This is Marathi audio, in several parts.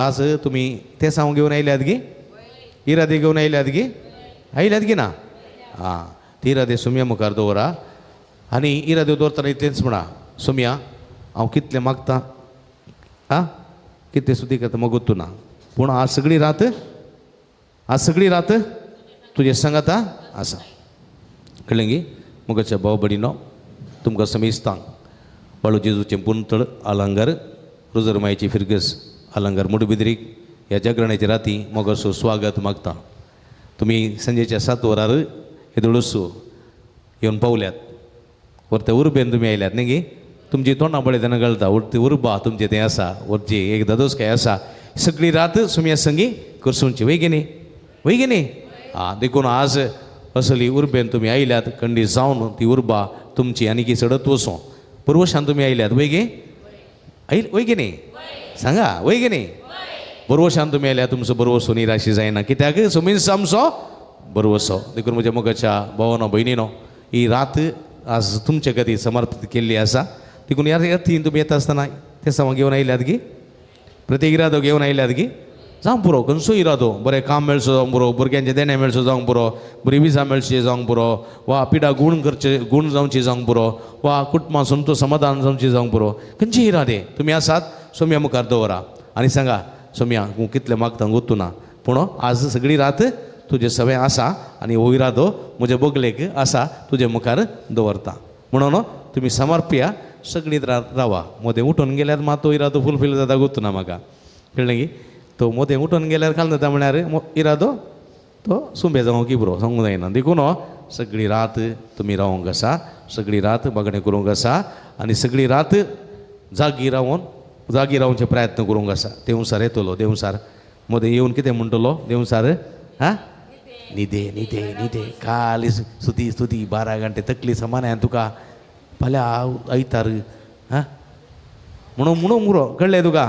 आज तुम्ही ते सांगून घेऊन आयल्यात गी इरादे घेऊन आयल्यात गी ना हां ती इरादे सुम्या मुखार दवरा आनी इरादे दवरतना इतलेंच म्हणा सुम्या हांव कितलें मागता आं कितलें सुद्दां करता मगोतू ना पूण आज सगळी रात तुजे सांगाता आसा कळ्ळें गी मुगाच्या भाव भयणीनो तुमकां समेस्तांक बाळू जेजूचें पुंतळ अलंगार रुजरमायेची फिरगस अलंगार मुडबिद्रीक ह्या जागरणाच्या राती मोगाचो स्वागत मागता तुमी संजेच्या 7 वरार येदोळसो येवन पावल्यात वरते उर्बेन तुमी आयल्यात न्ही गे तुमची तोंडां बळें तेन्ना घालता उरते उर्बा तुमचें तें आसा वरची एक दादोस काय आसा सगळी रात सुम्या संगी करसूंची वय गे न्ही हां देखून आज असली उर्बेन तुमी आयल्यात खंडी जावन ती उर्बा तुमची आनी की सडत वचो पुर्वशान तुमी आयल्यात वय गे न्ही सांगा वय गे न्ही बरोवशान तुमी आयल्यात तुमचो बरोवसो निराशी जायना कित्याक समीस आमचो बरोवसो देखून म्हज्या मोगाच्या भावानो भयणीनो ही रात आज तुमचे खातीर समर्पीत केल्ली आसा देखून ह्या रातीन तुमी येता आसतना ते सामान घेवन आयल्यात गी प्रत्येक इरादो घेवन आयल्यात गी जावं पुरो खंयचो इरादो बरें काम मेळचो जावंक पुरो भुरग्यांचे देणे मेळचो जावंक पुरो बरी विजा मेळची जावंक पुरो वा पिडा गूण जावची जावंक पुरो वा कुटुंबां समतो समाधान जावची जावंक पुरो खंयचे इरादे तुमी आसात सोम्या मुखार दवरा आनी सांगा सोम्या तूं कितलें मागता गोतू ना पूण आज सगळी रात तुजें सवें आसा आनी हो इरादो म्हज्या बोगलेक आसा तुजे मुखार दवरता म्हणून तुमी समर्पया सगळीं रावा मोदें उठून गेल्यार मात तो इरादो फुलफील जाता गोतू ना म्हाका कळ्ळें गी तो मोदें उठून गेल्यार काल जाता म्हळ्यार इरादो तो सुंबे जावं की पुरो सांगूंक जायना देखून सगळी रात तुमी रावंक आसा सगळी रात बागडें करूंक आसा आनी सगळी रात जागी रावचे प्रयत्न करूंक आसा देवसार येतलो देवसार मोदें येवन कितें म्हणटलो देवसार हां न्हिदे काल स्तुती 12 घंटे तकली समान हांवें तुका फाल्यां आयतार हां म्हणून मुरो कळ्ळें तुका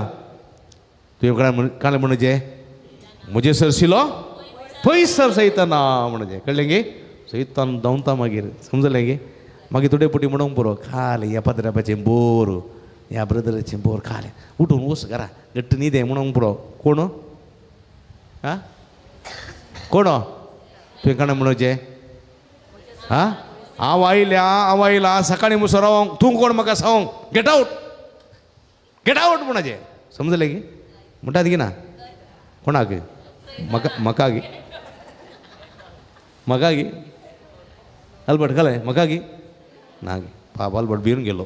तुवें काल म्हणजे म्हजे सरशिलो पयसर सयतना म्हणजे कळ्ळें गे सयतान धांवता मागीर समजलें गे मागीर थोडे पुटी म्हणूंक पुरो खाल ह्या पात्रापाचें बोर ह्या ब्रदराचें बोर खाल उठून वच घरा गट्ट न्हिदे म्हणूंक पुरो कोण हां कोण तुवें काणें म्हणचें हां हांव आयला सकाळीं मुसो रावंक तूं कोण म्हाका सांगूंक गेट आवट म्हणाचें समजलें गे म्हणटात गी ना कोणाक म्हाका गी आल्बर्ट घालें म्हाका गी ना गे पाप आल्बर्ट भिवन गेलो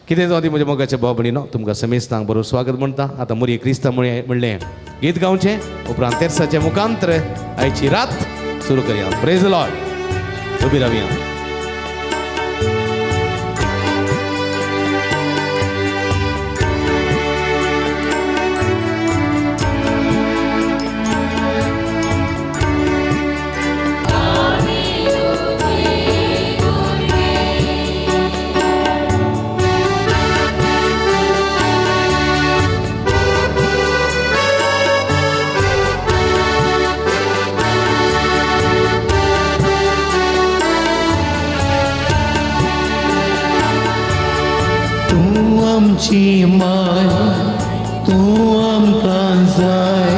कितें जावं ती म्हज्या मोगाच्या भाव भयणीनो तुमकां समेस्तांक बरोबर स्वागत म्हणटा आतां मोरये क्रिस्तांव म्हणलें गीत गावचें उपरांत तेर्साच्या मुखांतर आयची रात सुरू करया प्रेज द लॉर्ड उबी रावया आमची माय तूं आमकां जाय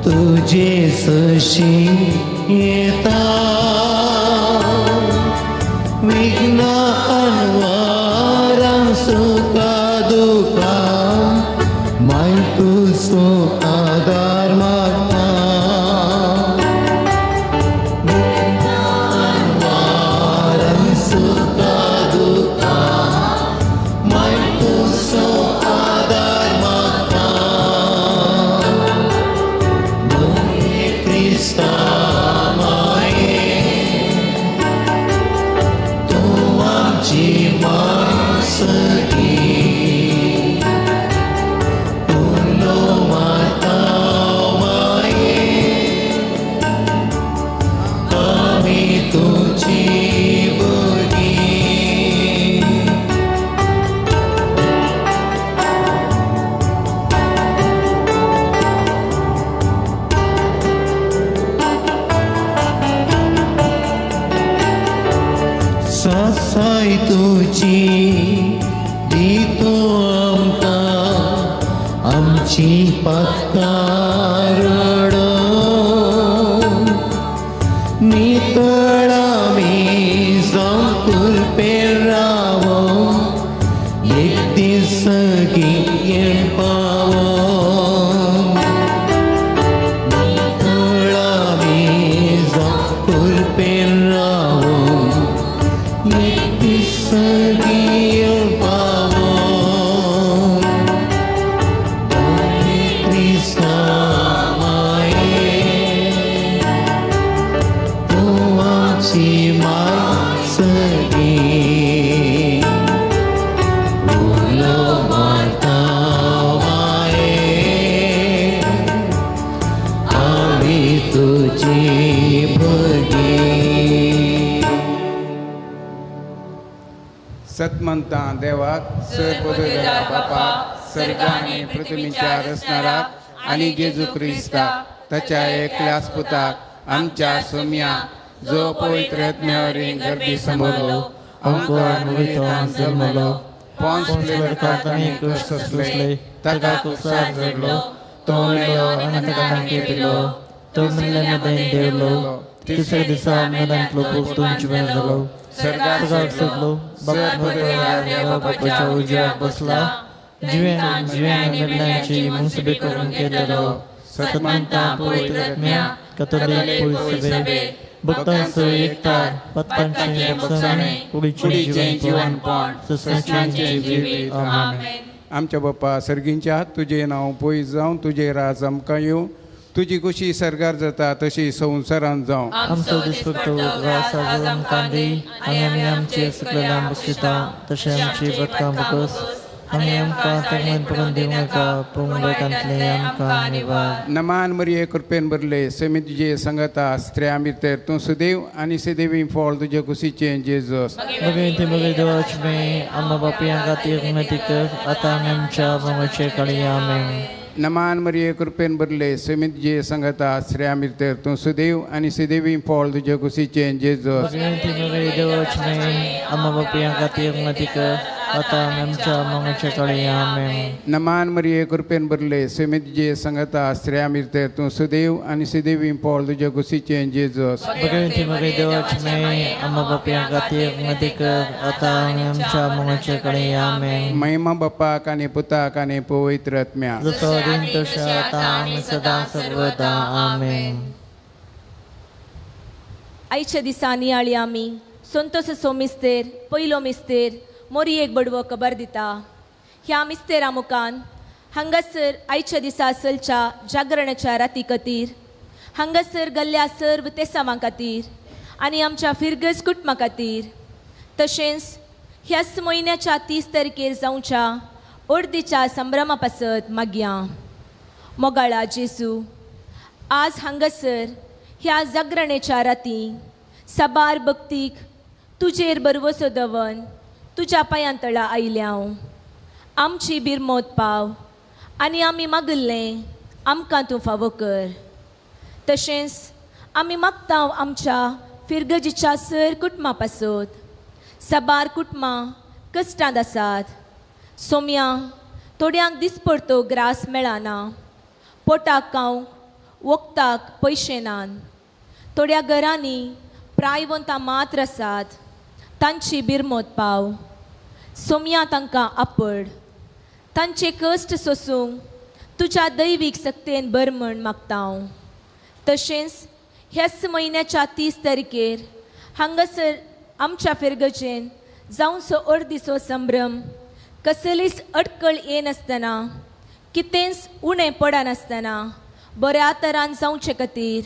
तुजे सशी येता विघ्ना अनवारां सुखा दुखा माय तुजो आदार मागता विघ्ना अनवारां सुखा दुखा साय तुजी दितो आमकां आमची पत्कारडो नितळामी संकुल पेरावो एक दिस येण पावो नितळामी संकुल पेरावो एक दिस येण पावो Krishna Tuachi Masagi Ulo Mata Mae Ami Tuji Bhagi सत्मंता देवाक सर्वोदया बापा सर्गाने पृथ्वीच्या रचणारा आणि जेजू ख्रिस्ता त्याच्या एकल्यास पुताक आमच्या सोम्या जो पवित्र आत्म्यावरील गर्दी संभोगलो अंकुरान वैतान जन्मलो पोन्स पिलाताने कष्ट सोसले ताका कुसार जडलो तो मेलो अनंतकाळांके पिलो तो मरल्यानंतर देवलो तिसऱ्या दिसा मेलांतलो परतून जिवंत जालो सर्गात सुटलो बापाच्या उजव्याक बसला जिव्यान मेल्यांची मुसबे करून केलेलो सत्मंता पवित्र आत्म्या कॅथोलिक पुरील सभे भक्तांचो एकठार पातकांचे रक्षणे कुडीचे जीवनपण ससांचे जिवीत आमेन. आमच्या बाप्पा सर्गींच्या तुझे नाव पयस जावं तुझे राज आमकां येवं तुझी कुशी सरगार जाता तशी संवसारांत जावं आमचो दिसपट्टो रास आज आमकां दी आनी आमी आमचे सुकलेल्यांक बक्षिता तशें आमची बदकां बकस आनी आमकां तगमेन पडून दिवं नाका पूण लोकांतले आमकां निवार. नमान मरिये कृपेन भरले सेमी तुझे संगता स्त्रिया भितर तूं सुदैव आनी सुदैवी फळ तुजे कुशीचें जेजूस भगवंती मगे देवाची मे आम्हा बापयां खातीर उन्नती कर आतां आनी आमच्या मरणाचे काळी आमेन. नमान मरिये कृपेन भरले सेमी तुझे संगता स्त्रिया भितर तूं सुदैव आनी सुदैवी फळ तुजे कुशीचें जेजूस भगवंती मगे देवाची मे आम्हा बापयां खातीर उन्नती कर आतां आनी आमच्या मरणाचे काळी आमेन. नमान मरिये कृपेन भरले सेमी तुझे संगता स्त्रिया भितर तूं सुदैव आनी सुदैवी फळ तुजे कुशीचें जेजूस भगवंती मगे देवाची मे आम्हा बापयां खातीर उन्नती कर आतां आनी आमच्या मरणाचे काळी आमेन. महिमा बापाक आनी पुताक आनी पवित्र आत्म्या जसो दिन तशें आतां आनी सदां सर्वदा आमेन. आयच्या दिसांनी आळी आमी संतोश मिस्तेर पयलो मिस्तेर मोरयेक बडवो खबर दिता. ह्या मिस्तेरा मुखान हांगासर आयच्या दिसा चलच्या जागरणाच्या राती खातीर हांगासर गेल्ल्या सर्व तेसामां खातीर आनी आमच्या फिरगस कुटुंबा खातीर तशेंच ह्याच म्हयन्याच्या 30 तारखेर जावच्या अर्दीच्या संभ्रमा पासत मागया. मोगाळा जेजू आज हांगासर ह्या जागरणेच्या राती साबार भक्तीक तुजेर बरवसो दवन तुज्या पांयां तळा आयल्याव आमची बिरमोत पाव आनी आमी मागल्लें आमकां तूं फावो कर. तशेंच आमी मागता आमच्या फिरगजीच्या सर कुटुंबा पासत साबार कुटुंबां कश्टांत आसात. सोम्या थोड्यांक दिसपडतो ग्रास मेळना पोटाक खावंक वखदाक पयशे नात. थोड्या घरांनी प्रायवंतां मात्र आसात तांची बिरमोत पाव. सोम्या तांकां आपड तांचे कश्ट सोसूंक तुज्या दैवीक सक्तेन बर म्हण मागता. तशेंच ह्याच म्हयन्याच्या 30 तारखेर हांगासर आमच्या फिरगजेन जावचो अर्दीचो संभ्रम कसलीच अडकळ येनासतना कितेंच उणें पडनासतना बऱ्या तरान जावचे खातीर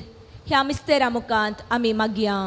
ह्या मिस्तेरा मुखांत आमी मागया.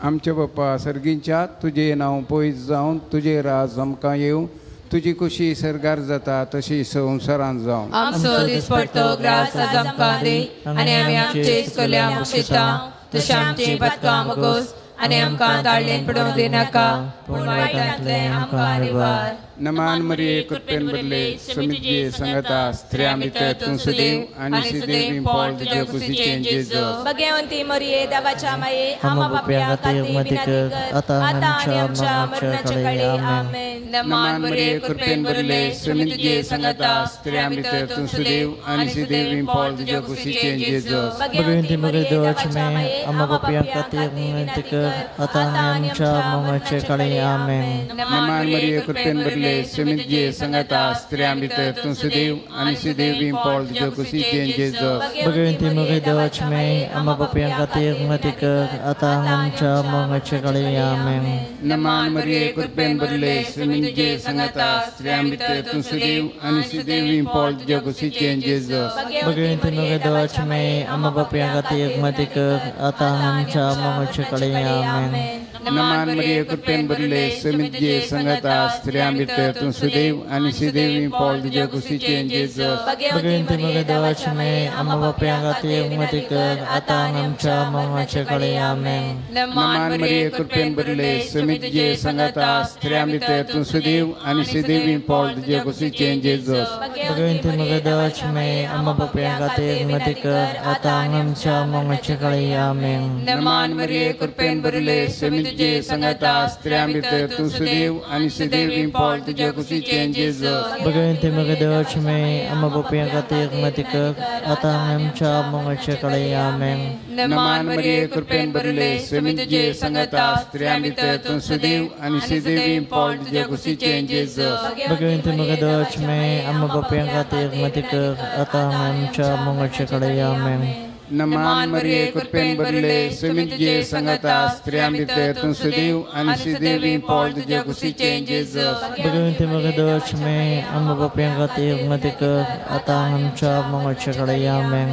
आमचे बाप्पा सर्गींच्या तुझे नाव पयस जावं तुझे राज आमकां येवं तुजी कुशी सरगार जाता तशी संवसारांत जावं आमचो दिसपडटो ग्रास आज आमकां दी आनी आमी आमचे इश्कोल्यांक बक्षिता तशें आमची बदकां मागोस आनी आमकां ताळ्ळेन पडूंक दिनाका पूण वायटांतले आमकां निवार. नमान मरिये कृपेन बदले समितिये संगता स्त्रियां भितर तू सदैव आणि सदैव पॉल तुझ्या कुशीचे जेजू भगवंती मरिये देवाच्या माये आम्हा आम्हा पापियां पापियां खातीर खातीर विनंती विनंती कर, कर आता आता आणि आमच्या आमच्या मरणाच्या मरणाच्या काळी. काळी आमेन. आमेन नमान मरिये कृपेन बदले समितिये संगता स्त्रियां भितर तू सदैव आणि सदैव पॉल तुझ्या कुशीचे जेजू भगवंती मरिये देवाची माये आम्हा पापियां खातीर विनंती कर, आता आणि आमच्या मरणाच्या काळी. आमेन. नमान मरिये कृपेन बदले समितिये संगता स्त्रियां भितर तू सदैव आणि सदैव पॉल तुझ्या कुशीचे जेजू भगवंती मरिये देवाची माये आम्हा पापियां खातीर विनंती कर, आता आणि आमच्या मरणाच्या काळी. आमेन. नमान मरिये कृपेन बदले समितिये संगता स्त्रियां भितर तू सदैव आणि सदैव पॉल तुझ्या कुशीचे जेजू भगवंती मरिये देवाची माये आम्हा पापियां खातीर विनंती कर, आता आणि आमच्या मरणाच्या काळी. आमेन. नमान मरिये कृपेन बदले समितिये संगता स्त्रियां भितर तू सदैव आणि सदैव पॉल तुझ्या कुशीचे जेजू भगवंती मरिये देवाची माये आम्हा पापियां खातीर विनंती कर, आता आणि आमच्या मरणाच्या काळी. आमेन. नमान मरिये कृपेन बदले समितिये संगता स्त्रियां भितर तू सदैव आणि सदैव पॉल तुझ्या कुशीचे जेजू भगवंती मरिये देवाची माये आम्हा पापियां खातीर विनंती कर, आता आणि आमच्या मरणाच्या काळी. आमेन. नमान मरिये कृपेन बदले समितिये संगता स्त्रियां भितर तू सदैव आणि सदैव पॉल तुझ्या कुशीचे जेजू भगवंती मरिये देवाची माये आम्हा पापियां खातीर विनंती कर, आता आणि आमच्या मरणाच्या काळी. आमेन. नमान मरिये कृपेन बदले समितिये संगता स्त्रियां भितर तू सदैव आणि सदैव पॉल तुझ्या कुशीचे जेजू भगवंती मरिये देवाची माये आम्हा पापियां खातीर विनंती कर, आता आणि आमच्या मरणाच्या काळी. आमेन. नमान मरिये कृपेन बदले समितिये संगता स्त्रियां भितर तू सदैव आणि सदैव पॉल तुझ्या कुशीचे जेजू भगवंती मरिये देवाची माये आम्हा पापियां खातीर विनंती कर, आता आणि आमच्या मरणाच्या काळी. आमेन.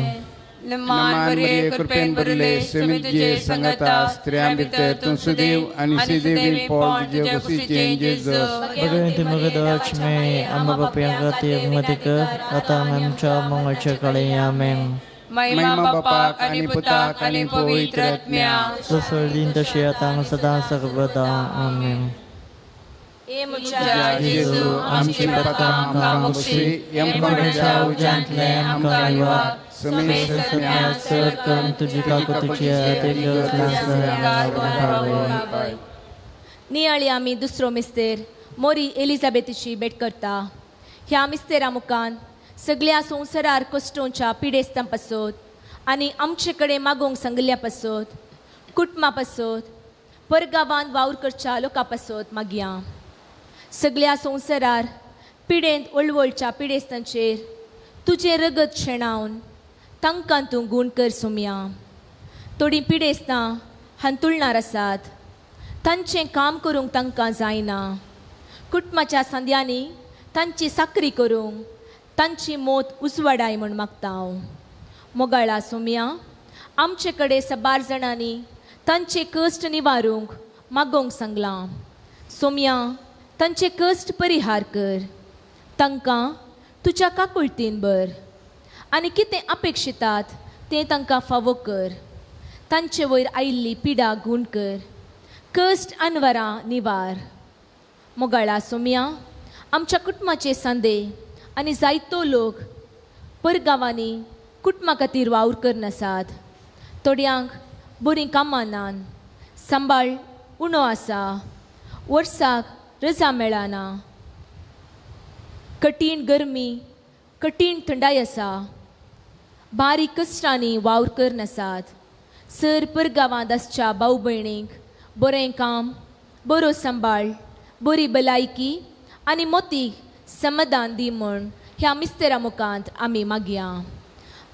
नमान मरिये कृपेन बदले समितिये संगता स्त्रियां भितर तू सदैव आणि सदैव पॉल तुझ्या कुशीचे जेजू भगवंती मरिये देवाची माये आम्हा पापियां खातीर विनंती कर, आता आणि आमच्या मरणाच्या काळी. आमेन. महिमा बापाक आणि पुताक आणि पवित्र आत्म्या जसं दिन तशी आता आणि सदा सर्वदा. आमेन. ए मुच्या जेजू आमची पताका आमकां बक्षी एमकाच्या उज्यांतले आमकां निवार समेत सर करून तुझी काकुतीची नियाळी आमी दुसरो मिस्तेर मोरी एलिझाबेथीची भेट करता. ह्या मिस्तेरा मुखान सगळ्या संवसारार कश्टोंच्या पिडेस्तां पासत आनी आमचे कडेन मागोवंक सांगल्या पासत कुटुंबां पासत परगांवांत वावर करच्या लोकां पासत मागया. सगळ्या संवसारार पिडेंत वळवळच्या पिडेस्तांचेर तुजें रगत शेणावन तांकां तूं गूण कर सोम्या. थोडीं पिडेस्तां हांतुळणार आसात, तांचें काम करूंक तांकां जायना. कुटुंबाच्या सांद्यांनी तांची साकरी करूंक तांची मोत उजवाडाय म्हूण मागता हांव. मोगाळा सोम्या, आमचे कडेन साबार जाणांनी तांचे कश्ट निवारूंक मागोवंक सांगलां. सोम्या, तांचे कश्ट परिहार कर. तांकां तुज्या काकुळतीन भर आनी कितें अपेक्षितात तें तांकां फावो कर. तांचे वयर आयिल्ली पिडा गूण कर. कश्ट अनवरां निवार. मोगाळा सोम्या, आमच्या कुटुंबाचे सांदे आनी जायतो लोक परगांवांनी कुटुंबा खातीर वावर करनासात. थोड्यांक बरीं कामां नात, सांबाळ उणो आसा, वर्साक रजा मेळना, कठीण गरमी कठीण थंडाय आसा, बारीक कश्टांनी वावर करनासात. सर परगांवांत आसच्या भाऊ भयणींक बरें काम, बरो सांबाळ, बरी भलायकी आनी मोतीक समाधान दी म्हूण ह्या मिस्तेरा मुखांत आमी मागया.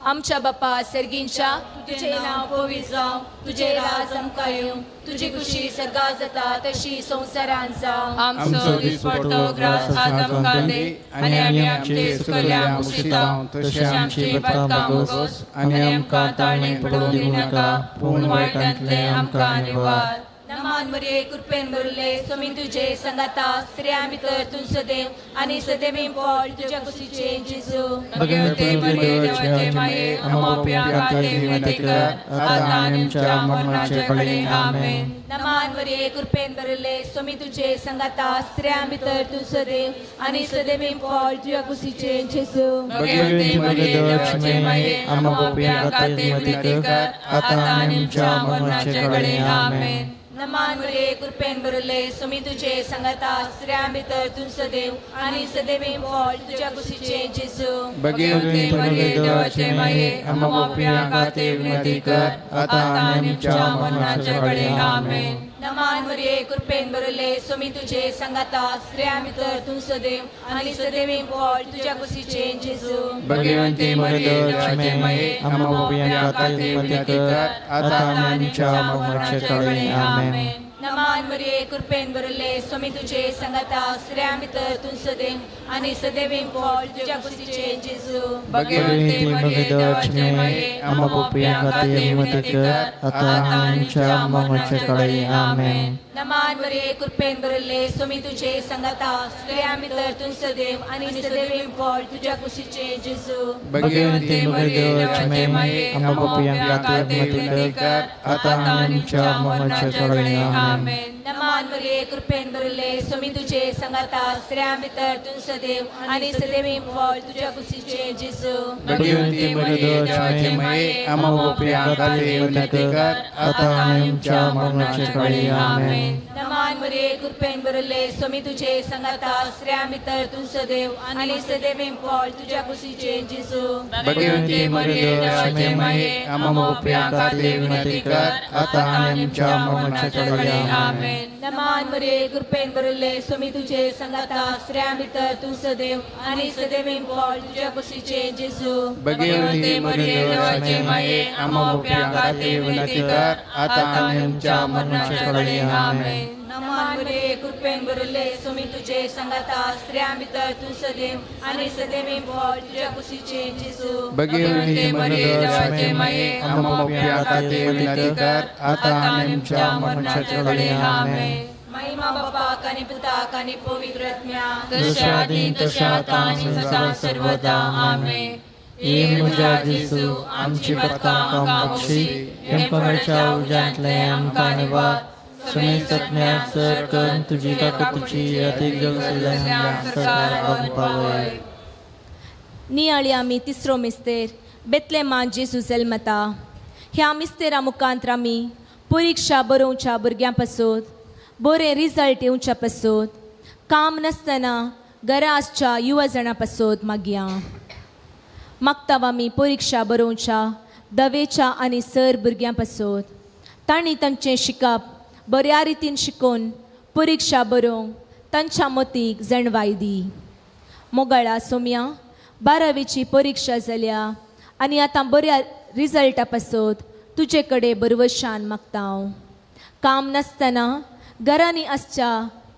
आमच्या बापा सर्गींच्या तुजें नांव पवित्र जावं, तुजें राज आमकां येवं, तुजी खुशी सर्गा जाता तशी संवसारांत जावं. आमचो दिसपट्टो ग्रास आज आमकां दी आनी आमी आमचे चुकल्यांक बक्षितां तशें आमची पदकां मागोस आनी आमकां ताळणी पडूंक दिवं नाका, पूण वायटांतलें आमकां निवार. नमान मरिये कृपेन भरले सोमी तुजे संगाता स्त्रियां भितर तूं सदैव आनी सदैव पॉल तुज्या कुशीचे जेजू भगवंते मरिये देवाचे माये आम्हा पापियां खातीर विनंती कर, आता आनी आमच्या मरणाचे काळी. आमेन. नमान मरिये कृपेन भरले स्वामी तुझे संगाता स्त्रियां भितर तू सदैव आणि सदैव फळ तुझ्या कुशीचे जेसू भगवती मरिये देवाची माये आम्हा पापियांका विनंती कर आता आणि आमच्या मरणाच्या वेळी आमेन. नमान मरिये कृपेन भरले स्वामी तुझे संगाता स्त्रियां भितर तू सदैव आणि सदैव फळ तुझ्या कुशीचे जेसू भगवती मरिये देवाची माये आम्हा पापियांका विनंती कर आता आणि आमच्या मरणाच्या वेळी आमेन. नमान मरिये कृपेन भरले स्वामी तुझे संगाता स्त्रियां भितर तू सदैव आणि सदैव फळ तुझ्या कुशीचे जेसू भगवती मरिये देवाची माये आम्हा पापियांका विनंती कर आता आणि आमच्या मरणाच्या वेळी आमेन. नमान मरिये कृपेन भरले स्वामी तुझे संगाता स्त्रियां भितर तू सदैव आणि सदैव फळ तुझ्या कुशीचे जेसू भगवती मरिये देवाची माये आम्हा पापियांका विनंती कर आता आणि आमच्या मरणाच्या वेळी आमेन. नमान मरिये कृपेन भरले स्वामी तुझे संगाता स्त्रियां भितर तू सदैव आणि सदैव फळ तुझ्या कुशीचे जेसू भगवती मरिये देवाची माये आम्हा पापियांका विनंती कर आता आणि आमच्या मरणाच्या वेळी आमेन. नमान मरिये कृपेन भरले स्वामी तुझे संगाता स्त्रियां भितर तू सदैव आणि सदैव फळ तुझ्या कुशीचे जेसू भगवती मरिये देवाची माये आम्हा पापियांका विनंती कर आता आणि आमच्या मरणाच्या वेळी आमेन. नमान मरिये कृपेन भरले स्वामी तुझे संगाता स्त्रियां भितर तू सदैव आणि सदैव फळ तुझ्या कुशीचे जेसू भगवती मरिये देवाची माये आम्हा पापियांका विनंती कर आता आणि आमच्या मरणाच्या वेळी आमेन. नमान मरिये कृपेन भरले स्वामी तुझे संगाता स्त्रियां भितर तू सदैव आणि सदैव फळ तुझ्या कुशीचे जेसू भगवती मरिये देवाची माये आम्हा पापियांका विनंती कर आता आणि आमच्या मरणाच्या वेळी आमेन. नमान मरिये कृपेन भरले स्वामी तुझे संगाता स्त्रियां भितर तू सदैव आणि सदैव फळ तुझ्या कुशीचे जेसू भगवती मरिये देवाची माये आम्हा पापियांका विनंती कर आता आणि आमच्या मरणाच्या वेळी आमेन. महिमा बापा कानी पुता कानी पवित्र आत्म्या तशा आधी तशा आता आणि सदा सर्वदा आमेन. ये मुझा जेसू आमची पत्कां बक्षी एमपरच्या उजांतले आमकां निवार समे सत्म्या सर करून तुझी ताकदीची अधिक जगसल्या पावय. नियाळी आमी तिसरो मिस्तेर बेतलेमान जेसू जल्मता. ह्या मिस्तेरा मुखांतर आमी परीक्षा बरोवच्या भुरग्यां पासून बरे रिजल्ट येवच्या पासून काम नासतना घरा आसच्या युवा जाणां पासून मागया. मागता आमी परीक्षा बरोवच्या दवेच्या आनी सर भुरग्यां पासून तांणी तांचें शिकप बऱ्या रितीन शिकून परीक्षा बरोवंक तांच्या मतीक जणवाय दी. मोगळा सोम्या 12वीची परीक्षा जाल्या आनी आतां बऱ्या रिजल्टा पासून तुजे कडेन बरवशान मागता हांव. काम नासतना घरांनी आसच्या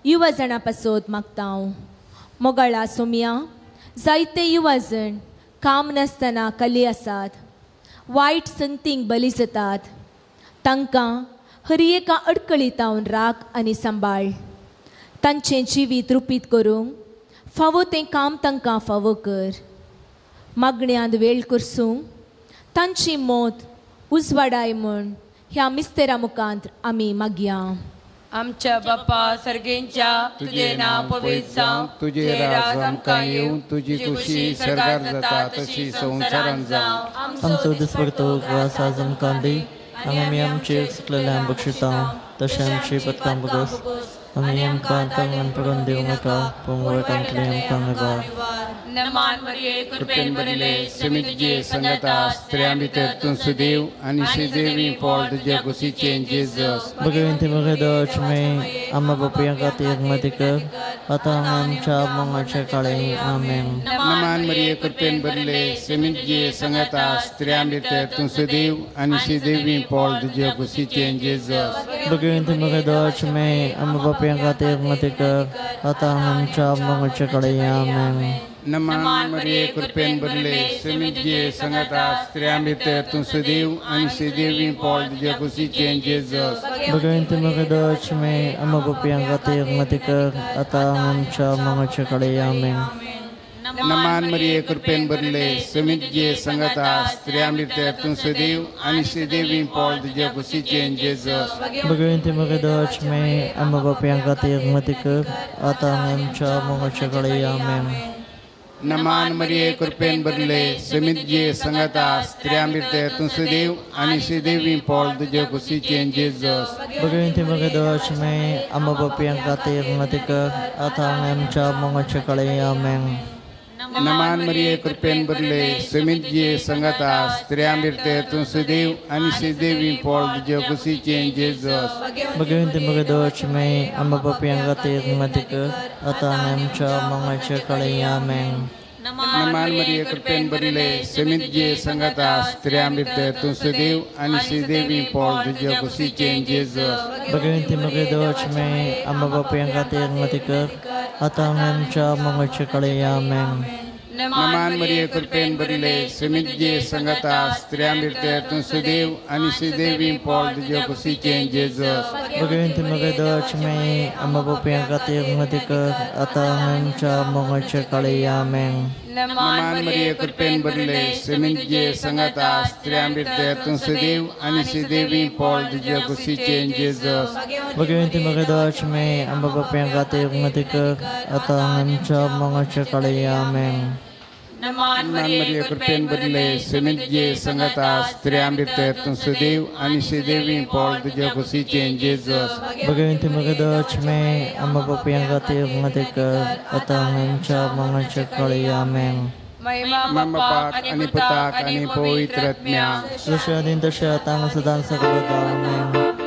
युवा जाणां पासून मागता हांव. मोगळा सोम्या जायते युवा जण काम नासतना कली आसात, वायट संगतींक बली जातात. तांकां हर एका अडकळीतावन राख आनी सांबाळ. तांचें जिवीत रुपीत करूंक फावो तें काम तांकां फावो कर. मागण्यांत वेळ करसूंक तांची मोत उजवाडाय म्हूण ह्या मिस्तेरा मुखांत आमी मागया. आमच्या बापा सर्गेंच्या तुझे नाव पवित्र जावं, तुझे राज आमकां येवं, तुझी खुशी सरकार जाता तशी संवसारांत जावं. आमचो दिसपडतो वास आज आमकां दी आमी आमचेर सुकलेल्या बक्षिता तशें आमची पत्कां बगस आमी आमकां तंगण पडून दिवं नाका पूण वळखांतले आमकां निवार. नमान मरिये कृपेन भरले स्वामी तुझे संगता स्त्रियां भितर तूं सुदैव आनी श्रीदेवी फळ तुज्या कुशीचें जेजस भगवंती मरिये देवाची माये आम्हा पापियांका विनंती कर आता आनी आमच्या मरणाच्या वेळी आमेन. नमान मरिये कृपेन भरले स्वामी तुझे संगता स्त्रियां भितर तूं सुदैव आनी श्रीदेवी फळ तुज्या कुशीचें जेजस भगवंती मरिये देवाची माये आम्हा पापियांका विनंती कर आता आनी आमच्या मरणाच्या वेळी आमेन. नमान मरिये कृपेन भरले स्वामी तुझे संगता स्त्रियां भितर तूं सुदैव आनी श्रीदेवी फळ तुज्या कुशीचें जेजस भगवंती मरिये देवाची माये आम्हा पापियांका विनंती कर आता आनी आमच्या मरणाच्या वेळी आमेन. नमान मरिये कृपेन भरले समित जे संगता स्त्रिया मिरतेतून सदैव आणि सदैव Paul तुझ्या कुशीचे Jesus Bagaimana mengadach me amma bapa yang kata yang matikar atau memca mengacakali amen. नमान मरिये कृपेन भरले समित जे संगता स्त्रिया मिरतेतून सदैव आणि सदैव Paul तुझ्या कुशीचे Jesus Bagaimana mengadach me amma bapa yang kata yang matikar atau memca mengacakali amen. नमान मरिये कृपेन भरले समित जे संगता स्त्रिया मिरतेतून सदैव आणि सदैव Paul तुझ्या कुशीचे Jesus Bagaimana mengadach me amma bapa yang kata yang matikar atau memca mengacakali amen. नमान मरिये कृपेन भरले समित जे संगता स्त्रिया मिरतेतून सदैव आणि सदैव Paul तुझ्या कुशीचे Jesus Bagaimana mengadach me amma bapa yang kata yang matikar atau memca mengacakali amen. नमान मरिये कृपेन भरले समित जे संगता स्त्रिया मिरतेतून सदैव आणि सदैव Paul तुझ्या कुशीचे Jesus Bagaimana mengadach me amma bapa yang kata yang matikar atau memca mengacakali amen. नमान मरिये कृपेन भरले समित जे संगता स्त्रिया मिरतेतून सदैव आणि सदैव Paul तुझ्या कुशीचे Jesus Bagaimana mengadach me amma bapa yang kata yang matikar atau memca mengacakali amen. नमान मरिये कृपेन भरले समित जे संगता स्त्रिया मिरतेतून सदैव आणि सदैव Paul तुझ्या कुशीचे Jesus Bagaimana mengadach me amma bapa yang kata yang matikar atau memca mengacakali amen. Mamapak आणि पुताक आणि पवित्र आत्म्या Susya din tasya tang sedang sagala amen.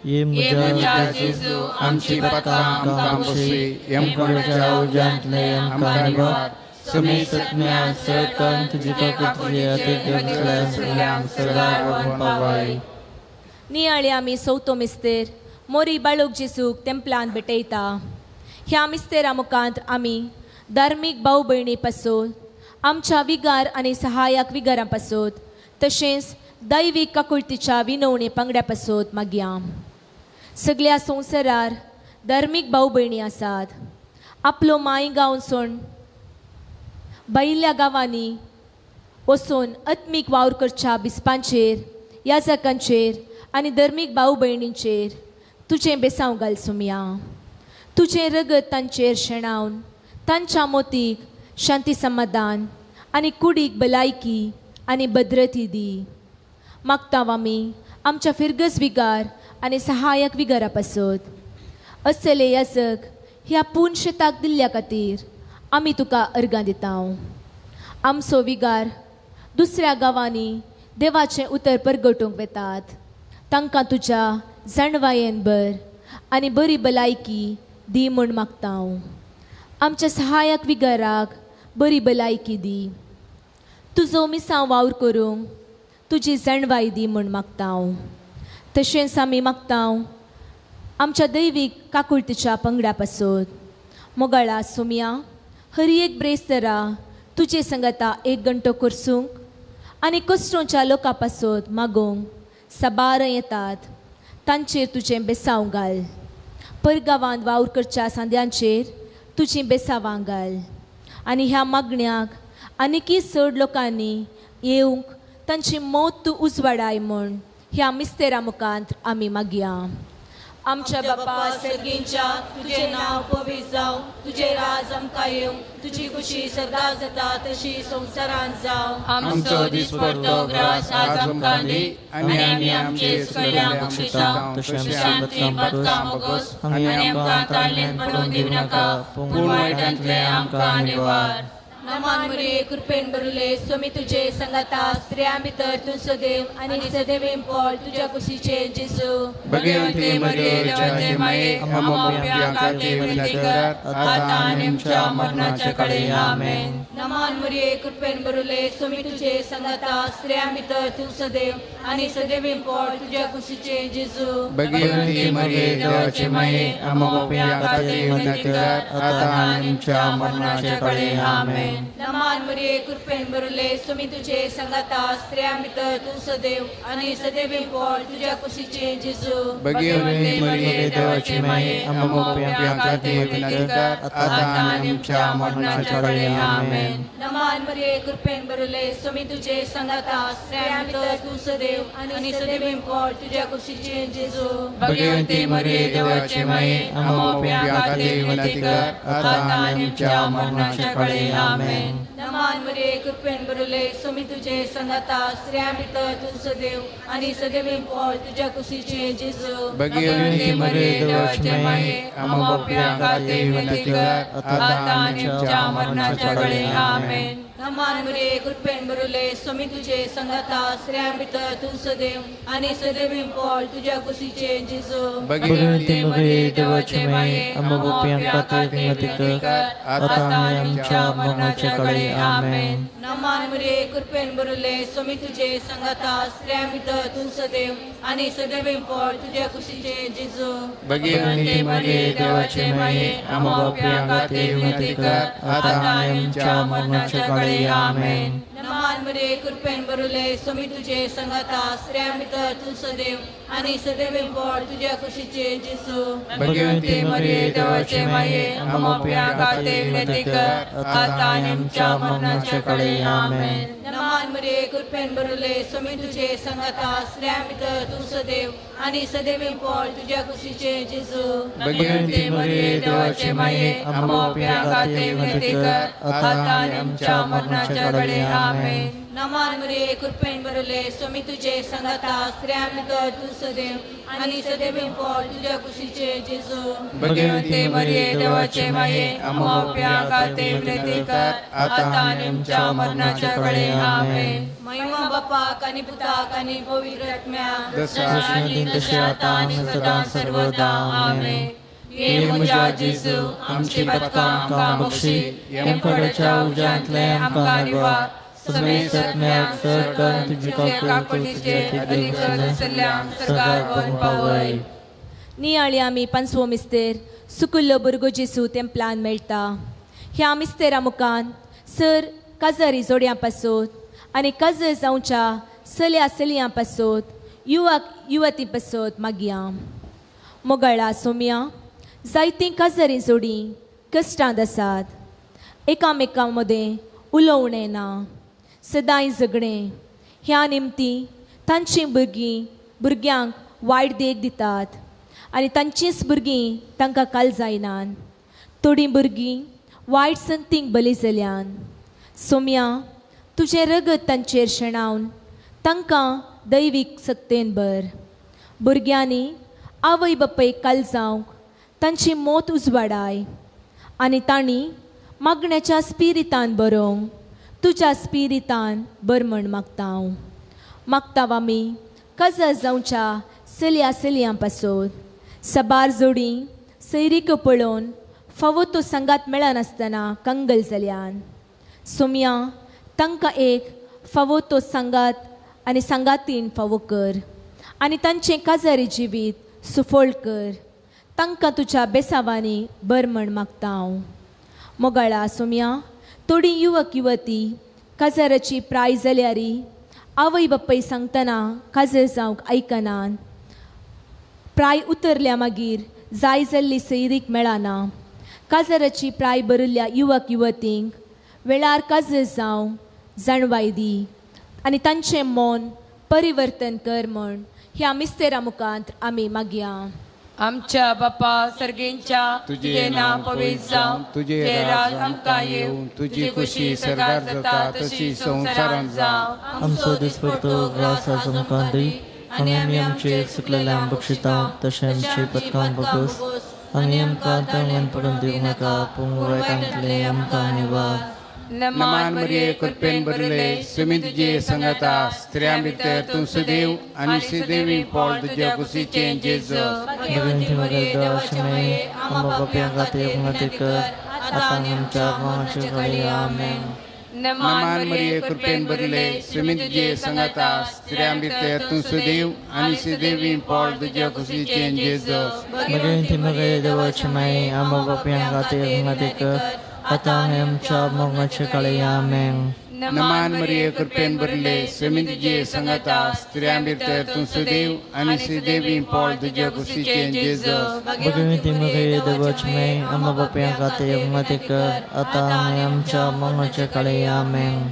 Ye muja Yesu आमची पत्काम कामसी यम करच्या उजांतले आमकानिवार Semisatnya sekan tujuh kutriya tiga selang selang pawai. नियाळी आमी सवतो मिस्तेर मोरी बाळूक जेसूक तेंपलांत भेटयता. ह्या मिस्तेरा मुखांत आमी धार्मीक भाऊ भयणी पासून आमच्या विगार आनी सहाय्यक विगारां पासून तशेंच दैवीक काकुळतीच्या विनवणे पंगड्या पासून मागया. सगळ्या संवसारार धार्मीक भाऊ भयणी आसात. आपलो माय गांव सोड भायल्या गांवांनी वचून आत्मीक वावर करच्या बिस्पांचेर याजकांचेर आनी धर्मीक भाऊ भयणींचेर तुजें बेसांव घाल सुमया. तुजें रगत तांचेर शेणावन तांच्या मोतीक शांती समाधान आनी कुडीक भलायकी आनी भद्रती दी. मागतांव आमी आमच्या फिरगस विगार आनी सहाय्यक विगारा पासून असले याजक ह्या पूर्ण शेताक दिल्ल्या खातीर आमी तुका अर्गां दितांव. आमचो विगार दुसऱ्या गांवांनी देवाचें उतर परगटूंक वेतात. तांकां तुज्या जाणवायेन भर आनी बरी भलायकी दी म्हूण मागतांव. आमच्या सहाय्यक विगाराक बरी भलायकी दी. तुजो मिसांव वावर करूंक तुजी जाणवाय दी म्हूण मागतांव. तशेंच आमी मागतांव आमच्या दैवीक काकुळतीच्या पंगड्या पासून मोगाळा सुमया हरी एक ब्रेस्तरा तुजे संगता एक घंटो करसूंक आनी कश्टोच्या लोकां पासून मागोवंक साबार येतात. तांचेर तुजें बेसांव घाल. परगांवांत वावर करच्या सांद्यांचेर तुजीं बेसांवां घाल. आनी ह्या मागण्याक आनीकय चड लोकांनी येवंक तांची मौत तूं उजवाडाय म्हूण ह्या मिस्तेरा मुखांत आमी मागया. आमच्या बापा सर्गींच्या तुझे नाव पवित्र जावं. तुझे राज आमकां येवं. तुजी खुशी सदां जाता तशी संवसारांत जावं. आमचो दिसपट्टो ग्रास आज आमकां दी आनी आमी आमचे चुकल्यांक बक्षिसांव तशें आमची पत्कां बोगोस आनी आमकां ताळमेन पडूंक दिवं नाका पूण वायटांतले आमकां निवार. नमान मरिये कृपेन भरले स्वामी तुजे संगता स्त्रियां भितर तूं सदैव आनी सदैव Paul तुज्या कुशीचे जेजू भगवंती मरिये देवाचे माये आमो पाप्यां खातीर विनंती कर आतां आनी आमच्या मरणाचे कडेन आमेन. नमान मरिये कृपेन भरले स्वामी तुजे संगता स्त्रियां भितर तूं सदैव आनी सदैव Paul तुज्या कुशीचे जेजू भगवंती मरिये देवाचे माये आमो पाप्यां खातीर विनंती कर आतां आनी आमच्या मरणाचे कडेन आमेन. आमेन. नमान मरिये कृपेन भरले सुमी तुझे संगता स्त्रिया भितर तू सदैव आणि सदैवी फळ तुझ्या कुशीचे जेजू. भगवती मरिये देवाची माये आमोप्या खाती विनंती कर आता आणि आमच्या मरणाच्या वेळी आमेन. नमान मरिये कृपेन भरले सुमी तुझे संगता स्त्रिया भितर तू सदैव आणि सदैवी फळ तुझ्या कुशीचे जेजू. भगवती मरिये देवाची माये आमोप्या खाती विनंती कर आता आणि आमच्या मरणाच्या वेळी आमेन. नमान मरिये कृपेन भरले सुमी तुझे संगता स्त्रिया भितर तू सदैव आणि सदैवी फळ तुझ्या कुशीचे जेजू. भगवती मरिये देवाची माये आमोप्या खाती विनंती कर आता आणि आमच्या मरणाच्या वेळी आमेन. नमान मरिये कृपेन भरले सुमी तुझे संगता स्त्रिया भितर तू सदैव आणि सदैवी फळ तुझ्या कुशीचे जेजू. भगवती मरिये देवाची माये आमोप्या खाती विनंती कर आता आणि आमच्या मरणाच्या वेळी आमेन. नमान मरिये कृपेन भरले सुमी तुझे संगता स्त्रिया भितर तू सदैव आणि सदैवी फळ तुझ्या कुशीचे जेजू. भगवती मरिये देवाची माये आमोप्या खाती विनंती कर आता आणि आमच्या मरणाच्या वेळी आमेन. नमान मरिये कृपेन भरले सुमी तुझे संगता स्त्रिया भितर तू सदैव आणि सदैवी फळ तुझ्या कुशीचे जेजू. भगवती मरिये देवाची माये आमोप्या खाती विनंती कर आता आणि आमच्या मरणाच्या वेळी आमेन. नमान मरिये कृपेन भरले सुमी तुझे संगता स्त्रिया भितर तू सदैव आणि सदैवी फळ तुझ्या कुशीचे जेजू. भगवती मरिये देवाची माये आमोप्या खाती विनंती कर आता आणि आमच्या मरणाच्या वेळी आमेन. नमान मरिये कृपेन भरले सुमी तुझे संगता स्त्रिया भितर तू सदैव आणि सदैवी फळ तुझ्या कुशीचे जेजू. भगवती मरिये देवाची माये आमोप्या खाती विनंती कर आता आणि आमच्या मरणाच्या वेळी आमेन. महिमा बापाक आणि पुताक आणि पवित्र आत्म्या जसा आधी तसे आता आणि सदा सर्वदा आमेन. ये म्हज्या जेजू आमची पदकां आमकां बक्षी एमकडच्या उजांतले आमकां निवा सगळे सत्म्याक सर कर तुझी काकुळीचे अधिकार सगळ्यांक वन पावय. नियाळी आमी पांचवो मिस्तेर सुकुल्लो भुरगो जेसू तेंपलान मेळटा. ह्या मिस्तेरा मुखान सर काजारी जोड्यां पासत आनी काजर जावच्या चल्या चलयां पासत युवक युवती पासत मागया. मोगाळा सोम्या जायतीं काजारी जोडी कश्टांत आसात. एकामेकां मदें उलोवणें ना, सदांय झगडें. ह्या निमती तांचीं भुरग्यांक वायट देख दितात आनी तांचींच भुरगीं तांकां काल जायनात. थोडीं भुरगीं वायट संतींक बली जाल्यान. सोम्या तुजें रगत तांचेर शेणावन तांकां दैवीक सक्तेन भर. भुरग्यांनी आवय बापायक काल जावंक तांची मोत उजवाडाय आनी तांणी मागण्याच्या स्पिरितान बरोवंक तुज्या स्पिरितान बर म्हण मागता हांव. मागता आमी काजार जावच्या चलया चलयां पासत सबार जोडी सैरीक पळोवन फावो तो संगात मेळनासतना कंगल जाल्यान. सोम्या तांकां एक फावो तो सांगात आनी सांगातीन फावो कर आनी तांचें काजारी जिवीत सुफोळ कर. तांकां तुज्या बेसावांनी बर म्हण मागता हांव. मोगाळा सोम्या थोडीं युवक युवती काजाराची प्राय जाल्यारी आवय बापाय सांगतना काजर जावंक आयकनात. प्राय उतरल्या मागीर जाय जाल्ली सैरीक मेळना. काजाराची प्राय बरिल्ल्या युवक युवतींक वेळार काजर जावंक जाणवाय दी आनी तांचें मन परिवर्तन कर म्हण ह्या मिस्तेरा मुखांत आमी मागया. आमच्या बापा सर्गेंच्या तुझे नाव पवित्र जावं, तुझे राज आमकां येवं, तुझी खुशी सरकार जाता तशी संवसारांत जावं. आमचो दिसपडटो घास आज आमकां दी आनी आमी आमचे चुकलेल्यांक बक्षिता तशें आमची पदकां बगस आनी आमकां तांगण पडून दिवं नाका पूण वायटांतले आमकां निवार. नमान मरिये कृपेन भरले सुमी तुजे संगता स्त्रियां भितर तूं सदैव आनी सदैवी फळ तुज्या कुशीचे जेजू. भगवंती मरिये देवाची माये आमकां बापायक खातीर विनंती कर आतां आनी आमच्या मरणाच्या वेळी आमेन. नमान मरिये कृपेन भरले सुमी तुजे संगता स्त्रियां भितर तूं सदैव आनी सदैवी फळ तुज्या कुशीचे जेजू. भगवंती मरिये देवाची माये आमकां बापायक खातीर विनंती कर आता आमी आमच्या मोगाच्या काळी आमेन. नमान मरिये कृपेन भरले स्वामी तुझे संगता स्त्रियां भितर तू सुदैव आणि श्रीदेवी पॉल तुझ्या कुशीचे जेजस. भगवती मरिये देवाची माय आम्हा बाप्या खातीर विनंती कर. आता आमी आमच्या मोगाच्या काळी आमेन.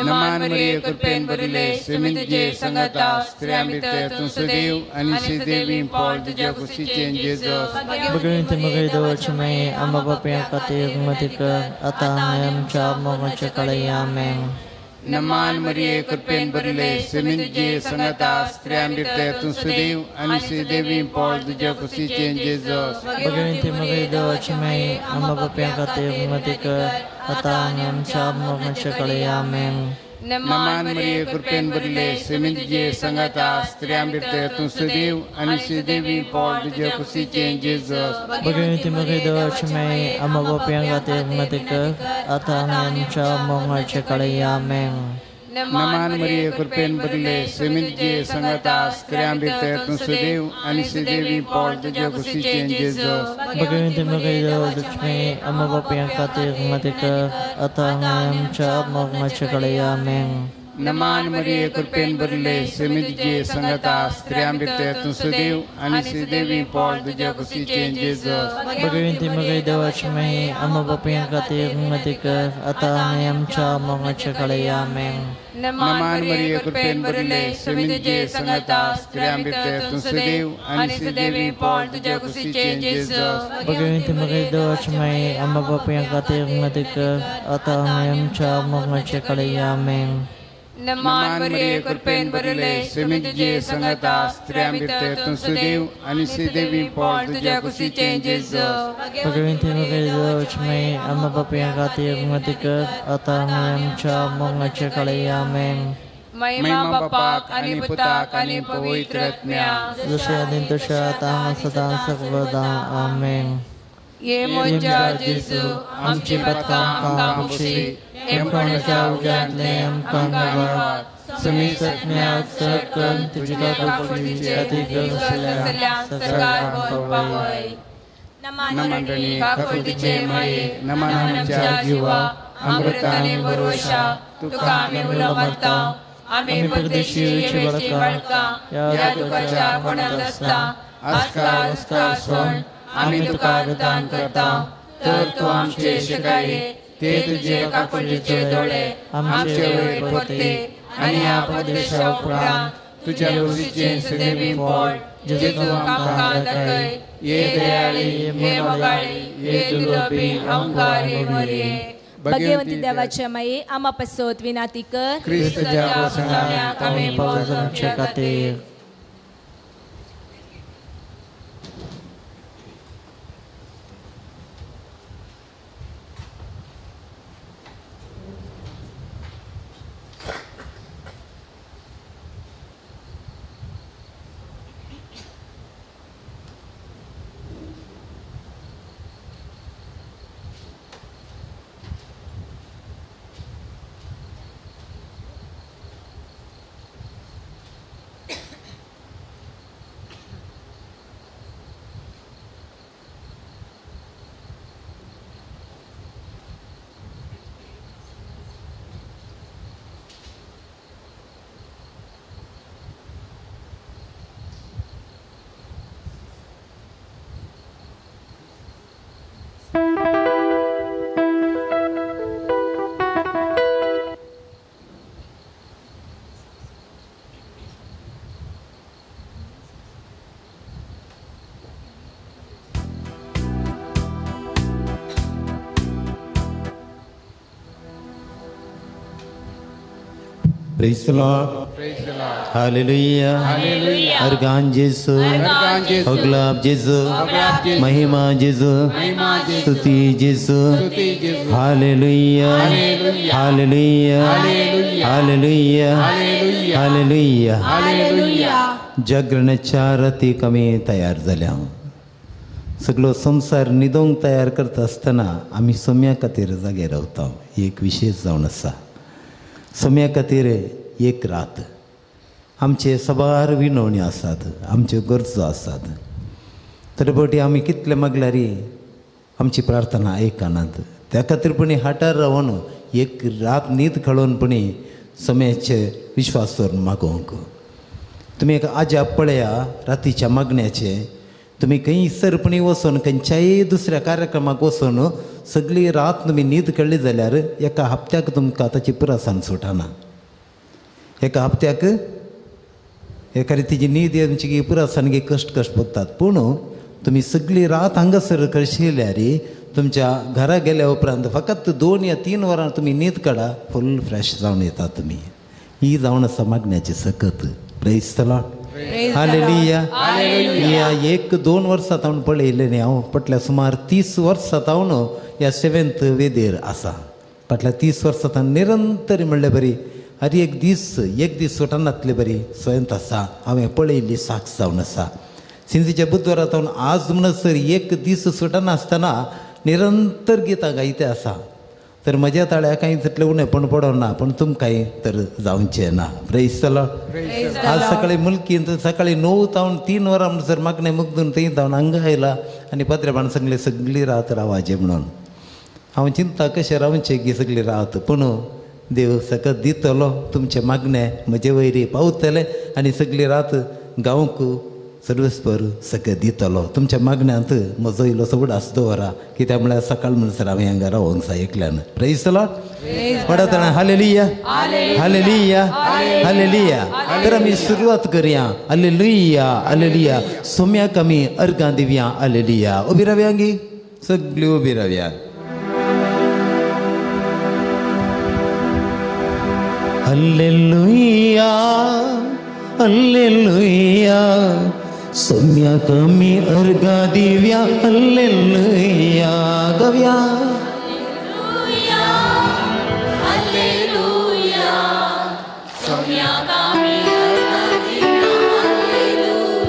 नमान मरिये कृपेन भरले स्वामी तुझे संगता स्त्रियां भितर तू सुदैव आणि श्रीदेवी पॉल तुझ्या कुशीचे जेजस. भगवती मरिये देवाची माय आम्हा बाप्या खातीर विनंती कर. आता आमी आमच्या मोगाच्या काळी आमेन. नमान मरिये कृपेन भरले स्वामी तुझे संगता स्त्रियां भितर तू सुदैव आणि श्रीदेवी पॉल तुझ्या कुशीचे जेजस. भगवती मरिये देवाची माय आम्हा बाप्या खातीर विनंती कर. आता आमी आमच्या मोगाच्या काळी आमेन. नमान मरिये कृपेन भरले स्वामी तुझे संगता स्त्रियां भितर तू सुदैव आणि श्रीदेवी पॉल तुझ्या कुशीचे जेजस. भगवती मरिये देवाची माय आम्हा बाप्या खातीर विनंती कर. आता आमी आमच्या मोगाच्या काळी आमेन. नमान मरिये कृपेन भरले स्वामी तुझे संगता स्त्रियां भितर तू सुदैव आणि श्रीदेवी पॉल तुझ्या कुशीचे जेजस. भगवती मरिये देवाची माय आम्हा बाप्या खातीर विनंती कर. आता आमी आमच्या मोगाच्या काळी आमेन. नमान मरिये कृपेन भरले स्वामी तुझे संगता स्त्रियां भितर तू सुदैव आणि श्रीदेवी पॉल तुझ्या कुशीचे जेजस. भगवती मरिये देवाची माय आम्हा बाप्या खातीर विनंती कर. आता आमी आमच्या मोगाच्या काळी आमेन. नमान मरिये कृपेन भरले स्वामी तुझे संगता स्त्रियां भितर तू सुदैव आणि श्रीदेवी पॉल तुझ्या कुशीचे जेजस. भगवती मरिये देवाची माय आम्हा बाप्या खातीर विनंती कर. आता आमी आमच्या मोगाच्या काळी आमेन. नमान मरिये कृपेन भरले स्वामी तुझे संगता स्त्रियां भितर तू सुदैव आणि श्रीदेवी पॉल तुझ्या कुशीचे जेजस. भगवती मरिये देवाची माय आम्हा बाप्या खातीर विनंती कर. आता आमी आमच्या मोगाच्या काळी आमेन. महिमा बापाक आणि पुताक आणि पवित्र आत्म्याक. जशे आदीं तशें आतां आनी सदां सर्वदा आमेन. ये म्हज्या जेजू आमची पदकां आमकां बक्षी. एमकोणाच्या उज्यांतले आमकां निवाड. समी सत्म्याक सकन तुज्या कपडीचे अधिकार असल्या सरकार पावय. नमंडणी काकुटीचे माये नमन आमच्या जीवा अमृताने भरोशा तुका आम्ही उलमता. आम्ही परदेशीची बळका या दुखाच्या कोणाला असता. आजकाल सोन आम्ही तुका दान करता. तर तू आमचे शिकाये ते तुझे काकुलीचे डोळे आमचे वयर पोते. आणि या परदेशा उपरांत तुझ्या कुशीचे सुदैवी पॉल जेजू आमकां दाखय. ये दयाळी ये मोगाळी ये दुर्लभी आमकां रे मरिये. भगवती देवाच्या माये आम्हा पसोत विनाती कर. ख्रिस्ताच्या वचनांत आम्ही आमच्या खातीर. Praise the Lord. Praise the Lord. Hallelujah. Hallelujah. अर्गान जेसु, अर्गान जेसु, अगलाब जेसु, अगलाब जेसु, महिमा जेसु, महिमा जेसु, स्तुति जेसु, स्तुति जेसु. Hallelujah, hallelujah, hallelujah, hallelujah, hallelujah, hallelujah, hallelujah. Hallelujah. जागरणाच्या रती कमी तयार झाल्या. सगळो संसार निदोंग तयार करता आसतना आमी सोम्या खातीर जागे रावता. ही एक विशेष जावन आसा. सोम्या खातीर एक रात आमचे सबार विनवणी आसात, आमच्यो गरजो आसात. तर बटी आमी कितले मागल्यारी आमची प्रार्थना आयकनात. त्या खातीरपणी हाटार रावन एक रात न्हीद खळोनपणी समयाचे विश्वास दवरून मागोवंक. तुम्ही एक आजा पळया रातीच्या मागण्याचे. तुम्ही खंयसरपणी वचून खंयच्याय दुसऱ्या कार्यक्रमाक वचून सगळी रात तुम्ही न्हीद काडली जाल्यार एका हप्त्याक तुमकां ताची पुरासाण सुटना. एका हप्त्याक एका रितीची न्हीद तुमची पुरासाण कश्ट भोगतात. पूण तुम्ही सगळी रात हांगासर करशिल्ल्यार तुमच्या घरा गेल्या उपरांत फकत 2 या 3 वरां तुम्ही न्हीद काडा, फुल फ्रेश जावन येता तुमी. ही जावन आसा मागण्याची सकत. Praise the Lord. हालेलुया. ह्या 1-2 वर्सां हांव पळयलें न्ही. हांव फाटल्या सुमार 30 वर्सां हांव ह्या 7th वेदेर आसा. फाटल्या 30 वर्सां हांव निरंतर म्हणलें बरी हर एक दीस सुटनातली बरी स्वयंत आसा. हांवें पळयल्ली साक्ष जावन आसा. सिंधीच्या बुधवारांत आज म्हणसर 1 दीस सुटनासतना निरंतर गितां गायते आसा. तर म्हज्या ताळ्या कांय तितलें उणेपण पडों ना, पूण तुमकांय तर जावचें ना. Praise the Lord. आज सकाळी मुल्कींत सकाळी 9 तावन 3 वरां म्हणसर मागणें मुग्दून थंय जावन हांगा आयला आनी पात्रेबाण सांगलें सगळी रात रावाजें म्हणून. हांव चिंता कशें रावचें की सगळी रात. पूण देव सकत दितलो. तुमचें मागणें म्हजे वयरी पावतलें आनी सगळी रात गांवक सर्वस्पर सकत दितलो. तुमच्या मागण्यांत म्हजो इल्लोसो उडास दवरा, कित्याक म्हळ्यार सकाळ म्हणसर हांवें हांगा रावोंक जाय एकल्यान. Praise the Lord. पडत हालेलुया हालेलुया हालेलुया. तर आमी सुरवात करया. Hallelujah hallelujah. सोम्याक आमी अर्गां दिवया. हालेलुया. उबी रावया गी सगळीं उबी रावया. Hallelujah hallelujah. सोम्याक आमी अर्गां दिवया. हालेलुया. गव्या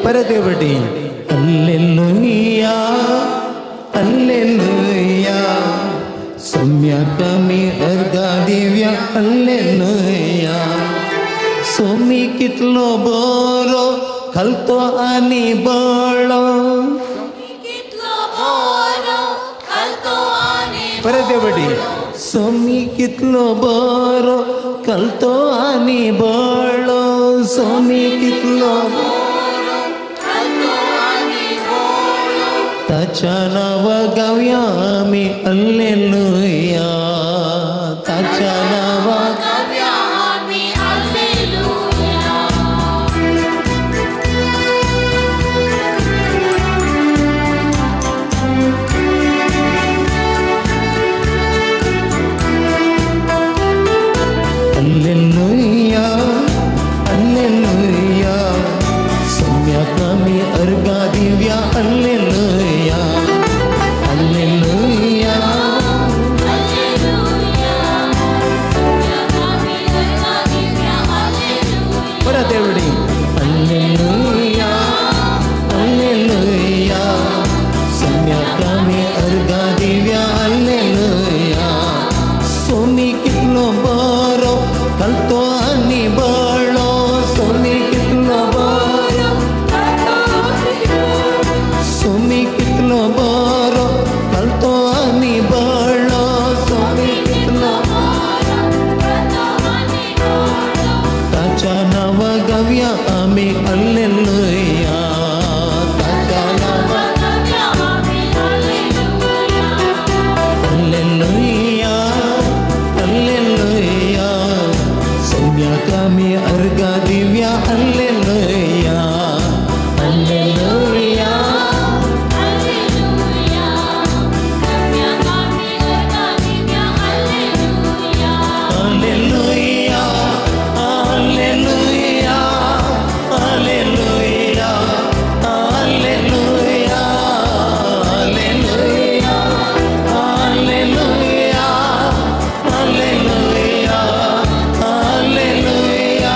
परत एवटी हालेलुया हालेलुया. सोम्याक आमी अर्गां दिवया. हालेलुया. सोमी कितलो बरो खालतो आनी बळो. परत एवटी सोमी कितलो बरो खालतो आनी बळो. सोमी कितलो ताच्या नांवा गावया आमी. हालेलुया. ताच्या नांवा हालेलुया हालेलुया. सोम्याक आमी अर्गां दिवया. Hallelujah hallelujah. परत एवढी हालेलुया हालेलुया. सोम्याक आमी अर्गां दिवया. हालेलुया. सोमी कितलो बरो खालतो आनी बळो. सोमी कितलो बरो सोमी कितलो बरो खालतो आनी बळो. सोमी कितलो ताच्या नांवा गावया आमी. हालेलुया. ताच्या नांवा हालेलुया हालेलुया. सोम्याक आमी अर्गां दिवया. Hallelujah hallelujah. Hallelujah hallelujah hallelujah hallelujah hallelujah hallelujah hallelujah hallelujah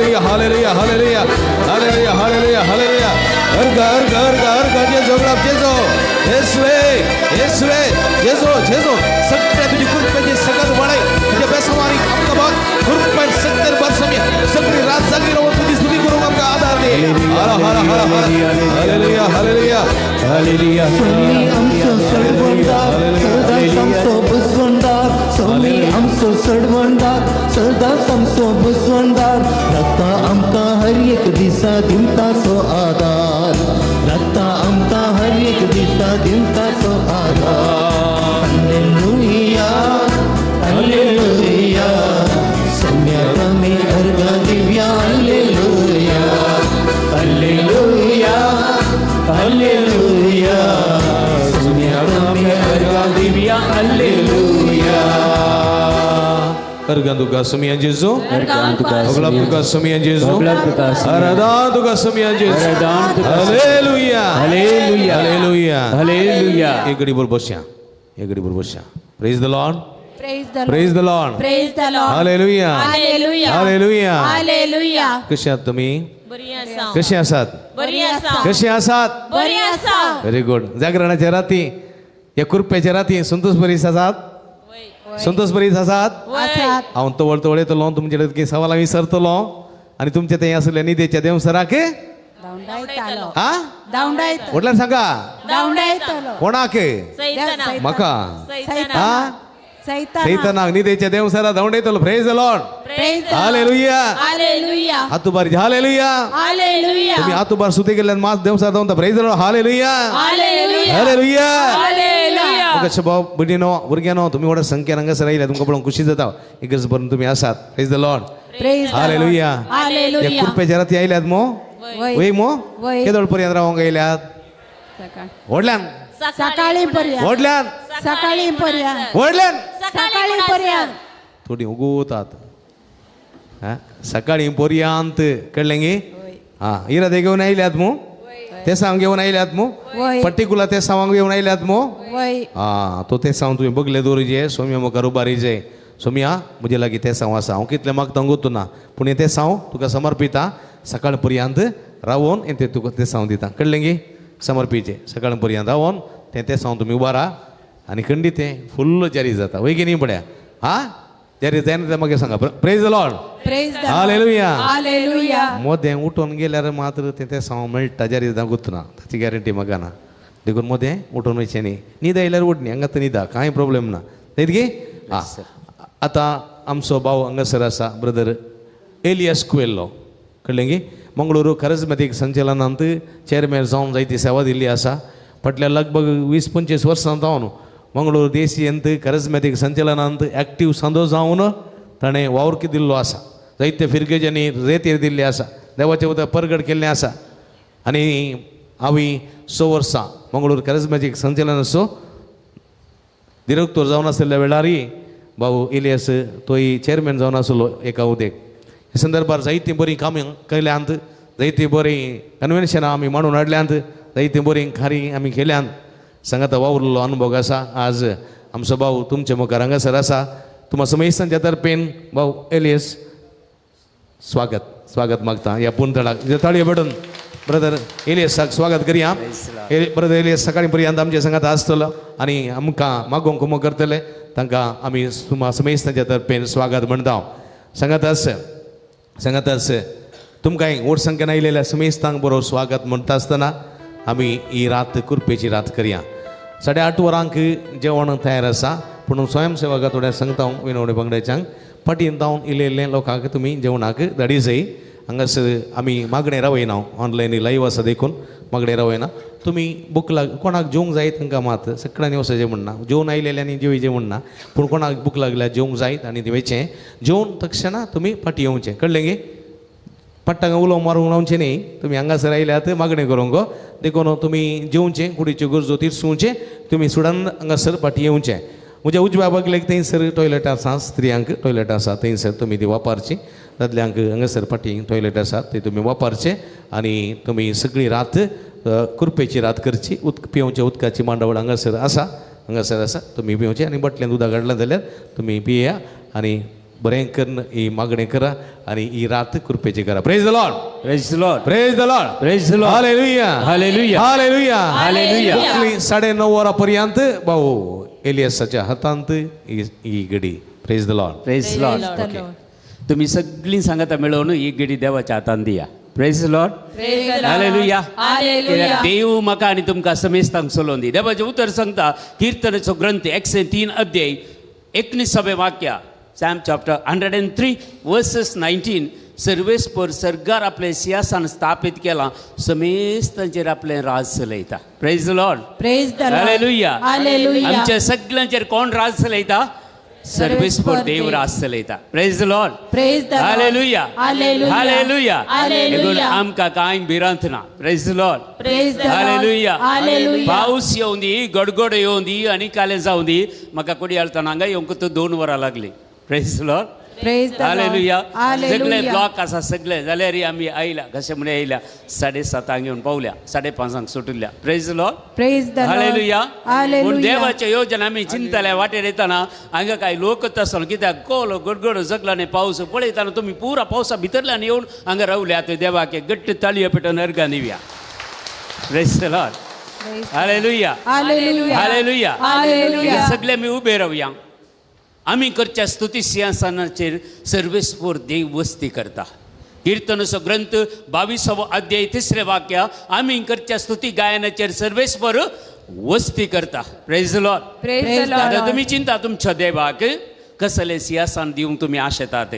hallelujah hallelujah hallelujah hallelujah hallelujah hallelujah अर्घ जेजो जेजो येशुवे जेजो सगळ्या तुझी कृपेची सगळं वाढाय तुझ्या बेसवारी आमका बघ कृपा सत्तर वर्षमी सगळी रात जागी राहून तुझी स्तुती करू आमका आधार दे हालेलुया हालेलुया हालेलुया सोमी आमचो सडवंदार सदांच आमचो बुजवंदार सोमी आमचो सडवंदार सदांच आमचो बुजवंदार रक्ता आमकां हर एक दिसा दिवता सो आदार रक्ता आमकां हर एक दिसा दिवता सो आदार हालेलुया हालेलुया सोम्या कमी अर्घ दिव्या हालेलुया हालेलुया हालेलुया सोम्या कमी अर्घ दिव्या हालेलुया अर्घ तुका सोमिया जेजो Argaan tuka अगलाप तुका सोमिया जेजो Oglap tuka Somiya. आराधना तुका सोमिया Jeju Aradhan tuka hallelujah Hallelujah. Hallelujah Hallelujah. एक घडी बोल बसया praise the Lord Praise the praise the Lord Praise the Lord. हालेलुया Hallelujah. Hallelujah Hallelujah. कशे आहात तुम्ही बरी आसा कशे आसात बरी आसा कशे आसात बरी आसा व्हेरी गुड जागरणाच्या राती या कुरप्याच्या राती संतोष बरीस आसात संतोष बरीस आसात हांव तवळ येतलो तुमचे कडेन सवालां विसरतलो आनी तुमचे थंय आसले न्हिदेच्या देवसराक हा म्हटल्यार सांगा कोणाक सैताना म्हाका सैताना हा सैतानाक न्हिदेच्या देवसरा धांवडयतलो प्रेज द लॉर्ड हालेलुया Hallelujah. हातुबार hallelujah Hallelujah. तुम्ही हातुबार सुते गेल्यान मास देवसरा धांवता प्रेज द लॉर्ड हालेलुया Hallelujah. Hallelujah Hallelujah. कशें भाव भुरग्यानो भुरग्यानो तुमी व्हडा संख्येन हांगासर आयल्या तुमकां पळोवन खुशी जाता एकच भरून तुमी आसात praise the Lord Praise the Lord. हालेलुया Hallelujah. या कुरप्याच्या राती आयल्यात मो वय मो वय. केदळ पर्यंत रावंक आयल्यात व्हडल्यान सकाळी पर्यंत व्हडल्यान सकाळी पर्यंत व्हडल्यान सकाळी पर्यंत थोडी उगवतात हा सकाळी पर्यंत कळलें गे हा इरादे घेवन आयल्यात मो ते सांग घेवन आयल्यात मो वय. पर्टिक्युलर ते सांग घेवन आयल्यात मो वय हा तो ते सांग तुवें बगले दवरचे सोम्या म्हाका रुबारीचे सोम्या म्हजे लागीं ते सांग आसा हांव कितलें मागता गोतू ना पूण हें तें सांग तुका समर्पिता सकाळ पर्यंत रावून हें तुका तें सांग दिता कळलें गे समर्पीचे सकाळ पर्यंत रावून तें सांग तुमी उबा राहा आनी खंडीत तें फुल्ल जारी जाता वय की न्ही पड्या हा जारी जायना तें म्हाका सांगा praise the Lord Praise the Lord. हालेलुया Hallelujah. मोदें उठून गेल्यार मात्र तें सांग मेळटा जारी जाता गुतना ताची गॅरंटी म्हाका ना देखून मोदें उठून वयचें न्ही न्हीद आयल्यार उठ न्ही हांगा न्हिदा कांय प्रॉब्लेम ना तेत गे हा आतां आमचो भाव हांगासर आसा ब्रदर एलियास कुवेल्लो कळ्ळें गे मंगळूरू खरेजमॅथीक संचलनांत चेअरमॅन जावन जायती सेवा दिल्ली आसा फाटल्या लगभग 20-25 वर्सां जावन मंगळूर देशीयंत खरेजमॅथीक संचलनांत एक्टीव सांदो जावन ताणें वावर दिल्लो आसा जायते फिरगेच्यांनी रेतीर दिल्ले आसा देवाचें उदक परगट केल्लें आसा आनी हांवें 6 वर्सां मंगळूर खरेजमॅथीक संचलनाचो डिरेक्टर जावन आसलेल्या वेळारय भाऊ इलियास तोय चेअरमॅन जावन आसलो एका उदेक. हे संदर्भात जायतीं बरीं कामां केल्यांत, जायतीं बरीं कन्वेन्शनां आमी मांडून हाडल्यांत, जायतीं बरीं कार्य आमी केल्यांत. सांगाता वावुरलेलो अनुभव आसा. आज आमचो भाऊ तुमचे मुखार हांगासर आसा. तुम्हा समेस्तांच्या तर्फेन भाऊ इलियास स्वागत मागता ह्या पुंतळाक. ताळयो भेटून ब्रदर इलियासाक स्वागत करया. ब्रदर इलियास सकाळी पर्यंत आमच्या संगात आसतलो आनी आमकां मागोवंक कुमो करतले. तांकां आमी तुम्हा समेस्तांच्या तर्फेन स्वागत म्हणटा. सांगातास तुमकां वोट संख्येन आयिल्ल्या समेस्तांक बरो स्वागत म्हणटा आसतना आमी ही रात कृपेची रात करया. 8:30 वरांक जेवण तयार आसा, पूण स्वयंसेवका थोड्या सांगता विनवणे पंगडाच्यांक फाटीन जावन इल्लें लोकांक तुमी जेवणाक धाडिजय. हांगासर आमी मागणें रावयना, ऑनलायन लायव्ह आसा देखून मागणें रावयना. तुमी भूक कोणाक जेवंक जाय तांकां मात सगळ्यांनी वचचें म्हणना, जेवन आयलेल्यांनी जेवचें म्हणना, पूण कोणाक भूक लागल्यार जेवंक जायत आनी तेवेचें जेवन तक्षणा तुमी फाटीं येवचें. कळ्ळें गे? पट्टांक उलोव मारूंक रावचें न्ही. तुमी हांगासर आयल्यात मागणें करूंक देखून तुमी जेवचें, कुडीच्यो गरजो तीर्सुवचें, तुमी सुडान हांगासर फाटीं येवचें. म्हज्या उजव्या बागलेक थंयसर टॉयलेट आसा, स्त्रियांक टॉयलेट आसा, थंयसर तुमी ती वापरची. दादल्यांक हांगासर फाटीं टॉयलेट आसा ते तुमी वापरचें आनी तुमी सगळी रात कृपेची रात करची. पिवच्या उदकाची मांडावळ हांगासर आसा, तुमी पिवचें आनी बटल्यान उदक काडलें जाल्यार तुमी पिया आनी बरें करून ही मागणें करा आनी ही रात कृपेची करा. Praise the Lord, praise the Lord, praise the Lord, praise the Lord. Hallelujah, hallelujah, hallelujah, hallelujah. 9:30 वरांपर्यंत भाऊ एलियासाच्या हातांत ही घडी. Praise the Lord, praise the Lord. तुम्ही सगळीं सांगाता मेळोवन ही घडी देवाच्या हातांत दिया. Praise the Lord, hallelujah. देव म्हाका आनी तुमकां समेस्तांक चलोवन दी. देवाचें उतर सांगता किर्तनाचो ग्रंथ 103 अध्याय 19 वाक्य. Psalm chapter 103 verses 19. सर्वेस्पर सरकार आपले सिंहासन स्थापित केला, समेस्तांचेर आपले राज चलयता. Praise the Lord, praise the Lord, hallelujah, hallelujah. आमच्या सगळ्यांचेर कोण राज चलयता? सर्वेस्पर देव राज चलयता. Praise the Lord, praise the Lord, hallelujah, hallelujah, hallelujah, hallelujah. आमकां कांय भिरांत ना. Praise the Lord, praise the Lord, hallelujah, hallelujah. पावस येवन दी, गडगड येवन दी आनी काले जावन दी. म्हाका कोडी हालतना हांगा येवंक तो 2 वरां लागली. Praise the Lord, praise the Lord, hallelujah. Hallelujah. सगळे ब्लॉक आसा सगळे जाल्यार आमी आयला कशें म्हणून येयल्या 7:30 येवन पावल्या, 5:30 सुटल्या. Praise the Lord, praise the Lord, hallelujah. Hallelujah. पूण देवाच्या योजना आमी चिंतल्या वाटेर येताना हांगा कांय लोक आसलो, कित्याक कोलो गडगड जगला न्ही पावस पळयताना तुमी पुरा पावसा भितरल्यान येवन हांगा रावल्यात. देवाक गट्ट ताळयो पेटोवन अर्घ दिवया. Praise the Lord, hallelujah, hallelujah, hallelujah, hallelujah. सगळे आमी उबे रावया. आमी करच्या स्तुती सिंहासनाचेर सर्वेस्पर देव वस्ती करता. कीर्तनाचो ग्रंथ 22 अध्याय 3 वाक्य. आमी करच्या स्तुती गायनाचेर सर्वेस्पर वस्ती करता. Praise the Lord, praise the Lord. आता तुम्ही चिंता तुमच्या देवाक कसले सिंहासन दिवंक तुमी आशेतात.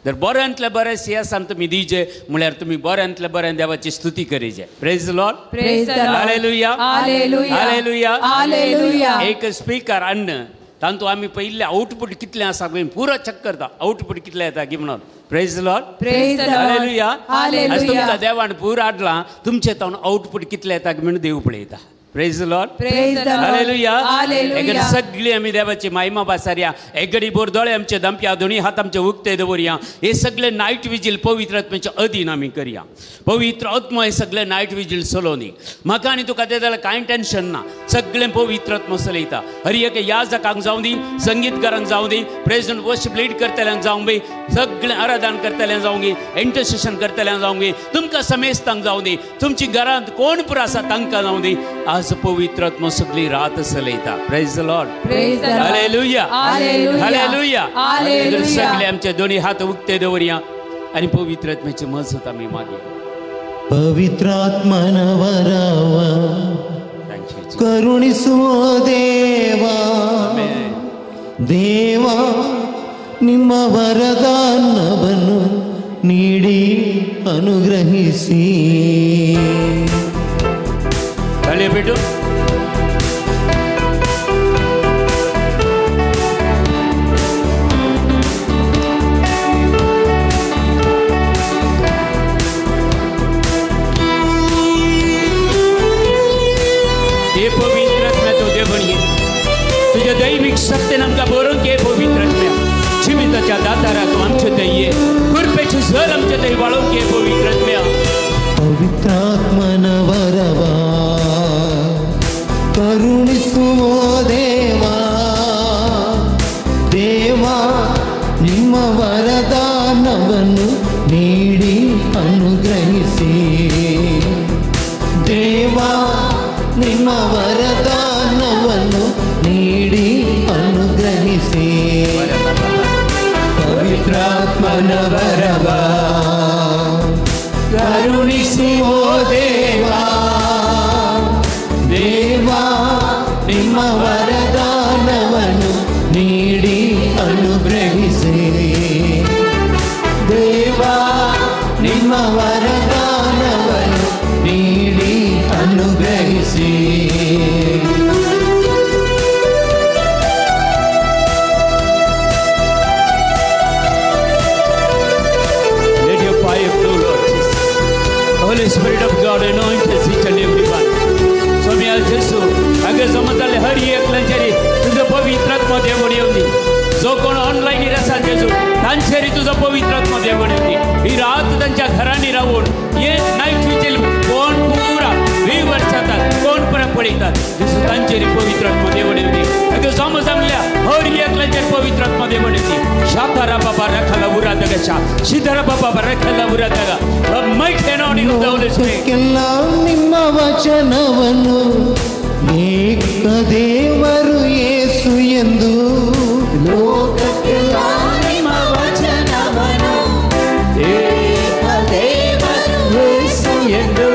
जर बऱ्यांतले बरें सिंहासन तुमी दिवचे म्हळ्यार तुमी बऱ्यांतले बरें देवाची स्तुती करीचे. Praise the Lord, praise the Lord, hallelujah, hallelujah, hallelujah, hallelujah. एक स्पीकर अन्न तांतू आमी पयले आउटपुट कितलें आसा पुरो चेक करता. आउटपुट कितलें येता की म्हणून. Praise the Lord, praise the Lord, hallelujah. Hallelujah. आज तुमकां देवान पूर हाडलां, तुमचे तावन आउटपुट कितलें येता म्हणून देव पळयता. Praise the Lord, praise the Lord, hallelujah. Hallelujah. एगडी सगळी आमी देवाची महिमा बासारया. एगडी बोर दोळे आमचे दंप्या, दोन्ही हात आमचे उक्ते दवरया. हे सगळे नाईट विजील पवित्र आत्म्याच्या अधीन आमी करया. पवित्र आत्मा हे सगळे नाईट विजील चलोवनी. म्हाका आनी तुका ते जाल्यार कांय टेन्शन ना. सगळे पवित्र आत्मा चलयता. हर एक याजकांक जावं दी, संगीतकारांक जावं दी, प्रेज एंड वर्शिप लीड करतल्यांक जावं दी, सगळे आराधन करतल्यांक जावं दी, इंटरसेशन करतल्यांक जावं दी, तुमकां समेस्तांक जावं दी, तुमची घरांत कोण पुरो आसा तांकां जावं दी. आज पवित्र आत्मा सगळी रात चलयता. Praise the Lord, praise the Lord, hallelujah, hallelujah, hallelujah. Hallelujah. सगळे आमचे दोन्ही हात उक्ते दवरया आणि पवित्र आत्म्याची मजत आमी मागया. पवित्र आत्मन वरावा थँक्यू करुणिसुओ देवा देवा ನಿಮ್ಮ ವರದಾನವನ್ನು ನೀಡಿ ಅನುಗ್ರಹಿಸಿ. ತಾಳಿ ಬಿಟ್ಟು हे पवित्र आत्म्याचो देव घे. तुझ्या दैविक सत्य नमका बरोवन घे पवित्रात्म्या जिविताच्या दातारा तू आमचे थंय ये कृपेची झर आमचे थंय वाळोवन घे पवित्रात्म्या ಪವಿತ್ರಾತ್ಮನ ವರವ ಕರುಣಿಸುವ ದೇವಾ ದೇವಾ ನಿಮ್ಮ ವರದಾನವನ್ನು ನೀಡಿ ಅನುಗ್ರಹಿಸಿ ದೇವಾ ನಿಮ್ಮ ವರದಾನವನ್ನು ನೀಡಿ ಅನುಗ್ರಹಿಸಿ ಪವಿತ್ರಾತ್ಮನ ವರವ ಕರುಣಿಸುವ ದೇವಾ ದೇವಾ ನಿಮ್ಮ ವರದಾನವನ್ನು ನೀಡಿ ಅನುಗ್ರಹಿಸಿ ದೇವಾ ನಿಮ್ಮ ವರದಾನವನ್ನು ನೀಡಿ ಅನುಗ್ರಹಿಸಿ Holy Spirit of God, anoint us each and every one. स्वामी आज जेसू अगर जमताले हर एक लंचरी तुझं पवित्रात्मा देवण येऊन जो कोण ऑनलाईन रसा जेसू तांचेरी तुझं पवित्रात्मा देवण येऊन ही रात त्यांच्या घराने राहून ये नाईट विजिल कोण पुरा 20 वर्षात कोण परत पडितात जेसू तांचेरी पवित्रात्मा देवण येऊन अगर जमल्या हर एक लंचर पवित्रात्मा देवण येऊन शाकारा बाबा रखला उरा दगचा सिद्धरा बाबा रखला उरा दगा ಲೋಕಕ್ಕೆಲ್ಲ ನಿಮ್ಮ ವಚನವನ್ನು ಏಕ ದೇವರು ಯೇಸು ಎಂದು ಲೋಕಕ್ಕೆಲ್ಲ ನಿಮ್ಮ ವಚನವನ್ನು ಏಕ ದೇವರು ಯೇಸು ಎಂದು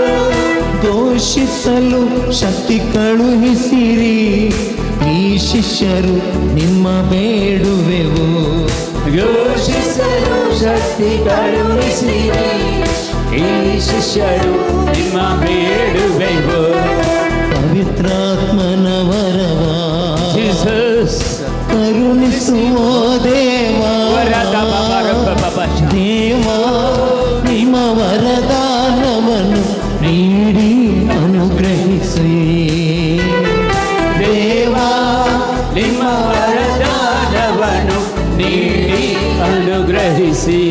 ಘೋಷಿಸಲು ಶಕ್ತಿ ಕಳುಹಿಸಿರಿ ಈ ಶಿಷ್ಯರು ನಿಮ್ಮ ಬೇಡುವೆವು ಘೋಷಿಸಲು ಶಕ್ತಿ ಕಳುಹಿಸಿರಿ ಈ ಶಿಷ್ಯರು ನಿಮ್ಮ ಬೇಡುವೆವು ಪವಿತ್ರಾತ್ಮನ ವರವ ಜೀಸಸ್ ಕರುಣಿಸುವ ದೇವಾ ದೇವಾ ನಿಮ್ಮ ವರದಾನವನ್ನು ನೀಡಿ ಅನುಗ್ರಹಿಸಿ ದೇವಾ ನಿಮ್ಮ ವರದಾನವನ್ನು ನೀಡಿ ಅನುಗ್ರಹಿಸಿ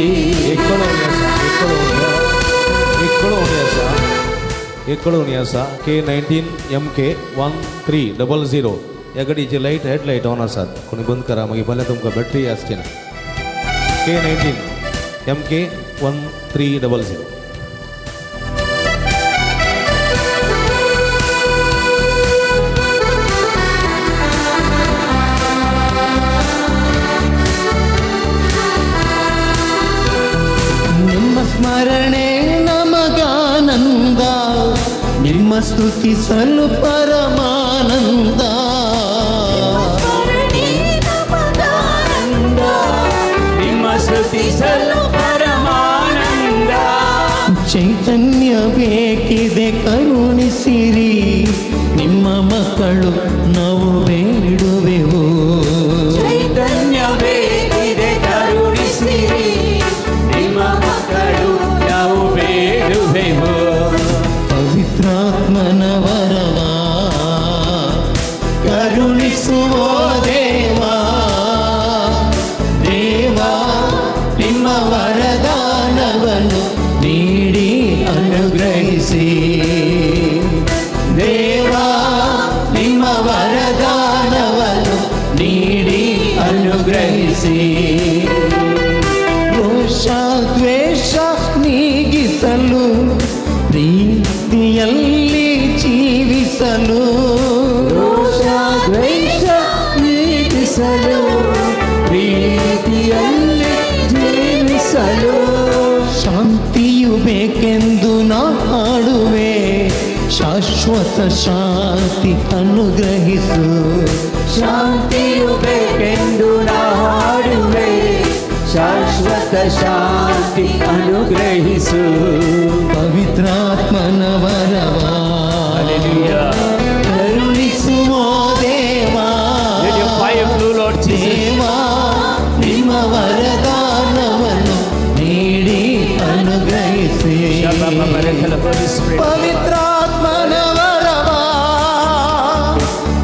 एकडून असा K19MK 1300 ह्या गाडीची लाईट हेडलाईट ऑन आसात कोणी बंद करा मागीर फाल्यां तुमकां बॅटरी आसची ना K19MK 1300 ನಿಮ್ಮ ಸ್ಮರಣೆ ನಮಗಾನಂದ ನಿಮ್ಮ ಸ್ತುತಿಸಲು ಪರಮಾನಂದ ನಿಮ್ಮ ಸ್ತುತಿಸಲು ಪರಮಾನಂದ ಚೈತನ್ಯ ಬೇಕಿದೆ ಕರುಣಿಸಿರಿ ನಿಮ್ಮ ಮಕ್ಕಳು ನಾವು ಬೇಡುವೆವು ಚೈತನ್ಯ ಬೇಕಿದೆ ಕರುಣಿಸಿರಿ ನಿಮ್ಮ ಮಕ್ಕಳು ನಾವು ಬೇಡುವೆವು ಪವಿತ್ರಾತ್ಮನ ವರವ ಕರುಣಿಸುವ ದೇವಾ ದೇವಾ ನಿಮ್ಮ ವರದಾನವನ್ನು ನೀಡಿ ಅನುಗ್ರಹಿಸಿ ದೇವಾ ನಿಮ್ಮ ವರದಾನವನ್ನು ನೀಡಿ ಅನುಗ್ರಹಿಸಿ ರೋಷ ದ್ವೇಷ ನೀಗಿಸಲು ಪ್ರೀತಿಯಲ್ಲಿ ಜೀವಿಸಲು ರೋಷ ದ್ವೇಷ ನೀಗಿಸಲು ಪ್ರೀತಿಯಲ್ಲಿ ಜೀವಿಸಲು ಶಾಂತಿಯು ಬೇಕೆಂದು ನಾ ಹಾಡುವೆ ಶಾಶ್ವತ ಶಾಂತಿ ಅನುಗ್ರಹಿಸು ಶಾಂತಿಯು ಬೇಕೆಂದು ನಾ ಹಾಡುವೆ ಶಾಶ್ವತ ಶಾಂತಿ ಅನುಗ್ರಹಿಸು ಪವಿತ್ರಾತ್ಮನ ವರವ ಕರುಣಿಸುವ ದೇವಾ ದೇವಾ ನಿಮ್ಮ ವರದಾನವನ್ನು ನೀಡಿ ಅನುಗ್ರಹಿಸಿ ಪವಿತ್ರಾತ್ಮನ ವರವ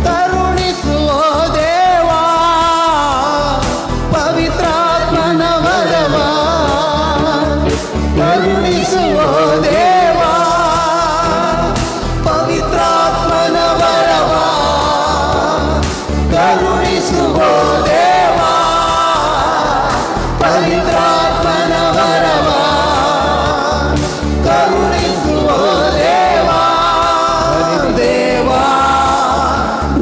ಕರುಣಿಸುವ ದೇವಾ ಕರುಣಿಸುವ ದೇವಾ ಪವಿತ್ರಾತ್ಮನ ವರವ ಕರುಣಿಸುವ ದೇವಾ ದೇವಾ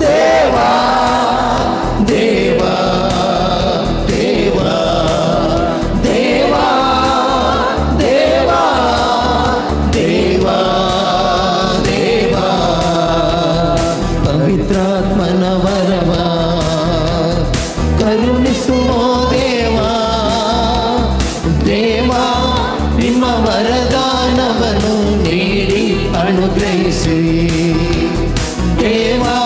ದೇವಾ ದೇವಾ ದೇವಾ ದೇವಾ ದೇವಾ ದೇವಾ ದೇವಾ ಪವಿತ್ರಾತ್ಮನ ವರವ ಕರುಣಿಸುವ ದೇವಾ ದೇವಾ ನಿಮ್ಮ ವರದಾನವನ್ನು ನೀಡಿ ಅನುಗ್ರಹಿಸಿ ದೇವಾ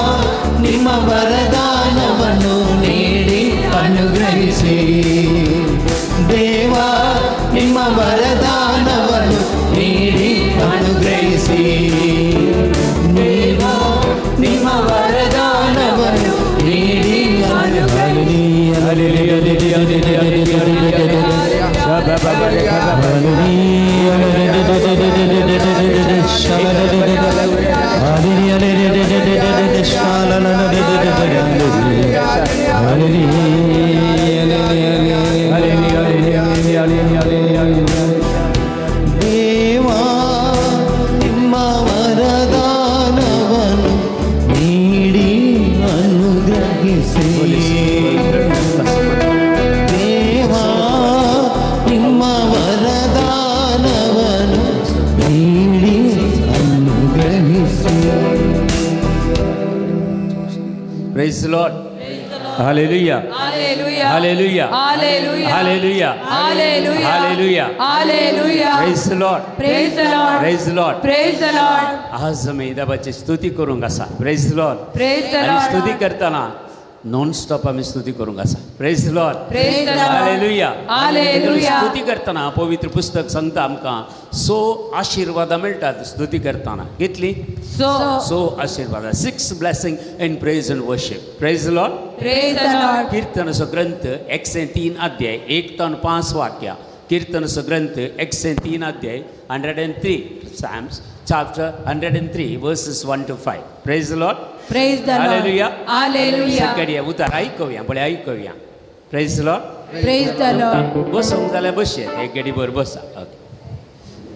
ನಿಮ್ಮ ವರದಾನವನ್ನು ನೀಡಿ ಅನುಗ್ರಹಿಸಿ ದೇವಾ ನಿಮ್ಮ ವರದಾನವನ್ನು ನೀಡಿ ಅನುಗ್ರಹಿಸಿ ದೇವಾ ನಿಮ್ಮ ವರದಾನವನ್ನು ನೀಡಿ ದೇವಾ ನಿಮ್ಮ ವರದಾನವನ್ನು ನೀಡಿ ಅನುಗ್ರಹಿಸಿ ದೇವಾ ನಿಮ್ಮ ವರದಾನವನ್ನು ನೀಡಿ ಅನುಗ್ರಹಿಸಿ. Praise the Lord. Hallelujah. Hallelujah. Hallelujah. Hallelujah. Hallelujah. Hallelujah. Hallelujah. Hallelujah. Praise the Lord. Praise the Lord. Praise the Lord. Praise the Lord. आज मी देवाची स्तुती करूंक आसा. Praise the Lord. Praise the आणि Lord. स्तुती करताना नॉन स्टॉप आम्ही स्तुती करूंक आसा. Praise the Lord. Praise the Lord. Hallelujah. Hallelujah. स्तुती करताना पवित्र पुस्तक सांगता आमकां सो आशीर्वादां मेळटात स्तुती करताना. कितली? सो आशीर्वाद. 6 blessing in praise and worship. Praise the Lord. Praise the Lord. कीर्तनाचो ग्रंथ 103 अध्याय 1 ते 5 वाक्या. कीर्तनाचो ग्रंथ 103 अध्याय 103 Psalms chapter 103 verses 1 to 5. Praise the Lord. Praise the Lord. Hallelujah. Hallelujah. सगळ्या उतार ऐकूया बळे ऐकूया. Praise the Lord. Praise the Lord. बसूंक जाल्यार बसया एक घडीभर बसा. Okay.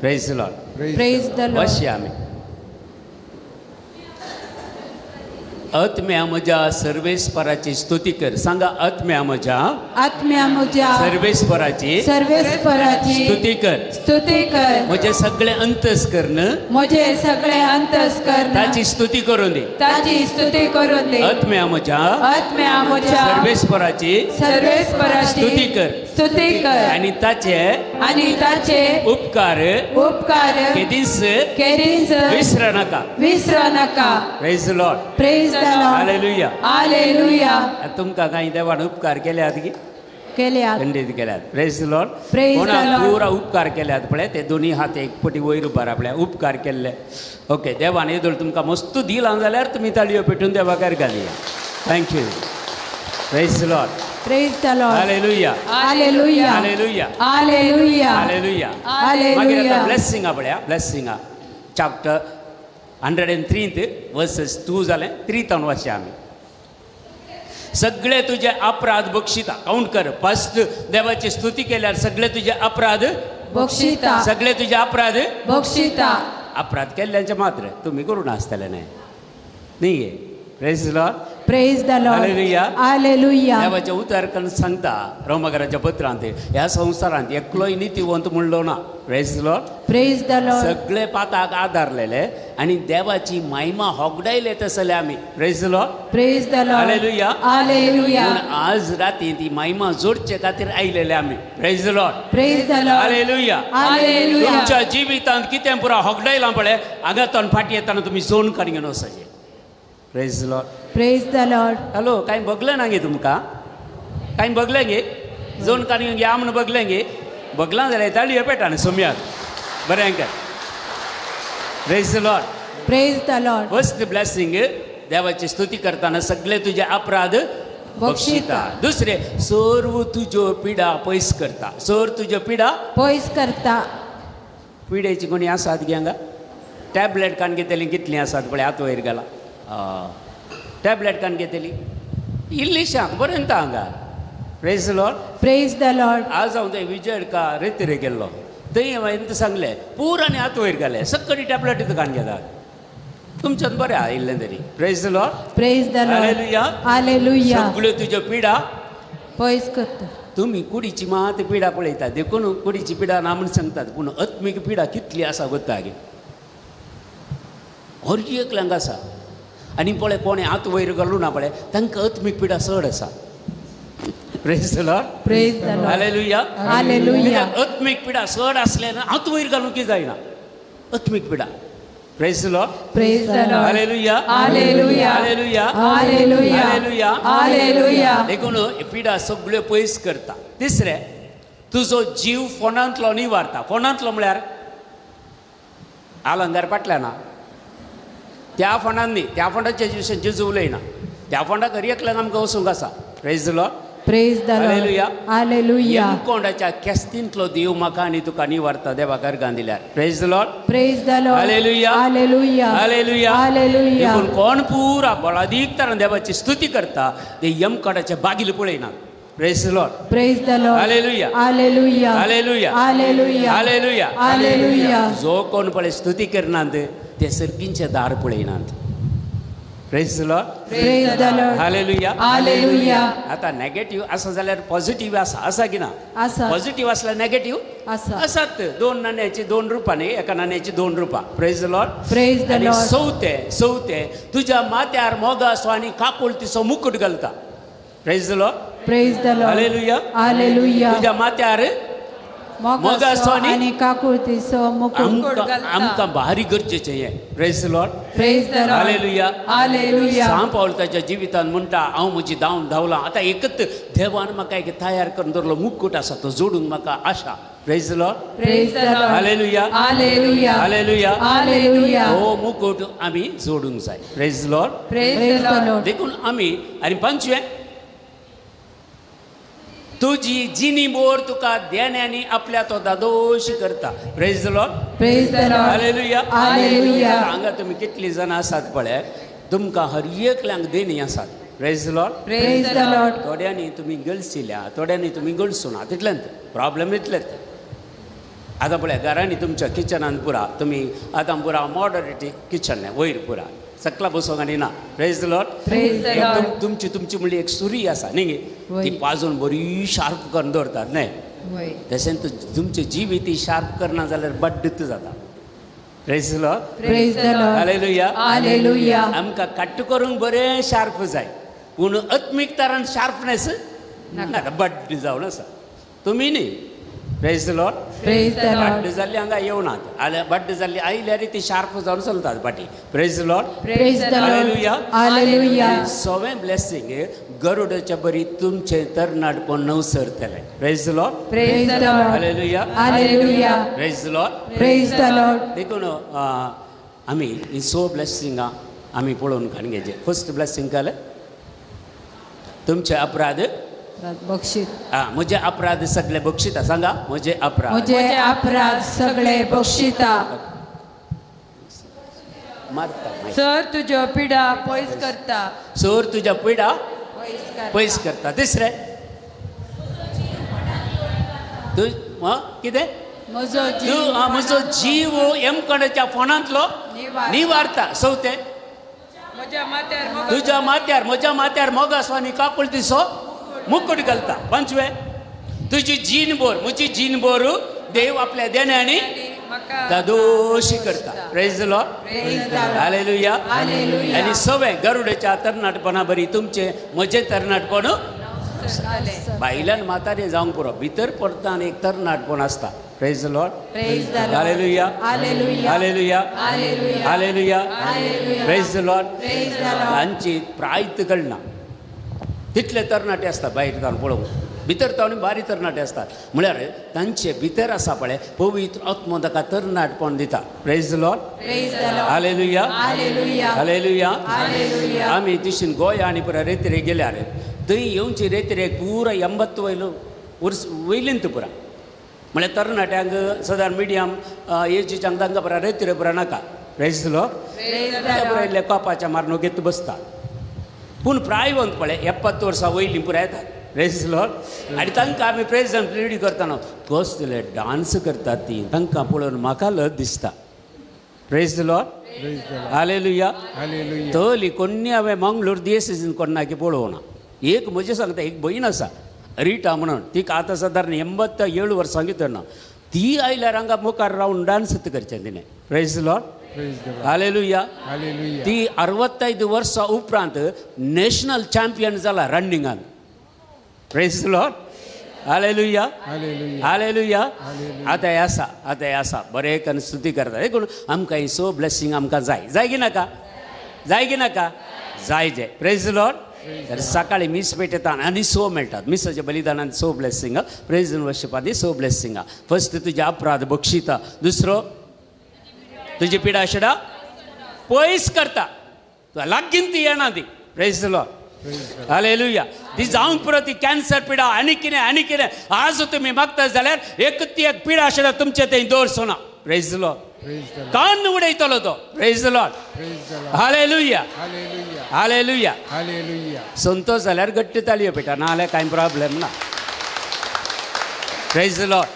Praise the Lord. Praise the Lord. बसया आमी. आत्म्या म्हज्या सर्वेस्पराची स्तुती कर. सांगा आत्म्या म्हज्या आत्म्या म्हज्या सर्वेस्पराची सर्वेस्पराची स्तुती कर. स्तुती कर. म्हजे सगळे अंतस्करण म्हजे सगळे अंतस्करण ताची स्तुती करून दे. ताची स्तुती करून दे. आत्म्या म्हज्या आत्म्या म्हज्या सर्वेस्पराची सर्वेस्पराची स्तुती कर. स्तुती कर. आणि ताचे ताचे उपकार उपकार केदीस केदीस विसरू नका. विसरू नका. Praise the Lord. Praise the Lord. Hallelujah. Hallelujah. तुमकां काही देवान उपकार केल्यात की केल्यात खंडीत केल्यात. Praise the Lord. Praise the कोणाक Lord. पुरा उपकार केल्यात पळय ते दोन्ही हात एक पटी वयर उबार आपल्या उपकार केल्ले. ओके देवान येदोळ तुमकां मस्त दिलां जाल्यार तुमी ताळयो पेटून देवाकार घालया. Thank you. Praise the Lord. Praise the Lord. Hallelujah. Hallelujah. Hallelujah. Hallelujah. Hallelujah. मागीर हालेलुया. आतां ब्लेसिंगा पळया. ब्लेसिंगा चॅप्टर 103 वर्सेस 2 जालें 3 तावन वाचया आमी. सगळे तुझे अपराध बक्षिता. काउंट कर. फस्ट देवाची स्तुती केल्यार सगळे तुझे अपराध बक्षिता. सगळे तुझे अपराध बक्षिता. अपराध केल्ल्यांचे मात्र तुम्ही करून आसतले न्ही गे. Praise the Lord. Praise the Lord. Hallelujah. Hallelujah. देवाच्या उतारकन सांगता रोमाकाराच्या पत्रांत ह्या संवसारांत एकलोय नितीवंत म्हणलो ना. Praise the Lord. Praise the Lord. सगळे पाताक आदारलेले आणि देवाची महिमा होगडायले तसले आमी. Praise the Lord. Praise the Lord. Hallelujah. Hallelujah. पूण आज राती ती महिमा जोडचे खातीर आयलेले आमी. Praise the Lord. Praise the Lord. Hallelujah. Hallelujah. तुमच्या जिवितांत कितें पुरा होगडायलां पळय हांगातून फाटी येताना तुमी जोन काडून वचचे. Praise the Lord. Praise the Lord. Hello कांय बगलें ना गे तुमकां. कांय बगलें गे. जोन काडून गे आमन बगलें गे. बगलां जाल्यार ताळयो पेटान सोम्याक बरें कर. Praise the Lord. Praise the Lord. First blessing देवाची स्तुती करताना सगळे तुझे अपराध बक्षिता. दुसरे सर्व तुज्यो पिडा पयस करता. सर तुज्यो पिडा पयस करता. पिडेची कोणी आसात गे हांगा. टॅबलेट कान घेतली कितली आसात पळय हात वयर घाला. टॅबलेट कान घेतली इल्ली सांग बरें हांगा praise the Lord. Praise the Lord. आज हांव थंय विजय का रेतीरे गेल्लो थंय हांवें सांगलें पूर आनी हात वयर घाले सकडी टॅबलेटी तुकान घेतात तुमच्यान बरें आयिल्लें तरी. Praise the Lord. Praise the Lord. Hallelujah. Hallelujah. सगळ्यो तुज्यो पिडा पयस करता. तुम्ही कुडीची मात पिडा पळयतात देखून कुडीची पिडा ना म्हूण सांगतात पूण आत्मीक पिडा कितली आसा गोता गे हर एकल्यांक आसा. आनी पळय कोणें हात वयर घालूं ना पळय तांकां आत्मीक पिडा चड आसा. Praise the Lord. Praise the Lord. Hallelujah. Hallelujah. आत्मीक पिडा चड आसल्यान हात वयर घालूंक जायना आत्मीक पिडा. Praise the Lord. Praise the Lord. Hallelujah. Hallelujah. Hallelujah. Hallelujah. Hallelujah. Hallelujah. देखून पिडा सगळ्यो पयस करता. तिसरें तुजो जीव फोनांतलो निवारता. फोनांतलो म्हळ्यार आलंगार पाटल्या ना त्या फोंडान न्ही त्या फोंडाचे विशय जेजू उलयना त्या फोंडाक एकल्यान आमकां वचूंक आसा. Praise the Lord. Praise the Lord. Hallelujah. Hallelujah. कोंडाच्या केस्तींतलो देव म्हाका आनी तुका निवारता देवाक अर्गां दिल्यार. Praise the Lord. Praise the Lord. Hallelujah. Hallelujah. Hallelujah. Hallelujah. देखून कोण पुरा बळादीक तरान देवाची स्तुती करता ते यमकोडाचे बागील पळयनात. Praise the Lord. Praise the Lord. Hallelujah. Hallelujah. Hallelujah. Hallelujah. Hallelujah. Hallelujah. जो कोण पळय स्तुती करनात ते सर्गींचे दार पळयनात. Praise the Lord. Praise the Lord. Hallelujah. Hallelujah. आता नेगेटिव्ह आसा जाल्यार पॉझिटिव्ह आसा की ना. आसा. पॉझिटिव्ह असल्यार नेगेटिव्ह आसा. आसात. 2 नाण्याची 2 रुपां न्ही एका नाण्याची 2 रुपां. Praise the Lord. Praise the आनी लॉर्ड. चवथे तुज्या माथ्यार मोग आसो आनी काकूळ तिचो मुकुट घालता. Praise the Lord. Praise the Lord. Hallelujah. Hallelujah. तुज्या माथ्यार मोग आसो आनी काकुळतीचो मुकुट आमकां भारी गरजेचें हें. Praise the Lord. Praise the Lord. Hallelujah. Hallelujah. सांग पावल ताच्या जिवितान म्हणटा हांव म्हजी धांवन धांवलां आतां एकच देवान म्हाका एक तयार करून दवरलो मुकुट आसा तो जोडूंक म्हाका आशा. Praise the Lord. Praise the Lord. Hallelujah. Hallelujah. Hallelujah. Hallelujah. हो मुकुट आमी जोडूंक जाय. Praise the Lord. Praise the Lord. देखून आमी आनी पंचवें तुजी जिनी बोर तुका देण्यानी आपल्या तो दादोशी करता. Praise the Lord. Praise the Lord. Hallelujah. Hallelujah. हांगा तुमी कितलीं जाणां आसात पळय तुमकां हर एकल्यांक देणी आसात. Praise the Lord. Praise the Lord. थोड्यांनी तुमी गळसिल्या थोड्यांनी तुमी गळसूं ना तितलेंच प्रॉब्लेम इतलेंच. आतां पळय घरांनी तुमच्या किचनान पुरा तुमी आतां पुरा मॉडर्निटी किचन वयर पुरा सकला बसोंक आनी ना. Praise the Lord. Praise the Lord. तुमची म्हणली एक सुरी आसा न्ही वय. ती पाजून बरी शार्प करून दवरतात न्हय. वय. तशें तुमची जीव ती शार्प करना जाल्यार बड्डत जाता. Praise the Lord. Praise the Lord. Hallelujah. Hallelujah. आमकां कट्ट करूंक बरें शार्प जाय पूण आत्मीक तरान शार्पनेस नाका बड्ड जावन आसा तुमी न्ही. Praise the Lord. Praise the Lord. बड्ड जाल्ली हांगा येवनात आल्या बड्ड जाल्ली आयल्यार ती शार्प जावन चलतात फाटी. Praise the Lord. Praise the Lord. Hallelujah. Hallelujah. सगळें ब्लेसिंग गरुडाच्या बरी तुमचें तरणाटपण नवसरतलें. Praise the Lord. Praise the Lord. Hallelujah. Hallelujah. Praise the Lord. Praise the Lord. देखून आमी ही ब्लेसिंगां आमी पळोवन घेवचे. फर्स्ट ब्लेसिंग जालें तुमचे अपराध बक्षीत. म्हजे अपराध सगळे बक्षिता. सांगा म्हजे अपराध. म्हजे अपराध सगळे बक्षिता. मारता सर तुज्यो पिडा पयस करता. सोर तुज्या पिडा पयस करता. तिसरें तूं कितें म्हजो जीव एमकणाच्या फोंडांतलो निवारता. चवथें तुज्या माथ्यार म्हज्या माथ्यार मोग आसो आनी काकूळ तिचो मुकुट घालता. पंचवें तुजी जीन बोर म्हजी जीन बोर देव आपल्या देण्यानी दादोशी करता. Praise the Lord. हालेलुया. आनी सवें गरुडाच्या तरणाटपणा बरी तुमचे म्हजें तरणाटपण बायल्यान म्हातारे जावंक पुरो भितर पडटान एक तरणाटपण आसता. Praise the Lord. Praise the Lord. Hallelujah. Hallelujah. Hallelujah. Hallelujah. Praise the Lord. Praise the Lord. तांची प्रायत कळना तितले तरणाटे आसतात भायर जावन पळोवंक भितर तावनी बारी तरणाटे आसतात म्हळ्यार तांचे भितर आसा पळय पवित्र आत्मो ताका तरणाटपण दिता. Praise the Lord. Praise the Lord. Hallelujah. Hallelujah. Hallelujah. Hallelujah. आमी दिशीन गोंय आनी पुरा रेतरे गेल्यार थंय येवची रेतरेक पुरा 80 वर्स वयलींत पुरा म्हळ्यार तरणाट्यांक सादारण मिडियम एजीच्यांक तांकां पुरा रेतरे पुरा नाका. Praise the Lord. Praise the ते लॉर्ड. पुरा इल्ले कॉपाच्या मारनो घेत बसता. पूण प्रायवंत पळय 70 वर्सां वयलीं पुराय येतात प्रेज लॉर्ड. आनी तांकां आमी प्रेज आनी प्लेडी करतना कसले डान्स करतात ती, तांकां पळोवन म्हाका लज दिसता. Praise Lord. हालेलुया. तोली कोणी हांवें मंगळूर दिएसीन कोणाकी पळोवना. एक म्हजें सांगता, एक भयण आसा रिटा म्हणून, तीक आतां सादारण 87 वर्सां भितर ना. ती आयल्यार हांगा मुखार रावन डान्स करचें तिणें. Praise Lord. हालेलुया. ती 65 वर्सां उपरांत नॅशनल चॅम्पियन जाला रनिंगान. Praise Lord. हालेलुया. हालेलुया. आतां आसा बरें करून स्तुती करता. देखून आमकां ही सो ब्लेसिंग आमकां जाय की नाका? जाय की नाका? जाय जे. Praise Lord. तर सकाळी मीस पेटयता आनी सो मेळटात. मिसाच्या बलिदानान सो ब्लेसिंग, प्रेज वर्शिपादी सो ब्लेसिंग. फर्स्ट तुजे अपराध बक्षिता, दुसरो तुजी पिडा शिडा पयस करता, तुका लागीन ती येना ती. Praise Lord. हालेलुया. ती जावन पुरो ती कॅन्सर पिडा आनी कितें आज तुमी मागता जाल्यार एक पिडा शिडा तुमचे थंय दवरचो ना. Praise Lord. कान उडयतलो तो. Praise Lord. Hallelujah. Hallelujah. Santosh जाल्यार गट्ट ताळयो पेटा, ना जाल्यार कांय प्रॉब्लेम ना. Praise Lord.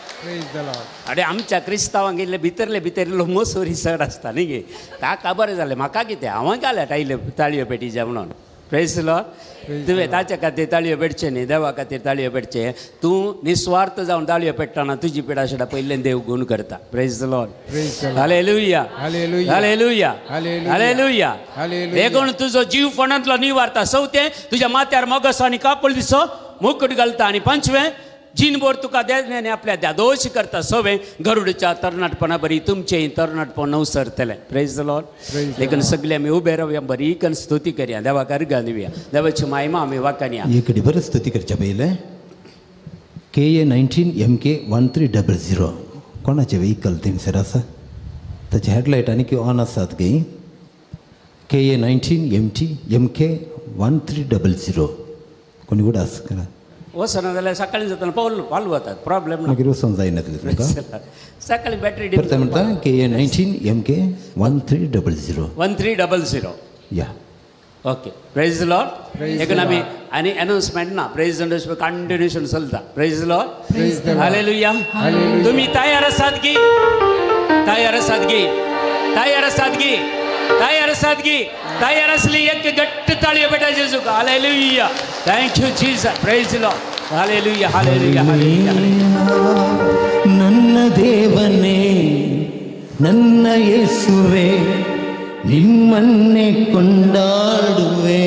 आनी आमच्या क्रिस्तांवांक इल्ले भितरले मोसोरी चड आसता न्ही गे. ताका बरें जालें, म्हाका कितें, हांव घाल्या ताळयो पेटीचे म्हणून. Praise Lord. तुवें ताचे खातीर ताळयो पेटचे न्ही, देवा खातीर ताळयो पेटचे. तूं निस्वार्थ जावन ताळयो पेटतना तुजी पिडा शिडा पयलें देव गूण करता. Praise Lord. Hallelujah. Hallelujah. Hallelujah. देखून तुजो जीव फोंडांतलो निवारता. चवथें तुज्या माथ्यार मोगस आनी कापड दिसो मुकुट घालता. आनी पंचवें जीनभर तुका देवान आपल्या द्यादोश करता. सवें गरुडच्या तरणाटपणा बरी तुमचें तरणाटपण नवसरतलें. Praise Lord. देखून सगळे आमी उबे रावया, बरी करून स्तुती करया, देवाक अर्घ दिवया, देवाची महिमा आमी वाखानया. एक बरें स्तुती करच्या पयले KA 19 MK 1300 कोणाचें व्हेकल थंयसर आसा? ताचे हेडलायट आनी की ऑन आसात गे? KA 19 MK 1300 कोणी उडास करा वचना जाल्यार सकाळी जातना पावल वतात. प्रॉब्लेम ना. मागीर वचोन जायनातलें तुमकां. सकाळी बॅटरी परत म्हणटा KA 19 MK 1300 या. ओके. Praise Lord. देखून आमी आनी अनाउन्समेंट ना. प्रेज कंटिन्युएशन चलता. Praise Lord. हालेलुया. तुमी तयार आसात गी? तयार आसात गी? तयार आसात गी? तयार आसात गी? तयार असली एक गट्ट ताळयो पेटा जेजूक. Hallelujah. Thank you Jesus. Praise Lord. Hallelujah. Hallelujah. Hallelujah. ನನ್ನ ದೇವನೇ, ನನ್ನ ಯೇಸುವೆ, ನಿಮ್ಮನ್ನೇ ಕೊಂಡಾಡುವೆ,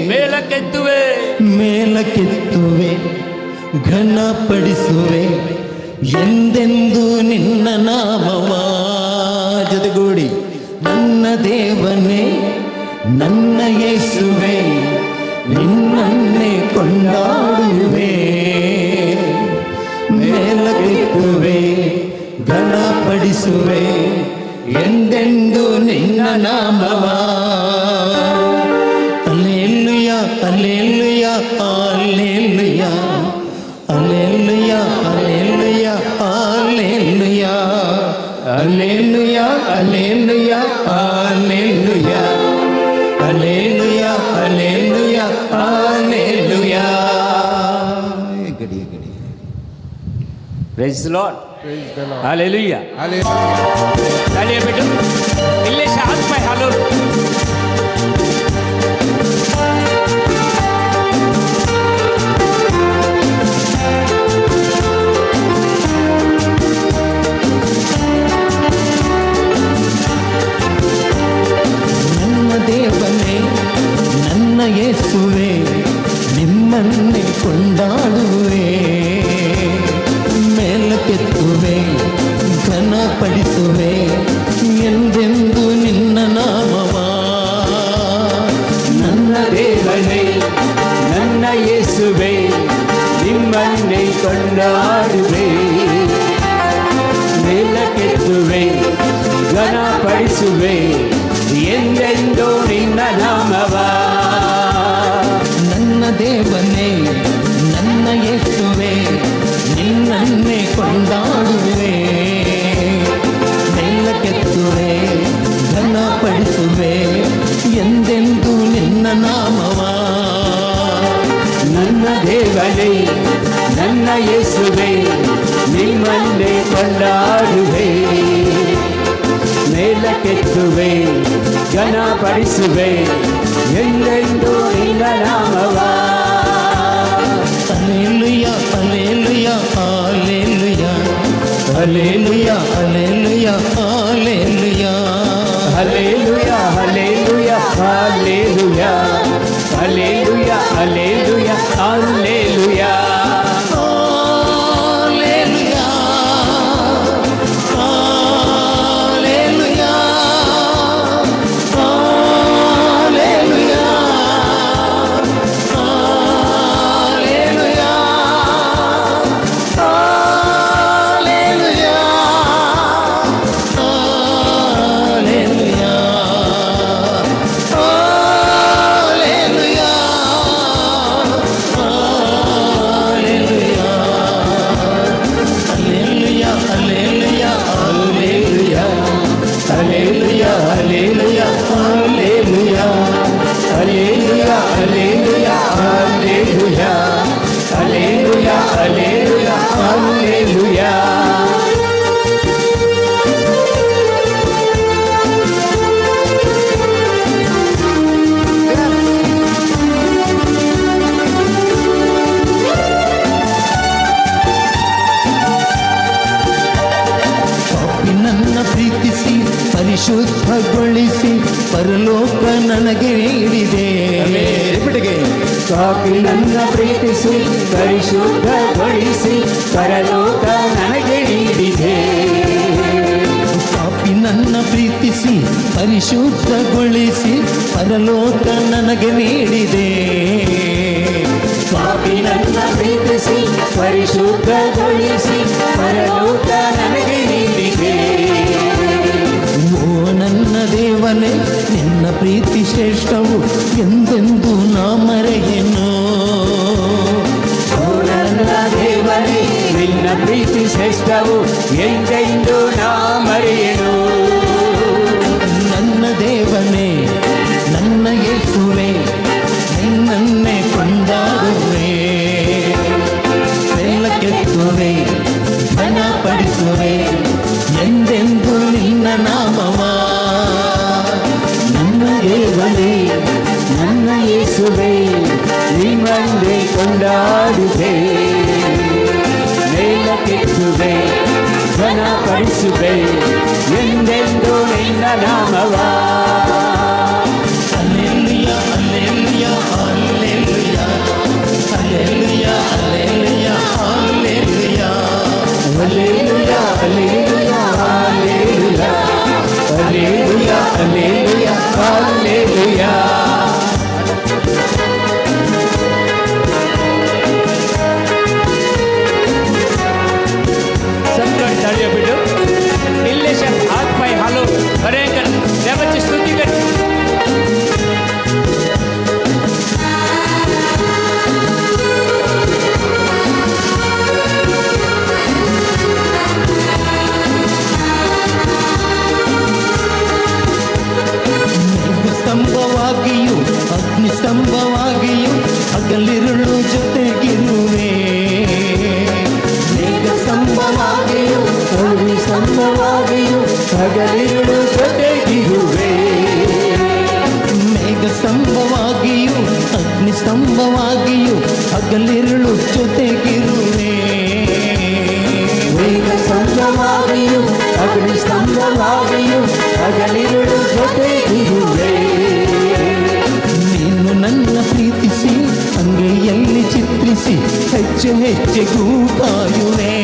ಮೇಲಕ್ಕೆತ್ತುವೆ, ಘನಪಡಿಸುವೆ ಎಂದೆಂದು ನಿನ್ನ ನಾಮವ. ಜೊತೆಗೂಡಿ ನನ್ನ ದೇವನೇ, ನನ್ನ ಯೇಸುವೆ, ನಿನ್ನನ್ನೇ ಕೊಂಡಾಡುವೆ, ಮೇಲಕ್ಕೆತ್ತುವೆ, ಘನಪಡಿಸುವೆ ಎಂದೆಂದು ನಿನ್ನ ನಾಮವ. Alleluia alleluia alleluia alleluia alleluia alleluia alleluia alleluia alleluia alleluia alleluia alleluia. ಗಡಿ ಗಡಿ. Praise the Lord. Hallelujah. तालियां बेटो. इल्ले से हाथ पाय हालो. ನನ್ನ ದೇವನೇ, ನನ್ನ ಯೇಸುವೆ, ನಿಮ್ಮನ್ನೇ ಕೊಂಡಾಡುವೆ, ಮೇಲಕ್ಕೆತ್ತುವೆ, ಘನಪಡಿಸುವೆ ಎಂದೆಂದು ನಿನ್ನ ನಾಮವ. ನನ್ನ ದೇವನೇ, ನನ್ನ ಯೇಸುವೆ, ನಿಮ್ಮನ್ನೇ ಕೊಂಡಾಡುವೆ, ಮೇಲಕ್ಕೆತ್ತುವೆ, ಘನಪಡಿಸುವೆ ಎಂದೆಂದು ನಿನ್ನ ನಾಮವ. ನನ್ನ ದೇವನೇ, ನನ್ನ ಯೇಸುವೆ, ನಿನ್ನನ್ನೇ ಕೊಂಡಾಡುವೆ, ಮೇಲಕ್ಕೆತ್ತುವೆ, ಘನಪಡಿಸುವೆ ಎಂದೆಂದು ನಿನ್ನ ನಾಮವ. ದೇವನೇ ನನ್ನ ಯೇಸುವೆ ನಿಮ್ಮನ್ನೇ ಕೊಂಡಾಡುವೆ ಮೇಲಕ್ಕೆತ್ತುವೆ ಘನಪಡಿಸುವೆ ಎಂದೆಂದು ನಿನ್ನ ನಾಮವ hallelujah hallelujah hallelujah hallelujah hallelujah hallelujah hallelujah hallelujah hallelujah hallelujah hallelujah hallelujah ಪರಿಶುದ್ಧಗೊಳಿಸಿ ಪರಲೋಕ ನನಗೆ ನೀಡಿದೆ ಪಾಪಿ ನನ್ನ ಪ್ರೀತಿಸಿ ಪರಿಶುದ್ಧಗೊಳಿಸಿ ಪರಲೋಕ ನನಗೆ ನೀಡಿದೆ ಪಾಪಿ ನನ್ನ ಪ್ರೀತಿಸಿ ಪರಿಶುದ್ಧಗೊಳಿಸಿ ಪರಲೋಕ ನನಗೆ ನೀಡಿದೆ ಪಾಪಿ ನನ್ನ ಪ್ರೀತಿಸಿ ಪರಿಶುದ್ಧಗೊಳಿಸಿ ಪರಲೋಕ ನನಗೆ ನೀಡಿದೆ ಓ ನನ್ನ ದೇವನೇ ನಿನ್ನ ಪ್ರೀತಿ ಶ್ರೇಷ್ಠವು ಎಂದೆಂದು ನಾ ಮರೆಯೆನು ಓ ನನ್ನ ದೇವನೇ ನಿನ್ನ ಪ್ರೀತಿ ಶ್ರೇಷ್ಠವು ಎಂದೆಂದು ನಾ ಮರೆಯೆನು ನನ್ನ ದೇವನೇ ನನ್ನ ಯೇಸುವೇ ನಿನ್ನನ್ನೇ ಕೊಂಡಾಡುವೆ ಮೇಲಕ್ಕೆತ್ತುವೆ ಘನಪಡಿಸುವೆ ಎಂದೆಂದು ನಿನ್ನ ನಾಮವ ನನ್ನ ದೇವನೇ ನನ್ನ ಯೇಸುವೇ ನಿಮ್ಮನ್ನೇ ಕೊಂಡಾಡುವೆ ಮೇಲಕ್ಕೆತ್ತುವೆ ಘನಪಡಿಸುವೆ ಎಂದೆಂದು ನಿನ್ನ ನಾಮವ hallelujah hallelujah hallelujah hallelujah hallelujah hallelujah hallelujah hallelujah hallelujah hallelujah hallelujah hallelujah संकट तळियो बिडो इल्ले शब्द हाथ पाय हालो खरे कर देवाची स्तुती कर ಸ್ತಂಭವಾಗಿಯೂ ಅಗ್ನಿ ಸ್ತಂಭವಾಗಿಯೂ ಹಗಲಿರುಳು ಜೊತೆಗಿರುವೆ ಮೇಘ ಸ್ತಂಭವಾಗಿಯೂ ಅಗ್ನಿ ಸ್ತಂಭವಾಗಿಯೂ ಹಗಲಿರುಳು ಜೊತೆಗಿರುವೆ ಮೇಘ ಸ್ತಂಭವಾಗಿಯೂ ಅಗ್ನಿ ಸ್ತಂಭವಾಗಿಯೂ ಹಗಲಿರುಳು ಜೊತೆಗಿರುವೆ ಮೇಘ ಸ್ತಂಭವಾಗಿಯೂ ಅಗ್ನಿ ಸ್ತಂಭವಾಗಿಯೂ ಹಗಲಿರುಳು ಜೊತೆಗಿರುವೆ ನೀನು ನನ್ನ ಪ್ರೀತಿಸಿ ಅಂಗೈಯಲ್ಲಿ ಚಿತ್ರಿಸಿ ಹೆಚ್ಚು ಹೆಚ್ಚಿಗೂ ಕಾಯುವೆ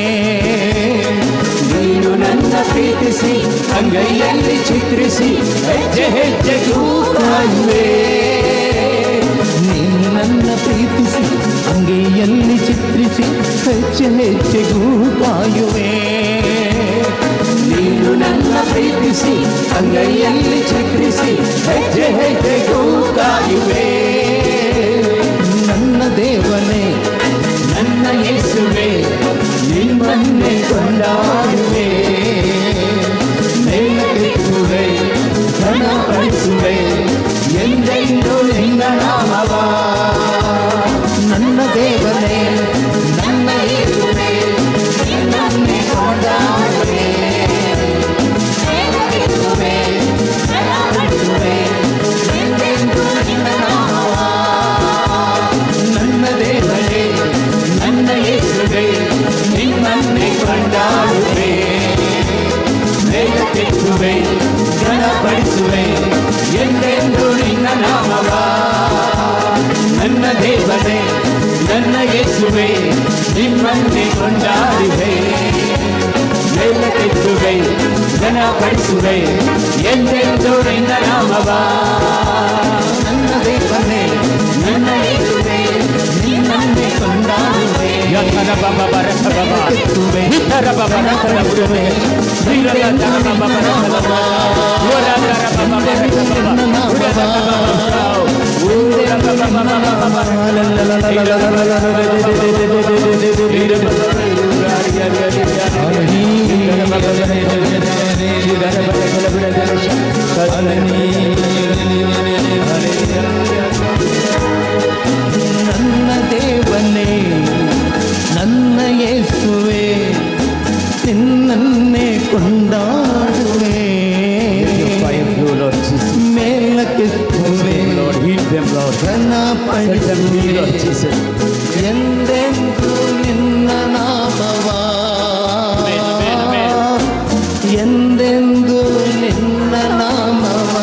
ನೀನು ನನ್ನ ಪ್ರೀತಿಸಿ ಅಂಗೈಯಲ್ಲಿ ಚಿತ್ರಿಸಿ ಹೆಜ್ಜೆ ಹೆಜ್ಜೆಗೂ ಕಾಯುವೆ ನೀನು ನನ್ನ ಪ್ರೀತಿಸಿ ಅಂಗೈಯಲ್ಲಿ ಚಿತ್ರಿಸಿ ಹೆಚ್ಚು ಹೆಚ್ಚಿಗೂ ಕಾಯುವೆ ನೀನು ನನ್ನ ಪ್ರೀತಿಸಿ ಅಂಗೈಯಲ್ಲಿ ಚಿತ್ರಿಸಿ ಹೆಜ್ಜೆ ಹೆಜ್ಜೆಗೂ ಕಾಯುವೆ ನನ್ನ ದೇವನೇ ನನ್ನ ಯೇಸುವೆ ನಿಮ್ಮನ್ನೇ ಕೊಂಡಾಡುವೆ ಮೇಲಕ್ಕೆತ್ತುವೆ ಘನಪಡಿಸುವೆ ಎಂದೆಂದು ನಿನ್ನ ನಾಮವ ನನ್ನ ದೇವ ದೇವನೇ ನನ್ನ ಯೇಸುವೇ ನಿನ್ನನ್ನೇ ಕೊಂಡಾಡುವೆ ಸ್ತುತಿಸುವೆ ಘನಪಡಿಸುವೆ ಎಂದೆಂದೂ ನಿನ್ನ ನಾಮವ ನನ್ನ ದೇವನೇ ನನ್ನ ಯೇಸುವೇ ನಿನ್ನನ್ನೇ ಕೊಂಡಾಡುವೆ ಮೇಲಕ್ಕೆತ್ತುವೆ ಘನಪಡಿಸುವೆ ಎಂದೆಂದೂ ನಿನ್ನ ನಾಮವ ನನ್ನ ದೇವನೇ ನನ್ನ ಯೇಸುವೇ ನಿಮ್ಮನ್ನೇ ಕೊಂಡಾಡುವೆ ಮೇಲಕ್ಕೆತ್ತುವೆ ಘನಪಡಿಸುವೆ ಎಂದೆಂದೂ ನಿನ್ನ ನಾಮವ ನನ್ನ ದೇವನೇ ನನ್ನ ಯೇಸುವೇ ನಿಮ್ಮನ್ನೇ ಕೊಂಡಾಡುವೆ ನನ್ನ ದೇವನೇ ನನ್ನ ಯೇಸುವೇ ನಿನ್ನನ್ನೇ ಕೊಂಡಾಡುವೆ ಮೇಲಕ್ಕೆತ್ತುವೆ ಘನಪಡಿಸುವೆ ಎಂದೆಂದೂ ನಿನ್ನ ನಾಮವ ಎಂದೆಂದೂ ನಿನ್ನ ನಾಮವ.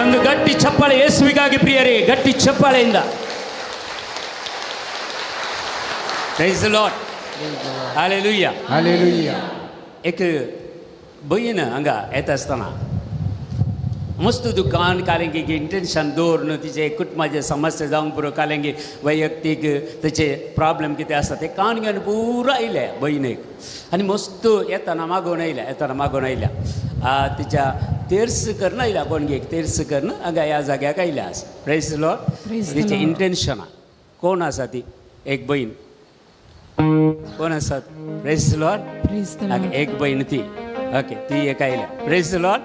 ಒಂದು ಗಟ್ಟಿ ಚಪ್ಪಾಳೆ ಯೇಸುವಿಗಾಗಿ ಪ್ರಿಯರೇ, ಗಟ್ಟಿ ಚಪ್ಪಾಳೆಯಿಂದ. Praise the Lord. Hallelujah. Hallelujah. एक बहीण हांगा येता आसतना मस्त दुकान कालेंगे इंटेंशन दवरून तिचे कुटुंबाचे समस्या जावंक पुरो कालेंगे वैयक्तीक तेचे प्रॉब्लेम कितें आसा ते कान घेवन पुरो आयले बहिणेक आनी मस्त येताना मागोवन आयल्या तिच्या तेर्स करून आयल्या कोणगेक तेर्स करून हांगा ह्या जाग्याक आयल्या आसा. Praise the Lord. तिचे इंटेंशना कोण आसा ती? एक बहीण. कोण आसात? Praise the Lord. एक बहीण ती. ओके, ती एक आयल्या. Praise the Lord.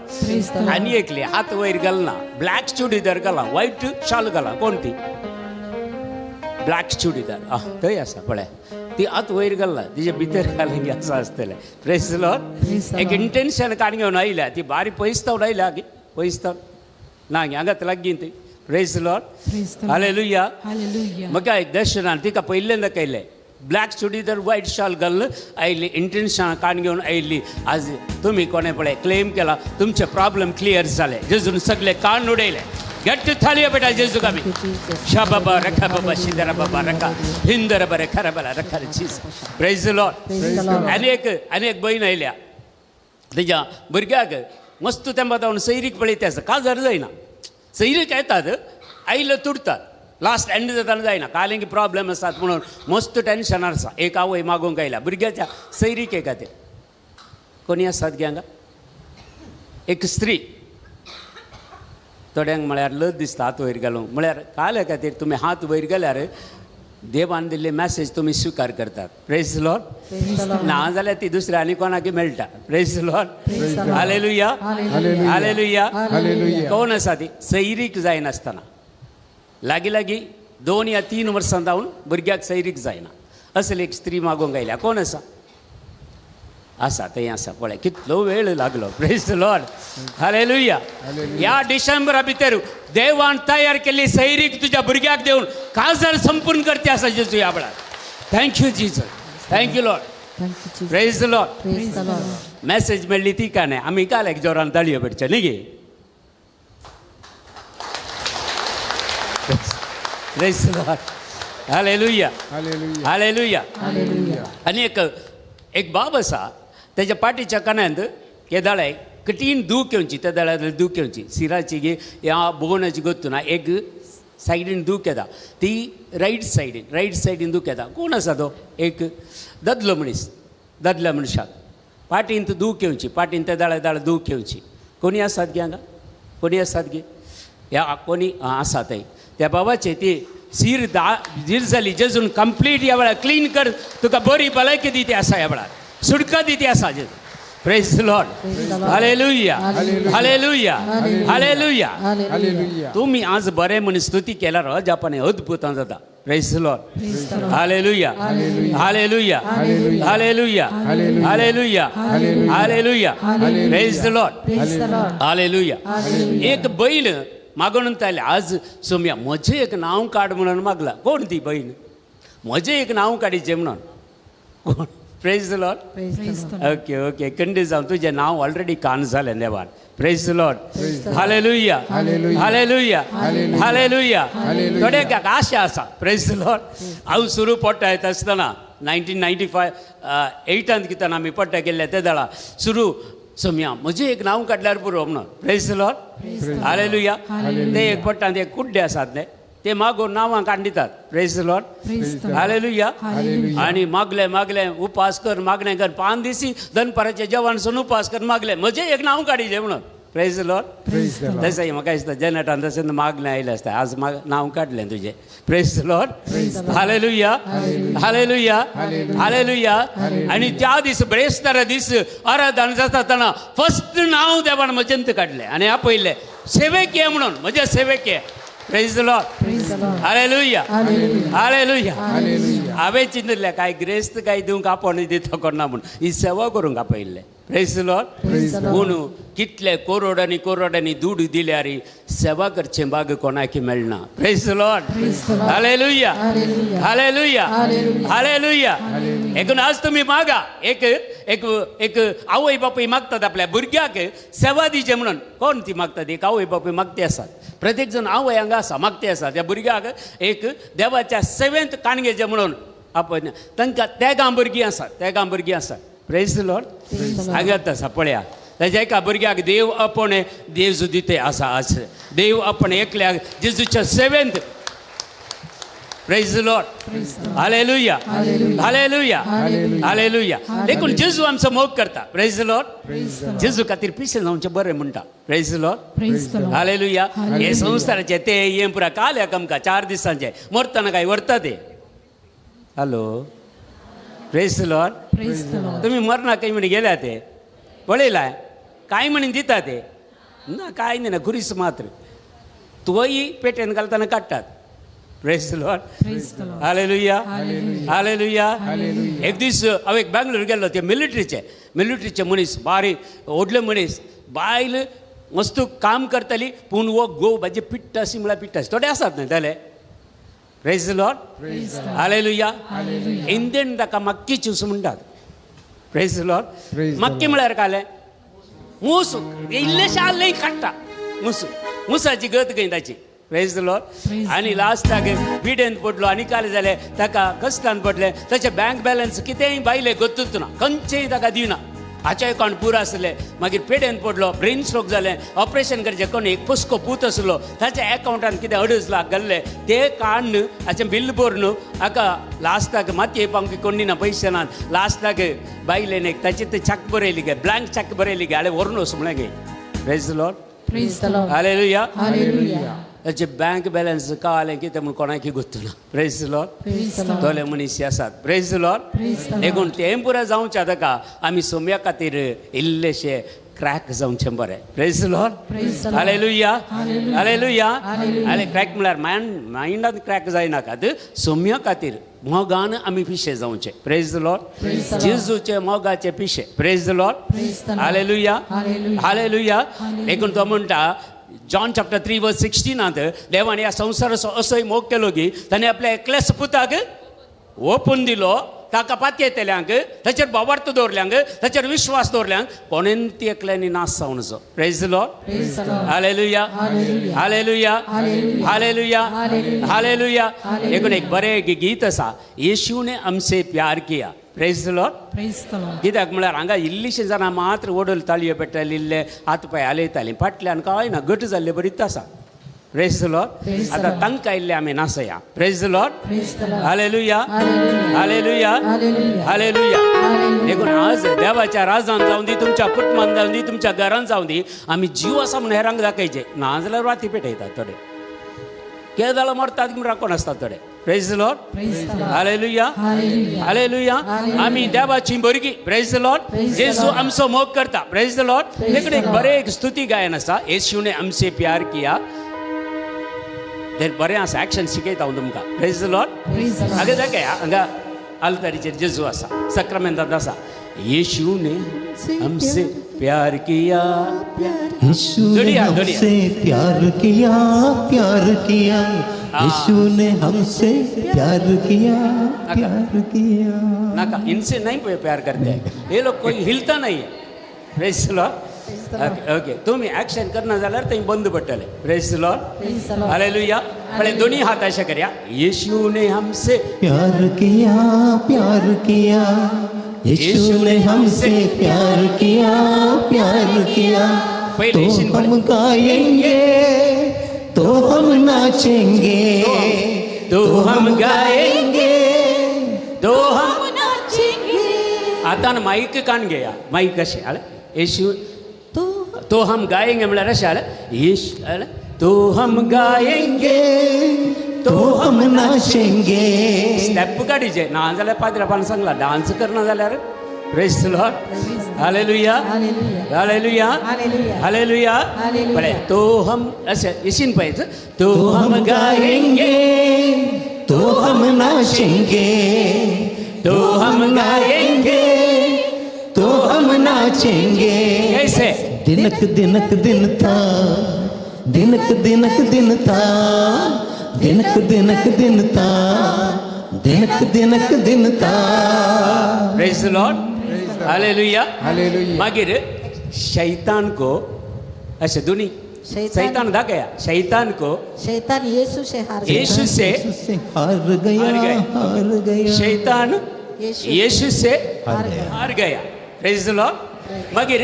आनी एकली हात वयर घालना, ब्लॅक चुडीदार घाला, व्हाईट शाल घाला. कोण ती? ब्लॅक चुडीदार. थंय आसा पळय, ती हात वयर घालना, तिचे भितर घालून आसा आसतलें. Praise the Lord. एक इंटेंशन काण घेवन आयल्या. ती बारी पयसतावन आयल्या गे, पयसतावन ना गे हांगात लागीं ती. Praise the Lord. हालेलुया. म्हाका एक दर्शनान तिका पयल्यांदा कळलें. ब्लॅक चुडीदार व्हाईट शाल घालून आयली, इंटेंशन काण घेवन आयली. आज तुम्ही कोणे पळय क्लेम केला, तुमचे प्रॉब्लेम क्लियर जाले. जेजून सगळे कान उडयले. गट्ट थालिया बेटा जेजूक आमी. शा बाबा रखा बाबा शिदरा बाबा रखा हिंदर बरे खरा बला रखा चीज. Praise the Lord. आनी एक बहीण आयल्या. तिच्या भुरग्याक मस्त तेंपा जावन सैरीक पळयता आसा, काजार जायना. सैरीक येतात, आयलं तुडतात, लास्ट एंड जाताना जायना. कालेंगे प्रॉब्लेम आसात म्हणून मस्त टेन्शनार आसा. एक आवय मागोवंक आयल्या भुरग्याच्या सैरीक एक खातीर. कोणी आसात गे हांगा? एक स्त्री. थोड्यांक म्हळ्यार लज दिसता हात वयर घालूंक. म्हळ्यार काल्या खातीर तुमी हात वयर घाल्यार देवान दिल्ले मॅसेज तुमी स्विकार करतात. Praise the Lord. ना जाल्यार ती दुसऱ्या आनी कोणाक मेळटा. Praise the Lord. Hallelujah. Hallelujah. कोण आसा ती? सैरीक जायनासतना लागीं 2 या 3 वर्सां जावन भुरग्याक सैरीक जायना असली एक स्त्री मागोवंक आयल्या. कोण आसा? आसा थंय आसा पळय. कितलो वेळ लागलो. Praise the Lord. हालेलुया. ह्या डिसेंबरा भितर देवान तयार केल्ली सैरीक तुज्या भुरग्याक देऊन काजार संपूर्ण करते आसा जेजू ह्या वेळार. Thank you Jesus. Thank you Lord. Praise the Lord. Message मेळ्ळी ती काय नाही. आमी काल्याक जोरान ताळयो पेटचे न्ही गे. Praise the Lord. Hallelujah. Hallelujah. आनी एक बाब आसा, तेज्या पाठीच्या कण्यात केदाळे कठीण दूख येवची. त्या दळ्यातली दूख येवची. सिराची गे ह्या बोगोनाची गोत्तू ना. एक सायडीन दूख येता, ती राईट सायडीन दूख येता. कोण आसा तो? एक ददलो मनीस. ददल्या मनशाक पाटींत दूख येवची. पाटीन त्या दळ्या दूख येवची. कोणी आसात गे हांगा? कोणी आसात गे? ह्या कोणी आसात. त्या बाबाचे ती सीर जाली. जेजून कंप्लीट ह्या वेळार क्लीन कर. तुका बरी भलायकी दिती आसा ह्या वेळार. सुटका दिती आसा जेजू. Praise the Lord. Hallelujah hallelujah hallelujah. तुम्ही आज बरे म्हण स्तुती केल्यार जपान अद्भुतां जाता. Praise the Lord. Hallelujah hallelujah hallelujah hallelujah hallelujah. Praise the Lord. Hallelujah. एक बैल मागून आयले आज सोम्या म्हजें एक नांव काड म्हणून मागला. कोण ती बहीण? म्हजें एक नांव काडीचें म्हणून. कोण? Praise the Lord. Okay okay. कंडी जावन तुजें नांव ऑलरेडी कान जालें देवान. Praise the Lord. Hallelujah hallelujah hallelujah. थोड्यांक आशा आसा. Praise the Lord. हांव सुरू पडटा येता आसतना 1995 8 कितें आमी पडटा गेल्ले ते दाळा सुरू सोम्या म्हजें एक नांव काडल्यार पुरो म्हणून. Praise the Lord. हालेलुया. ते एक पडटा ते कुड्डे आसात न्ही ते मागून नांवां काडितात. Praise the Lord. हालेलुया. आनी मागले मागले उपास कर मागणें कर 5 दिसी दनपाराचें जेवण सून उपास कर मागले म्हजें एक नांव काडीचें म्हणून. Praise the Lord. तशें म्हाका दिसता जेनेटान तशें मागलें आयलें आसता. आज नांव काडलें तुजें. Praise the Lord. Hallelujah hallelujah hallelujah. आनी त्या दीस ब्रेस्तारा दीस आराधना जाता फर्स्ट नांव देवान म्हजेंत काडलें आनी आपयलें सेवेके म्हणून. म्हजे सेवेके. Praise the Lord. Hallelujah hallelujah. हांवें चिंतलें काय ग्रेस्त काय दिवंक आपोवन दिता कोणा म्हणून ही सेवा करूंक आपयल्लें. Praise the Lord. पूण कितले करोडांनी करोडांनी दूड दिल्यार सेवा करचें भाग कोणाक मेळना. Praise the Lord. Hallelujah hallelujah hallelujah. एकूण आज तुमी मागा एक एक एक आवय बापूय मागतात आपल्या भुरग्याक सेवा दिवचें म्हणून. कोण ती मागतात? एक आवय बापूय मागते आसात. प्रत्येक जण आवय हांगा आसा मागते आसा. त्या भुरग्याक एक देवाच्या सेवेंत काणगेचें म्हणून आपण तांकां तेगा भुरगीं आसात. तेगा भुरगीं आसात. Praise the Lord. सांगत आसा पळया ताच्या एका भुरग्याक देव आपण देव दिते आसा. आज देव आपण एकल्याक जेजूच्या सेवेंत. Praise the Lord. Hallelujah hallelujah hallelujah. देखून जेजू आमचो मोग करता. Praise the Lord. जेजू खातीर पिशें जावचें बरें म्हणटा. Praise the Lord. हालेलुया. हे संवसाराचे ते हें पुरा काल्याक आमकां 4 दिसांचे मरतना काय व्हरता ते. हॅलो. Praise the Lord. तुम्ही मरना काही म्हणे गेल्या ते पळयलाय काय म्हणे दिता ते ना काय नाही ना खुरीस मात्र तोही पेटेन घालताना काडटात. Praise the Lord. Hallelujah hallelujah. एक दीस हांव एक बँगलोर गेल्लो ते मिलिटरीचे मनीस बारीक व्हडले मनीस बायल मस्त काम करताली पूण वो गो भाजी पिट्टा शिमला पिट्टा थोडे आसात न्ही जाले. Praise the Lord. Hallelujah. Indian ताका मक्की चूस म्हणटात. Praise the Lord. मक्की म्हळ्यार काले मूस इल्लेशे आल्ले काडटा मुसाची गत खंय ताची. Praise the Lord. आनी लास्टाक पिडेंत पडलो आनी काले जाले ताका कश्टान पडले. ताचे बँक बॅलन्स कितेंय बायले गतूच ना खंयचेय ताका दिना. हाचे अकाउंट पुरो आसलें मागीर पेडेंत पडलो ब्रेन स्ट्रोक जालें ऑपरेशन करचें कोण एक फुस्को पूत आसलो ताच्या अकाउंटान कितें 2.5 लाख घाल्ले ते काडून हाचें बिल भरून हाका लास्टाक मातये येवपाक कोण दिना पयशे नात. लास्टाक बायलेन एक ताची ते चॅक बरयली गे ब्लँक चॅक बरयली गे हाडे व्हरून वच म्हळें गे. Praise the Lord. Hallelujah hallelujah. ताचे बँक बॅलन्स कावालें कितें म्हूण कोणाकय गुंतूना. Praise the Lord. तोले मनीस आसात. Praise the Lord. देखून तें पुरो जावचें ताका आमी सोम्या खातीर इल्लेशे क्रॅक जावचें बरें. Praise the Lord. Hallelujah hallelujah. आले क्रॅक म्हळ्यार मायंडान क्रॅक जायनाकात सोम्या खातीर मोगान आमी पिशे जावचे. Praise the Lord. जेजूचे मोगाचे पिशे. Praise the Lord. Hallelujah hallelujah. देखून तो म्हणटा जॉन चॅप्टर 3:16 देवान ह्या संवसाराचो असोय मोग केलो की ताणें आपल्या एकल्याच पुताक ओपून दिलो ताका पातयेतल्यांक ताचेर बोवार्थ दवरल्यांक ताचेर विश्वास दवरल्यांक कोणेन ती एकल्यांनी नाश जावं नजो. Praise the Lord. Hallelujah hallelujah hallelujah hallelujah. देखून एक बरें गीत आसा येशूने हमसे प्यार किया. Praise the Lord. कित्याक म्हळ्यार हांगा इल्लीशीं जाणां मात्र ओडल ताळयो पेट्टाले इल्ले हात पांय हालयतालीं फाटल्यान कांय ना घट जाल्ले बरीच आसा. Praise the Lord. आतां तांकां इल्ले आमी नासया. Praise the Lord. Hallelujah hallelujah hallelujah. देखून आज देवाच्या राजान जावं दी तुमच्या कुटुंबान जावं दी तुमच्या घरान जावं दी आमी जीव आसा म्हूण हेरांक दाखयचे ना जाल्यार वाती पेटयतात थोडे. केळ जालो मरतात म्हूण राखून आसतात थोडे. Praise the Lord hallelujah hallelujah आम्ही देवाची भुरगी प्रेज द लॉर्ड येशू आमचो मोग करता प्रेज द लॉर्ड इकडे एक बरे एक स्तुती गायन आसा येशूने हमसे प्यार किया ते बरें आसा एक्शन शिकयता हांव तुमकां प्रेज द लॉर्ड हांगा दाखय हांगा आल्तारीचेर जेजू आसा सक्रामेंतांत आसा यीशु ने हमसे प्यार किया यीशु ने दुनिया, हमसे प्यार किया यीशु ने हमसे प्यार किया नाका इनसे नहीं प्यार करते हैं ये लोग कोई हिलता नहीं है प्रेज द लॉर्ड ओके तुम्ही ऍक्शन करना जाल्यार थंय बंद पडटले प्रेज द लॉर्ड हालेलुया पळय दोन्ही हात अशे करया यीशु ने हमसे प्यार किया यीशु ने हमसे प्यार किया पहले तो इसी हम गाएंगे तो हम नाचेंगे तो हम गाएंगे तो हम आता ना माईक कान घेया माईक कशें हाल येशू तो हम गाएंगे म्हळ्यार अशें हाल येशू हाल तो हम गाएंगे तो हम नाचेंगे स्टेप काडीचे ना जाल्यार पाद्रापान सांगला डान्स करना जाल्यार praise the Lord hallelujah hallelujah hallelujah बरें तो हम अशें येशीन पळयत तो हम गाएंगे तो हम नाचेंगे तो हम गाएंगे तो हम नाचेंगे कैसे दिनक दिनक दिन था दिनक दिनक दिन था दिनक दिनक दिन था दिनक दिनक दिन था praise the Lord hallelujah hallelujah मागीर शैतान को अशे दोन्ही शैतान दाखया शैतान को शैतान यीशु से हार गया यीशु से हार गया शैतान यीशु से हार गया हार गया प्रेज द लॉर्ड मगर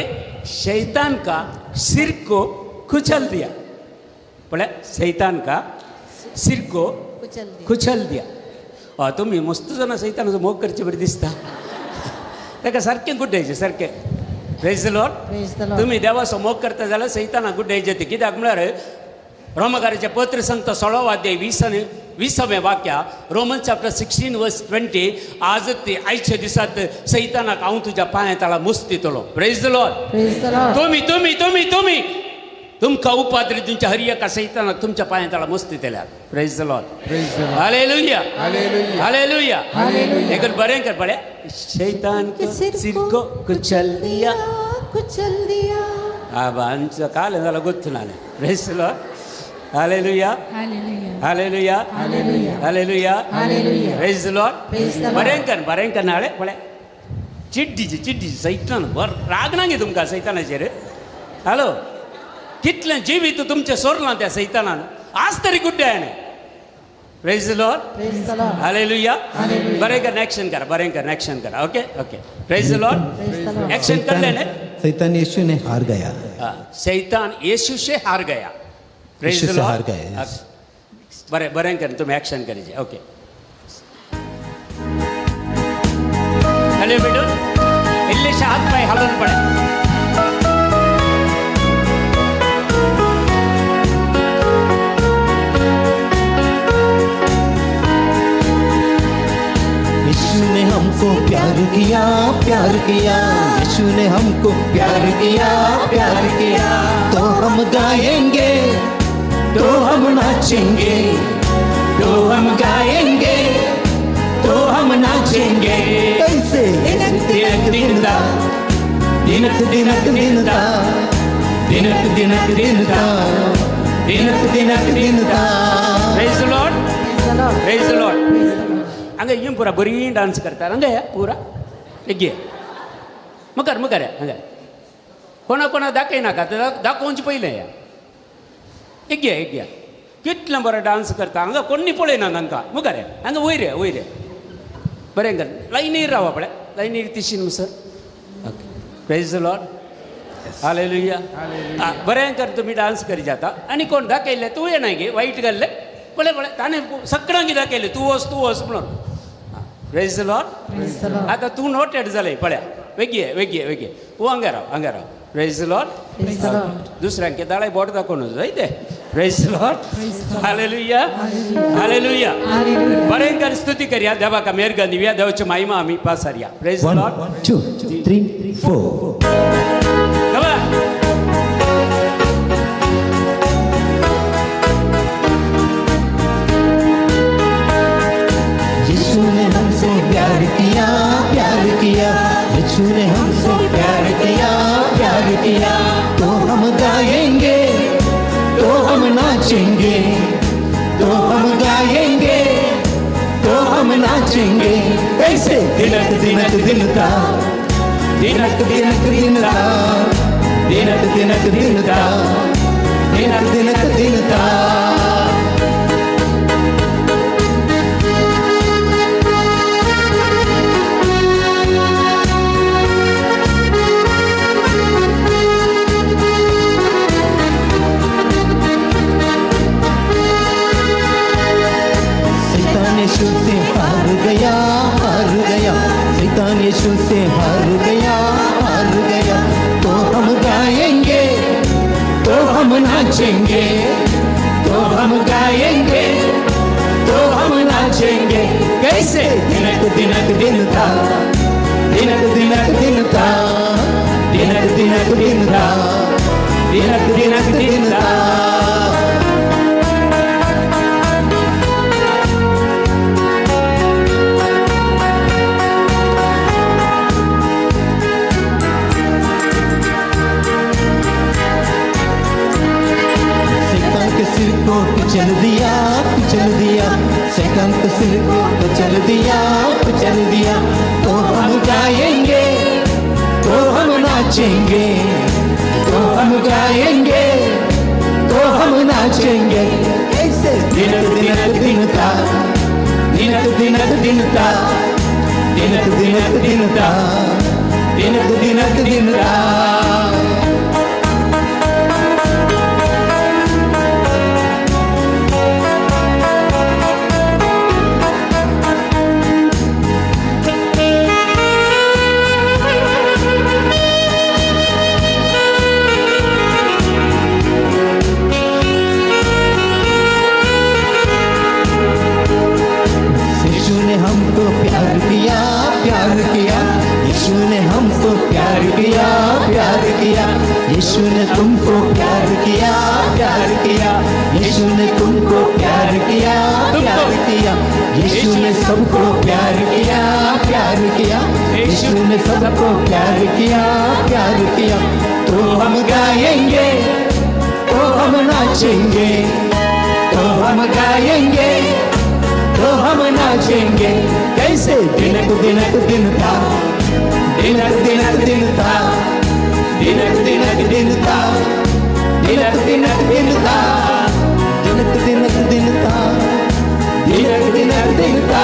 शैतान का सिर को कुचल दिया बोले शैतान का सिर को कुचल दिया तुम्ही मस्त जण शैतानाचो मोग करचे बरें दिसता ताका सारकें गुड्डायचें सारकें प्रेज द लॉर्ड तुम्ही देवाचो मोग करता जाल्यार शैतानाक गुड्डायचें ते कित्याक म्हळ्यार रोमकाराचें पत्र सांगता 16 अध्याय 20वें वाक्या रोमन चॅप्टर 16 वर्स 20 आज ते आयच्या दिसात सैतानाक हांव तुज्या पांया तळा मुस्तितलो प्रेज द लॉर्ड तुम्ही तुमकां उपाद्री तुमच्या हर एका सैतानाक तुमच्या पांया तळा मुस्तितल्यात praise the Lord hallelujah hallelujah एक बरें कर पळय शैतान के सिर को कुचल दिया आमचं काल झालं गोत्तू नाले praise the Lord hallelujah hallelujah hallelujah praise the Lord बरें कर नाळे पळय चिड्डीची सैतान बर राग ना गे तुमकां सैतानाचेर हॅलो कितलें जिवीत तुमचें सोरलां त्या सैतानान आज तरी गुड्ड्यान प्रेज द लॉर्ड हालेलुया बरें कर एक्शन करा okay praise the Lord action करले ने शैतान यीशु ने हार गया शैतान यीशु से हार गया प्रेज द लॉर्ड हार गया बरें कर तुम एक्शन करीजे ओके हेलो बेटो इल्लेशे हात पाय हालून पडे यीशु ने हमको प्यार किया यीशु ने हमको प्यार किया तो हम गाएंगे तो हम नाचेंगे तो हम गाएंगे तो हम नाचेंगे कैसे दिनक दिन दा दिनक दिनक दिन था दिनक दिनक दिन था दिनक दिनक दिन था प्रेज द लॉर्ड हंगे यें पूरा बरी डान्स करता हंगे पूरा एक मुखार हंगे कोणा दाखयनाका दाखोवचे पयलें एक कितलें बरें डान्स करता हांगा कोणी पळयना तांकां मुखार हांगा वयर बरें कर लायनीर रावा पळय लायनीर तिशीन sir okay praise the Lord hallelujah बरें कर तुमी डान्स करी जाता आनी कोण दाखयले तूं येना गे वायट घाल्ले पळय ताणें सगळ्यांक दाखयले तूं वच म्हणून प्रेज द लॉर्ड आतां तूं नोटेड जालें पळय वेगळे तूं हांगा राव प्रेज द लॉर्ड दुसऱ्यांक दाळे बोट दाखोवन जाय ते प्रेज लॉर्ड हालेलुया हालेलुया बरेंकर स्तुती करूया देवा का मेहरगन दिव्या देवाची महिमा आम्ही पासारिया प्रेज 1 लॉर्ड 2 3 4 कमा यीशु ने हमसे प्यार किया यीशु ने हमसे प्यार किया तो हम गाएंगे तो हम नाचेंगे तो हम गाएंगे तो हम नाचेंगे कैसे दिनक दिनक दिनका दिनक दिनक दिनका दिनक दिनक दिनका दिनक दिनक दिनका यीशु से हार गया शैतान यीशु से हार गया तो हम गाएंगे तो हम नाचेंगे तो हम गाएंगे तो हम नाचेंगे कैसे दिनक दिनक दिनका दिनक दिनक दिनका दिनक दिनक दिनका दिनक दिनक दिनका सिर को कुचल दिया शैतान के सिर को कुचल दिया तो हम गाएंगे तो हम नाचेंगे तो हम गाएंगे तो हम नाचेंगे ऐसे दिनक दिनक दिनका दिनक दिनक दिनका दिनक दिनक दिनका दिनक दिनक दिनका हमको प्यार किया यीशु ने हमको प्यार किया यीशु ने तुमको प्यार किया यीशु ने तुमको प्यार किया यीशु ने सबको प्यार किया यीशु ने सबको प्यार किया तो हम गाएंगे तो हम नाचेंगे तो हम गाएंगे तो हम नाचेंगे कैसे दिनक दिनक दिनका दिनक दिनक दिनका दिनक दिनक दिनका दिनक दिनक दिनका दिनक दिनक दिनका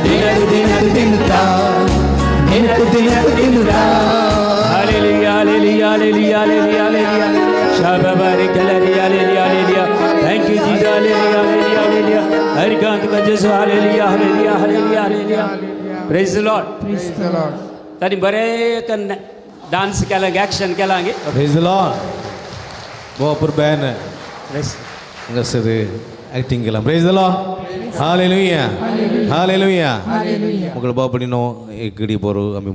दिनक दिनक दिनका दिनक दिनक दिनका दिनक दिनक दिनका hallelujah hallelujah hallelujah hallelujah hallelujah शाबाबारिक hallelujah hallelujah hallelujah thank you Jesus hallelujah hallelujah hallelujah हरिकांत का जय hallelujah hallelujah hallelujah hallelujah praise the Lord तरी बरे कन डान्स केला ॲक्शन केला गे प्रेज द लॉर्ड भरपूर बॅन प्रेज कसं ॲक्टिंग केला praise the Lord hallelujah hallelujah मग बापडीनो एक गडी बरो आम्ही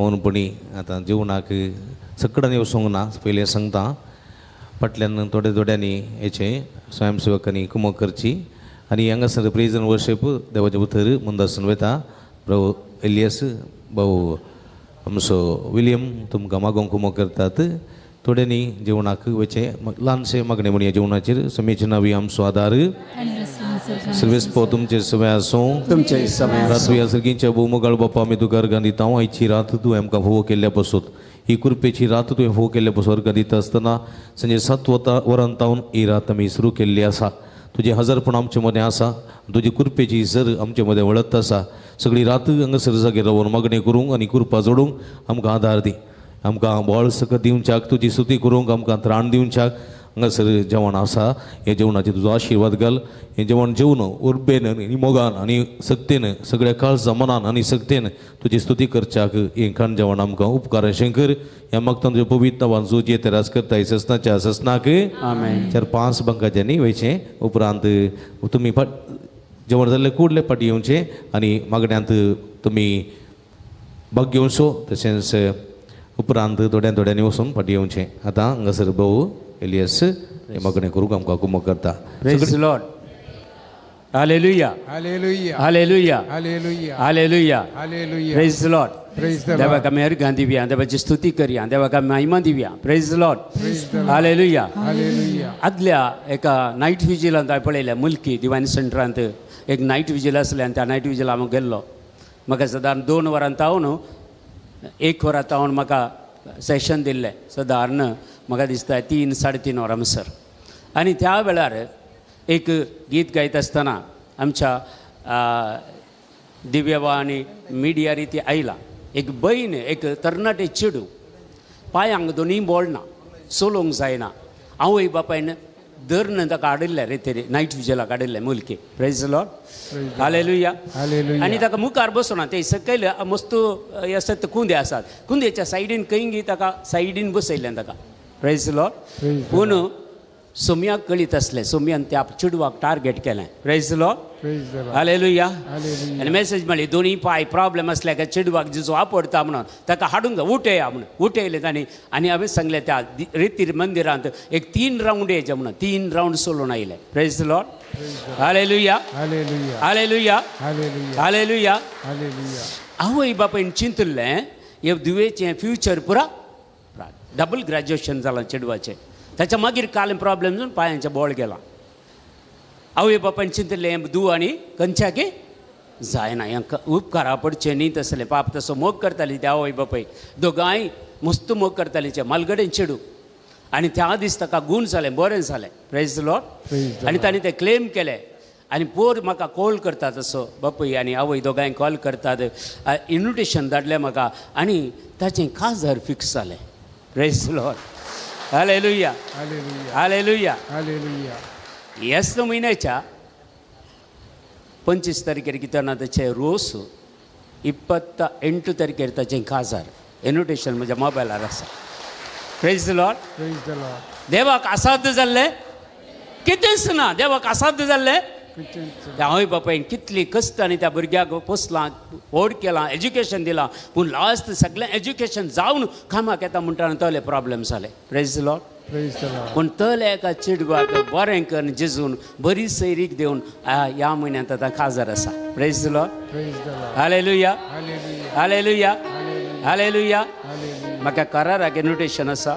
मौनपणी आता जीवनाक सगळं येवसोंक ना पहिले सांगता फाटल्यान थोड्यांनी हेचे स्वयंसेवकांनी कुमक करची आणि हांगासर प्रेज एंड वर्शिप देवाचे उतर मुंदासून वता भाऊ एलियस भाऊ आमचो विलियम तुमकां मागोवंक कुमक करतात थोड्यांनी जेवणाक वेचे ल्हानशे मागणे म्हणया जेवणाचेर समेचे नावी आमचो आदार सर्वेस्पो तुमचे समय आसूं तुमचे समय रात्री सर्गींच्या भोवमोगाळ बापा आमी तुका अर्गां दिता आयची रात तुवें आमकां फोव केल्ल्या पासून ही कृपेची रात तुवें फोव केल्ल्या पासून अर्गां दिता आसतना संजे 7 वरांतावन ही रात आमी सुरू केल्ली आसा तुजें हजरपण आमचे मदें आसा तुजी कृपेची झर आमचे मदें वळत आसा सगळी रात हांगासर जाग्यार रावन मागणें करूंक आनी कृपा जोडूंक आमकां आदार दी आमकां बोळ सकत दिवच्याक तुजी स्तुती करूंक आमकां त्राण दिवच्याक हांगासर जेवण आसा हे जेवणाचेर तुजो आशिर्वाद घाल. हें जेवण जेवन उर्बेन आनी मोगान आनी सक्तीन सगळ्या काळ जमनान आनी सक्तीन तुजी स्तुती करच्याक हें खाण जेवण आमकां उपकाराचें कर. ह्या मागता तुज्या पवित्र नांवान जे तेरास करता ससनाच्या ससनाक आमेन. 4-5 बंकाच्यांनी वयचें. उपरांत तुमी जेवण जाल्ले कुडले फाटी येवचें आनी मागण्यांत तुमी भाग घेवचो. तशेंच उपरांत थोड्यांनी वचून फाटी येवचें. आतां हांगासर भाऊ एलियस हे मागणें करूंक आमकां कुमक करता. Praise Lord. Hallelujah hallelujah hallelujah hallelujah hallelujah. Hallelujah. Praise Lord. Praise the देवा Lord. का मेहरगान दिव्या, देवाची स्तुती करया, देवा का महिमा दिव्या. Praise Lord. हालेलुया. हालेलुया. आदल्या एका नायट विजिलांत हांवें पळयलें मुल्की दिवायन सेंटरांत एक नायट विजील आसलें आनी त्या नायट विजिला हांव गेल्लो. म्हाका सादारण 2 वरां तावन 1 वरां तावन म्हाका सेशन दिल्लें. सादारण म्हाका दिसता 3-3.5 वरां म्हणसर. आनी त्या वेळार एक गीत गायत आसतना आमच्या दिव्यवा आनी मिडिया रिती आयला. एक बहीण, एक तरणाटे चेडू, पांयांक दोनी बोळ ना, चलोवंक जायना. आवय बापायन धरण ताका हाडिल्लें रेतेरी नायट विजलाक हाडिल्लें मुलकी. Praise Lord. हालेलुया. हालेलुया. आनी ताका मुखार बसोना ते सकयल मस्त हे आसात कुंदे आसात. कुंदेच्या सायडीन खंय ताका सायडीन बसयल्लें ताका. Praise Lord. पूण सोम्याक कळीत आसलें, सोम्यान त्या चेडवाक टार्गेट केलें. Praise Lord. हालेलुया. आनी मेसेज मेळ्ळी दोनी पांय प्रॉब्लेम आसल्या काय चेडवाक जिजो आपडटा म्हणून ताका हाडूंक जाय, उठया म्हणून. उठयलें तांणी आनी हांवें सांगलें त्या रिती मंदिरांत एक 3 रावंड येचे म्हणून. 3 रावंड चलोवन आयले. Praise Lord. Hallelujah hallelujah. Hallelujah hallelujah. Hallelujah. Hallelujah. आवय बापायन चिंतलें हे दुवेचें फ्युचर पुरा डबल ग्रॅज्युएशन जालां चेडवाचें. ताच्या मागीर काल प्रॉब्लेम जावन पांयांचें बोळ गेलां. आवय बापायन चिंतलें हें दू आनी खंयच्याकी जायना, हें उपकारा पडचें न्ही तसलें. पाप तसो मोग करताली त्या आवय बापाय दोगांय मस्त मोग करताली. मालगडेन चेडू आनी त्या दीस ताका गूण जालें, बरें जालें. Praise Lord. आनी ताणें तें क्लेम केलें. आनी पोर म्हाका कॉल करतात असो बापूय आनी आवय दोगांय कॉल करतात, इन्विटेशन धाडलें म्हाका आनी ताचें काजार फिक्स जालें. Praise Lord. Hallelujah. Hallelujah. Hallelujah. Hallelujah. ह्याच म्हयन्याच्या 25 तारखेर कितें ताचे रोस 28 तारखेर ताचें काजार इन्विटेशन म्हज्या मोबायलार आसा. Praise Lord. Praise the Lord. देवाक असाध्य जाल्लें कितेंच ना. देवाक असाध्य जाल्लें. त्या आवय बापायन कितली कश्ट आनी त्या भुरग्याक पोसलां, व्हड केलां, एज्युकेशन दिलां. पूण लास्ट सगळें एज्युकेशन जावन कामाक येता म्हणटाना तले प्रॉब्लेम जाले. Praise Lord. Praise the Lord. पूण तले एका चेडवाक बरें करून जेजून बरी सैरीक दिवन ह्या म्हयन्यांत आतां काजार आसा. Praise Lord. Praise the Lord. हालेलुया. Hallelujah. Hallelujah. Hallelujah. Hallelujah. Hallelujah. म्हाका कराराक इन्विटेशन आसा,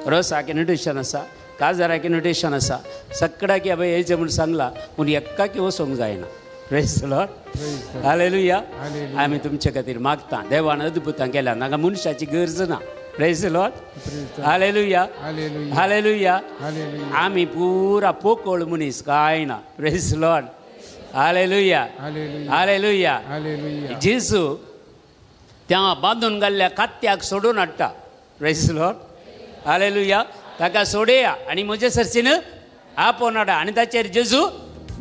रोसाक इन्विटेशन आसा, काजाराक इन्विटेशन आसा. सगळ्याक बाय येचें म्हूण सांगलां पूण एक्काकी वचोंक जायना. Praise Lord. Praise the Lord. हालेलुया. Hallelujah. आमी तुमचे खातीर मागता. देवान अद्भुतां केल्या, नाका मनशाची गरज ना. Praise Lord. हालेलुया. Hallelujah. हालेलुया. Hallelujah. आमी पुरा पोकळ मनीस काय ना. Praise Lord. हालेलुया. Hallelujah. हालेलुया. Hallelujah. जेजू त्या बांदून घाल्ल्या कात्याक सोडून हाडटा. Praise Lord. हालेलुया. ताका सोडया आनी म्हजे सरसीन आपोवन हाडा आनी ताचेर जेजू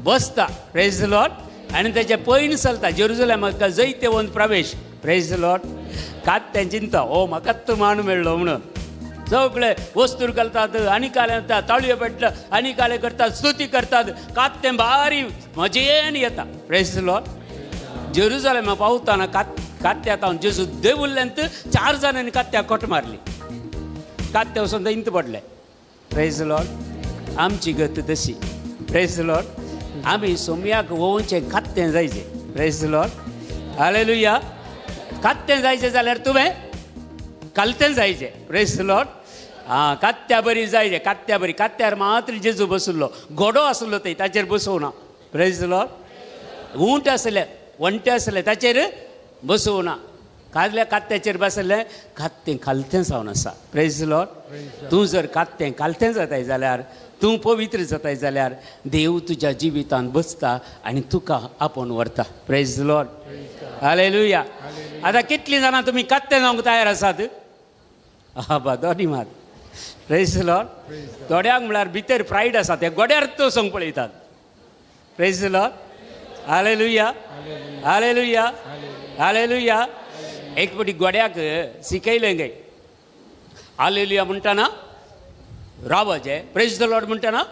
बसता. Praise Lord. आनी ताचे पयन चलता जेरुजलेमाक जैते वंत प्रवेश. Praise Lord. कात्यां चिंता ओ म्हाकाच मान मेळ्ळो म्हणून सगळे वस्तूर घालतात, आनी काले ताळयो पेटतात, आनी काले करतात, स्तुती करतात. कात्तें बारी मजेन येता. Praise Lord. जेरुजलेमा पावताना कात्याक हांव जेजू देवुल्ल्यांत 4 जाणांनी कात्याक कोट मारली. कात्या वचून इंत पडले. Praise Lord. आमची गत तशी. Praise Lord. आमी सोम्याक वोवचें कात्तें जायचें. Praise Lord. हालेलुया. कात्तें जायचें जाल्यार तुवें कालतें जायचें. Praise Lord. कात्या बरी जायचें. कात्या बरी. कात्यार मात्र जेजू बसुल्लो. घोडो आसलो थंय ताचेर बसोवना. Praise Lord. ऊंट आसले, वंटे आसले ताचेर बसोवना. कादल्या कात्याचेर बसलें कात्तें कालतें जावन आसा. Praise Lord. तूं जर कात्तें कालतें जाताय जाल्यार, तूं पवित्र जाताय जाल्यार देव तुज्या जिवितांत बसता आनी तुका आपोवन व्हरता. Praise Lord. हालेलुया. आतां कितलीं जाणां तुमी कात्तें जावंक तयार आसात? बा दोनी मात. Praise the Lord. थोड्यांक म्हळ्यार भितर प्रायड आसा ते गोड्यार तो संग पळयतात. Praise the Lord. Hallelujah hallelujah hallelujah. एक पटी गोड्याक शिकयलें गे हालेलुया म्हणटाना रावचे, प्रेज द लॉर्ड म्हणटाना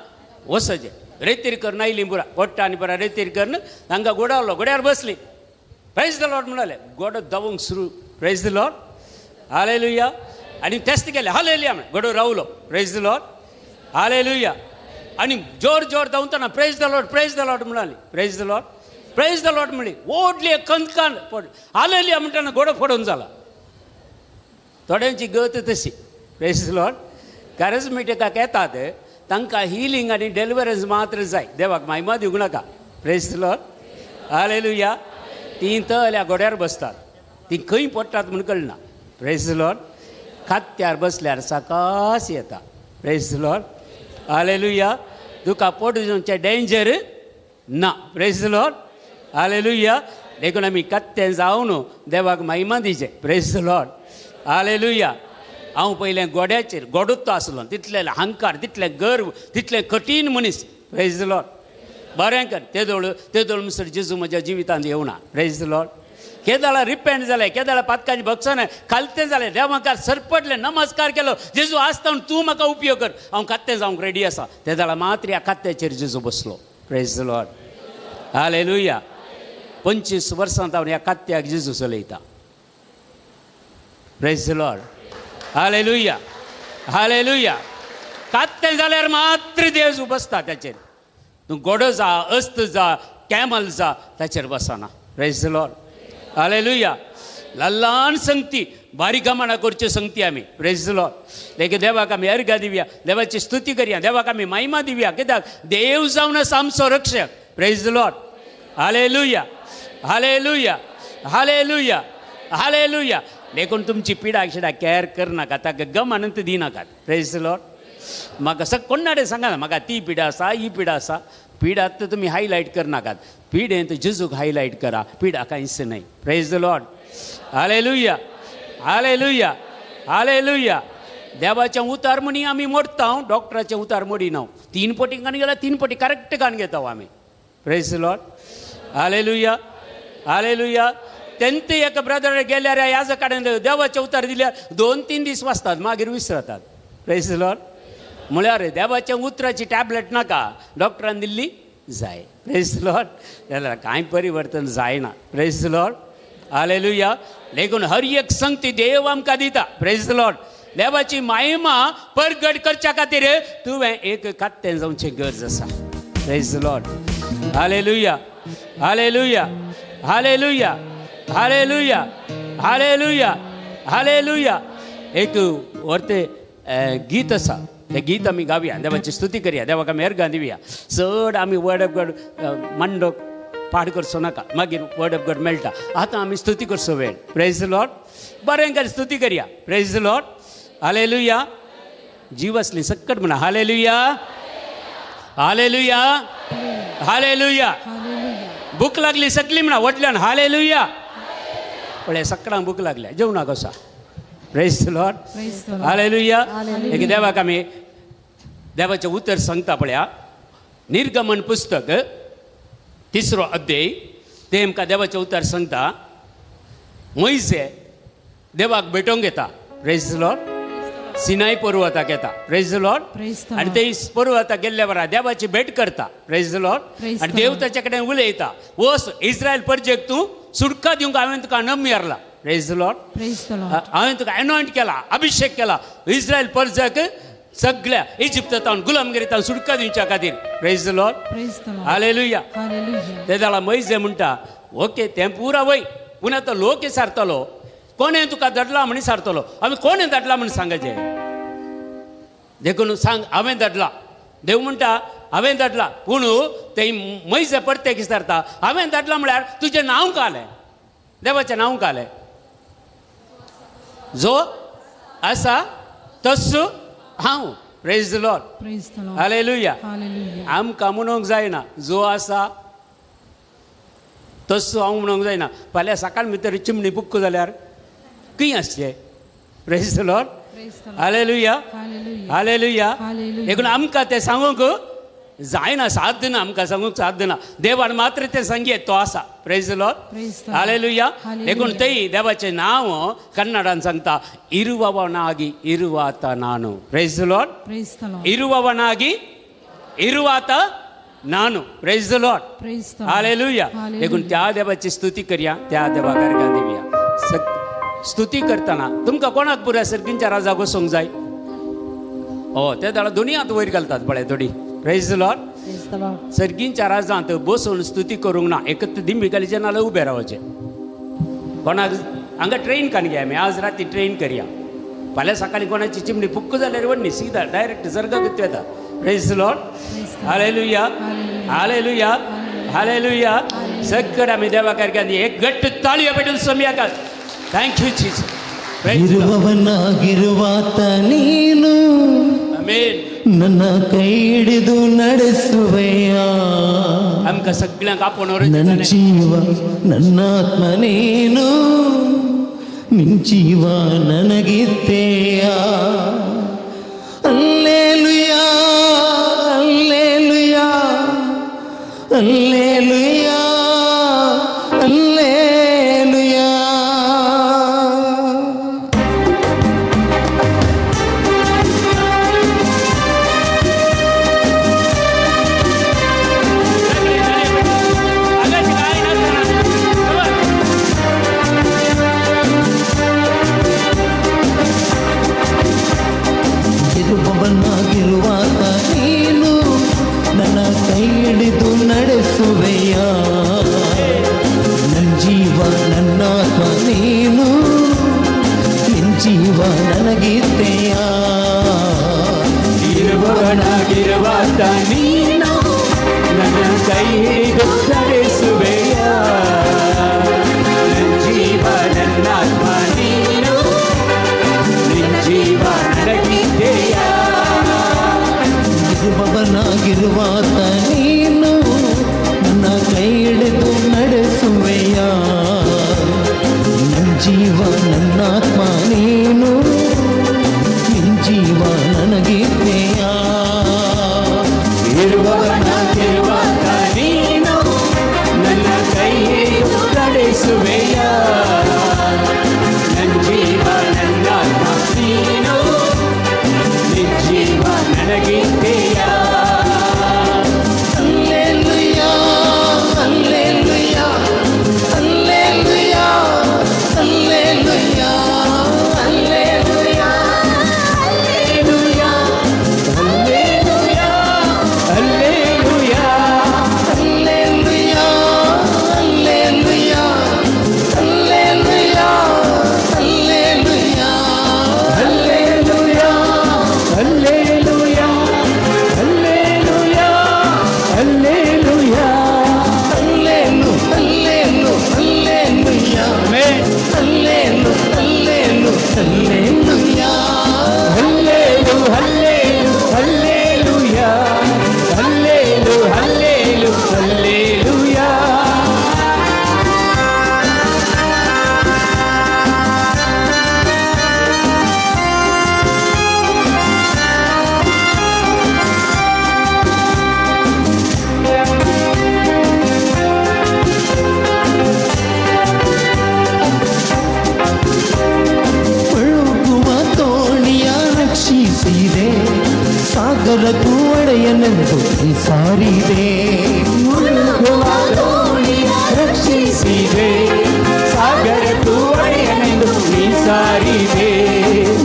वसचे. रेतीर कर नायली बुरा पोट्टा आनी बरा रेतीर करन तांकां गोडावलो, गोड्यार बसली. प्रेज द लॉर्ड म्हणाले, गोडो धांवूंक सुरू. Praise the Lord hallelujah. आनी तेस्त केलें हालेलुया म्हण गोडो रावलो. Praise the Lord hallelujah. आनी जोर जोर धांवतना प्रेज द लॉर्ड म्हणाली. Praise the Lord praise the Lord म्हणली. व्हडली कणकान हालेलुया म्हणटाना गोडो फोडून जाला. थोड्यांची गत तशी. Praise the Lord. कॅरिझमॅटिकाक येतात तांकां हिलींग आनी डेलिव्हरन्स मात्र जाय. देवाक महिमा दिवंक नाका. Praise the Lord hallelujah. ती तल्या गोड्यार बसतात, ती खंय पडटात म्हूण कळना. Praise the Lord. खात्यार बसल्यार साकास येता. Praise the Lord hallelujah. तुका पडूचे डेंजर ना. Praise the Lord hallelujah. देखून आमी कत्तें जावन देवाक महिमा दिचे. Praise the Lord hallelujah. हांव पयलें गोड्याचेर गोडूच आसलो, तितले अहंकार, तितले गर्व, तितले कठीण मनीस. Praise the Lord. बरें कर तेदोळ मिसर जेजू म्हज्या जिवितांत येवना. Praise the Lord. केदाळा रिपेंट जालें, केदाळा पातकाची भक्षण खालतें जालें, देव म्हाका सरपडलें, नमस्कार केलो. जेजू आसता तूं म्हाका उपयोग कर, हांव खात्तें जावंक रेडी आसा. तेदाळा मात्र ह्या खात्याचेर जेजू बसलो. Praise the Lord hallelujah. 25 वर्सांत हांव ह्या खात्याक जेजू चलयता. Praise the Lord hallelujah hallelujah. खात्तें जाल्यार मात्र जेजू बसता त्याचेर. तूं गोडो जा, अस्त जा, कॅमल जा, ताचेर बसना. Praise the Lord hallelujah. ल्हान संगती, बारीक गमाणा करच्यो संगती आमी. Praise the Lord. देखीक देवाक आमी अर्घ दिवया, देवाची स्तुती करया, देवाक आमी महिमा दिवया. कित्याक देव जावन आसा आमचो रक्षक. Praise the Lord hallelujah hallelujah hallelujah hallelujah. देखून तुमची पिडा शिडा कॅर करनाका, ताका गम अनंत दिनाकात. Praise the Lord. म्हाका कोणाडे सांगा म्हाका ती पिडा आसा, ही पिडा आसा. पिडात तर तुम्ही हायलाईट करनाकात. पिडेंत जेजूक हायलाईट करा, पिडा कांयच नाही. Praise the Lord hallelujah hallelujah hallelujah. देवाचें उतार म्हणी आमी मोडटा, डॉक्टराचें उतार मोडिना. 3 पटी कान गेल्यार 3 पटी करेक्ट कान घेता आमी. Praise the Lord hallelujah hallelujah. तेंत एक ब्रदर गेल्यार ह्याज कडेन देवाचे उतार दिल्यार 2-3 दीस वाचतात, मागीर विसरतात. Praise the Lord. म्हळ्यार देवाच्या उतराची टॅबलेट नाका, डॉक्टरान दिल्ली जाय. Praise the Lord. जाल्यार कांय परिवर्तन जायना. Praise the Lord hallelujah. देखून हर एक संगती देव आमकां दिता. Praise the Lord. देवाची महिमा परगट करच्या खातीर तुवें एक खात्तें जावचें गरज आसा. Praise the Lord hallelujah hallelujah hallelujah hallelujah hallelujah hallelujah. एक व्हरते गीत आसा, तें गीत आमी गावया, देवाची स्तुती करया, देवाक आमी अर्घ दिवया. चड आमी वर्ड ऑफ गॉड मांडो पाठ करचो नाका, मागीर वर्ड ऑफ गॉड मेळटा. आतां आमी स्तुती करचो वेळ. Praise the Lord. बरें कर स्तुती करया. Praise the Lord hallelujah. जीव असली सक्कट म्हणा हालेलुया हालेलुया हालेलुया. भूक लागली सकली म्हणा वटल्यान हालेलुया. पळय सकाळांक भूक लागल्या, जेवणाक कसा. Praise the Lord hallelujah. एक देवाक आमी देवाचें उतर सांगता पळया. निर्गमन पुस्तक 3रो अध्याय, ते आमकां देवाचें उतर सांगता. मोइसे देवाक भेटोवंक येता. Praise the Lord. सिनाय पर्वताक येता. Praise the Lord. आनी ते पर्वताक गेल्ल्या वरा देवाची भेट करता. Praise the Lord. आनी देव ताचे कडेन उलयता, वस इस्रायल परजेक तूं सुटका दिवंक हांवें तुका नम मारला. Praise the Lord. हांवें तुका एनॉयंट केला, अभिषेक केला. इस्रायल परजेक सगळ्या इजिप्तांत गुलामगिरींत सुटका दिवच्या खातीर. Praise the Lord hallelujah. ते जाल्यार मोइसे म्हणटा, ओके तें पुरा वय, पूण आतां लोक विचारतलो कोणें तुका धाडला म्हण विचारतलो. आमी कोणें धाडला म्हण सांगचें. देखून सांग हांवें धाडला. देव म्हणटा हांवें धाडला, पूण ते मोइसे परतेक विचारता हांवें धाडला म्हळ्यार तुजें नांव कालें, देवाचें नांव कालें. जो आसा तस्सो हांव. Praise the Lord hallelujah. आमकां म्हणूंक जायना जो आसा तस्सो हांव म्हणूंक जायना. फाल्यां सकाळ भितर चिमणी बुक्क जाल्यार खंय आसचें. Praise the Lord hallelujah hallelujah. देखून आमकां तें सांगूंक जायना, साधना आमकां सांगूंक साधना. देवान मात्र तें सांगेत तो आसा. Praise the Lord hallelujah. देखून थंय देवाचें नांव कन्नडान सांगता इरुववनागी इरुवात नानु. Praise the Lord. इरुववनागी इरुवात नानु. Praise the Lord hallelujah. देखून त्या देवाची स्तुती करया, त्या देवा गार्गा दिवया. स्तुती करतना तुमकां कोणाक पुराय सर्गींच्या राजाक वचोंक जाय? ते जाल्यार दोनी हात वयर घालतात पळय थोडी. Praise the Lord. सर्गींच्या राजांत बसून स्तुती करूंक ना, एकत्र दिंबी घालीचे नाल्यार उबे रावचे. कोणाक हांगा ट्रेन कान घे आमी, आज राती ट्रेन करया. फाल्यां सकाळीं कोणाची चिमणी फुक्क जाल्यार व्हडली सीधा डायरेक्ट सर्गाक येता. Praise the Lord hallelujah hallelujah hallelujah. सगळें आमी देवा कार्यान एक घट्ट ताळयो पेटून सोम्याक ಥ್ಯಾಂಕ್ ಯು ಜೀಸಸ್. ಇರುವವನಾಗಿರುವಾತ ನೀನು ಆಮೆನ್. ನನ್ನ ಕೈ ಹಿಡಿದು ನಡೆಸುವೆಯ. ಆಮ್ಕ ಸಗ್ಳಂಕ ಆಪೋನವರು ನನ್ನ ಜೀವ ನನ್ನ ಆತ್ಮ ನೀನು, ನಿನ್ ಜೀವ ನನಗಿತ್ತೆಯ. ಅಲ್ಲೇಲುಯಾ ಅಲ್ಲೇಲುಯಾ ಅಲ್ಲೇಲುಯಾ ಅಲ್ಲೇಲುಯಾ. ಇರುವವನಾಗಿರುವಾತ ನೀನು ನನ್ನ ಕೈ ಹಿಡಿದು ನಡೆಸುವೆಯ. ನನ್ನ ಜೀವ ನನ್ನ ಆತ್ಮ ನೀನು, ನಿನ್ ಜೀವ ನನಗಿತ್ತೆಯ. ಇರುವವನಾಗಿರುವಾತ ನೀನು ನನ್ನ ಕೈ ಹಿಡಿದು ನಡೆಸುವೆಯ. ನನ್ನ ಜೀವ ನನ್ನ ಆತ್ಮ ನೀನು, ನಿನ್ ಜೀವ ನನಗಿತ್ತೆಯ. ಇರುವವನಾಗಿರುವಾತ ನೀನು ನನ್ನ ಕೈ ಹಿಡಿದು ನಡೆಸುವೆಯ. ನನ್ನ ಜೀವ ನನ್ನ ಆತ್ಮ ನೀನು, ನಿನ್ ಜೀವ ನನಗಿತ್ತೆಯ. ಇರುವವನಾಗಿರುವಾತ ನೀನು ನನ್ನ ಕೈ ಹಿಡಿದು ನಡೆಸುವೆಯ. ನನ್ನ ಜೀವ ನನ್ನ ಆತ್ಮ ನೀನು, ನಿನ್ ಜೀವ ನನಗಿತ್ತೆಯ. ಅಲ್ಲೇಲುಯಾ ಅಲ್ಲೇಲುಯಾ ಅಲ್ಲೇಲುಯಾ ಅಲ್ಲೇಲುಯಾ ಅಲ್ಲೇಲುಯಾ ಹಲ್ಲೆಲೂಯಾ ಹಲ್ಲೆಲೂಯಾ ಅಲ್ಲೇಲುಯಾ ಅಲ್ಲೇಲುಯಾ ಅಲ್ಲೇಲುಯಾ ಅಲ್ಲೇಲುಯಾ ಹಲ್ಲೆಲೂಯಾ ಹಲ್ಲೆಲೂಯಾ ಹಲ್ಲೆಲೂಯಾ ಹಲ್ಲೆಲೂಯಾ ಅಲ್ಲೇಲು ಅಲ್ಲೇಲು ಅಲ್ಲೇಲುಯಾ ಆಮೆನ್. ಅಲ್ಲೇಲು ಅಲ್ಲೇಲು ಅಲ್ಲೇಲುಯಾ ಹಲ್ಲೆಲು ಹಲ್ಲೆಲು ಹಲ್ಲೆಲೂಯಾ ಹಲ್ಲೆಲು ಹಲ್ಲೆಲು ಹಲ್ಲೆಲೂಯಾ. ಮುಳುಗುವ ತೋಣಿಯ ರಕ್ಷಿಸಿದೆ, ಸಾಗರಕ್ಕೂ ಒಡೆಯನೆಂದು ಸಾರಿದೆ. ಮುಳುಗುವ ದೋಣಿಯ ರಕ್ಷಿಸಿದೆ, ಸಾಗರಕ್ಕೂ ಒಡೆಯನೆಂದು ನೀ ಸಾರಿದೆ.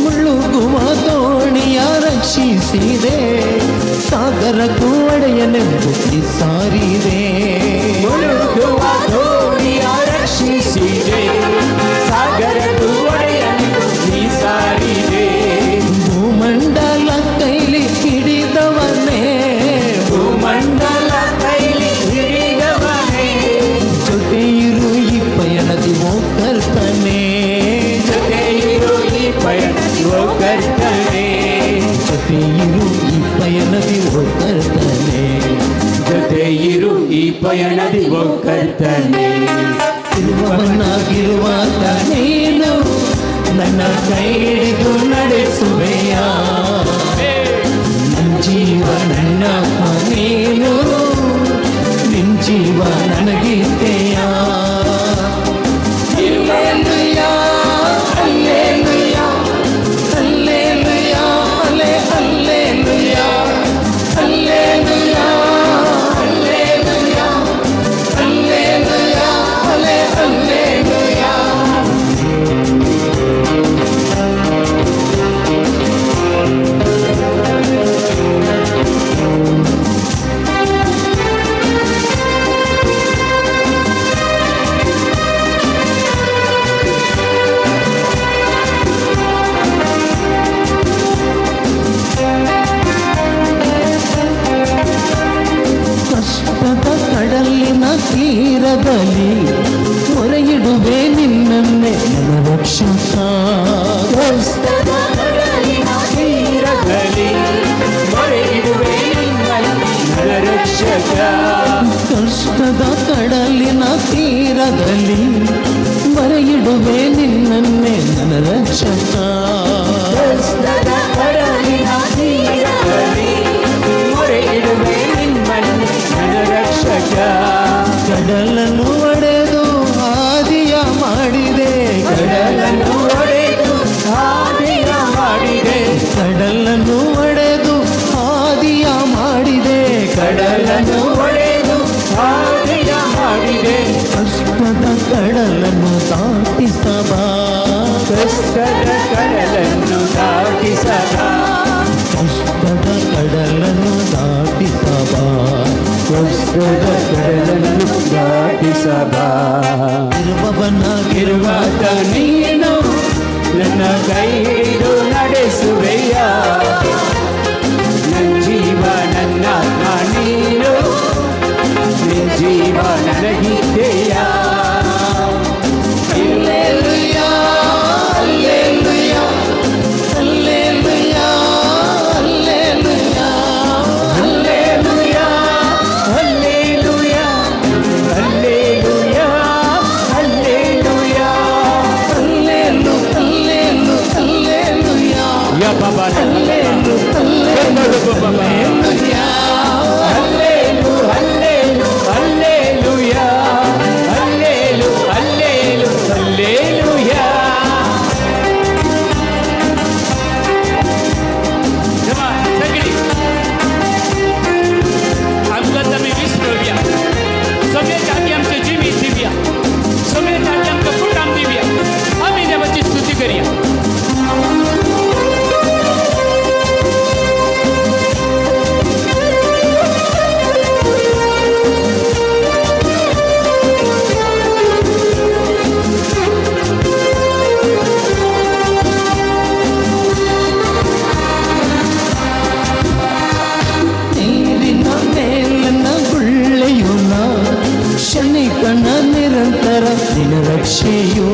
ಮುಳುಗುವ ದೋಣಿಯ ರಕ್ಷಿಸಿದೆ, ಸಾಗರಕ್ಕೂ ಒಡೆಯನೆಂದು ಸಾರಿದೆ. ಮುಳುಗುವ ದೋಣಿಯ ರಕ್ಷಿಸಿದೆ, ಸಾಗರಕ್ಕೂ ಒಡೆಯನೆಂದು ನೀ ಸಾರಿದೆ. ಭೂಮಂಡಲ ಕೈಲಿ ಹಿಡಿದವನೇ, ಭೂಮಂಡಲ ಕೈಲಿ ಹಿಡಿದವನೇ, ಜೊತೆ ಇರು ಈ ಪಯಣದಿ ಓ ಕರ್ತನೇ. ಜೊತೆ ಇರು ಈ ಪಯಣದಿ ಓ ಕರ್ತನೇ. ಜೊತೆ ಇರು ಈ ಪಯಣದಿ ಓ ಕರ್ತನೇ. ಜೊತೆ ಇರು ಈ ಪಯಣದಿ ಓ ಕರ್ತನೇ. ಇರುವವನಾಗಿರುವಾತ ನೀನು ನನ್ನ ಕೈ ಹಿಡಿದು ನಡೆಸುವೆಯ ನನ್ನ ಜೀವ ನನ್ನ ನೀನು ನಿನ್ ಜೀವ ನನಗಿದ್ದೆಯ hallelujah hallelujah hallelujah hallelujah hallelujah hallelujah hallelujah hallelujah ಕಷ್ಟದ ಕಡಲಿನ ತೀರದಲ್ಲಿ ಮೊರೆಯಿಡುವೆ ನಿನ್ನನ್ನೇ ನನ್ನ ರಕ್ಷಕ ಕಷ್ಟದ ಕಡಲಿನ ತೀರದಲ್ಲಿ ಮೊರೆಯಿಡುವೆ ನಿನ್ನನ್ನೇ ನನ್ನ ರಕ್ಷಕ ಕಷ್ಟದ ಕಡಲಿನ ತೀರದಲ್ಲಿ ಮೊರೆಯಿಡುವೆ ನಿನ್ನನ್ನೇ ನನ್ನ ರಕ್ಷಕ ಕಷ್ಟದ ಕಡಲಿನ ತೀರದಲ್ಲಿ ಮೊರೆಯಿಡುವೆ ಕಡಲನ್ನು ಒಡೆದು ಹಾದಿಯ ಮಾಡಿದೆ ಕಡಲನ್ನು ಒಡೆದು ಹಾದಿಯ ಮಾಡಿದೆ ಕಡಲನ್ನು ಒಡೆದು ಹಾದಿಯ ಮಾಡಿದೆ ಕಡಲನ್ನು ಒಡೆದು ಹಾದಿಯ ಮಾಡಿದೆ ಕಷ್ಟದ ಕಡಲನ್ನು ದಾಟಿಸಬಾ ಕಷ್ಟದ ಕಡಲನ್ನು ದಾಟಿಸಬಾ ಕಷ್ಟದ ಕಡಲನ್ನು ದಾಟಿಸಬಾ ಕಷ್ಟದ ಕಡಲನ್ನು ದಾಟಿಸಬಾ ಇರುವವನಾಗಿರುವಾಗ ನೀನು ನನ್ನ ಕೈ ಹಿಡಿದು ನಡೆಸುವೆಯ ನನ್ನ ಜೀವ ನನ್ನ ನೀನು ನಿನ್ನ ಜೀವ ನನಗಿದ್ದೆಯ hallelujah hallelujah hallelujah hallelujah hallelujah hallelujah hallelujah hallelujah ಹಲ್ಲೆಲೂ ಹಲ್ಲೆಲೂ ಹಲ್ಲೆಲೂಯಾ ಯಾ ಬಾಬಾ ಹಲ್ಲೆಲೂ ಹಲ್ಲೆಲೂ ಹಲ್ಲೆಲೂಯಾ ಹಲ್ಲೆಲೂ ಹಲ್ಲೆಲೂ ಹಲ್ಲೆಲೂಯಾ ಹಲ್ಲೆಲೂ ಹಲ್ಲೆಲೂ ಹಲ್ಲೆಲೂಯಾ ಶನಿಕನ ನಿರಂತರ ನಿನ್ನ ರಕ್ಷೆಯು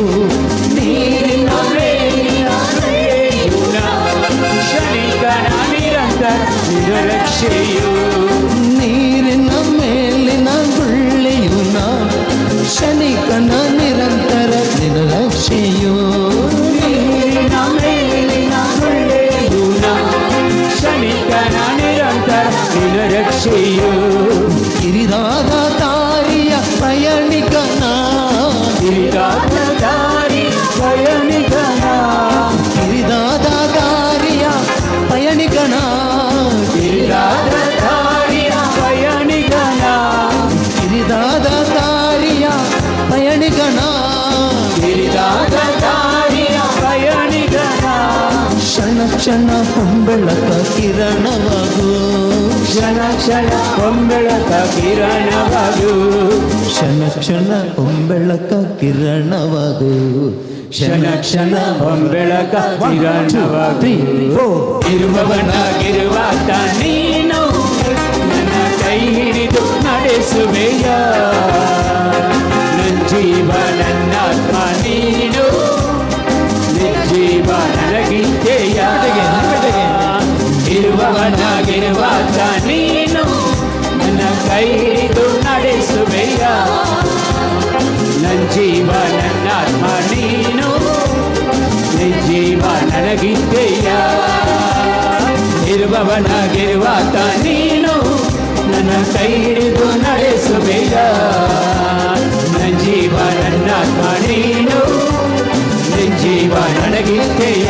ನೀರಿನ ಮೇಲಿನ ಶನಿಕನ ನಿರಂತರ ನಿನ್ನ ರಕ್ಷೆಯು ನೀರಿನ ಮೇಲಿನ ಗುಳ್ಳೆಯು ಶನಿಕನ ನಿರಂತರ ನಿನ್ನ ರಕ್ಷೆಯು ನೀರಿನ ಮೇಲಿನ ಗುಳ್ಳೆಯು ಶನಿಕನ ನಿರಂತರ ನಿನ್ನ ರಕ್ಷೆಯು ಕಿರಿದಾದ ದಾರಿಯ ಪಯಣಿಕನ ಕಿರಿದಾದ ದಾರಿ ಪಯಣಿಕನ ಕಿರಿದಾದ ದಾರಿಯ ಪಯಣಿಕನ ಕಿರಿದಾದ ದಾರಿಯ ಪಯಣಿಕನ ಕಿರಿದಾದ ದಾರಿಯ ಪಯಣಿಕನ ಕಿರಿದಾದ ದಾರಿಯ ಪಯಣಿಕನ ಕ್ಷಣ ಕ್ಷಣ ಹೊಂಬೆಳಕ ಕಿರಣವಾಗು ಕ್ಷಣ ಕ್ಷಣ ಹೊಂಬೆಳಕ ಕಿರಣವಾಗು ಕ್ಷಣ ಕ್ಷಣ ಹೊಂಬೆಳಕ ಕಿರಣವಾಗು ಕ್ಷಣ ಕ್ಷಣ ಹೊಂಬೆಳಕ ಕಿರಣವಾಗು ಇರುವವನಾಗಿರುವಾತ ನೀನು ನನ್ನ ಕೈ ಹಿಡಿದು ನಡೆಸುವೆಯ ನನ್ನ ಜೀವ ನನ್ನಾತ್ಮ ನೀನು ನಿನ್ನ ಜೀವ ನನಗಿದ್ದೆಯ ಇರುವವನಾಗಿರುವಾತ ನೀನು ನನ್ನ ಕೈ ಹಿಡಿದು ನಡೆಸುವೆಯ ನನ್ನ ಜೀವ ನನ್ನಾತ್ಮ ನೀನು ನಿನ್ನ ಇರುವವನಾಗಿರುವಾತ ನೀನು ನನ್ನ ಕೈ ಹಿಡಿದು ನಡೆಸುವೆಯ ನನ್ನ ಜೀವ ನನ್ನ ಆತ್ಮ ನೀನು ನಿನ್ನ ಜೀವ ನನಗಿದ್ದೆಯ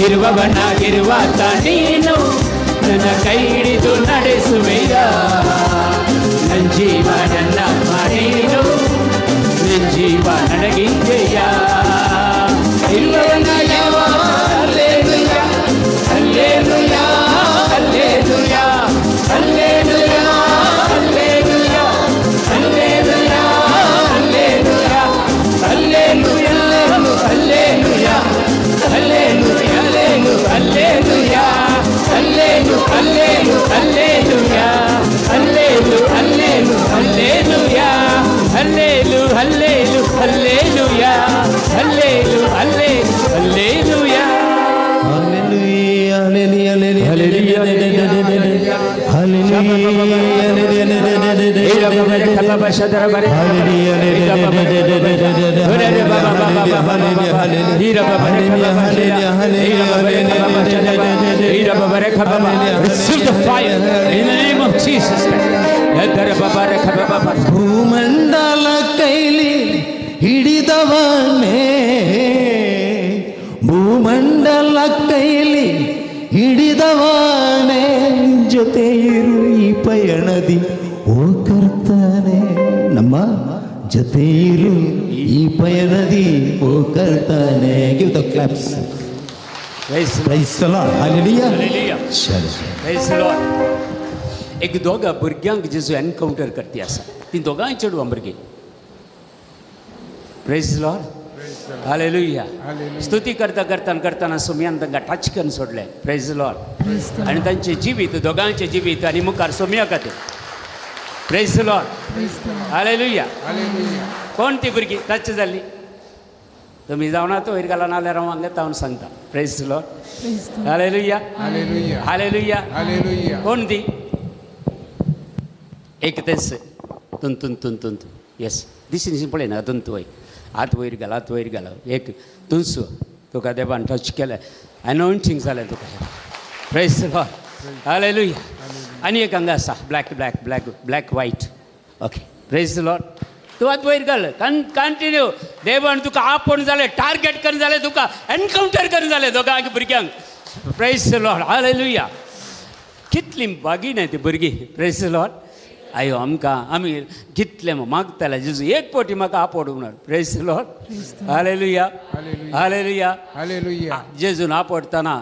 ಇರುವವನಾಗಿರುವಾತ ನೀನು ನನ್ನ ಕೈ ಹಿಡಿದು ನಡೆಸುವೆಯ ನನ್ನ ಜೀವ ನನ್ನ ಆತ್ಮ ನೀನು ನಿನ್ನ ಜೀವ ನನಗಿದ್ದೆಯ ಇರುವವನಾಗಿರುವ hallelujah hallelujah hallelujah hallelujah hallelujah hallelujah hallelujah hallelujah hallelujah hallelujah hallelujah ಹಲ್ಲೆಲೂ ಹಲ್ಲೆಲೂ ಹಲ್ಲೆಲೂಯಾ ಹಲ್ಲೆಲೂ ಹಲ್ಲೆಲೂ ಹಲ್ಲೆಲೂಯಾ ಹಲ್ಲೆಲೂ ಹಲ್ಲೆಲೂ ಹಲ್ಲೆಲೂಯಾ ಹಲ್ಲೆಲೂ ಹಲ್ಲೆಲೂ ಹಲ್ಲೆಲೂಯಾ ಭೂಮಂಡಲ ಕೈಲಿ ಹಿಡಿದವನೇ ಭೂಮಂಡಲ ಕೈಲಿ ಹಿಡಿದವನೇ ಜೊತೆ ಇರು ಈ ಪಯಣದಿ ಓ ಕರ್ತನೆ ನಮ್ಮ ಜೊತೆ ಇರು ಈ ಪಯಣದಿ ಓ ಕರ್ತನೆ give the claps praise the lord hallelujah एक दोघा भुरग्यांक जेजू एनकाउंटर करती आसा ती दोगांय चेडवां भुरगीं प्रेज लॉर्ड हालेलुया स्तुती करता करतना करतना सोम्यान तांकां टच करून सोडलें प्रेज लॉर्ड आनी तांचें जिवीत दोगांचें जिवीत आनी मुखार सोम्या खातीर प्रेज लॉर्ड हालेलुया कोण ती भुरगीं टच जाल्ली तुमी जावना तो वयर घाला नाल्यार हांव हांगा तावन सांगता praise Lord hallelujah hallelujah hallelujah कोण ती एक तेच तुन तुन तुन तुन येस दिसून पळय ना तुंतू वय हात वयर घाला एक तुंसू तुका देवान टच केलें एनॉयंटींग जालें तुका प्रेज लॉर्ड हालेलुया आनी एक हांगा आसा black black black black white okay praise Lord तूं हात वयर घाल कंटिन्यू देवान तुका आपोवन जालें टार्गेट करून जालें तुका एनकाउंटर करून जालें दोगांक भुरग्यांक प्रेज लॉर्ड हालेलुया कितलीं बागीन ती भुरगीं प्रेज लॉर्ड अयो आमकां आमी कितले मागताले जेजू एक पोटी म्हाका आपोवंक ना praise Lord hallelujah hallelujah hallelujah जेजून आपोवतना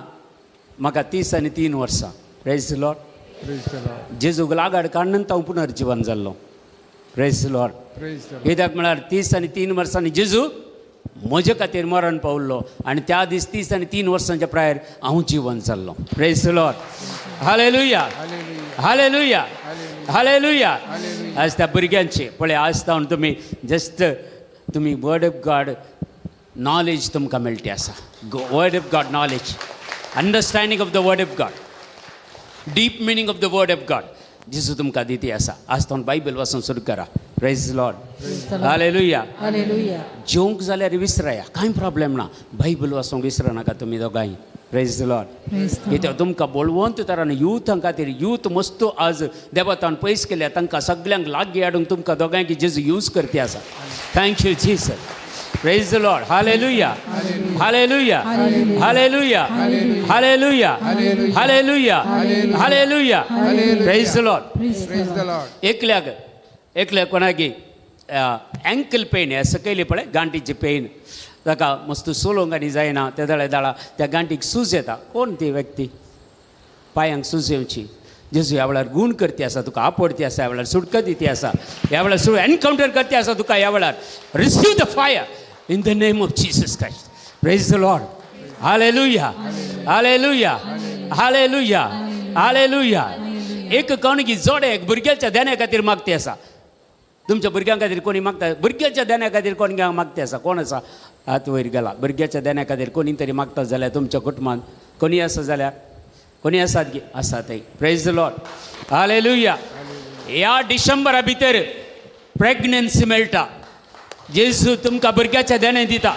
म्हाका 33 वर्सां प्रेज लॉर्ड जेजूक लागाड काडून हांव पुनर्जीवन जाल्लो प्रेज लॉर्ड कित्याक म्हळ्यार 33 वर्सांनी जेजू म्हजे खातीर मरण पावल्लो आनी त्या दीस 33 वर्सांच्या प्रायर हांव जिवन जाल्लो praise Lord hallelujah hallelujah hallelujah आज त्या भुरग्यांचे पळय आज जावन तुमी जस्ट तुमी वर्ड ऑफ गॉड नॉलेज तुमकां मेळटी आसा word of God knowledge understanding of the word of God deep meaning of the word of God जेजू तुमकां दिती आसा आज जावन बायबल वाचून सुरू करा प्रेज लॉर्ड हालेलुया हालेलुया जेवंक जाल्यार विसराया कांय प्रॉब्लेम ना बायबल वाचूंक विसरनाका तुमी दोगांय प्रेज लॉर्ड कित्याक तुमकां बोलवंत तरान युथां खातीर यूथ मस्तो आज देवातान पयस केल्या तांकां सगल्यांक लागीं हाडूंक तुमकां दोगांयक जेजू यूज करती आसा thank you Jesus praise the Lord hallelujah hallelujah hallelujah hallelujah hallelujah hallelujah praise the Lord एकल्याक कोणाकी एंकल पेन हें सकयली पळय गांठीची पेन ताका मस्त सोलोंक आनी जायना त्या दाळा त्या गांठीक सूज येता कोण ती व्यक्ती पांयांक सूज येवची जेजू ह्या वेळार गूण करती आसा तुका आपोडती आसा ह्या वेळार सुटका दिती आसा ह्या वेळार एनकाउंटर करती आसा तुका ह्या वेळार receive the fire in the name of Jesus Christ praise the Lord hallelujah hallelujah hallelujah hallelujah एक कोणगी जोडे एक भुरग्याच्या देण्या खातीर मागती आसा तुमच्या भुरग्यां खातीर कोणी मागता भुरग्याच्या देण्या खातीर कोणग्यांक मागती आसा कोण आसा हात वयर गेला भुरग्याच्या देण्या खातीर कोणी तरी मागता जाल्यार तुमच्या कुटुंबांत कोणी आसा जाल्यार कोणी आसात गे आसातय प्रेज द लॉर्ड हालेलुया ह्या डिसेंबरा भितर प्रेग्नन्सी मेळटा जेजू तुमकां भुरग्याच्या देणे दिता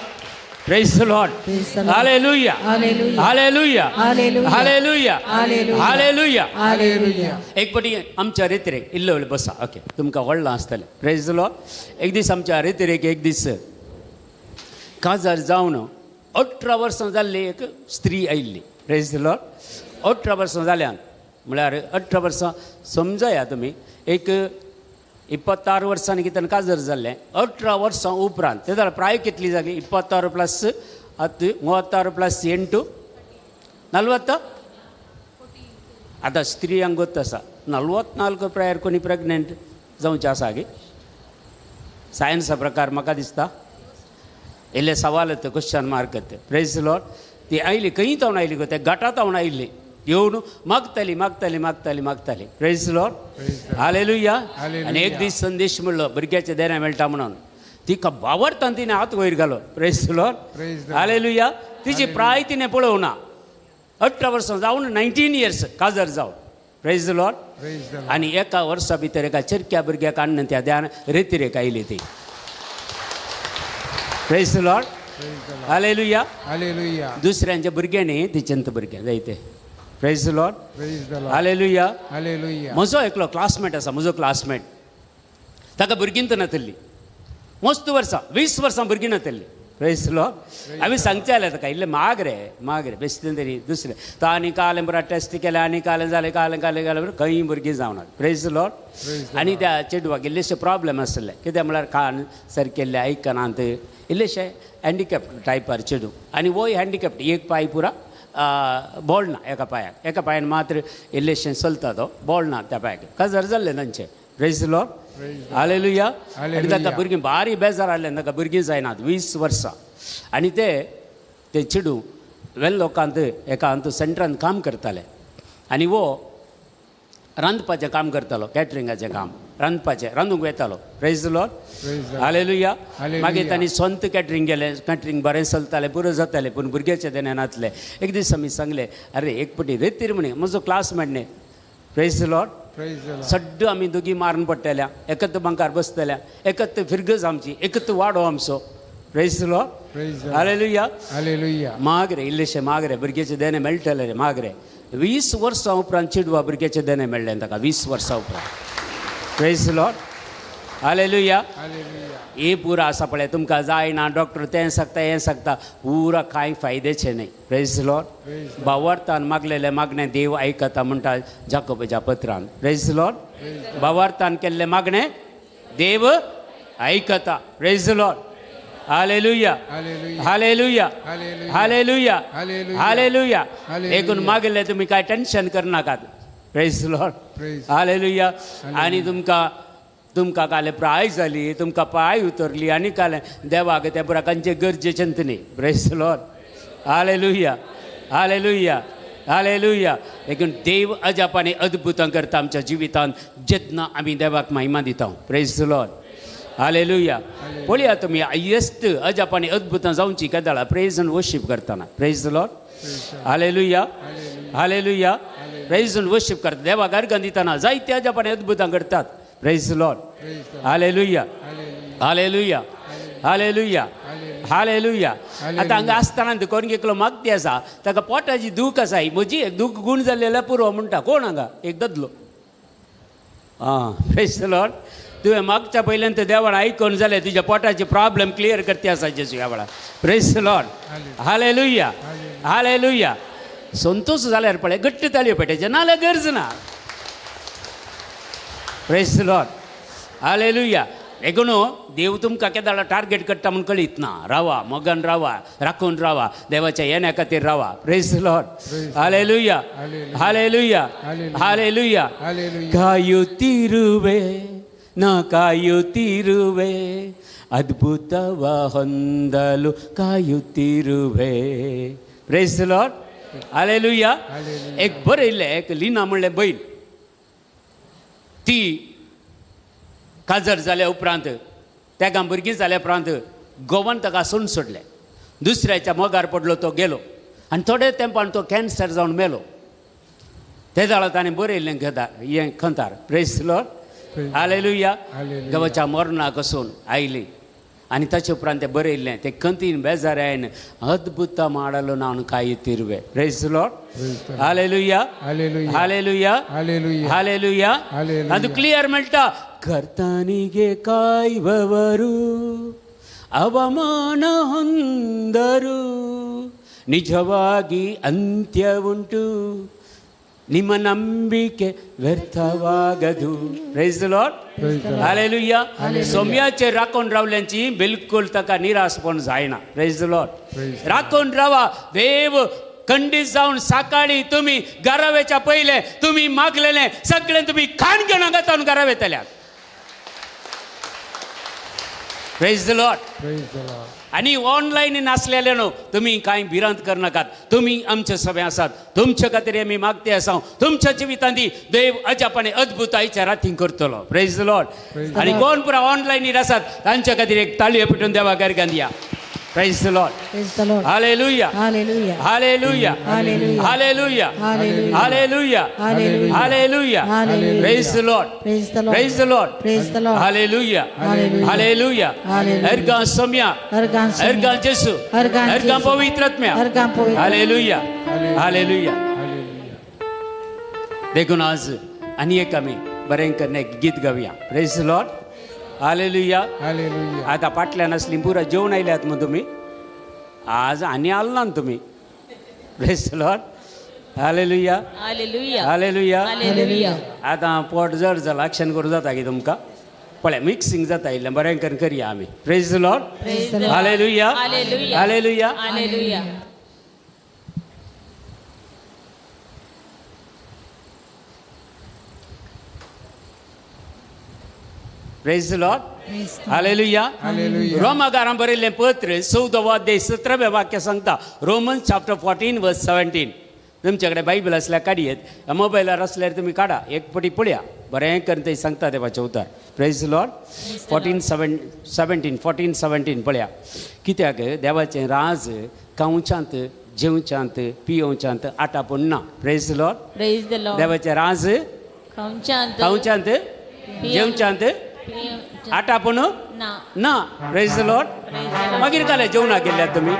praise the Lord Praise the Lord. हालेलुया Hallelujah. Hallelujah Hallelujah. Hallelujah Hallelujah. Hallelujah hallelujah. एक पटी आमच्या रेतिरेक इल्लो इल्लो बसा ओके तुमकां व्हडलां आसतलें प्रेज द लॉर्ड एक दीस आमच्या रेतिरेक एक दीस काजार जावन 18 वर्सां जाल्ली एक स्त्री आयिल्ली प्रेज द लॉर्ड 18 वर्सां जाल्यान म्हळ्यार 18 वर्सां समजया तुमी एक 26 वर्सांनी कितें काजर जाल्लें 18 वर्सां उपरांत ते जाल्यार प्राय कितली जाली 26 प्लस 10 36 प्लस 8 40 आतां स्त्रियांक ಗೊತ್ತು आसा 44 प्रायर कोणी प्रेग्नेंट जावचें आसा गे सायन्सा प्रकार म्हाका दिसता इल्ले सवाल येता क्वेश्चन मार्क येता प्रेज द लॉर्ड ती आयली खंय तावन आयली गो ते घाटां तावन आयिल्ली येवन मागताली मागताली मागताली मागताली प्रेज द लॉर्ड हालेलुया आनी एक दीस संदेश म्हणलो भुरग्याचें देणें मेळटा म्हणून तिका वावरतान तिणें हात वयर घालो प्रेज द लॉर्ड हालेलुया तिची प्राय तिणें पळोवना 18 वर्सां जावन 19 इयर्स काजर जावन प्रेज द लॉर्ड आनी एका वर्सा भितर एका चरक्या भुरग्याक हाडून त्या ध्यान रेतिरेक आयली ती praise the Lord hallelujah hallelujah. दुसऱ्यांच्या भुरग्यांनी तिच्यांत भुरग्यां जायते praise the Lord praise the Lord. Hallelujah hallelujah. म्हजो एकलो क्लासमेट आसा म्हजो क्लासमेट ताका भुरगीं तर नातल्ली मस्त वर्सां 20 वर्सां भुरगीं नातल्ली प्रेज द लॉर्ड हांवें सांगचें जालें ताका इल्लें माग रे बेश्टें तरी दुसरें तो आनी कालें बरा टेस्ट केलें आनी कालें जालें कालें खंय भुरगीं जावनात प्रेज द लॉर्ड आनी त्या चेडवाक इल्लेशे प्रॉब्लेम आसले कित्याक म्हळ्यार कान सारकेल्ले आयकनात इल्लेशे हँडिकॅप्ट टायपार चेडू आनी वोय हँडिकॅप्ट एक पांय पुरा बोल ना एका पांयान मात्र इल्लेशें चलता तो बोल ना त्या पांयाक काजार जाल्लें तांचें प्रेज द लॉर्ड हालेलुया आनी ताका भुरगीं बारी बेजार हाडलें ताका भुरगीं जायनात 20 वर्सां आनी ते चेडू वेल लोकांत एका सेंटरांत काम करताले आनी वो रांदपाचें काम करतालो कॅटरिंगाचें काम रांदूंक वेतालो प्रेज द लॉर्ड हालेलुया मागीर तांणी स्वंत कॅटरिंग केलें कॅटरिंग बरें चलतालें पुरो जातालें पूण भुरग्याचें देणें नातलें एक दीस आमी सांगलें अरे एक पटी रेतीर म्हणे म्हजो क्लासमेट न्ही प्रेज द लॉर्ड सड्ड आमी दोगी मारून पडटल्या एकत्र बंकार बसतल्या एकत्र फिरगज आमची एकत्र वाडो आमचो praise the Lord hallelujah hallelujah. माग रे इल्लेशें माग रे भुरग्याचें देणें मेळटलें रे माग रे 20 वर्सां उपरांत चेडवा भुरग्याचें देणें मेळ्ळें ताका 20 वर्सां उपरांत प्रेज द लॉर्ड हालेलुया हे पुरा आसा पळय तुमकां जायना डॉक्टर तें सांगता पुरा कांय फायद्याचें न्ही प्रेज द लॉर्ड भावार्थान मागलेलें मागणें देव आयकता म्हणटा जाकोबाच्या पत्रांत प्रेज द लॉर्ड भावार्थान केल्लें मागणें देव आयकता praise the Lord hallelujah hallelujah hallelujah hallelujah एकूण मागले तुमी कांय टेन्शन करनाकात प्रेज द लॉर्ड हालेलुया आनी तुमकां काले प्राय जाली तुमकां पांय उतरली आनी कालें देवाक त्या पुरा खंयचे गरजेचें न्ही praise the Lord hallelujah hallelujah hallelujah देखून देव अजापानी अद्भुतां करता आमच्या जिवितांत जेन्ना आमी देवाक महिमा दिता प्रेज द लॉर्ड हालेलुया पळया तुमी हायेस्ट अजापानी अद्भुतां जावची केदाळा प्रेज आनी वर्शीप करतना praise the Lord hallelujah hallelujah praise आनी वर्शीप करता देवाक अर्घां दितना जायते अजापानी अद्भुतां करतात praise the Lord hallelujah hallelujah hallelujah hallelujah आतां हांगा आसतना कोण एकलो मागती आसा ताका पोटाची दूख आसा ही म्हजी एक दूख गूण जाल्लेल्या पुरो म्हणटा कोण हांगा एक ददलो प्रेज द लॉर्ड तुवें मागच्या पयल्यान ते देवान आयकून जालें तुज्या पोटाचे प्रॉब्लेम क्लियर करते आसा जेजू ह्या वेळार praise the Lord hallelujah hallelujah Santosh जाल्यार पळय घट्ट ताळयो पेटयचे नाल्यार गरज ना प्रेज द लॉर्ड हालेलुया देखून देव तुमकां केदाळा टार्गेट करता म्हूण कळीत ना रावा मोगान रावा राखून रावा देवाच्या येण्या खातीर रावा praise the Lord hallelujah hallelujah hallelujah ಕಾಯುತ್ತಿರುವೆ ನಾ ಕಾಯುತ್ತಿರುವೆ ಅದ್ಭುತವ ಹೊಂದಲು ಕಾಯುತ್ತಿರುವೆ ಪ್ರೇಸ್ ದ ಲಾರ್ಡ್ हालेलुया एक बरें इल्लें एक लिना म्हणलें बैल ती काजर जाल्या उपरांत तेका भुरगीं जाल्या उपरांत गोवन ताका सोडून सोडलें दुसऱ्याच्या मोगार पडलो तो गेलो आनी थोड्या तेंपान तो कॅन्सर जावन मेलो ते जाल्यार ताणें बरयल्लें हें खंतार प्रेज द लॉर्ड हालेलुया गवाच्या मरणाक वचून आयली आनी ताचे उपरांत तें बरयल्लें तें कंतीन बेजाऱ्यान अद्भुत ಮಾಡಲು ನಾನು ಕಾಯುತ್ತಿರುವೆ. Price the lord. Hallelujah Hallelujah. Hallelujah Hallelujah. Hallelujah. Hallelujah. ಅದು ಕ್ಲಿಯರ್ ಮೆಲ್ಟಾ ಕರ್ತನಿಗೆ ಕಾಯುವವರು ಅವಮಾನ ಹೊಂದರು ನಿಜವಾಗಿ ಅಂತ್ಯ ಉಂಟು ನಿಮ್ಮ ನಂಬಿಕೆ ವ್ಯರ್ಥವಾಗದು. Praise the Lord. हालेलुया. सोम्याचे राखून रावल्यांची बिलकुल ताका निराशपण जायना. Praise the Lord. राखून रावा. देव खंडीत जावन सकाळी तुम्ही घरावेच्या पहिले तुम्ही मागलेले सगळे तुम्ही खाण घेऊन गातान घरा वेतल्यात. Praise the Lord. Praise the Lord. आणि ऑनलाईन नासलेले न्हू तुम्ही कांय भिरांत करनाकात. तुम्ही आमचे सगळे आसात. तुमचे खातीर आमी मागते आसा. तुमच्या जिवितांनी देव अजापाने अद्भुत आयच्या रातीं करतलो. Praise the Lord. आणि कोण पुरा ऑनलाईनीर आसात तांच्या खातीर एक ताळयो पिटून देवा गर्गान दिया. Praise the Lord. Praise the Lord. Hallelujah. Hallelujah. Hallelujah. Hallelujah. Hallelujah. Hallelujah. Hallelujah. Hallelujah. Hallelujah. Hallelujah. Praise the Lord. Praise the Lord. Praise the Lord. Praise the Lord. Hallelujah. Hallelujah. Hallelujah. Hallelujah. Ergan Somya. Ergan Somya. Ergan Jesu. Ergan Ergan Jesu. Pavitratmya. Ergan Pavitratmya. Hallelujah. Hallelujah. Hallelujah. देखून आज आणि एक आम्ही बरें करणे गीत गावया. Praise the Lord. Hallelujah. Hallelujah. आता पाटल्यान असली पुरा जेवण आयल्यात मग तुम्ही आज आणि आला ना तुम्ही. Praise the Lord. Hallelujah. Hallelujah. Hallelujah. Hallelujah. आता पोट जड झाला ॲक्शन करू जाता की तुमका पळय मिक्सिंग जाता इल्लें बरें करून करया आमी. Praise the Lord. Praise the Lord. Hallelujah. Hallelujah. Hallelujah. Hallelujah. Praise the Lord. हालेलुया. Hallelujah. रोमाकारां बरयल्लें पत्र 14 अध्याय 17वें वाक्य सांगता. रोमन्स चॅप्टर 14 वर्स 17. तुमच्याकडे बायबल असल्यार काडयेत. मोबायलार असल्यार तुमी काडा एक पटी पळया बरें करून थंय सांगता देवाचें उतर. Praise the Lord. 14:17 पळया. कित्याक देवाचें राज खावच्यांत जेवच्यांत पियोवच्यांत आटापून ना. Praise the Lord. Praise the Lord. देवाचें राज खावच्यांत जेवच्यांत आटापून ना. Praise the Lord. मागीर काले जेवणा गेल्यात तुमी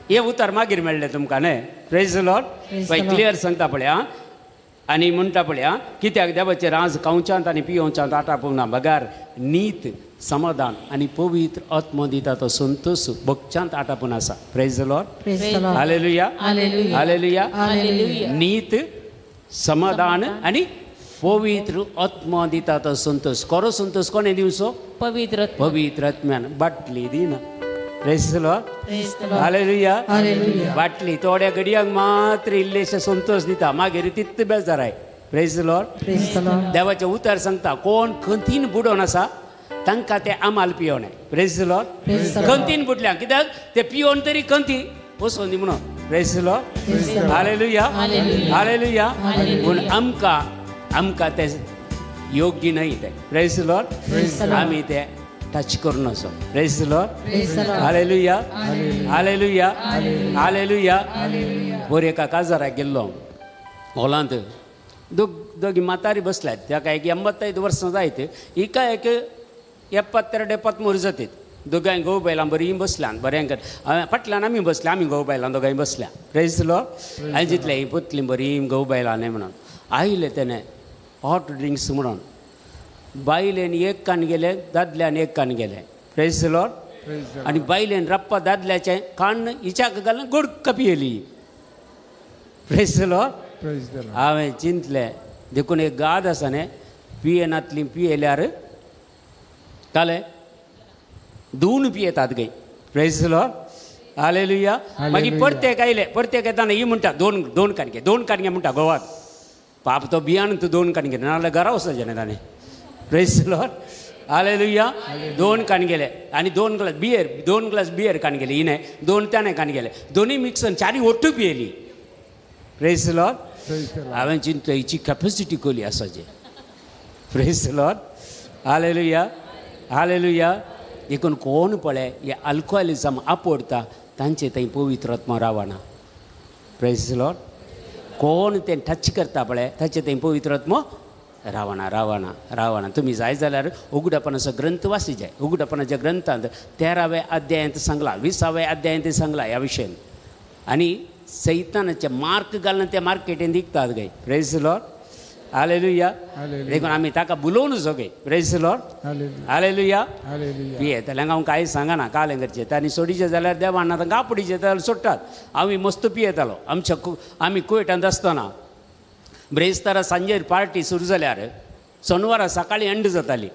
हे उतर मागीर मेळ्ळें तुमकां न्हय. Praise the Lord. पळय क्लियर सांगता पळया. आनी म्हणटा पळया कित्याक देवाचें राज खावच्यांत आनी पियोवच्यांत आटापून ना. बगार नीत समाधान आनी पवित्र आत्मा दिता तो संतोष भक्त्यांत आटापून आसा. Praise the Lord. Praise the Lord. हालेलुया. Hallelujah. हालेलुया. Hallelujah. नीत समाधान आनी पवित्र आत्मा दिता तो संतोष. खरो संतोष कोणे दिवचो. पवित्र पवित्र आत्म्यान बाटली दिना. Praise the Lord. Praise the Lord. हालेलुया. Hallelujah. बाटली थोड्या घडयांक मात्र इल्लेशे संतोष दिता मागीर तित्त बेजाराय. Praise the Lord. Praise the Lord. देवाचे उतर सांगता कोण खंतीन बुडोवन आसा तांकां ते आमाल पियोवणे. Praise the Lord. Praise the Lord. खंतीन बुडल्या कित्याक ते पियोवन तरी खंती वचोन दी म्हणून. Praise the Lord. Praise the Lord. हालेलुया. Hallelujah. हालेलुया. Hallelujah. पूण आमकां ते योग्य नाही ते. Praise the Lord. Praise the Lord. आमी ते टच करून असो. Praise the Lord. Praise the Lord. Hallelujah. Hallelujah. Hallelujah. वर एका काजाराक गेल्लो हॉलांत दोगी म्हातारी बसल्यात. ताका एक 85 वर्सां जायत. एका एक 72-73 जातात. दोगांय घोव बायलां बरीं बसल्यान बरें कर फाटल्यान आमी बसल्या आमी घोव बायलां दोगांय बसल्या. Praise the Lord. हांवें चिंतलें ही पुतली बरीं घोव बायलां न्ही म्हणून आयले तेणे हॉट ड्रिंक्स म्हणून बायलेन एक कान गेले दादल्यान एक कान गेले. Praise the Lord. आनी बायलेन रप्पा दादल्याचें कान हिच्याक घालून गुडक पियेली. Praise the Lord. Praise the Lord. हांवें चिंतलें देखून एक गाद आसा न्ही पियेनातली पियेल्यार काले दोन पियेतात गई. Praise the Lord. हालेलुया. मागीर परतेक आयले परतेक येताना ही म्हणटा दोन काणगे म्हणटा गोवात पाप तो बियाण तूं 2 काणगे नाजाल्यार घरा वचचें न्ही ताणें. Praise the Lord. हालेलुया. 2 काणगेले आनी 2 ग्लास बियर काणगेली हिने 2 ताणें काणगेले दोनूय मिक्सन चारी ओट्टू पियेली. Praise the Lord. हांवें चिंतलें हिची कॅपेसिटी कसली आसाची. Praise the Lord. Hallelujah. Hallelujah. देखून कोण पळय हे अल्कोहोलिझम आपोडता तांचे थंय पवित्र आत्मा रावना. Praise the Lord. कोण तें टच करता पळय ताचे थंय पवित्र आत्मा रावणा रावणा रावणा तुम्ही जाय जाल्यार उगडपणाचो ग्रंथ वाची जाय. उगडपणाच्या ग्रंथांत 13व्या अध्यायांत सांगला, 20व्या अध्यायांत सांगला ह्या विशयान. आनी सैतानाचे मार्क घालून त्या मार्केटीन विकतात गय. Praise the Lord. हालेलुया. देखून आमी ताका बुलोवनूच गय. Praise the Lord. हालेलुया. पियेतल्यांक हांव कांय सांगना कालेंगरचे तांणी सोडीचे जाल्यार देवान तांकां कापडीचे जाल्यार सोडटात. हांव मस्त पियेतालो आमी कुवेटांत आसतना. ब्रेस्तारा सांजेर पार्टी सुरू जाल्यार शनिवारा सकाळी एंड जाताली.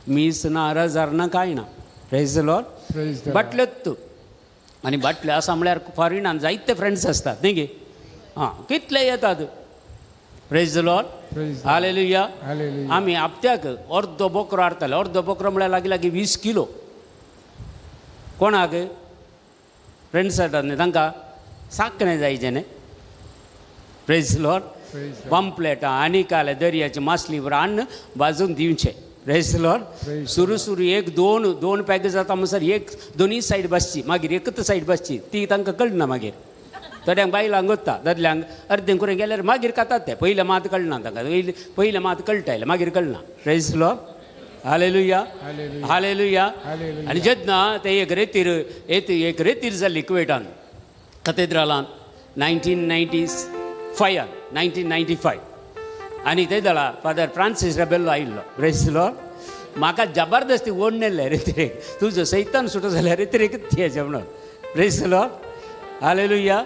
मीस ना रजार ना कांय ना. Praise the Lord. बाटल्योच आनी बाटल्यो आसा म्हळ्यार फॉरिनान जायते फ्रेंड्स आसतात न्ही गे. हां कितले येतात. Praise the Lord. हालेलुया. आमी हप्त्याक अर्दो बोकरो हाडटाले. अर्दो बोकरो म्हळ्यार लागीं 20 किलो. कोणाक फ्रेंड्स हाडटात न्ही तांकां साखरें जायचें न्ही. Praise the Lord. पांपलेटां आनी काले दर्याचे मासली बरं अन्न भाजून दिवचे. Praise the Lord. सुरू एक दोन पॅकेज जाता म्हणसर एक दोनी सायड बसची मागीर एकच सायड बसची ती तांकां कळना. मागीर थोड्यांक बायलांक वता दादल्यांक अर्दें करून गेल्यार मागीर खातात ते. पयलें मात कळना तांकां. पयलें मात कळटाय मागीर कळना. Praise the Lord. Hallelujah. Hallelujah. आनी जेन्ना ते एक रेतीर जाल्ली कुवेटान कथेद्रलांत 1995 आनी ते जाला फादर फ्रांसीस रेबेल्लो आयिल्लो. Praise the Lord. म्हाका जबरदस्ती ओडनेल्ले रेतीरेक. तुजो सैतान सुटो जाल्यार रेतीरेकच येचें म्हणून. Praise the Lord. हालेलुया.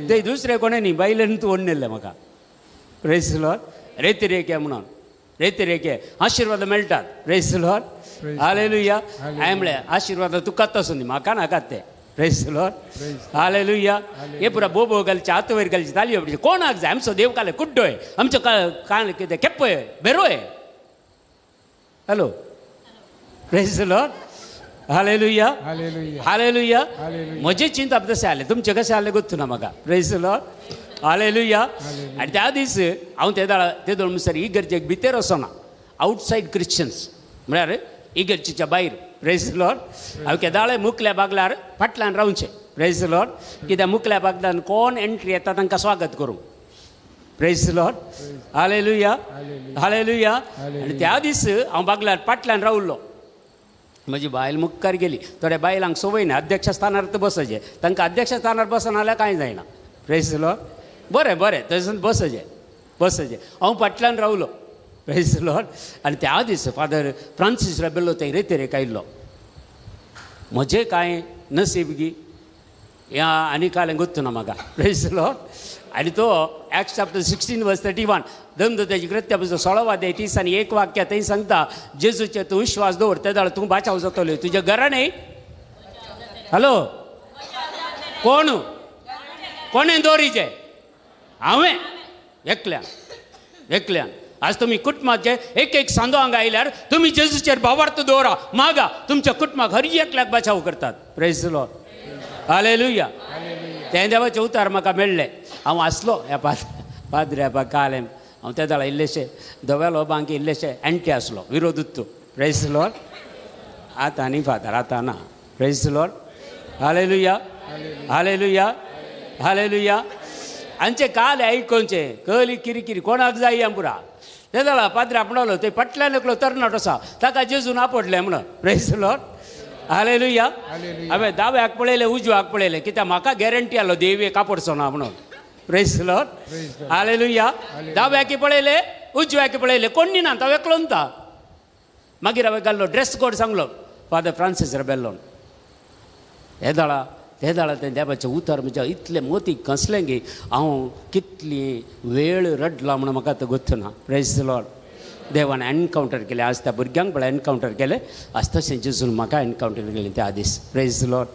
ते दुसरे कोणे न्ही बायलेन तूं ओडनेल्ले म्हाका. Praise the Lord. रेतीरेक ये म्हणून. रेतीरेक ये आशिर्वाद मेळटात. Praise the Lord. हालेलुया. हांवें म्हळें आशिर्वाद तुकाच आसूं न्ही म्हाका नाकात ते. Praise the Lord. हालेलुया. हे पुरा बोबो घालचे हात वयर घालचे तालयो पडचे कोणाक जाय. आमचो देव काले कुड्डोय आमचो काल कितें केप्पय बेरोय. Hello. Praise the Lord. Hallelujah. Hallelujah. म्हजे चिंता तशें जालें तुमचे कशें जालें गोत्तू ना म्हाका. Praise the Lord. हालेलुया. आनी त्या दीस हांव ते दोळ म्हणसर इगर्जेक भितर वचना. आवटसायड क्रिश्चन्स म्हळ्यार इगर्जेच्या भायर. Praise the Lord. हांव केदाळे मुखल्या बागलार फाटल्यान रावचें. Praise the Lord. कित्याक मुखल्या बागलान कोण एंट्री येता तांकां स्वागत करूं. Praise the Lord. Hallelujah. Hallelujah. आनी त्या दीस हांव बागलार फाटल्यान रावल्लो. म्हजी बायल मुखार गेली. थोड्या बायलांक संवय ना अध्यक्ष स्थानार बसचें. तांकां अध्यक्ष स्थानार बसना जाल्यार कांय जायना. Praise the Lord. बरें थंयसून बसचें. हांव फाटल्यान रावलो. Praise the Lord. आनी त्या दीस फादर फ्रांसीस रेबेल्लो थंय रेतीरेक आयिल्लो. म्हजें कांय नसीब गी या आनी कालें गोत्तू ना म्हाका. Praise the Lord. आनी तो Acts chapter 16:31 दंद तेजी कृत्या 16वा अध्याय 30 आनी 1 वाक्य थंय सांगता जेजूचेर तूं विश्वास दवर ते जाल्यार तूं बाचाव जातलो. तुज्या घरा न्ही. हॅलो. कोणें दवरीचें. हांवें एकल्यान. आज तुमी कुटुंबाचे एक सांदो हांगा आयल्यार तुमी जेजूचेर भावार्थ दवरा मागा तुमच्या कुटुंबाक हर एकल्याक बचाव करतात. Praise the Lord. हालेलुया. तें देवाचें उतार म्हाका मेळ्ळें. हांव आसलो ह्या पाद्र्या कालें हांव त्या दाळा इल्लेशें धव्या बांकी इल्लेशें एंटी आसलो विरोधूत्व. Praise the Lord. आतां न्ही फादर आतां ना. Praise the Lord. Hallelujah. Hallelujah. Hallelujah. हांचे काल आयकोनचे कली किरी कोणाक जाय पुरा. ते जाल्यार पाद्र्या म्हणलो थंय फाटल्यान एकलो तरणाटो आसा ताका जेजून आपडलें म्हणून. Praise the Lord. हालेलुया. हांवें दाव्याक पळयलें उजव्याक पळयलें कित्याक म्हाका गॅरंटी आसलो देवीक आपडचो ना म्हणून. Praise the Lord. हालेलुया. दाव्याकी पळयले उजव्याकी पळयले कोणी ना तो एकलोन ता. मागीर हांवें घाल्लो ड्रेस कोड सांगलो फादर फ्रांसीस रेबेल्लोन. हे दाळा तें देवाचें उतर म्हज्या इतलें मोतीक कसलें गे हांव कितली वेळ रडला म्हणून म्हाका आतां गोत्तू ना. Praise the Lord. देवान एनकावंटर केलें. आज त्या भुरग्यांक पळय एनकावंटर केलें आज तशें जेजून म्हाका एनकावंटर केलें त्या दीस. Praise the Lord.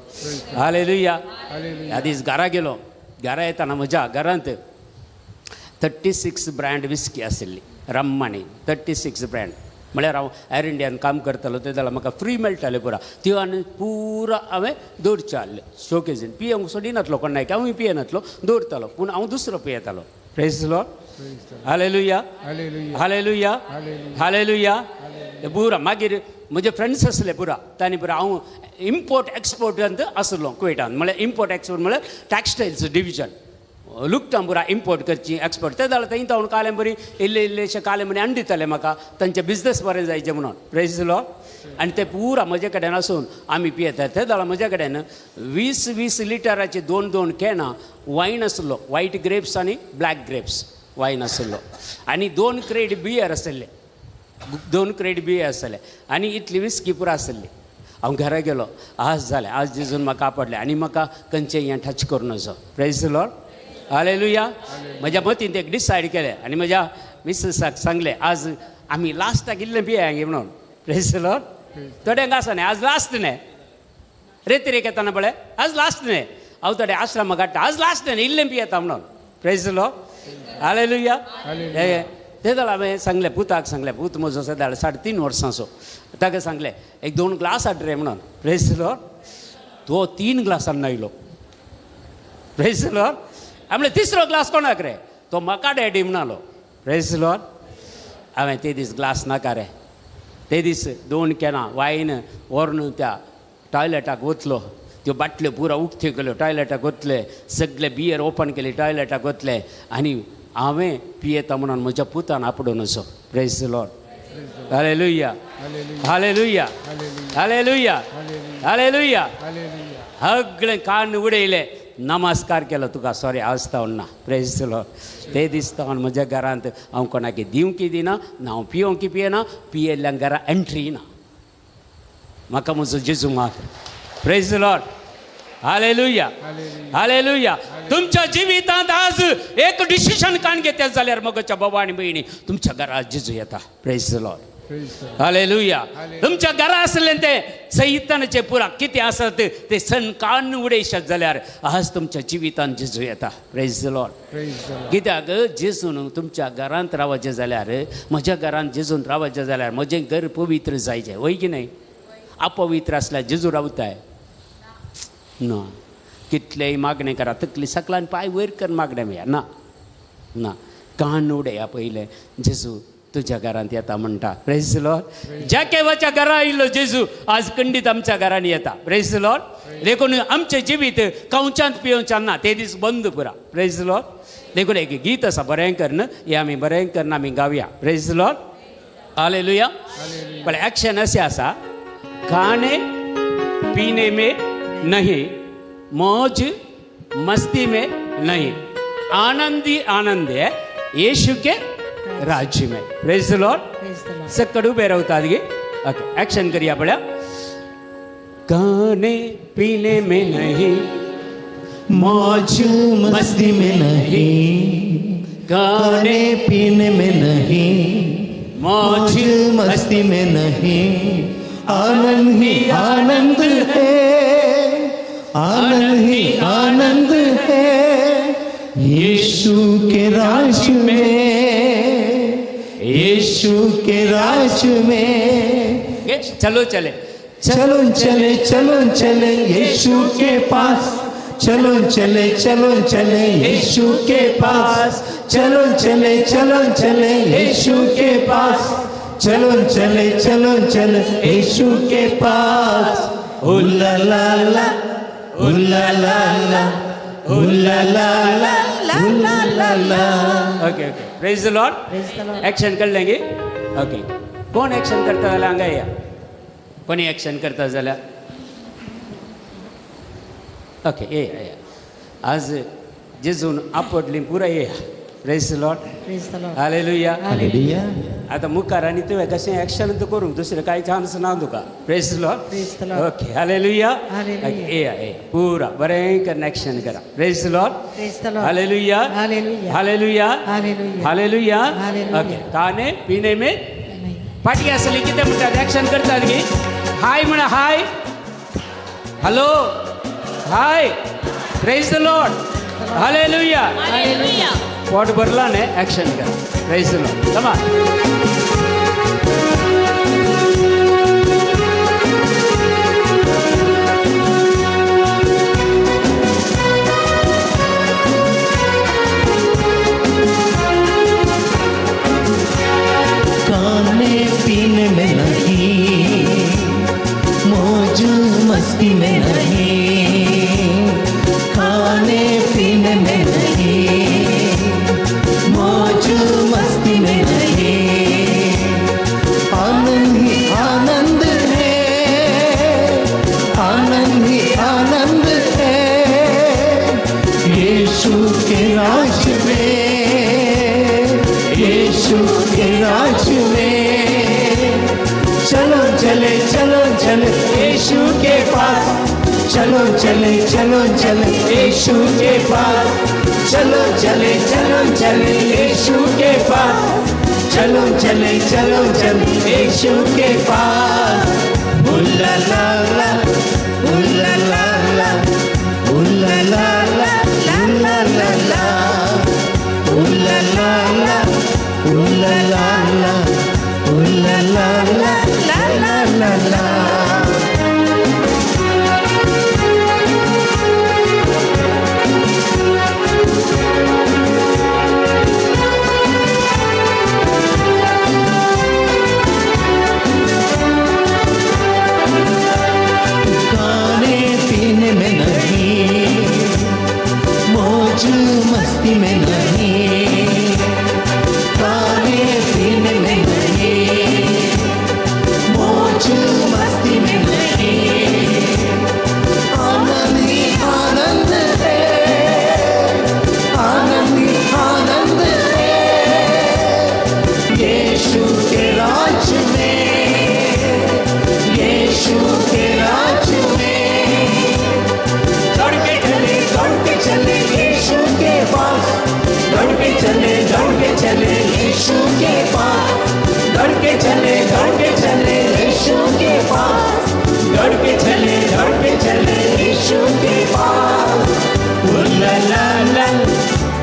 हालेलुया. ह्या दीस घरा गेलो. घरा येताना म्हज्या घरांत 36 ब्रँड विस्की आशिल्ली रम्मानी. 36 ब्रँड म्हळ्यार हांव एर इंडियान काम करतालो ते जाल्यार म्हाका फ्री मेळटाले पुरा. त्यो आनी पुरा हांवें दवरचे आहले शोकेजीन. पियेवंक सोडिनातलो कोणाय की हांवूय पियेनातलो दवरतालो पूण हांव दुसरो पियेतालो. Praise the Lord. Hallelujah. Hallelujah. Hallelujah. पुरा मागीर म्हजे फ्रेंड्स आसले पुरा तांणी पुरा हांव इम्पोर्ट एक्सपोर्टांत आसलो कुवेटान. म्हळ्यार इम्पोर्ट एक्सपोर्ट म्हळ्यार टॅक्सटायल्स डिविजन. लुकटां इंपोर्ट करची एक्सपोर्ट ते जाल्यार थंय तावन कालें बरी इल्लेशें कालें म्हणे अंडी दितालें म्हाका तांचें बिजनस बरें जायचें म्हणून प्रेज द लॉर्ड. आनी ते पुरा म्हजे कडेन आसून आमी पियेतात. ते जाल्यार म्हजे कडेन 20 लिटराचे 2 कॅनां वायन आसलो, व्हायट ग्रेप्स आनी ब्लॅक ग्रेप्स वायन आसलो, आनी 2 क्रेट बियर आसले, 2 क्रेट बियर आसले, आनी इतली विस्की पुरो आसली. हांव घरा गेलो, आज जालें, आज जेजून म्हाका आपडलें आनी म्हाका खंयचें हें टच करूं नजो. Praise the Lord. हालेलुया. म्हज्या मतीन एक डिसायड केलें आनी म्हज्या मिसेसाक सांगलें आज आमी लास्टाक इल्लें पिया गे म्हणून. Praise the Lord. थोड्यांक आसा न्ही आज लास्ट न्ही, रेतीरेक येताना पळय आज लास्ट न्ही, हांव थोडे आश्रमाक काडटा आज लास्ट न्ही इल्लें पियेता म्हणून. Praise the Lord. हालेलुया. ते जाल्यार हांवें सांगलें पुताक सांगलें, पूत म्हजो सदां 3.5 वर्सांचो, ताका सांगलें एक 2 ग्लास हाड रे म्हणून. Praise the Lord. तो 3 ग्लासान नायलो. Praise the Lord. हांवें 3रो ग्लास कोणाक रे, तो म्हाका डॅडी म्हणलो. Praise the Lord. हांवें ते दीस ग्लास नाका रे, ते दीस 2 कॅनां वायन व्हरून त्या टॉयलेटाक वतलो, त्यो बाटल्यो पुरो उक्त्यो केल्यो, टॉयलेटाक वतले, सगळे बियर ओपन केली, टॉयलेटाक वतले आनी हांवें पियेता म्हणून म्हज्या पुतान आपडून असो. Praise the Lord. Hallelujah. Hallelujah. Hallelujah. Hallelujah. सगळें कान उडयलें, नमस्कार केलो तुका सॉरी आसता ना. Praise the Lord. ते दिसता म्हज्या घरांत हांव कोणाक दिवंकी दिना ना, हांव पियोंकी पियेना, पियेल्ल्यांक घरा एंट्री ना. म्हाका म्हजो जेजू मात. Praise the Lord. Hallelujah. Hallelujah. तुमच्या जिवितांत आज एक डिसिशन काण घेतात जाल्यार मगच्या बाबा आनी भयणी तुमच्या घरात जेजू येता. Praise the Lord. हालेलुया. तुमच्या घरा आसलें ते सैतानाचे पुरा कितें आसत ते सण कान उडयशात जाल्यार आज तुमच्या जिवितांत जेजू येता. Praise the Lord. कित्याक जेजून तुमच्या घरांत रावचें जाल्यार, म्हज्या घरांत जेजून रावचें जाल्यार म्हजें घर पवित्र जायचें. वय की न्हय. अपवित्र आसल्यार जेजू रावताय ना. कितलेय मागणें करा, तकली सकलान पांय वयर कर मागणें मेळया ना ना. कान उडया पयलें जेजू तुज्या घरांत येता म्हणटा. Praise the Lord. ज्या केव्हाच्या घरा आयिल्लो जेजू आज खंडीत आमच्या घरांनी येता. Praise the Lord. देखून आमचें जिवीत खावच्यांत पियोवच्यान ना, ते दीस बंद पुरा. Praise the Lord. देखून एक गीत आसा बरें करन, हें आमी बरें करन आमी गावया. Praise the Lord. हालेलुया. पण एक्शन अशें आसा, खाणे पीने में नहीं, मौज मस्ती में नहीं, आनंदी आनंद है यीशु के राज्य में. Praise the Lord. सकड उभे रावतात गे. ओके एक्शन करिया पळया. खाने पीने में नहीं, मौज मस्ती में नहीं, खाने पीने में नहीं, मौज मस्ती में नहीं, आनंद ही आनंद है, आनंद ही आनंद है यीशु के राज में, यीशु के राज में. चलो चले, चलो चले, चलो चले यीशु के पास, चलो चले, चलो चले यीशु के पास, चलो चले, चलो चले यीशु के पास, चलो चले, चलो चले यीशु के पास. उल्ला ला ला, उल्ला ला ला, उल्ला ला ला, उल्ला ला ला. Okay okay. Praise the Lord. Action कर लेंगे. ओके. कोण एक्शन करता जाल्यार हांगा या. कोणी एक्शन करता जाल्यार ओके ये. आज जेजून आपडली पुरा येया. Praise the Lord. Hallelujah. Hallelujah. आता मुखार आनी तुवें कशें एक्शन तो करूंक दुसरें कांय चान्स ना तुका. Praise the Lord. Okay. Hallelujah. येया ये पुरा बरें कर एक्शन करा. Praise the Lord. Hallelujah. Hallelujah. Hallelujah. Okay. खाणे पिणे में पाटी आसली कितें म्हणटात एक्शन करतात गे. हाय म्हणा hi. Hello hi. Praise the Lord. Hallelujah. Hallelujah. पोट भरला ने एक्शन कर. Praise the Lord. Come on. खाने पीने में नहीं, मौज मस्ती में नहीं, खाने पीने में नहीं, के राज में। चलो चले यीशु के पास, चलो चले यीशु के पास, चलो चले यीशु के पास, चलो चले यीशु के पास। उल्ला ला ला, उल्ला ला ला, उल्ला ला ला, ला ला ला, उल्ला ला ला, उल्ला ला ला, उल्ला ला ला, ला ला ला। मस्ती में नहीं, खाने पीने में नहीं, मौज मस्ती में नहीं, आनंद ही आनंद है, आनंद ही आनंद है, यीशु के राज में, यीशु के राज में। दौड़ के चले यीशु के पास, दौड़ के चले यीशु के पास, दौड़ के चले यीशु के पास, दौड़ के चले यीशु के पास। उल्ला ला ला,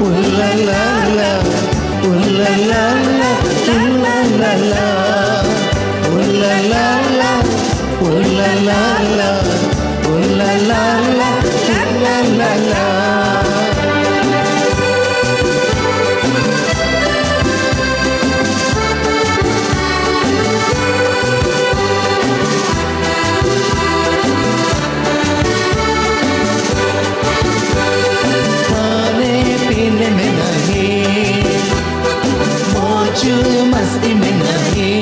उल्ला ला ला, उल्ला ला ला, उल्ला ला ला, उल्ला ला ला, उल्ला ला ला, उल्ला ला ला, ला ला ला। मस्ती में नहीं,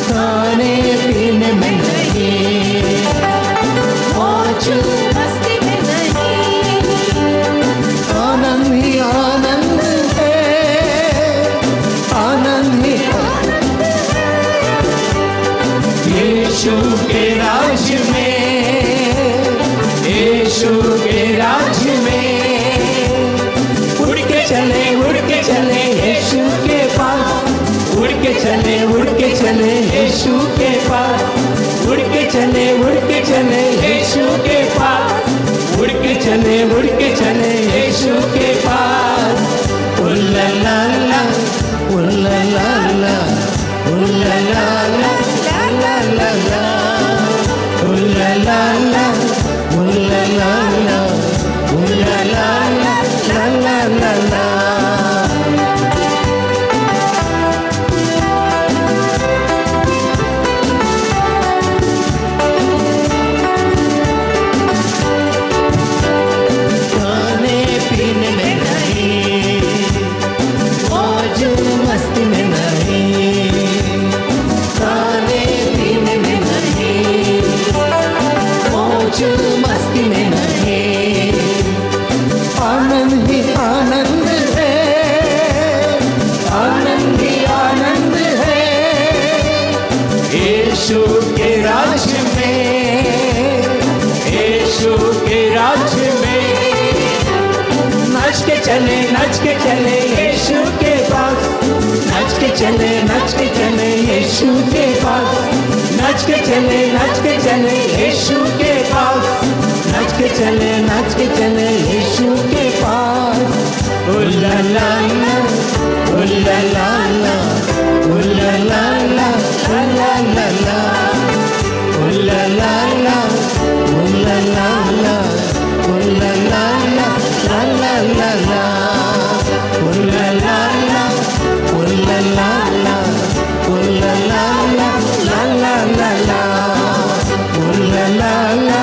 खाने पीने में नहीं, मौज मस्ती में नहीं, आनंद ही आनंद है, आनंद ही आनंद है, यीशु के राज में, यीशु के राज में। उड़ के चले यीशु के पास, उड़ के चले यीशु के पास, उड़ के चले यीशु के पास, उड़ के चले यीशु के पास। उल्ला ला ला, उल्ला ला ला, उल्ला ला ला, ला ला ला, उल्ला ला ला, उल्ला ला ला, उल्ला ला ला, ला ला ला। मस्ती में नहीं, खाने पीने में नहीं, मौज मस्ती में नहीं, आनंद ही आनंद है, आनंद ही आनंद है, यीशु के राज में, यीशु के राज में। नाच के चले यीशु के पास, नाच के चले यीशु के पास, नाच के चले यीशु के पास, नाच के चले यीशु के पास। उल्ला ला ला, उल्ला ला ला, उल्ला ला ला, ला ला ला, उल्ला ला ला, उल्ला ला ला, उल्ला ला ला, ला ला ला, उल्ला ला ला, उल्ला ला ला, उल्ला ला ला, ला ला ला, उल्ला ला ला,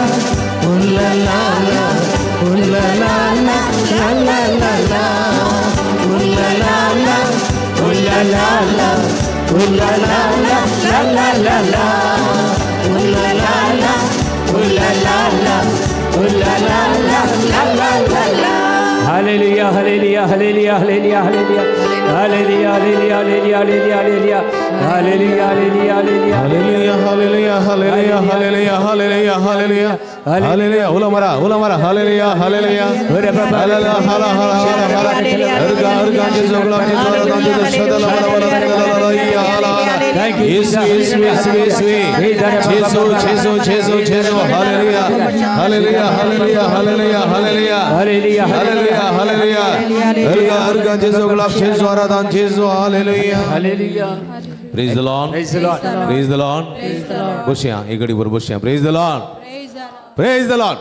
उल्ला ला ला, उल्ला ला ला, ला ला ला, उल्ला ला ला, उल्ला ला ला, उल्ला ला ला, ला ला ला, उल्ला ला ला, उल्ला ला ला, उल्ला ला ला, ला ला ला। Hallelujah hallelujah hallelujah hallelujah hallelujah hallelujah hallelujah hallelujah hallelujah hallelujah hallelujah hallelujah hallelujah hallelujah hallelujah hallelujah hallelujah उला मरा हालेलुया हालेलुया हालेलुया हाला हाला हाला अर्गा अर्गा जेसो गुलाब जेसो सदला हालेलुया येसु येसु येसु येसु जेसो जेसो जेसो hallelujah hallelujah hallelujah hallelujah hallelujah hallelujah hallelujah hallelujah अर्गा अर्गा जेसो गुलाब जेसो आराधन जेसो hallelujah hallelujah Praise the Lord. Praise the Lord. Praise the Lord. बसया एक घड़ी पर बसया. Praise the Lord. Praise the Lord.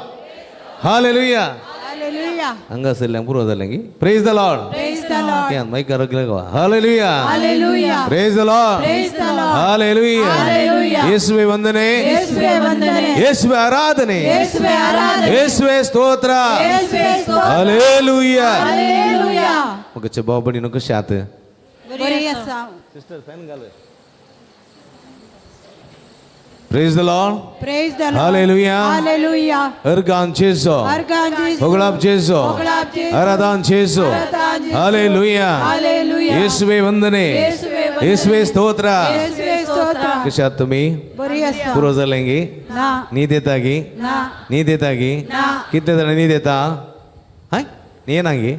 Hallelujah. Hallelujah. अंगा से लंबू रोज़ लेंगी. Praise the Lord. Praise the Lord. क्या माइक कर रखले को. Hallelujah. Hallelujah. Praise the Lord. Praise the Lord. Hallelujah. Hallelujah. यीशुवे वंदने. ಯೇಸುವೆ ವಂದನೆ. ಯೇಸುವೆ ಆರಾಧನೆ. ಯೇಸುವೆ ಆರಾಧನೆ. ಯೇಸುವೆ ಸ್ತೋತ್ರ. ಯೇಸುವೆ ಸ್ತೋತ್ರ. Hallelujah. Hallelujah. ओके चलो बाबा बड़ी नको शात. ಬರಿಯಸ. Sister fan गाले. Praise the Lord. Praise the Lord. Hallelujah. Hallelujah. Organ चेसो. Organ जेसु. होगलाब चेसो. होगलाब जेसु. आराधन चेसो. आराधन जेसु. Hallelujah. Hallelujah. येशुवे वंदने. येशुवे वंदने. येशुवे स्तोत्र. ಯೇಸುವೆ ಸ್ತೋತ್ರ. कशात तुम्ही ಬರಿಯಸ. पुरोजा लेंगे ನಾ. नी देता की ನಾ. नी देता की ನಾ. कितने जण नी देता हाय नी ಏನಾಗಿ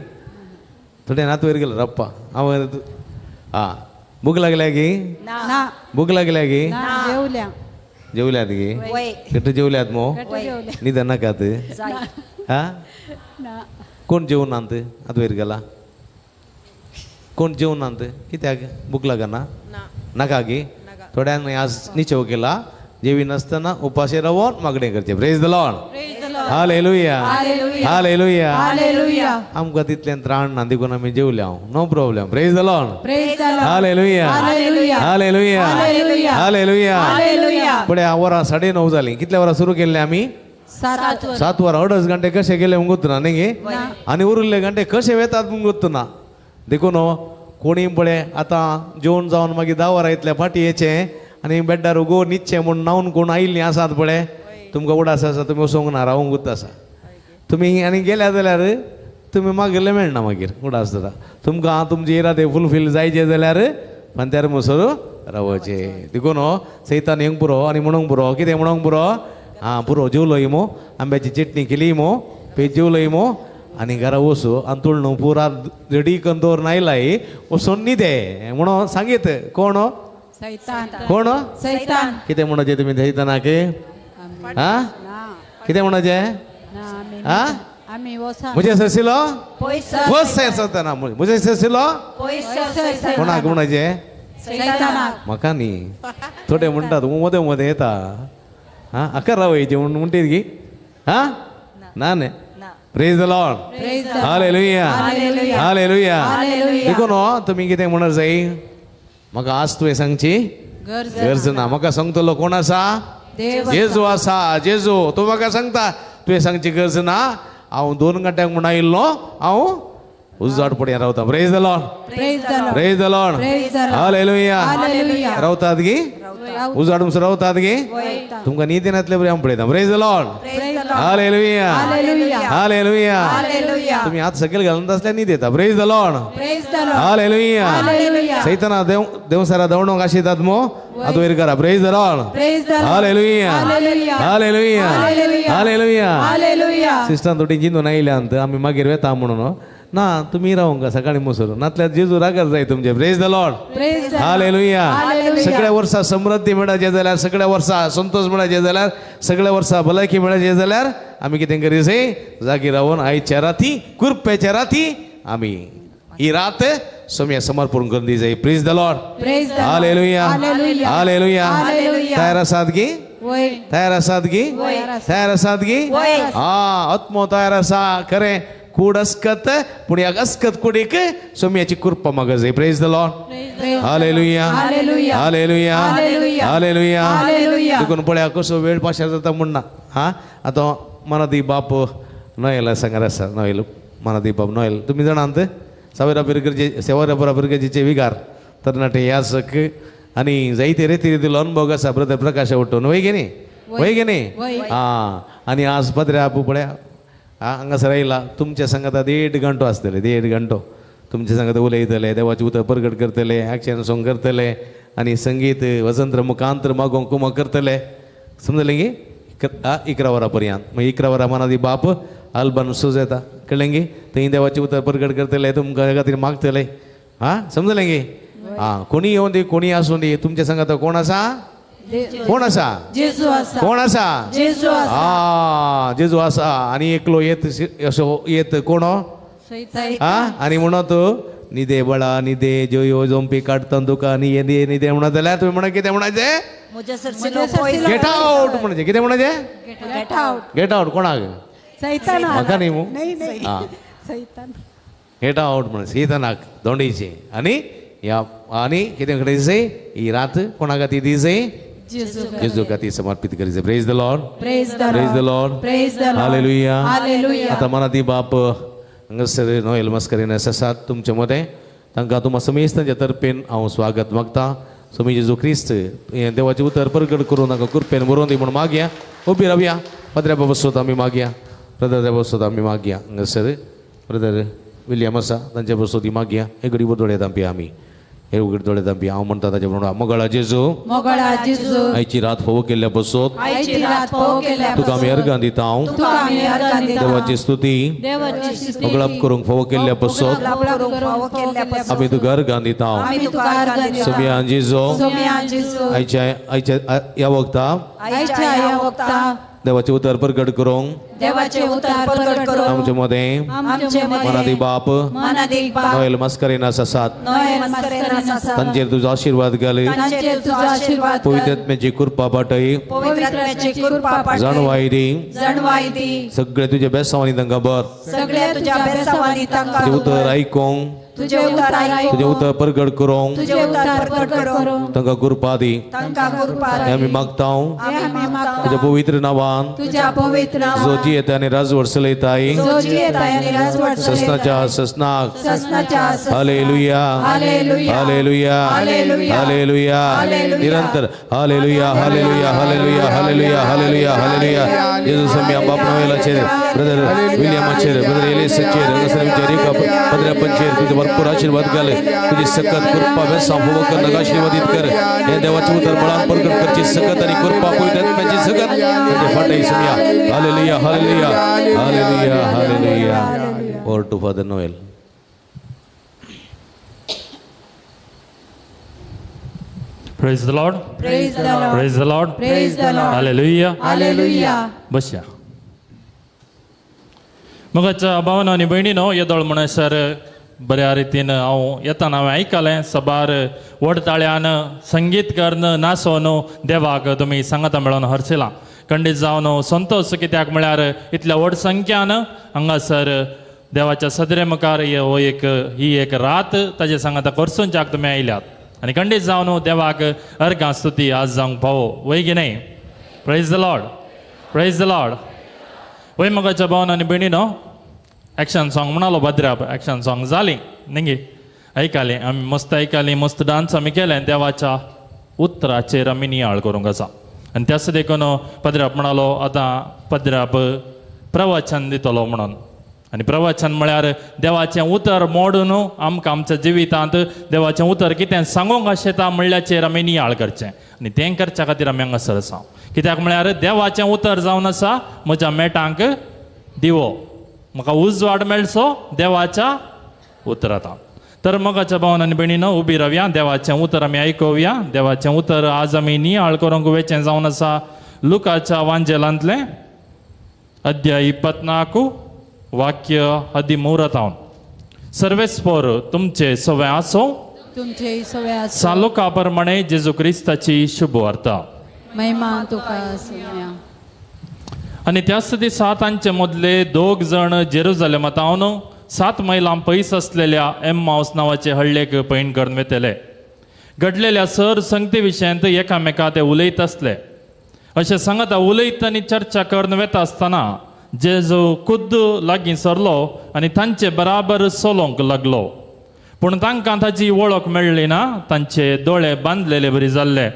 थोडे नातू ಇರಗಿಲ್ಲ ರಪ್ಪ ಅವ ಆ भूक लागल्यागी ನಾ. भूक लागल्यागी ನಾ. जेवल्या. जेवल्यात की किती जेवल्यात मो जेवल्या. नी दना कात हा कोण जेवण आणते आता इरगला कोण जेवण आणते कित्याक भूक लागना नका की थोड्यानं आज निचव केला जेवी नसताना उपाशी राहून मागणे करते प्रेज द लॉर्ड हालेलुया हालेलुया Hallelujah. आमकां तितल्यान त्राण ना देखून आमी जेवल्या no problem praise the Lord Praise the Lord. हालेलुया Hallelujah. Hallelujah Hallelujah. Hallelujah Hallelujah. पुढे वरां 9:30 जाली कितल्या वरां सुरू केल्ले आमी 7 वरां 2.5 गंटे कशे गेले म्हूण गोत्तुना न्ही आनी उरिल्ले गंटे कशे वेतात म्हूण गोत्तुना देखून कोणी पळे आतां जेवण जावन मागीर 10 वरां इतल्या फाटी येचे आनी बेड्डार उगो न्हिदचे म्हूण नावन कोण आयिल्लीं आसात पळय तुमकां उडास आसा तुमी वसोंक ना रावूंक गुत्त आसा तुमी आनी गेल्या जाल्यार तुमी मागिल्लें मेळना मागीर उडास जाता तुमकां तुमचे इरादे फुलफील जायचे जाल्यार पंत्यार मुसोर रावचे देखून सैतान हेंग पुरो आनी म्हणूंक पुरो कितें म्हणूंक पुरो हां पुरो जेवलो इमो आंब्याची चटणी केली इमो पेज जेवलो इमो आनी घरा वसू आनी तुळणू पुरा रेडी करून दवर नायलाय वचून न्हिदे म्हणून सांगीत कोण सैतान. कोण सैतान. कितें म्हणचे तुमी सैतानाक हा ना. कितें म्हणचे ना. हा आम्ही वसा. मुझे सरसिलो पयसर बस सैताना मुझे सरसिलो पयसर कोणाक म्हणचे सैतानाक. म्हाका न्ही थोडे म्हणटात मदें मदें येता हा आकार रावयचे म्हणून म्हणटीत की हा ना न्ही praise the Lord Praise the Lord. हालेलुया Hallelujah. Hallelujah Hallelujah. देखून तुमी कितें म्हणत जाय म्हाका आज तुवें सांगची गरज ना म्हाका सांगतलो कोण आसा देव. जेजू आसा जेजू तूं म्हाका सांगता तुवें सांगची गरज ना हांव 2 गंट्यांक म्हूण आयिल्लो हांव उजवाड पडयां रावता praise the Lord Praise the Lord. Praise the Lord Praise the Lord. हालेलुया Hallelujah. रावतात गी उजवाड म्हणसर रावतात गी तुमकां न्हिदेनातले बरें हांव पळयता प्रेज द लॉर्ड हालेलुया Hallelujah. Hallelujah Hallelujah. तुम्ही हात सकयल घालून आसल्यार न्ही देता praise the Lord Praise the Lord. हालेलुया Hallelujah. सैताना देवसारा दवणोक आशितात मो आतां वयर करा praise the Lord Praise the Lord. हालेलुया Hallelujah. Hallelujah Hallelujah. Hallelujah Hallelujah. सिस्टरान थोडी जिंदून आयल्यांत आमी मागीर वेता म्हणून ना तुमी रावंक सकाळी मुसर नातल्यार जेजू रागार जाय तुमचे praise the Lord Praise the Lord. हालेलुया Hallelujah. सगळ्या वर्सा समृद्धी मेळचे जाल्यार सगळ्या वर्सा संतोष मेळचे जाल्यार सगळ्या वर्सा भलायकी मेळचे जाल्यार आमी कितें करीसे जागी रावून आयच्या राती कुरपेच्या राती आमी ही रात सोम्या समर्पण करून दी जाय praise the Lord Praise the Lord. हालेलुया Hallelujah. Hallelujah Hallelujah. तयार आसात गी वय. तयार आसात गी तयार आसात गी हा आत्मो तयार आसा खरें कूड अस्कत पुण्याक अस्कत कुडीक सोम्याची कृपा माग जाय praise the Lord Praise. Hallelujah Hallelujah. Hallelujah Hallelujah. Hallelujah Hallelujah. देखून पळया कसो वेळ पाशार जाता म्हणना हा आतां मनादी बाप नोयल सांगार आसा नोयल मनादी बाप नोयल तुमी जाणांत सावयरा बिरगरचे सेवारा बिरगजीचे विगार तरणाटे यासक आनी जायते रितीलो अनुभव आसा ब्रदर प्रकाश उठून वय गे न्ही वय गे न्ही हा आनी आज पत्र्या आपू पळया हांगासर आयला तुमच्या सांगात 1.5 घंटो आसतले 1.5 घंटो तुमचे सांगत उलयतले, देवाचे उतर प्रगट करतले, ॲक्शन सॉंग करतले आणि संगीत वसंत मुखांतर मागोंग कुमा करतले. समजलें गे 11 वरांपर्यंत. मग 11 वरां मनादी बाप आल्बन सूज येता. कळलें गे. थंय देवाचे उतर प्रगट करतले, तुमकां खातीर मागतले. हां समजलें गे. हां कोणी येऊन दी कोणी आसूं दी तुमच्या सांगात कोण आसा? कोण आसा? कोण आसा? हा जेजू आसा. आणि एकलो येत असो येत कोण? हा आणि म्हणत निदे बळा निदे जो जोंपी काढता तुका आणि येदे निदे म्हणत जाल्यार तुम्ही म्हणा कितें म्हणायचे? गेट आउट म्हणजे कितें म्हणायचे? गेट आउट कोणाक? म्हाका न्ही मू. गेट आउट म्हण सैतानाक दोंडीचे. आणि या आणि कितें करायचें? ही रात कोणा खातीर दिवचें? जेजू खातीर समर्पित करायचें. Praise the Lord. Praise the Lord. Hallelujah. आता मना ती बाप हांगासर नोएल मस्करीन आसात तुमचे मदें. तांकां तुमकां समेस्तांच्या तर्फेन हांव स्वागत मागता. स्वामी जेजू क्रिस्त हें देवाचें उतर प्रगट करून तांकां कृपेन बरोवन दी म्हूण मागया. उबी रावया. पत्र्या बसोत आमी मागया. ब्रदर बसोत आमी मागया. हांगासर ब्रदर विलियम आसा तांचे बसोत मागया. एक घडी दोळ्यांत आमी आमी हे उगड दोळ्यांत आमी हांव म्हणटा ताचे म्हणून मोगळा जेजू आयची रात फोव केल्ल्या बसोत तुका आमी अर्गां दिता. हांव देवाची स्तुती मोगळाप करूंक फोव केल्ल्या बसोत आमी तुका अर्गां दिता. हांव सोम्या जेजू आयच्या ह्या वक्ता देवाचे उतर प्रगट करूंक आमचे मदें मनादी बाप नोएल मस्करीन आसात तांचेर तुजो आशिर्वाद घाल. पवित्र आत्म्याची कृपा पाठय. जाणवाय दी. सगळे तुजे बेसांवांनी तांकां भर. तुजें उतर आयकूंक तुजें उतर प्रगट करूंक तांकां कृपा दी. हें आमी मागता तुज्या पवित्र नांवान जो जियेता आनी राजवट चलयताय ससनाच्या ससनाक. हालेलुया. हालेलुया. हालेलुया. निरंतर hallelujah. Hallelujah. Hallelujah. Hallelujah. Hallelujah. Hallelujah. जेजू सम्या बाप नोएलाचेर ब्रदर विलियमाचेर ब्रदर एलिसाचेर हांगासर एका पत्र्यापंचेर तुजे भरपूर आशिर्वाद घाल. तुजी सकत कृपा बेसां फोव कर नाका आशिर्वादित कर. हे देवाचें उतर बळान प्रगट करची सकत आनी कृपा पवित्र आत्म्याची सकत तुजे फाटय सम्या. Hallelujah. Hallelujah. Hallelujah. Hallelujah. Over to Father Noel. Praise the Lord. Praise the Lord. Praise the Lord. Praise the Lord. Hallelujah. Hallelujah. बसया. मगाच्या भावांनो आनी भयणीनो येदोळ म्हणसर बऱ्या रितीन हांव येताना हांवें आयकलें सबार वडताळ्यान संगीत करन नाचोन देवाक तुमी सांगाता मेळोन हरसिलां. खंडीत जावन संतोश कित्याक म्हळ्यार इतल्या व्हड संख्यान हांगासर देवाच्या सदरे मुखार ही एक रात ताजे सांगाता करसूंच्याक तुमी आयल्यात. आनी खंडीत जावन देवाक अर्गां स्तुती आज जावंक फावो वय की न्ही. Praise the Lord. Praise the Lord. वय मगाच्या भावांनो आनी भयणीनो ॲक्शन सॉंग म्हणालो भद्राप. ॲक्शन सॉंग जाली न्ही आयकलें आमी मस्त आयकलीं मस्त डान्स आमी केलें. देवाच्या उतराचेर आमी नियाळ करूंक आसा. आनी त्याच देखून पद्राप म्हणालो आतां पद्राप प्रवचन दितलो म्हणून. आनी प्रवचन म्हळ्यार देवाचें उतर मोडून आमकां आमच्या जिवितांत देवाचें उतर कितें सांगूंक आशेता म्हणल्याचेर आमी नियाळ करचें. आनी तें करच्या खातीर आमी हांगासर आसा. कित्याक म्हळ्यार देवाचें उतर जावन आसा म्हज्या मेटांक दिवो. म्हाका उजवाड मेळचो देवाच्या उतरांत. तर मगाच्या भावान आनी भयणीनो उबी रावया. देवाचें उतर आमी आयकुया. देवाचें उतर आज आमी नियाळ करूंक वेचें जावन आसा लुकाच्या वांजेलांतलें अध्याय 24 वाक्य 13. सर्वेस्पर तुमचे सवय आसो सालोका प्रमाणे जेजू क्रिस्ताची शुभ वार्ता. आनी त्याच दिसा तांचे मदले 2 जण जेरुजलेमांतावन 7 मैलां पयस आसलेल्या एम्माउस नांवाचे हळ्ळेक पैण करून वेतले. घडलेल्या सर संगती विशयांत एकामेका ते उलयत आसले. अशें सांगता उलयत आनी चर्चा करून वेता आसतना जेजू खुद्द लागीं सरलो आनी तांचे बराबर चलोवंक लागलो. पूण तांकां ताची वळख मेळ्ळी ना. तांचे दोळे बांदलेले बरी जाल्ले.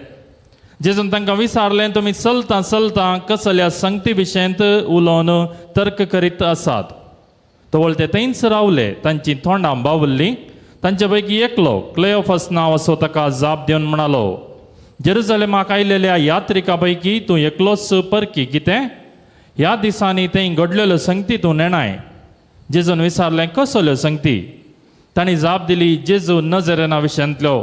जेजून तांकां विचारलें तुमी चलतां चलतां कसल्या संगती विशयांत उलोवन तर्क करीत आसात. तवळ ते थंयच रावले तांची तोंडां बावल्लीं तांचे पैकी एकलो क्लेओफस नांव असो ताका जाप दिवन म्हणालो जेरुसलेमाक आयिल्ल्या यात्रिका पैकी तूं एकलोच परकी कितें ह्या दिसांनी थंय घडलेल्यो संगती तूं नेणाय जेजून विचारलें कसल्यो संगती तांणी जाप दिली जेजू नजरेना विशयांतल्यो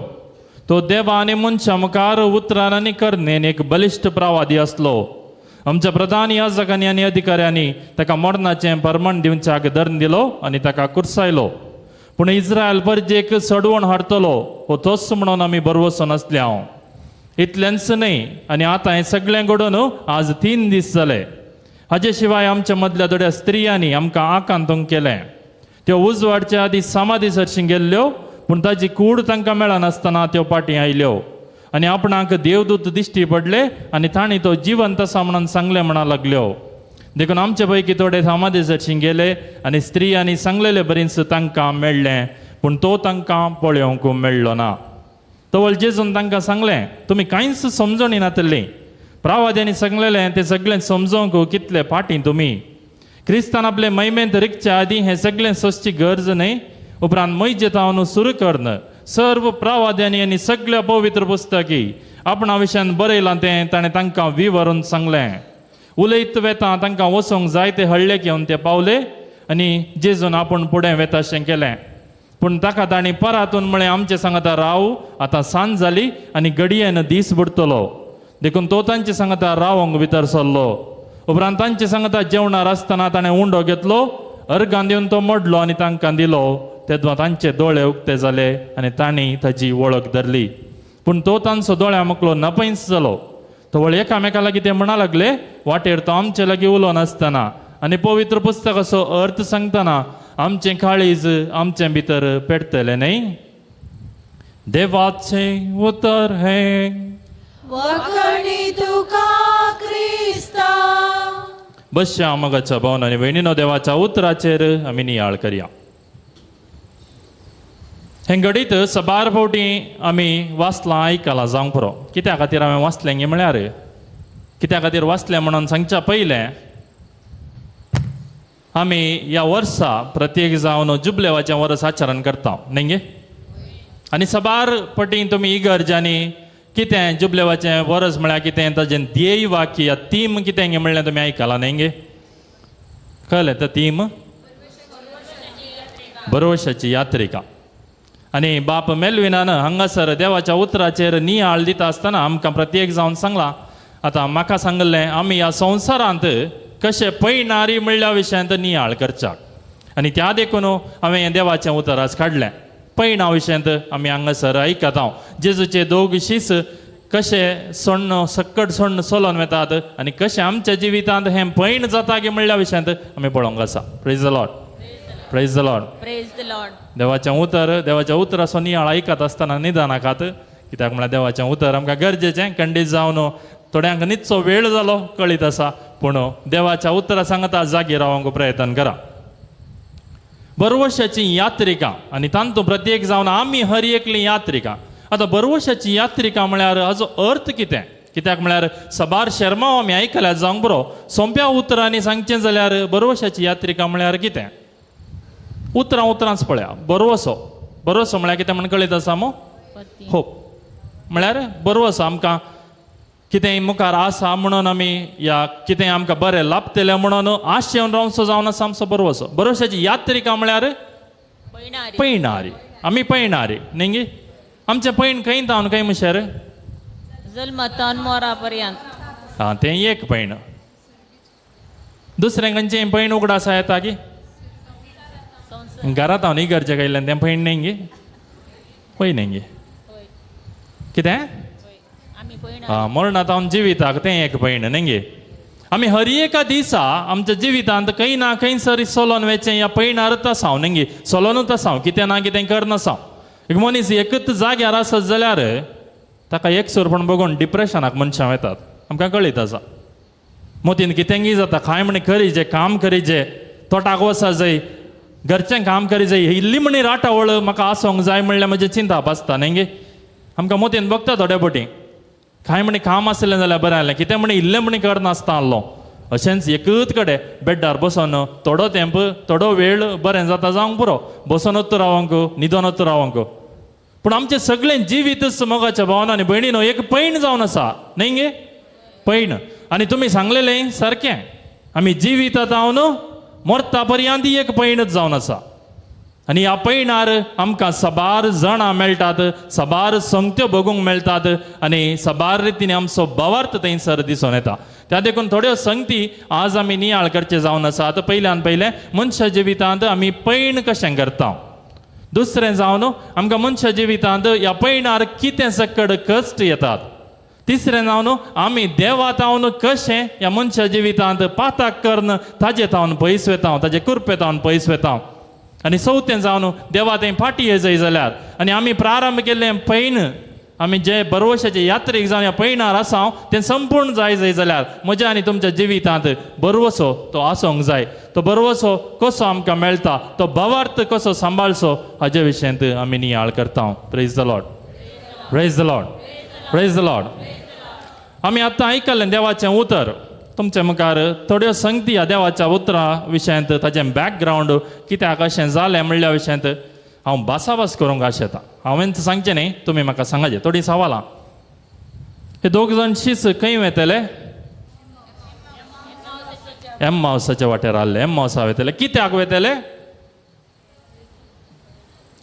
तो देवा आनी मनशा मुखार उतरान आनी कर्णेन एक बलिश्ट प्रवादी आसलो आमच्या प्रधान याजकांनी आनी अधिकाऱ्यांनी ताका मरणाचें परमण दिवच्याक धर्म दिलो आनी ताका कुर्सायलो पूण इस्रायल परजेक सडवण हाडटलो हो तोच म्हणून आमी बरवसो नासले हांव इतलेंच न्हय आनी आतां हें सगळें घडोवन आज 3 दीस जाले हाजे शिवाय आमच्या मदल्या थोड्या स्त्रियांनी आमकां आकांतूंक केलें त्यो उजवाडच्या आदी समाधी सरशी गेल्ल्यो पूण ताची कूड तांकां मेळनासतना त्यो फाटीं आयल्यो आनी आपणाक देवदूत दिश्टी पडले आनी तांणी तो जिवंत आसा म्हणून सांगलें म्हणा लागल्यो देखून आमचे पैकी थोडे समाधी सरशी गेले आनी स्त्रियांनी सांगलेले बरींच तांकां मेळ्ळें पूण तो तांकां पळोवंक मेळ्ळो ना तवळ जेजून तांकां सांगलें तुमी कांयच समजोनी नातलीं प्रवाद्यांनी सांगलेलें तें सगळें समजोवंक कितले फाटीं तुमी क्रिस्तान आपले महिमेंत रिकच्या आदीं हें सगळें सोंसची गरज न्हय उपरांत मैजेतावन सुरू करन सर्व प्रवाद्यांनी आनी सगळ्या पवित्र पुस्तकी आपणा विशयान बरयलां तें ताणें तांकां विवरून सांगलें उलयत वेतां तांकां वचोंक जाय ते हळ्ळे घेवन ते पावले आनी जेजून आपूण फुडें वेता अशें केलें पूण ताका तांणी परातून म्हळें आमचे सांगता राव आतां सांज जाली आनी घडयेन दीस बुडतलो देखून तो तांचे सांगता रावंक भितर सरलो उपरांत तांचे सांगता जेवणार आसतना ताणें उंडो घेतलो अर्गां दिवन तो मोडलो आनी तांकां दिलो तेदो तांचे दोळे उक्ते जाले आनी तांणी ताची वळख धरली पूण तो तांचो दोळ्या मुखलो नपयस जालो तवळ एकामेका लागीं ते म्हणा लागले वाटेर तो आमचे लागीं उलो नासतना आनी पवित्र पुस्तकाचो अर्थ सांगतना आमचें काळीज आमचे भितर पेटतलें न्हय देवाचें उतर हें वखणी तुका क्रिस्ता बसया मोगाच्या भवनांनी वयणीनो देवाच्या उतराचेर आमी नियाळ करया हें घडीत सबार फावटी आमी वाचलां आयकलां जावंक पुरो कित्या खातीर हांवें वाचलें गे म्हळ्यार कित्या खातीर वाचलें म्हणून सांगच्या पयलें आमी ह्या वर्सा प्रत्येक जावन जुबलेवाचें वर्स आचरण करता न्ही गे आनी सबार फावटी तुमी इगर्जांनी कितें जुबलेवाचें वर्स म्हळ्यार कितें ताजें ध्येय वाक्य या थीम कितें गे म्हणलें तुमी आयकलां न्ही गे कळ्ळें तो थीम बरोवशाची यात्रिका आनी बाप मेल्विनान हांगासर देवाच्या उतराचेर नियाळ दिता आसतना आमकां प्रत्येक जावन सांगलां आतां म्हाका सांगलें आमी ह्या संवसारांत कशें पळयणारी म्हणल्या विशयांत नियाळ करच्याक आनी त्या देखून हांवें हें देवाचें उतर आज काडलें पळयणा विशयांत आमी हांगासर आयकत हांव जेजूचे दोग शीस कशें सोण्ण सक्कट सोण्ण सोलोन वेतात आनी कशें आमच्या जिवितांत हें पळयण जाता गे म्हणल्या विशयांत आमी पळोवंक आसा praise the Lord praise the Lord praise the Lord देवाच्या उतराचो नियाळ आयकत आसतना निदानाकात कित्याक म्हळ्यार देवाचें उतर आमकां गरजेचें खंडीत जावन थोड्यांक निचो वेळ जालो कळीत आसा पूण देवाच्या उतरा सांगता जागी रावंक प्रयत्न करा बरवर्षाची यात्रिका आनी तांतूं प्रत्येक जावन आमी हर एकली यात्रिका आतां बरवर्षाची यात्रिका म्हळ्यार हाजो अर्थ कितें कित्याक म्हळ्यार सबार शर्मा आमी आयकल्यार जावंक बरो सोंप्या उतरांनी सांगचें जाल्यार बरवर्षाची यात्रिका म्हळ्यार कितें उतरांच पळया बरवसो म्हळ्यार कितें म्हण कळीत आसा मो होप म्हळ्यार बरवसो आमकां कितेंय मुखार आसा म्हणून आमी या कितें आमकां बरें लाभतलें म्हणून आश येवन रावचो जावन आसा आमचो बरवसो बरवशाची यात्रिका म्हळ्यार पळयणारी आमी पळयणारी न्ही गे आमचें पळयण खंय तावन खंय मुशार जल्मातान मोरा पर्यंत हां तें एक पळयण दुसरें खंयचें पळयण उगड आसा येता गे घरांत हांव न्ही घरच्या कडल्यान तें पळयण न्ही गे पळय न्ही गे कितें मरणांत हांव जिविताक तें एक पळयण न्ही गे आमी हर एका दिसा आमच्या जिवितांत खंय ना खंय सरी सोलोन वेचें ह्या पळयणारच आसा न्ही गे सोलोनूच आसा कितें ना कितें करनासा एक मनीस एकच जाग्यार आसत जाल्यार ताका एकसुरपण बघून डिप्रेशनाक मनशां वेतात आमकां कळीत आसा मोतीन कितेंय जाता खाय म्हणे करीजे काम करीजे तोटाक वसा जाय घरचें काम करी जाय इल्ली म्हणी राटावळ म्हाका आसोंक जाय म्हणल्यार म्हजी चिंता भासता न्ही गे आमकां मोतीन बघता थोड्या पटी कांय म्हणे काम आसलें जाल्यार बरें जालें कितें म्हणे इल्लें म्हणे करनासता आसलो अशेंच एकच कडेन बेड्डार बसून थोडो तेंप थोडो वेळ बरें जाता जावंक पुरो बसूनच रावंक न्हिदोनच रावंक. पूण आमचें सगळें जिवीतच मोगाच्या भावान आनी भयणीनो एक पैण जावन आसा न्ही गे पैण. आनी तुमी सांगलेलें सारकें आमी जिवीतात हांव न्हू मरता पर्यंत एक पैणच जावन आसा. आनी ह्या पैणार आमकां सबार जाणां मेळटात, सबार संगत्यो भोगूंक मेळटात आनी सबार रितीन आमचो भावार्थ थंयसर दिसून येता. त्या देखून थोड्यो संगती आज आमी नियाळ करचे जावन आसात. पयल्यान पयलें मनशा जिवितांत आमी पैण कशें करता. दुसरें जावन आमकां मनशा जिवितांत ह्या पैणार कितें सकड कश्ट येतात. तिसरें जावन आमी देवा तावन कशें ह्या मनशा जिवितांत पाताक करन ताजे तावन पयस वेता, ताजे कृपे तावन पयस वेता. आनी चवथें जावन देवा थंय फाटी येजय जाल्यार आनी आमी प्रारंभ केल्लें पैण आमी जे बरवशाचे यात्रेक जावन ह्या पैणार आसा तें संपूर्ण जाय जाल्यार म्हज्या आनी तुमच्या जिवितांत बरवसो तो आसूंक जाय. तो बरवसो कसो आमकां मेळटा, तो भावार्थ कसो सांबाळचो हाजे विशयांत आमी नियाळ करता. Praise the Lord, praise the Lord, praise the Lord. आमी आतां आयकल्लें देवाचें उतर. तुमच्या मुखार थोड्यो संगती ह्या देवाच्या उतरा विशयांत ताचें बॅकग्रावंड कित्याक अशें जालें म्हणल्या विशयांत हांव भासाभास करूंक आशेता. हांवें सांगचें न्ही, तुमी म्हाका सांगाचे थोडीं सवालां. हे दोग जाण शीस खंय वेतले? एम्मावसाच्या वाटेर आहले. एम्मावसा वेतले. कित्याक वेतले?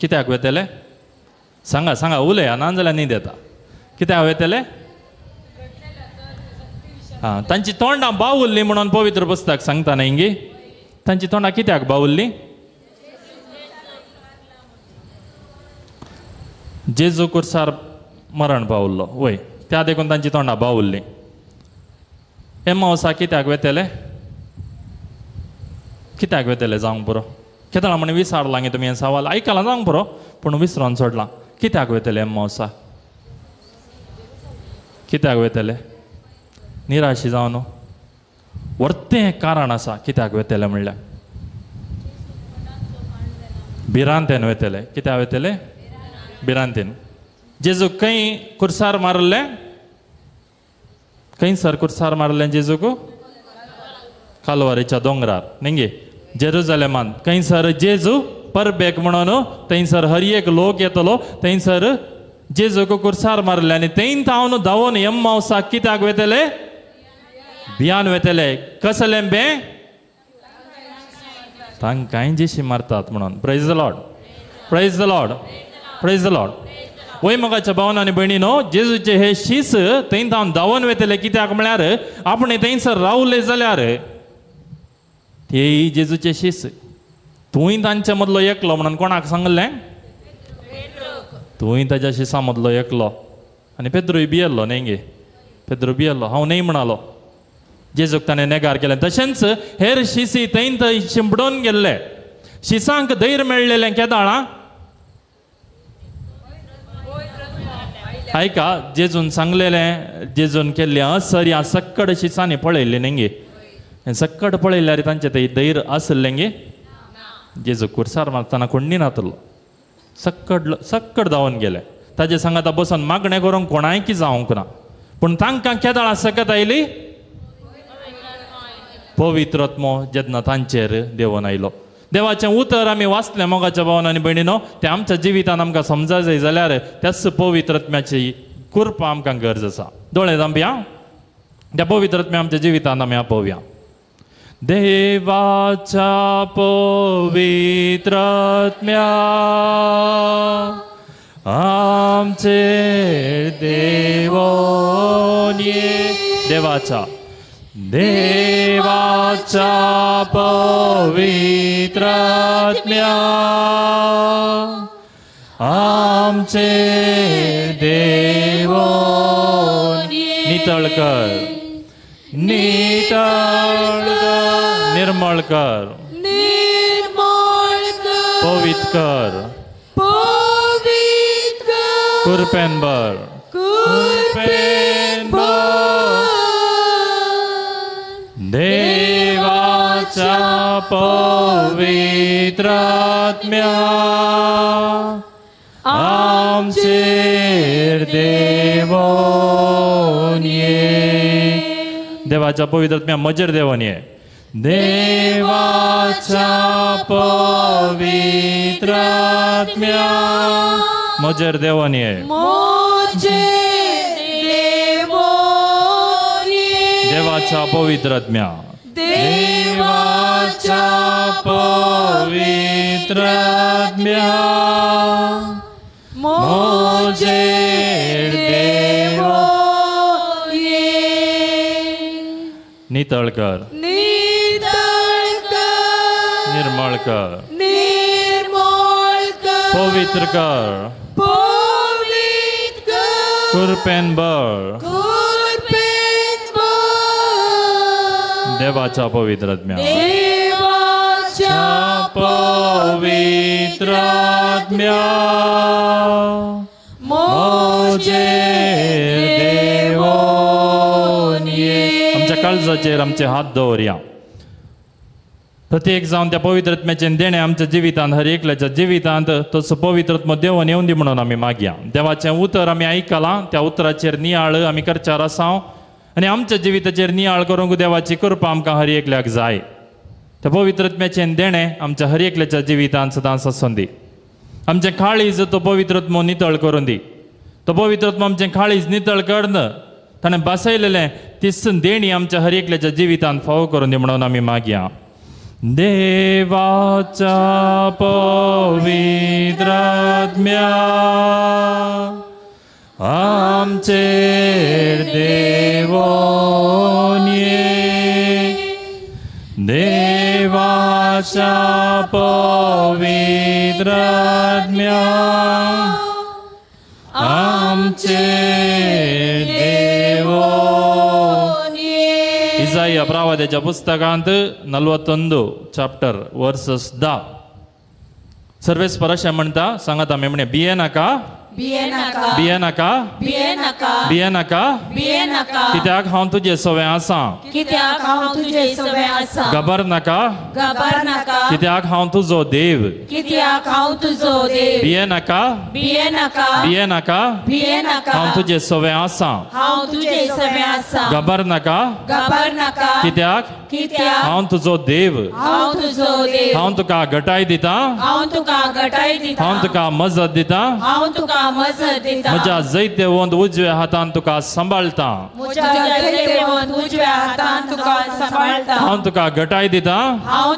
कित्याक वेतले? सांगा सांगा उलया नाजाल्यार न्ही देता. कित्याक वेतले? हां, तांची तोंडां बावुल्लीं म्हणून पवित्र पुस्तक सांगता न्ही गे. तांची तोंडां कित्याक बावुल्लीं? जेजू कुर्सार मरण पावल्लो वय त्या देखून तांची तोंडां बावुल्लीं. एम्मावसा कित्याक वेतले? कित्याक वेतले जावंक पुरो? केदळां म्हण विचारलां गे तुमी हें सवाल आयकलां जावंक पुरो पूण विसरोन सोडलां. कित्याक वेतले एम्मावसा? कित्याक वेतले? निराशी जावन व्हरतें कारण आसा कित्याक वेतले म्हणल्यार भिरांतेन वेतले. कित्याक वेतले? भिरांतेन. जेजूक खंय कुर्सार मारले? खंयसर कुर्सार मारले जेजूक? कालवारीच्या दोंगरार न्ही गे जेरुजलेमांत. खंयसर जेजू परबेक म्हणून थंयसर हर एक लोक येतलो. थंयसर जेजूक कुर्सार मारले आनी थंय थावन धांवून एम्मावसाक कित्याक वेतले? भियान वेतले. कसलें बे? तांकांय जेशी मारतात म्हणून. Praise the Lord, praise the Lord, praise the Lord. वय मोगाच्या भावांनो आनी भयणीनो जेजूचे हे शीस थंय थावन धांवून वेतले. कित्याक म्हळ्यार आपण थंयसर रावले जाल्यार तेय जेजूचे शीस. तुंय तांच्या मदलो एकलो म्हणून कोणाक सांगलें? तुंय ताच्या शिसा मदलो एकलो. आनी पेद्रूय भियेल्लो न्ही गे. पेद्रू भियेल्लो. हांव न्ही म्हणालो. जेजूक ताणें नेगार केलें. तशेंच हेर शिसी थंय शिंपडून गेल्ले. शिसांक धैर्य मेळ्ळेलें केदाळां? आयका जेजून सांगलेलें जेजून केल्लें असर ह्या सक्कड शिसांनी पळयल्लें न्ही गे. सक्कड पळयल्यार तांचें थंय धैर्य आसलें गे. जेजू कुर्सार मारतना कोण्णी नातलो. सक्कड धांवून गेले. ताजे सांगाता बसून मागणें करूंक कोणायकी जावंक ना. पूण तांकां केदाळां सकत आयली? पवित्र आत्मो जेन्ना तांचेर देवून आयलो. देवाचें उतर आमी वाचलें मोगाच्या भावांनो आनी भयणीनो. तें आमच्या जिवितांत आमकां समजा जाय जाल्यार त्याच पवित्र आत्म्याची कृपा आमकां गरज आसा. दोळे धांपया. त्या पवित्र आत्म्या आमच्या जिवितांत आमी आपोवया. देवाच्या पवित्र आत्म्या आमचेर देवून ये. देवाच्या पवित्र आत्म्या आमचेर देवून नितळ कर, निर्मळ कर, पवित्र कर, कृपेन भर, देवाच्या पवित्र आत्म्या आमचेर देवून ये. देवाच्या पवित्रात्म्या मजेर देवान ये. देवाच्या पवित्रात्म्या मजेर देवान ये. देवाच्या पवित्रात्म्या. देवाच्या पवित्रात्म्या मोजेर देवो नितळ कर. निर्मळ कर. पवित्र कर. कुरपेन बर. देवाच्या पवित्रात्म्या. पवित्रात्म्या मोजेर देवोन ये. आमच्या काळजाचेर आमचे हात दवरया. प्रत्येक जावन त्या पवित्रात्म्याचे देणे आमच्या जिवितांत हर एकल्याच्या जिवितांत तसो पवित्रात्मो देवन येवन दी म्हणून आमी मागया. देवाचें उतर आमी आयकलां, त्या उतराचेर नियाळ आमी करच्यार आसां आनी आमच्या जिविताचेर नियाळ करूंक देवाची कृपा आमकां हर एकल्याक जाय. त्या पवित्रात्म्याचें देणें आमच्या हर एकल्याच्या जिवितांत सदांच आसूं दी. आमचें काळीज तो पवित्रात्मो नितळ करून दी. तो पवित्रात्मो आमचें काळीज नितळ करन ताणें बसयलेलें तीच देणी आमच्या हर एकल्याच्या जिवितांत फावो करून दी म्हणून आमी मागया. देवाच्या पवित्रात्म्या आमचेर देवोन ये. देवाच्या पवित्रात्म्या आमचेर देवोन ये. इसाया प्रवाद्याच्या पुस्तकांत 41 चॅप्टर वर्सेस 10 सर्वेस्पर अशें म्हणटा, सांगात आमी म्हणे भिये नाका. भिये नाका. कित्याक हांव तुजे सवे आसां. घाबर नाका. कित्याक हांव तुजो देव. भिये नाका. हांव तुजे सवे आसां. घाबर नाका. कित्याक हांव तुजो देव. हांव तुका घटाय दिता. हांव तुका मजत दिता. म्हज्या जैते वंत उजव्या हातान तुका सांबाळटा. हांव तुका घटाय दिता. हांव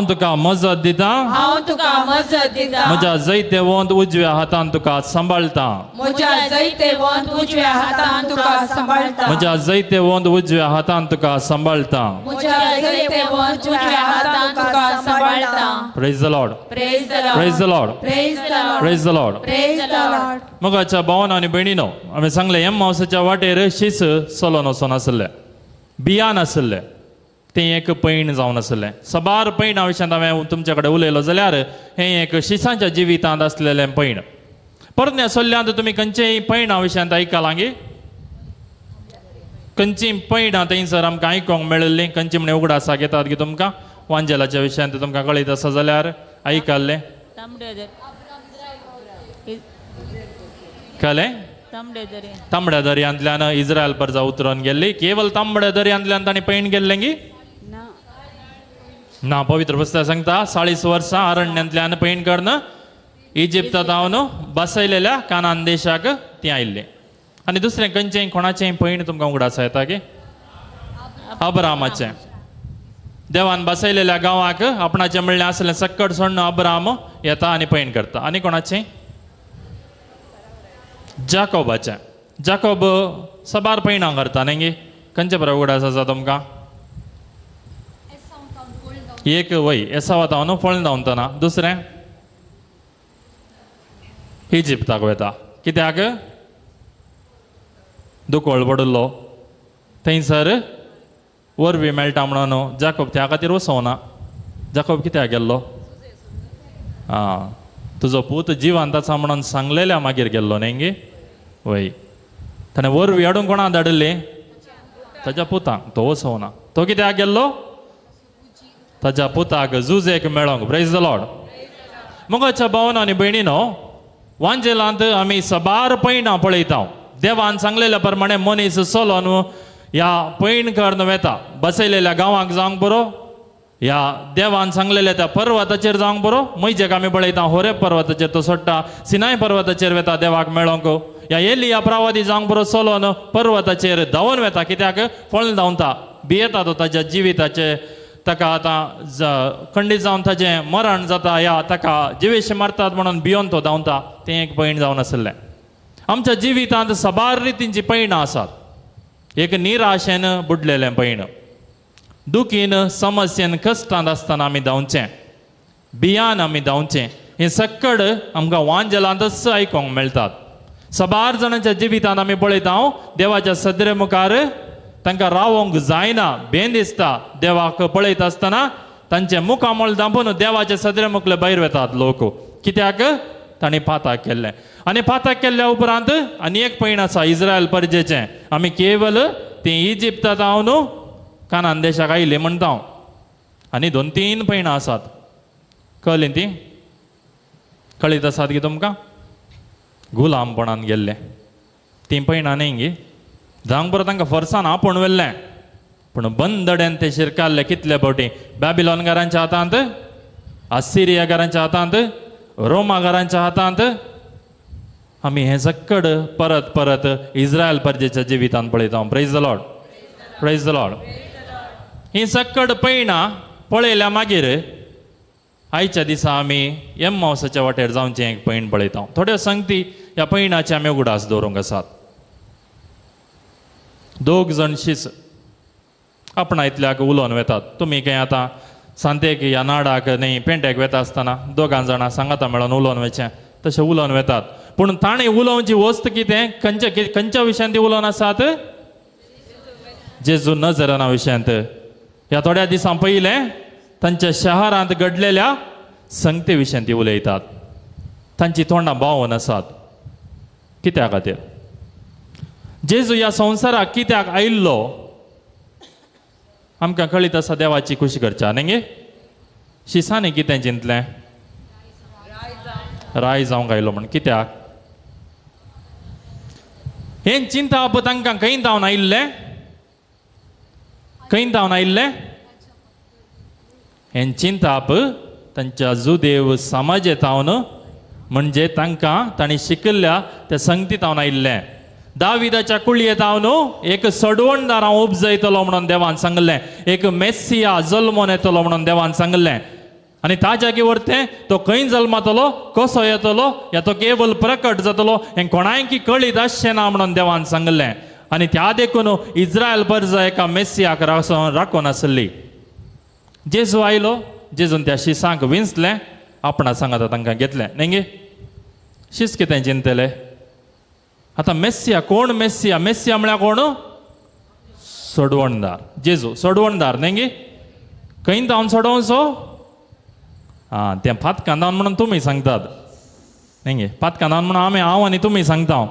तुका मजत दिता. म्हज्या जैते वंत उजव्या हातान तुका सांबाळटा. म्हज्या जैते वंत उजव्या हातान तुका सांबाळटा. Praise the Lord. Praise the Lord. Praise the Lord. मोगाच्या भावांनो आनी भयणीनो, आमी सांगले एम्माउसाच्या वाटेर शीस चलोन वचोन आसले, बियान आसले, तें एक पैण जावन आसलें. सबार पैणा विशयांत हांवें तुमचे कडेन उलयलो जाल्यार हें एक शिसांच्या जिवितांत आसलेलें पैण. परत सोल्ल्यांत तुमी खंयचेय पैणा विशयांत आयकलां गे? खंयचीं पैणां थंयसर आमकां आयकोंक मेळिल्लीं? खंयची म्हणे उगडासा घेतात गे तुमकां? वांजेलाच्या विशयांत तुमकां कळयत आसा जाल्यार आयकल्लें? कळ्ळें? तांबड्या दर्यांतल्यान इस्रायल परजा उतरून गेल्ली. केवल तांबड्या दर्यांतल्यान तांणी पैण गेल्लें गी? ना, पवित्र पुस्तक सांगता 40 वर्सां अरण्यांतल्यान पैण करून इजिप्तांत हांव बसयलेल्या कानान देशाक ती आयिल्ले. आनी दुसरें खंयचें कोणाचें पैण तुमकां उगडास येता गे? अब्रामाचें. देवान बसयलेल्या गांवाक आपणाचें म्हणलें आसलें सक्कट सोडून अब्राम येता आनी पैण करता. आनी कोणाचें? जाकोबाचें. जाकोब सबार पैणां करता न्ही गे? खंयचे बरें उगडास आसा तुमकां? एक वय एसावात हांव फळ धांवतना. दुसरें इजिप्ताक वता. कित्याक? दुकोळ पडलो थंयसर वरवीं मेळटा म्हणून जाकोब त्या खातीर वचोना. जाकोब कित्याक गेल्लो? तुजो पूत जिवांत आसा म्हणून सांगलेल्या मागीर गेल्लो न्ही गे? वय. ताणें वरवीं हाडून कोणाक धाडले? ताच्या पुताक. तो वचोना. तो कित्याक गेल्लो? ताच्या पुताक जुजेक मेळोंक. Praise the Lord. मोगाच्या भावांनो आनी भयणीनो, वांजेलांत आमी सबार पैणां पळयता. देवान सांगलेल्या प्रमाणे मनीस चलोन या पैण करून वेता बसयलेल्या गांवांक जावंक बरो या देवान सांगलेल्या त्या पर्वताचेर जावंक बरो मैजेक आमी पळयता होरे पर्वताचेर तो सोडटा सिनाय पर्वताचेर वेता देवाक मेळोंक या एलिया प्रवादी जावंक बरो चलोन पर्वताचेर धांवन वेता कित्याक फळ धांवता भियेता तो ताच्या जिविताचे ताका आतां खंडीत जावन ताचें मरण जाता या ताका जिवेशे मारतात म्हणून भियोन तो धांवता तें एक पैण जावन आसलें आमच्या जिवितांत सबार रितींची पैणां आसात एक निराशेन बुडलेलें पैण दुखीन समस्येन कश्टांत आसतना आमी धांवचें भियान आमी धांवचें हें सक्कड आमकां वांजलांतच आयकोंक मेळटात सबार जाणांच्या जिवितांत आमी पळयता देवाच्या सदरे मुखार तांकां रावोंक जायना भेन दिसता देवाक पळयता आसतना तांचें मुखामोल दांपून देवाचे सदरे मुखले भायर वेतात लोक कित्याक तांणी पाताक केल्लें आनी पाताक केल्ल्या उपरांत आनी एक पैण आसा इस्रायल परजेचें आमी केवल ती इजिप्तांत हांव न्हू कानान देशाक आयिल्ली म्हणटा हांव आनी 2-3 पैणां आसात कळ्ळीं ती कळीत आसात की तुमकां गुलामपणान गेल्ले 3 पैणां न्ही गे जावंक बरो तांकां फर्सान आपूण व्हेल्लें पूण बंदड्यान ते शिरकाल्ले कितले फावटी बॅबिलॉनकारांच्या हातांत आसिरियाकारांच्या हातांत रोमाकारांच्या हातांत आमी हें सक्कड परत परत इस्रायल परजेच्या जिवितांत पळयता praise the Lord praise the Lord ही सक्कड पैणां पळयल्या मागीर आयच्या दिसा आमी एम्मावसाच्या वाटेर जावचें एक पैण पळयता थोड्यो संगती ह्या पैणाचे आमी उगडास दवरूंक आसात 2 जाण शिस आपणा इतल्याक उलोवन वेतात तुमी खंय आतां सांतेक ह्या नाडाक न्ही पेंट्याक वेता आसतना 2 जाणां सांगाता मेळोन उलोवन वेचें तशें उलोवन वेतात पूण ताणें उलोवची वस्त कितें खंयच्या विशयांत ती उलोवन आसात जेजू नजराना विशयांत ह्या थोड्या दिसां पयलें तांच्या शहरांत घडलेल्या संगते विशयांत ती उलयतात तांची तोंडां बावन आसात कित्या खातीर जेजू ह्या संवसाराक कित्याक आयिल्लो आमकां कळीत आसा देवाची खुशी करच्या न्ही शिसांनी कितें चिंतलें राय जावंक आयलो म्हण कित्याक हें चिंताप तांकां खंय जावन आयिल्लें हें चिंताप तांच्या जुदेव समाजेत हांवन म्हणजे तांकां तांणी शिकिल्ल्या त्या संगतीत हांवन आयिल्लें दाविदाच्या कुळयेंत हांव न्हू एक सडवणदार हांव उपजयतलो म्हणून देवान सांगलें एक मेस्सिया जल्मोन येतलो म्हणून देवान सांगलें आनी ताच्या व्हरतें तो खंय जल्मातलो कसो येतलो या तो केवल प्रकट जातलो हें कोणायकी कळीत आसचें ना म्हणून देवान सांगलें आनी त्या देखून इस्रायल परज एका मेस्सियाक राखून आसली जेजू आयलो जेजून त्या शिसांक विंचलें आपणा सांगाता तांकां घेतलें न्ही शिस कितें चिंतले आतां मेस्सिया कोण मेस्सिया म्हळ्यार कोण सोडवणदार जेजू सोडवणदार न्ही खंय जावन सोडोवचो तें फातकांदान म्हणून तुमी सांगतात न्ही फातकांदान म्हणून हांव आनी तुमी सांगता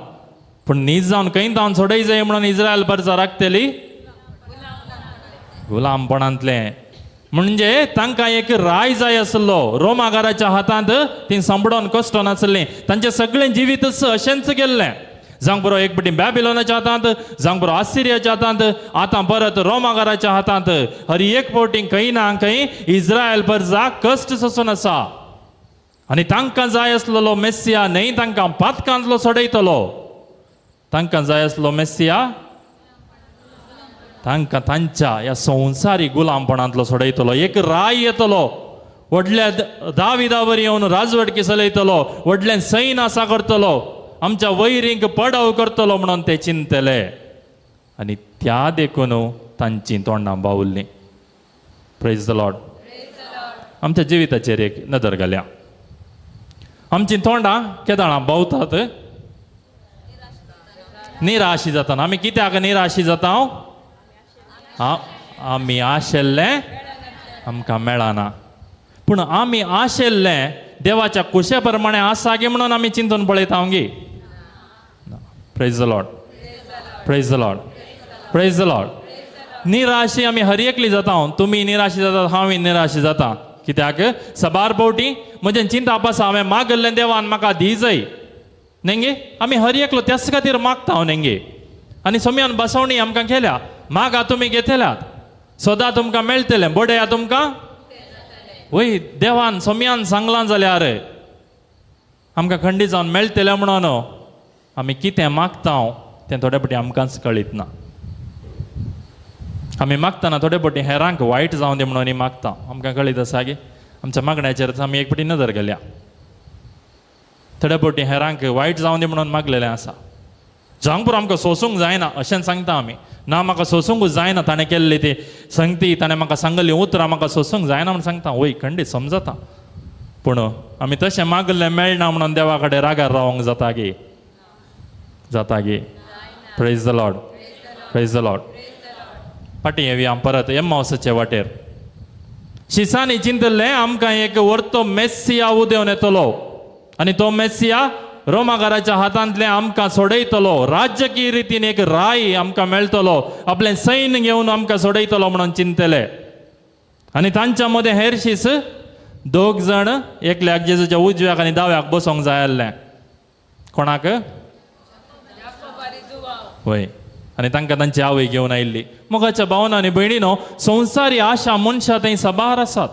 पूण न्हीद जावन खंय जावन सोडय जाय म्हणून इस्रायल परजा राखतली गुलामपणांतलें म्हणजे तांकां एक राय जाय आसलो रोमाकाराच्या हातांत ती सांबडोन कश्टो नासलीं तांचें सगळें जिवीतच अशेंच गेल्लें जावंक बरो एक फावटी बॅबिलॉनाच्या हातांत जावंक बरो आसिरियाच्या हातांत आतां परत रोमाकाराच्या हातांत हर एक फावटी खंय ना खंय इस्रायल परजाक कश्ट सोंसून आसा आनी तांकां जाय आसलेलो मेस्सिया न्हय तांकां पातकांतलो सोडयतलो तांकां जाय आसलो मेस्सिया तांकां तांच्या ह्या संवसारी गुलामपणांतलो सोडयतलो एक राय येतलो व्हडल्या दाविदा वर येवन राजवटकी चलयतलो व्हडलें सैन आसा करतलो आमच्या वैरींक पडाव करतलो म्हणून ते चिंतले आनी त्या देखून तांची तोंडां बावल्लीं प्रेज द लॉर्ड आमच्या जिविताचेर एक नदर घाल्या आमची तोंडां केदाळां बावतात निराशी जाता आमी कित्याक निराशी जाता आमी आशेल्लें आमकां मेळना पूण आमी आशेल्लें देवाच्या कुशे प्रमाणे आसा गे म्हणून आमी चिंतून पळयता गे praise the Lord praise the Lord praise the Lord निराशी आमी हर एकली जाता तुमी निराशी जातात हांवूय निराशी जाता कित्याक सबार फावटी म्हजें चिंताप आसा हांवें मागल्लें देवान म्हाका दी जाय न्ही आमी हर एकलो त्याच खातीर मागता न्ही आनी सोम्यान बसवणी आमकां केल्या मागा तुम्ही घेतल्यात, सदां तुमकां मेळटलें, बडया तुमकां वय देवान सोम्यान सांगलां जाल्यार आमकां खंडी जावन मेळटलें म्हणून आमी कितें मागता तें थोडे फावटी आमकांच कळीत ना. आमी मागतना थोडे फावटी हेरांक वायट जावं दी म्हणून मागता, आमकां कळीत आसा की आमच्या मागण्याचेर आमी एक फावटी नदर गेल्या. थोडे फावटी हेरांक वायट जावं दी म्हणून मागलेलें आसा. जावंक पुरो आमकां सोसूंक जायना अशें सांगता आमी, ना म्हाका सोसूंकूच जायना, ताणें केल्ली ती संगती, ताणें म्हाका सांगल्लीं उतरां म्हाका सोसूंक जायना म्हूण सांगता. वय खंडीत समजता, पूण आमी तशें मागलें मेळना म्हणून देवा कडेन रागार रावंक जाता गे, जाता गे. Praise the Lord, praise the Lord. फाटीं येवया परत एम्मावसाचे वाटेर. शिसांनी चिंतलें आमकां एक व्हरतो मेस्सिया उदेवन येतलो आनी तो मेस्सिया रोमाकाराच्या हातांतले आमकां सोडयतलो, राजकीय रितीन एक राय आमकां मेळटलो, आपलें सैन्य घेवन आमकां सोडयतलो म्हणून चिंतले. आनी तांच्या मदें हेरशीस 2 जाण एकल्याक जेजूच्या उजव्याक आनी दाव्याक बसोंक जाय आसलें. कोणाक? वय. आनी तांकां तांची आवय घेवन आयिल्ली. मोगाच्या भावांनो आनी भयणीनो, संवसारी आशा मनशां थंय सबार आसात.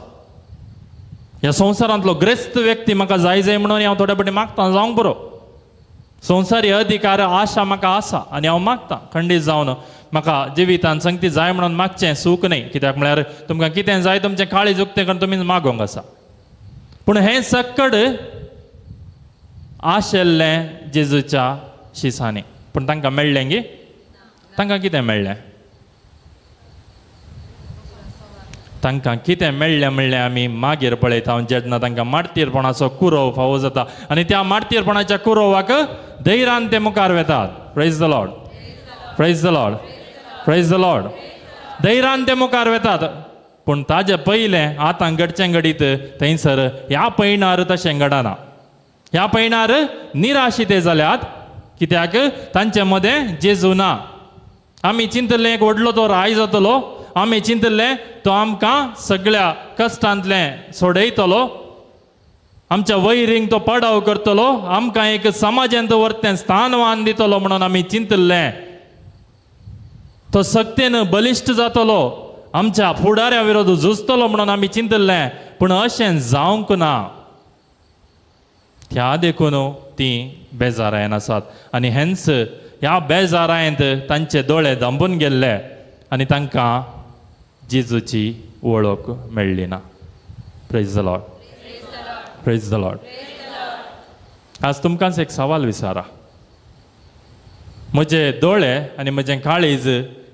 ह्या संवसारांतलो ग्रेस्त व्यक्ती म्हाका जाय जाय म्हणून हांव थोडे फावटी मागता, जावंक बरो. संवसारी अधिकार आशा म्हाका आसा आनी हांव मागतां खंडीत जावन म्हाका जिवितांत संगती जाय म्हणून मागचें सूख न्ही. कित्याक म्हळ्यार तुमकां कितें जाय तुमचें काळीज उक्तें करून तुमी मागोंक आसा. पूण हें सक्कड आशेल्लें जेजूच्या शिसांनी. पूण तांकां मेळ्ळें गे? तांकां कितें मेळ्ळें? तांकां कितें मेळ्ळें म्हणलें आमी मागीर पळयता, जेन्ना तांकां मार्तीरपणाचो कुरव फावो जाता आनी त्या मार्तीरपणाच्या कुरवाक धैर्यान ते मुखार वेतात. Praise the Lord, praise the Lord, praise the Lord. धैर्यान ते मुखार वेतात. पूण ताजे पयलें आतां घडचें घडीत थंयसर ह्या पैणार तशें घडना. ह्या पैणार निराशी ते जाल्यात, कित्याक तांचे मदें जेजू ना. आमी चिंतलें एक व्हडलो तो राय जातलो, आमी चिंतलें तो आमकां सगळ्या कश्टांतलें सोडयतलो, आमच्या वैरींक तो पडाव करतलो, आमकां एक समाजांत व्हरतें स्थानमान दितलो म्हणून आमी चिंतलें. तो सक्तीन बलिश्ट जातलो, आमच्या फुडाऱ्या विरोध झुजतलो म्हणून आमी चिंतलें. पूण अशें जावंक ना. त्या देखून तीं बेजारायन आसात आनी हेंच ह्या बेजारायंत तांचे दोळे धांपून गेल्ले आनी तांकां जेजूची वळख मेळ्ळी ना. Praise the Lord, praise the Lord. आज तुमकांच एक सवाल विचारा. म्हजे दोळे आनी म्हजें काळीज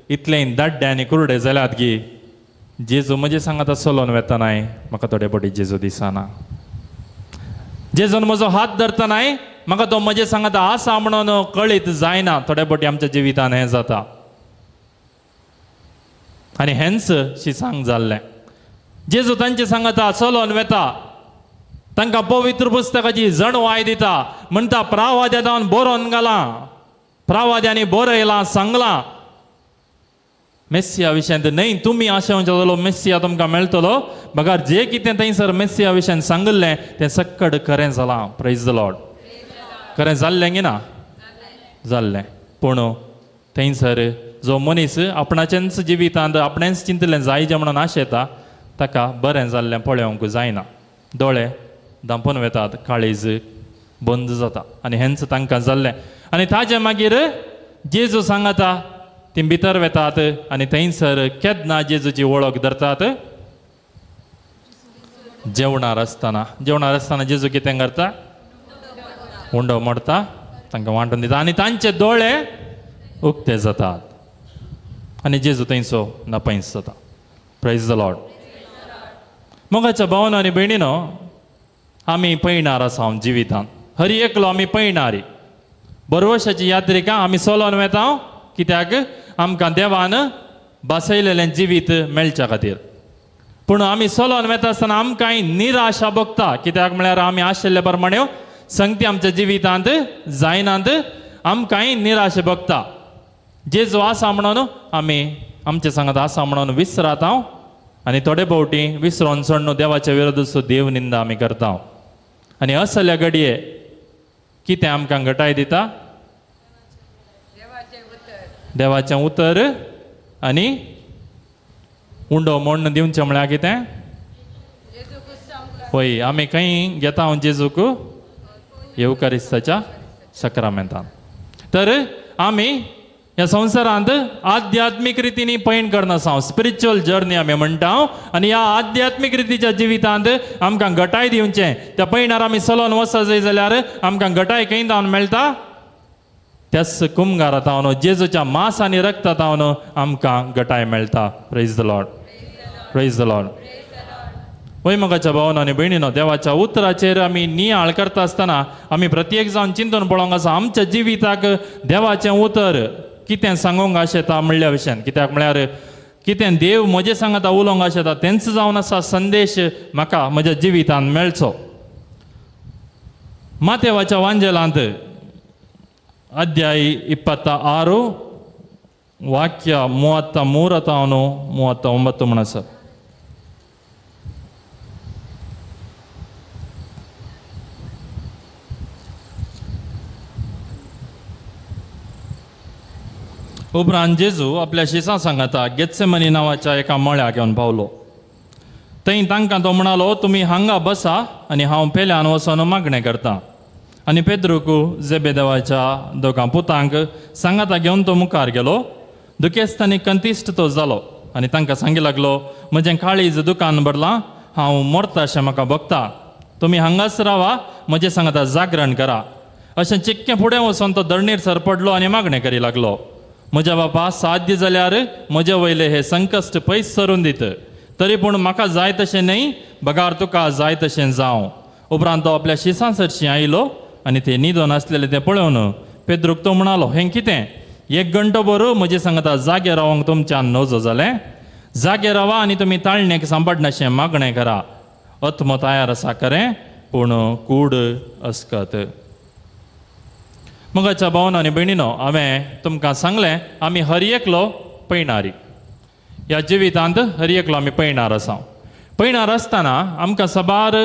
इतलें दाड्डे आनी कुरडे जाल्यात की जेजू म्हजे सांगात चलोवन वेतनाय म्हाका थोडे फावटी जेजू दिसना. जेजून म्हजो हात धरतनाय म्हाका तो म्हजे सांगात आसा म्हणून कळीत जायना. थोडे फावटी आमच्या जिवितान हें जाता. आनी हेंच शिसांक जाल्लें. जेजू तांचे सांगता चलोवन वेता, तांकां पवित्र पुस्तकाची जणवाय दिता, म्हणटा प्रावाद्या जावन बरोवन घालां, प्रावाद्यांनी बरयलां सांगलां मेस्सिया विशयांत. न्हय तुमी आशेवंचे जालो मेस्सिया तुमकां मेळटलो. बगार जें कितें थंयसर मेस्सिया विशयान सांगलें तें सक्कड खरें जालां. Praise the Lord. खरें जाल्लें गी ना? जाल्लें. पूण थंयसर जो मनीस आपणाचेंच जिवितांत आपणेंच चिंतलें जायजें म्हणून आशेता ताका बरें जाल्लें पळोवंक जायना. दोळे धांपून वेतात, काळीज बंद जाता आनी हेंच तांकां जाल्लें. आनी ताजे मागीर जेजू सांगता ती भितर वेतात आनी थंयसर केन्ना जेजूची वळख धरतात. जेवणार आसतना जेजू कितें करता? उंडो मोडता, तांकां वांटून दिता आनी तांचे दोळे उक्ते जातात आनी जेजू थंयचो नपयस जाता. Praise the Lord. मोगाच्या भावांनो आनी भयणीनो, आमी पळयणार आसा जिवितांत. हर एकलो आमी पळयणारी. बरवर्साची यात्रिका आमी चलोवन वेता, कित्याक आमकां देवान बसयलेलें जिवीत मेळच्या खातीर. पूण आमी चलोवन वेता आसतना आमकांय निराशा भोगता. कित्याक म्हळ्यार आमी आशिल्ले प्रमाणे संगती आमच्या जिवितांत जायनात, आमकांय निराश भोगता. जेजू आसा म्हणून आमी आमचे सांगात आसा म्हणून विसरात आनी थोडे फावटी विसरोन सोडून देवाच्या विरोध देव निंदा आमी करता. आनी असल्या घडये कितें आमकां घटाय दिता? देवाचें उतर आनी उंडो मोडून दिवचें म्हळ्यार कितें होय आमी खंय घेता हांव जेजूक येवकारिस्ताच्या सक्रामेंतान. तर आमी ह्या संवसारांत आध्यात्मीक रितीनी पैण करना आसा स्पिरिच्युअल जर्नी आमी म्हणटा. आनी ह्या आध्यात्मीक रितीच्या जिवितांत आमकां घटाय दिवचें. त्या पैणार आमी चलोन वचत जंय जाल्यार आमकां घटाय खंय जावन मेळटा त्याच कुमगारांत हांव जेजूच्या मांस आनी रक्तांत हांव आमकां घटाय मेळटा. Praise the Lord, praise the Lord. वय मोगाच्या भावांनो आनी भयणीनो, देवाच्या उतराचेर आमी नियाळ करता आसतना आमी प्रत्येक जावन चिंतून पळोवंक आसा आमच्या जिविताक देवाचें उतर कितें सांगूंक आशेता म्हणल्या विशयान. कित्याक म्हळ्यार कितें देव म्हजे सांगता उलोवंक आशेता तेंच जावन आसा संदेश म्हाका म्हज्या जिवितान मेळचो. मातेवाच्या वांजेलांत अध्याय 26 ವಾಕ್ಯ 33 39 म्हण आसा. उपरांत जेजू आपल्या शिसां सांगता गेत्सेमनी नांवाच्या एका मळ्याक घेवन पावलो. थंय तांकां तो म्हणालो तुमी हांगा बसा आनी हांव पेल्यान वचोन मागणें करतां. आनी पेद्रूक जेबेदेवाच्या दोगां पुतांक सांगाता घेवन तो मुखार गेलो. दुखेस्तांनी कंतिश्ट तो जालो आनी तांकां सांगी लागलो म्हजें काळीज दुकान भरलां, हांव मरता अशें म्हाका भोगता. तुमी हांगाच रावा, म्हजें सांगता जागरण करा. अशें चिक्कें फुडें वचोन तो धरणीर सरपडलो आनी मागणें करी लागलो म्हज्या बापा साध्य जाल्यार म्हजे वयले हे संकश्ट पयस सरून दीत. तरी पूण म्हाका जाय तशें न्हय, बगार तुका जाय तशें जावं. उपरांत तो आपल्या शिसां सरशी आयलो आनी ते न्हिदोन आसलेले तें पळोवन पेद्रूक तो म्हणालो हें कितें? 1 घंटो भर म्हजे सांगता जागे रावंक तुमच्यान नजो जालें? जागे रावा आनी तुमी ताळणेक सांबाडनाशें मागणें करा. आत्मो तयार आसा खरें पूण कूड अस्कत. मोगाच्या भावांनो आनी भयणीनो, हांवें तुमकां सांगलें आमी हर एकलो पैणारी. ह्या जिवितांत हर एकलो आमी पैणार आसा. पैणार आसतना आमकां सबार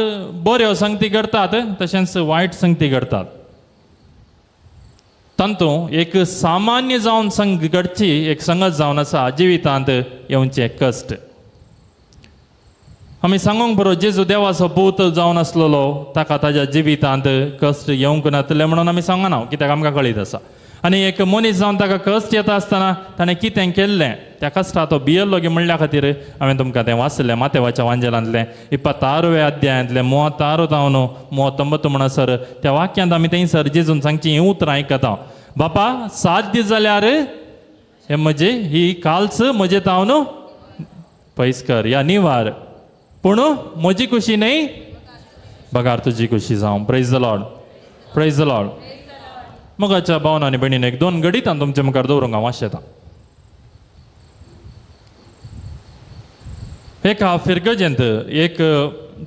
बऱ्यो संगती करतात तशेंच वायट संगती करतात. तातूंत एक सामान्य जावन घडची एक संगत जावन आसा जिवितांत येवचे कश्ट. आमी सांगूंक बरो जेजू देवाचो पूत जावन आसलेलो ताका ताज्या जिवितांत कश्ट येवंक नातले म्हणून आमी सांगना, कित्याक आमकां कळीत आसा. आनी एक मनीस जावन ताका कश्ट येता आसतना ताणें कितें केल्लें त्या कश्टा तो भियेल्लो गे म्हणल्या खातीर हांवें तुमकां तें वाचलें मातेवाच्या वांजेलांतलें 26 अध्यायांतलें 36 तावन 39 म्हणसर त्या वाक्यांत आमी थंयसर जेजून सांगची ही उतरां आयकता. बापा साध्य जाल्यार हे म्हजे ही काल्स म्हजे तावन पयस कर या निवार, पूण म्हजी खुशी न्हय बगार तुजी खुशी जावं. Praise the Lord, praise the Lord. मोगाच्या भावांनो आनी भयणीनो, 1-2 घडीतान तुमचे मुखार दवरूंक हांव वाचता. एका फिरगजेंत एक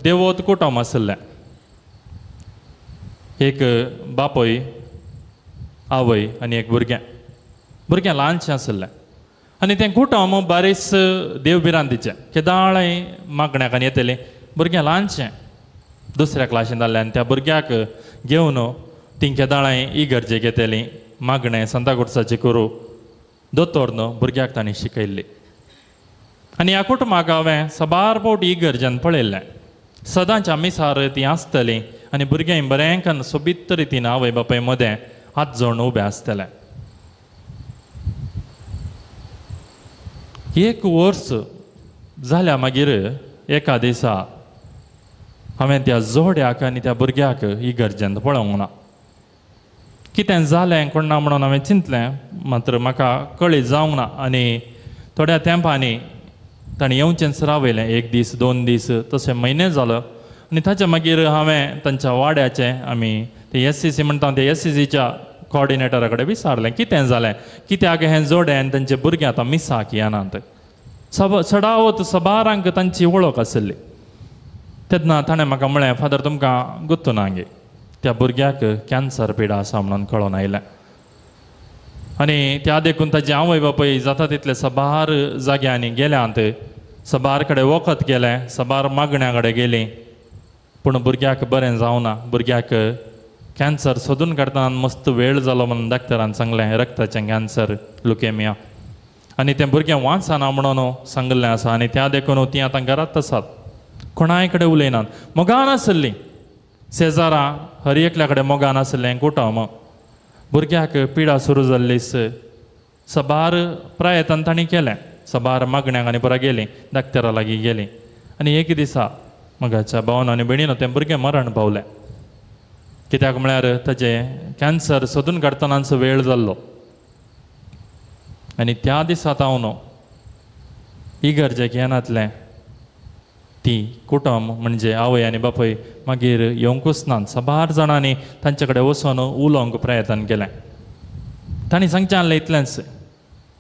देवोत कुटुंब आसलें. एक बापोय, आवय आनी एक भुरगें ल्हानशें आसलें. आनी तें कुटुंब बारीस देवबिरांतीचें, केदाळय मागण्याक आनी येतलें. भुरगें ल्हानशें 2ऱ्या क्लासीन जाल्लें आनी त्या भुरग्याक घेवन तीं केदाळांय इगर्जेक येतलीं. मागणें सांताक्रुजाचें करूं दोतोर न्हू भुरग्याक ताणीं शिकयल्ली. आनी ह्या कुटुंबाक हांवें सबार फावट इगर्जेन पळयल्लें. सदांच्या मिसार तीं आसतलीं आनी भुरगें बरें कन्न सोबीत रितीन आवय बापाय मदें हात जोडून उबें आसतलें. 1 वर्स जाल्या मागीर एका दिसा हांवें त्या जोड्याक आनी त्या भुरग्याक इगर्जेंत पळोवंक ना. कितें जालें कोण ना म्हणून हांवें चिंतलें, मात्र म्हाका कळीत जावंक ना. आनी थोड्या तेंपांनी ताणें येवचेंच रावयलें. 1 दीस 2 दीस तशें म्हयने जालो. आनी ताच्या मागीर हांवें तांच्या वाड्याचें आमी ते SCC म्हणटा ते SCCच्या कॉर्डिनेटरा कडेन विचारलें कितें जालें, कित्याक हें जोडें आनी तांचे भुरगें आतां मिसाक येनात. चडावत सबारांक तांची वळख आसली. तेन्ना ताणें म्हाका म्हळें फादर तुमकां गुर्तू ना गे त्या भुरग्याक कॅन्सर पिडा आसा म्हणून कळोन आयलें. आनी त्या देखून ताची आवय बापूय जाता तितले सबार जाग्यांनी गेल्यांत, सबार कडेन वखद केलें, सबार मागण्या कडेन गेलीं, पूण भुरग्याक बरें जावना. भुरग्याक कॅन्सर सोदून काडटना मस्त वेळ जालो म्हणून डाक्टरान सांगलें रक्ताचें कॅन्सर, लुकेमिया. आनी तें भुरगें वाचना म्हणून सांगलें आसा आनी त्या देखून तीं आतां घरांत आसात, कोणाय कडेन उलयनात. मोगान आसलीं शेजारां हर एकल्या कडेन मोगान आसलें कुटुंब. भुरग्याक पिडा सुरू जाल्लीस सबार प्रयत्न तांणी केलें, सबार मागण्यांक आनी पुरा गेलीं, दाक्तरा लागीं गेलीं. आनी एक दिसा मोगाच्या भावान आनी भयणीन तें भुरगें मरण पावलें. कित्याक म्हळ्यार ताजें कॅन्सर सोदून काडटनाचो वेळ जाल्लो. आनी त्या दिसा न्हू इगर्जेक येनातलें ती कुटुंब म्हणजे आवय आनी बापूय मागीर येवंकूच नात. सबार जाणांनी तांचे कडेन वचून उलोवंक प्रयत्न केलें. तांणी सांगचें आसलें इतलेंच,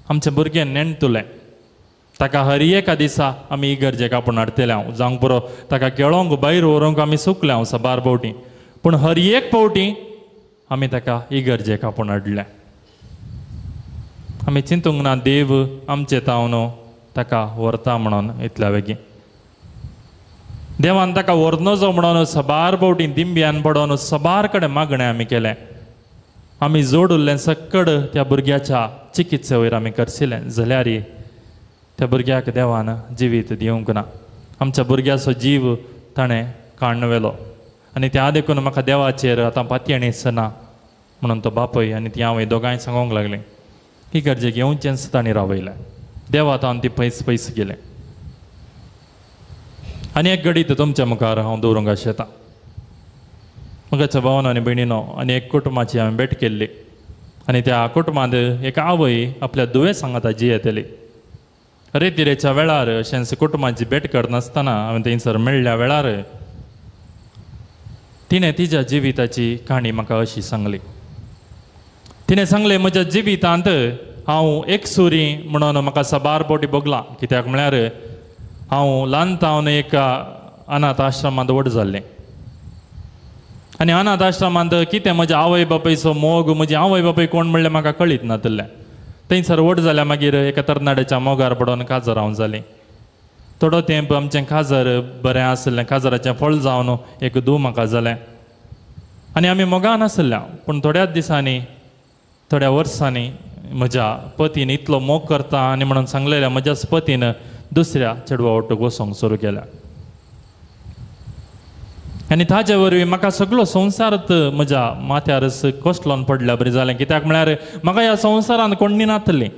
आमचें भुरगें नेणतुलें, ताका हर एका दिसा आमी इगर्जेक आपूण हाडटले हांव जावंक पुरो ताका खेळोंक भायर व्हरूंक आमी सुकले हांव सबार फावटी, पूण हर एक फावटी आमी ताका इगर्जेक आपूण हाडलें. आमी चिंतूंक ना देव आमचे तावन ताका व्हरता म्हणून इतल्या बेगीन. देवान ताका व्हरनो जो म्हणून सबार फावटी दिंब्यान पडोन सबार कडेन मागणें आमी केलें. आमी जोड उरलें सक्कड त्या भुरग्याच्या चिकित्से वयर आमी करशिल्लें जाल्यार त्या भुरग्याक देवान जिवीत दिवंक ना. आमच्या भुरग्याचो जीव ताणें काडवेलो आनी त्या देखून म्हाका देवाचेर आतां पातयेणीच ना म्हणून तो बापूय आनी ती हांवें दोगांय सांगूंक लागलें की गरजेक येवचेंच तांणी रावयलें. देवा तावन ती पयस पयस गेलें. आनी एक घडीत तुमच्या मुखार हांव दवरूंक आशेतां. म्हज्या भावान आनी भयणीनो आनी एक कुटुंबाची हांवें भेट केल्ली आनी त्या कुटुंबांत एक आवय आपल्या दुयेंसांक आतां जियेतली. रेतिरेच्या वेळार अशेंच कुटुंबाची भेट करनासतना हांवें थंयसर मेळ्ळ्या वेळार तिणें तिच्या जिविताची काणी म्हाका अशी सांगली. तिणें सांगलें, म्हज्या जिवितांत हांव एक सुरी म्हणून म्हाका सबार फावटी भोगलां. कित्याक म्हळ्यार हांव ल्हानतावन एका अनाथ आश्रमांत व्हड जाल्लें आनी अनाथ आश्रमांत कितें म्हज्या आवय बापायचो मोग, म्हजी आवय बापाय कोण म्हणलें म्हाका कळीत नातलें. थंयसर व्हड जाल्या मागीर एका तरणाट्याच्या मोगार पडोन काजर हांव जालें. थोडो तेंप आमचें काजर बरें आसलें, काजराचें फळ जावन एक धूव म्हाका जालें आनी आमी मोगान आसल्या. पूण थोड्याच दिसांनी थोड्या वर्सांनी म्हज्या पतीन इतलो मोग करता आनी म्हणून सांगलेलें म्हज्याच पतीन दुसऱ्या चेडवा ओटूक वचोंक सुरू केल्या. आनी ताचे वरवीं म्हाका सगळो संवसारच म्हज्या माथ्यारच कोसलोन पडल्या बरें जालें. कित्याक म्हळ्यार म्हाका ह्या संवसारांत कोणी नातलीं.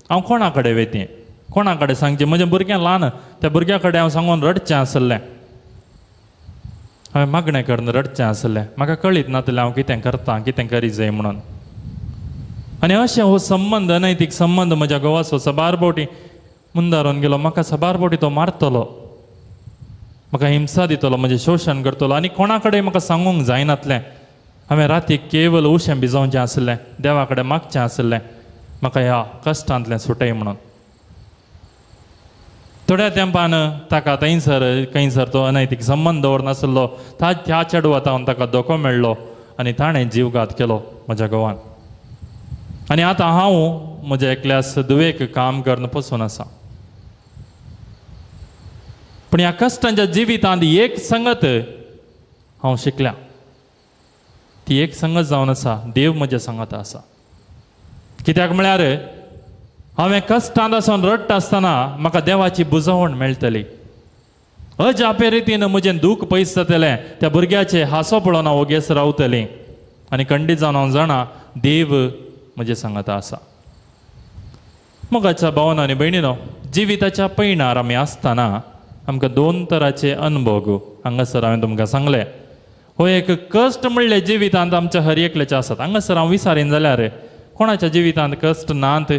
हांव कोणा कडेन वेतें, कोणा कडेन सांगचें. म्हजें भुरगें ल्हान, त्या भुरग्या कडेन हांव सांगून रडचें आसलें, हांवें मागणें करून रडचें आसलें. म्हाका कळीत नातलें हांव कितें करतां, कितें करी जाय म्हणून. आनी अशें हो संबंद, अनैतीक संबंद म्हज्या घोवाचो सबार फावटी मुंदारून गेलो. म्हाका सबार फावटी तो मारतलो, म्हाका हिंसा दितलो, म्हजें शोशण करतलो आनी कोणा कडेन म्हाका सांगूंक जायनातलें. हांवें रातीक केवल उशें भिजोवचें आसलें, देवा कडेन मागचें आसलें म्हाका ह्या कश्टांतलें सुटय म्हणून. थोड्या तेंपान ताका खंयसर तो अनैतीक संबंद दवरनासलो. त्या चेडवा तावन ताका धोको मेळ्ळो आनी ताणें जीवघात केलो म्हज्या घोवान. आनी आतां हांव म्हज्या एकल्यास दुवेक काम करून पसून आसा. पूण ह्या कश्टांच्या जिवितांत एक संगत हांव शिकल्या. ती एक संगत जावन आसा, देव म्हज्या सांगात आसा. कित्याक म्हळ्यार हांवें कश्टांत आसून रडटा आसतना म्हाका देवाची बुजवण मेळटली. अजापे रितीन म्हजें दूख पयस जातलें. त्या भुरग्याचें हांसो पळोवन हांव ओगेस रावतलें आनी खंडीत जावन हांव जाणा देव म्हजे सांगात आसा. मोगाच्या भावान आनी भयणीनो, जिविताच्या पैणार आमी आसतना आमकां दोन तरांचे अनुभव हांगासर हांवें तुमकां सांगले. हो एक कश्ट म्हणले जिवितांत आमच्या हर एकल्याचे आसात. हांगासर हांव विचारीन जाल्यार कोणाच्या जिवितांत कश्ट नात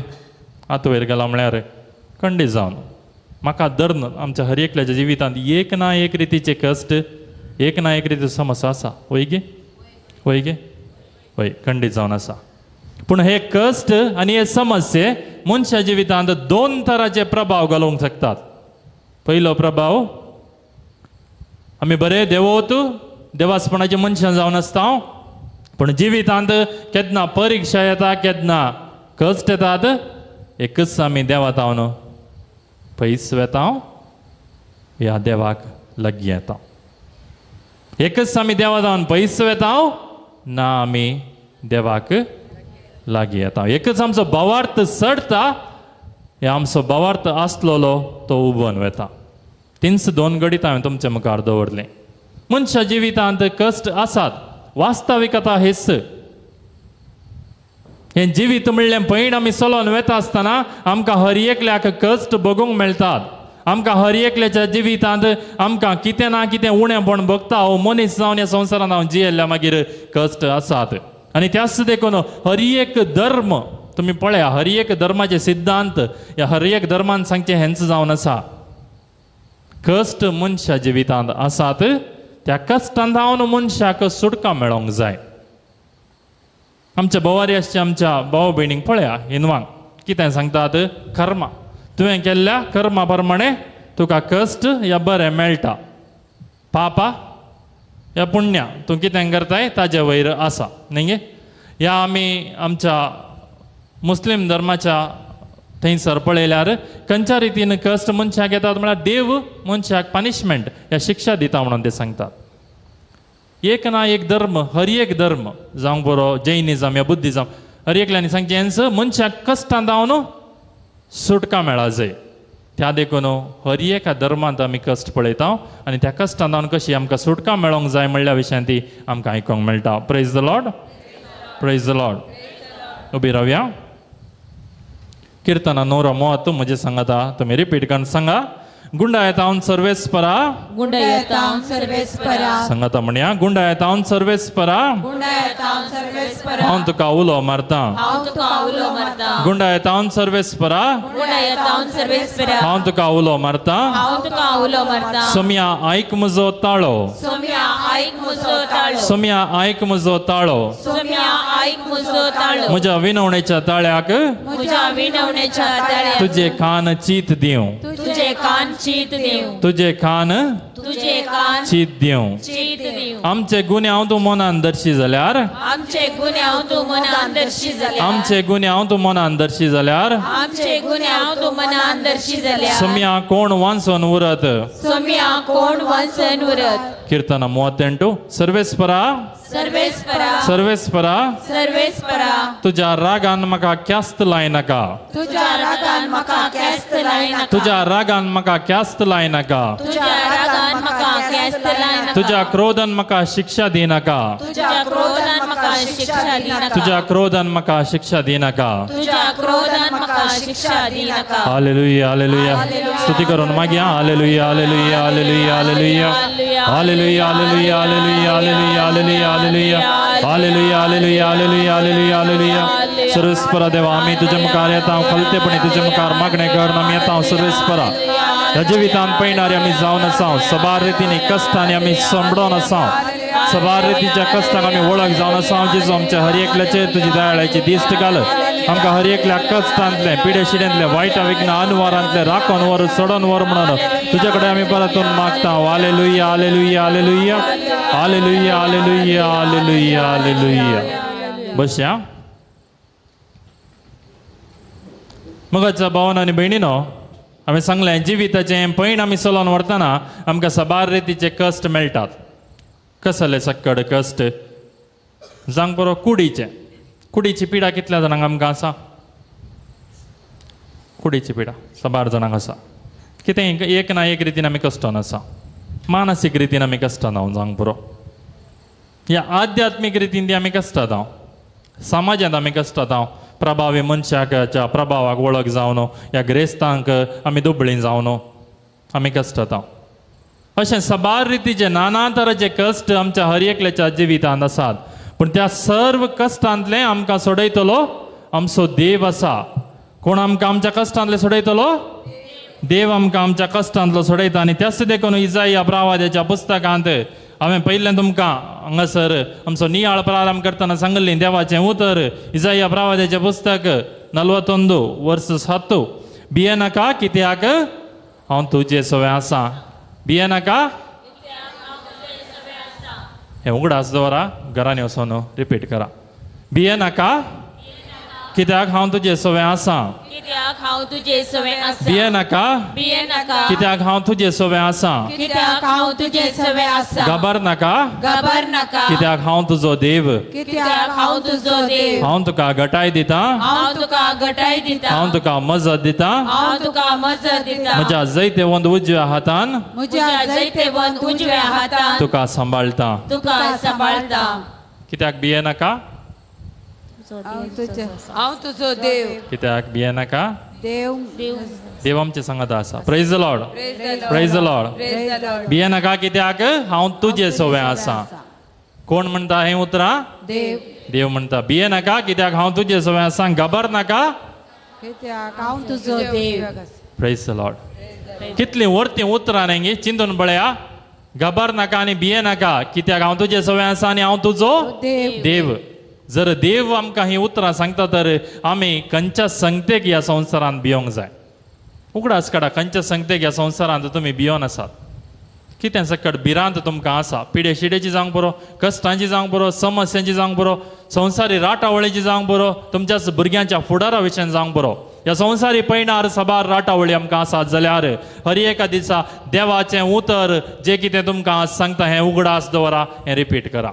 आत वयर गेला म्हळ्यार खंडीत जावन म्हाका धर्न आमच्या हर एकल्याच्या जिवितांत एक ना एक रितीचे कश्ट, एक ना एक रितीचो समस्या आसा. वय गे वय खंडीत जावन आसा. पूण हे कश्ट आनी हे समस्ये मनशा जिवितांत दोन तरांचे प्रभाव घालूंक शकतात. पयलो प्रभाव, आमी बरे देवोत देवासपणाचे मनशां जावन आसता, पूण जिवितांत केन्ना परिक्षा येता, केन्ना कश्ट येतात, एकच आमी देवा तावन पयस वेता, ह्या देवाक लागीं येता. एकच आमी देवा तावन पयस वेता ना आमी देवाक लागीं येता. एकच आमचो भावार्थ चडटा हे आमचो भावार्थ आसलोलो तो उबोन वेता. तिन्स 2 गडीत हांवें तुमच्या मुखार दवरलें. मनशा जिवितांत कश्ट आसात, वास्तविकता हेच. हे जिवीत म्हणलें पैण आमी चलोन वेता आसतना आमकां हर एकल्याक कश्ट भोगूंक मेळटात. आमकां हर एकल्याच्या जिवितांत आमकां कितें ना कितें उणेंपण भोगता हो मनीस जावन ह्या संवसारांत हांव जियेल्ल्या मागीर कश्ट आसात. आनी त्याच देखून हर एक धर्म तुमी पळया, हर एक धर्माचे सिद्धांत ह्या हर एक धर्मान सांगचे हेंच जावन आसा. कश्ट मनशा जिवितांत आसात, त्या कश्टांत हांव मनशाक सुटका मेळोंक जाय. आमच्या बोवारी आमच्या भाव भयणींक पळया, हिंदवांक कितें सांगतात, कर्मा. तुवें केल्ल्या कर्मा प्रमाणे तुका कश्ट या बरें मेळटा. पापा या पुण्या तूं कितें करताय ताजे वयर आसा न्ही. ह्या आमी आमच्या मुस्लीम धर्माच्या थंयसर पळयल्यार खंयच्या रितीन कश्ट मनशाक येतात म्हळ्यार देव मनशाक पनिशमेंट या शिक्षा दिता म्हणून ते सांगतात. एक ना एक धर्म, हर एक धर्म जावंक बरो जैनिजम या बुद्धिजम, हर एकल्यानी सांगचे हेंच मनशाक कश्टांत हांव सुटका मेळा जाय. त्या देखून हर एका धर्मांत आमी कश्ट पळयता आनी त्या कश्टांत हांव कशी आमकां सुटका मेळोंक जाय म्हणल्या विशयान ती आमकां आयकोंक मेळटा. Praise the Lord, praise the Lord. उबी रावया. कीर्तना 9:30 म्हजे सांगाता, तुमी रिपीट करून सांगा. गुंडायतावन सर्वेस्परा, गुंडायतावन सर्वेस्परा, सांगाता म्हणया. गुंडायतावन सर्वेस्परा, गुंडायतावन सर्वेस्परा, हांव तुका उलो मारता. हांव तुका उलो मारता. गुंडायतावन सर्वेस्परा, गुंडायतावन सर्वेस्परा, हांव तुका उलो मारता. हांव तुका उलो मारता. सोम्या आयक म्हजो ताळो, सोम्या आयक म्हजो ताळो, सोम्या आयक म्हजो ताळो. सोम्या आयक म्हजो ताळो. म्हज्या विनवणेच्या ताळ्याक म्हज्या विनवणेच्या ताळ्याक तुजे कान चीत दिवं. तुजे कान चीत दिवं. तुजे कान तुजे कान चीत दिवं. चीत दिवं. आमचे गुन्हे हांव तूं मनान दर्शी जाल्यार, आमचे गुन्हे हांव तूं मनान दर्शी जाल्यार, आमचे गुन्हे हांव तूं मनान दर्शी जाल्यार, आमचे गुन्हे हांव तूं मनान दर्शी जाल्यार, सोम्या कोण वांचून उरत. सोम्या कोण वांचन उरत. कीर्तना 38. सर्वेस्परा, सर्वेस्परा, सर्वेस्परा, सर्वेस्परा, तुज्या रागान म्हाका क्यास्त लायनाका. तुज्या रागान म्हाका क्यास्त लायनाका. तुज्या रागान म्हाका क्यास्त लायनाका. तुज्या रागान म्हाका क्यास्त लायनाका. तुज्या क्रोधान म्हाका शिक्षा दिनाका. तुज्या क्रोधान म्हाका शिक्षा दिनाका. तुज्या क्रोधान म्हाका शिक्षा दिनाका. तुज्या क्रोधान म्हाका शिक्षा दिनाका. Hallelujah, hallelujah. स्तुती करून मागया. Hallelujah, hallelujah, hallelujah, hallelujah, hallelujah, hallelujah, hallelujah, hallelujah, hallelujah, hallelujah, hallelujah, hallelujah, hallelujah, hallelujah, hallelujah. सर्वेस्परा देवा, आमी तुजे मुखार येता, खलतेपणी तुजे मुखार मागणे करून आमी येता. सर्वेस्परा, ह्या जिवितांत पळयणारी आमी जावन आसा, सबार रितीनी कश्टांनी आमी संबडोन आसा, सबार रितीच्या कश्टांक आमी वळख जावन आसा. जेजू आमच्या हर एकल्याचेर तुजी दयाळ्याची दिश्ट घाल. आमकां हर एकल्या कश्टांतले, पिडे शिड्यांतले, वायटा विघ्न अनुवारांतले राखोन व्हर, सोडोन व्हर म्हणून तुजे कडेन आमी परतून मागता. Hallelujah, hallelujah, hallelujah, hallelujah, hallelujah, hallelujah, hallelujah. बसया. मगाच्या भावान आनी भयणीनो, हांवें सांगलें जिविताचें पैण आमी चलोवन व्हरतना आमकां सबार रितीचे कश्ट मेळटात. कसले सक्कड कश्ट जावंक बरो कुडीची पिडा कितल्या जाणांक आमकां आसा? कुडीची पिडा सबार जाणांक आसा. कितें एक ना एक रितीन आमी कश्टान आसा. मानसीक रितीन आमी कश्टान हांव जावंक बरो, ह्या आध्यात्मीक रितीन ती आमी कश्टात हांव, समाजांत आमी कश्टात हांव. प्रभावी मनशाच्या प्रभावाक वळख जावन ह्या ग्रेस्तांक आमी दुबळीं जावन आमी कश्टात हांव. अशें सबार रितीचे नाना तरांचे कश्ट आमच्या हर एकल्याच्या जिवितांत आसात. पूण त्या सर्व कश्टांतले आमकां सोडयतलो आमचो देव आसा. कोण आमकां आमच्या कश्टांतले सोडयतलो? देव आमकां आमच्या कश्टांतलो सोडयता. आनी त्याच देखून इजाया प्रवाद्याच्या पुस्तकांत हांवें पयलें तुमकां हांगासर आमचो नियाळ प्रारंभ करतना सांगलें देवाचें उतर. इजाया प्रवाद्याचें पुस्तक 41:7. भियेनाका कित्याक हांव तुजे सवे आसा. भियेनाका, हें उगडास दवरा, घरांनी वचोन रिपीट करा. भियेनाका कित्याक हांव तुजे सवे आसा कित्याक हांव तुजे सवे आसा भिये नाका भिये नाका कित्याक हांव तुजे सवे आसा कित्याक हांव तुजे सवे आसा घाबर नाका घाबर नाका कित्याक हांव तुजो देव कित्याक हांव तुजो देव हांव तुका घटाय दिता हांव तुका घटाय दिता हांव तुका मजत दिता हांव तुका मजत दिता म्हज्या जायते वंद उजव्या हातान म्हज्या जायते वंद उजव्या हातान तुका सांबाळता तुका सांबाळता कित्याक भिये नाका हांव तुजो देव कित्याक भिये नाका देव देव आमचे सांगात आसा praise the Lord praise the Lord भिये नाका कित्याक हांव तुजे सवे आसा कोण म्हणटा हें उतरां देव देव म्हणटा भिये नाका कित्याक हांव तुजे सवे आसा घाबर नाका कित्याक हांव तुजो देव प्रेज द लॉर्ड कितलीं वर्ती उतरां न्ही चिंतून पळया घाबर नाका आनी भिये नाका कित्याक हांव तुजे सवे आसा आनी हांव तुजो देव जर देव आमकां ही उतरां सांगता तर आमी खंयच्या संगतेक ह्या संवसारांत भियोंक जाय उगडास काडा खंयच्या संगतेक ह्या संवसारांत तुमी भियोन आसात कितें सकट भिरांत तुमकां आसा पिडे शिडेची जावंक बरो कश्टांची जावंक बरो समस्यांची जावंक बरो संवसारी राटावळीची जावंक बरो तुमच्या भुरग्यांच्या फुडारा विशयान जावंक बरो ह्या संवसारी पैणार सबार राटावळी आमकां आसात जाल्यार हर एका दिसा देवाचें उतर जें कितें तुमकां सांगता हें उगडास दवरा हें रिपीट करा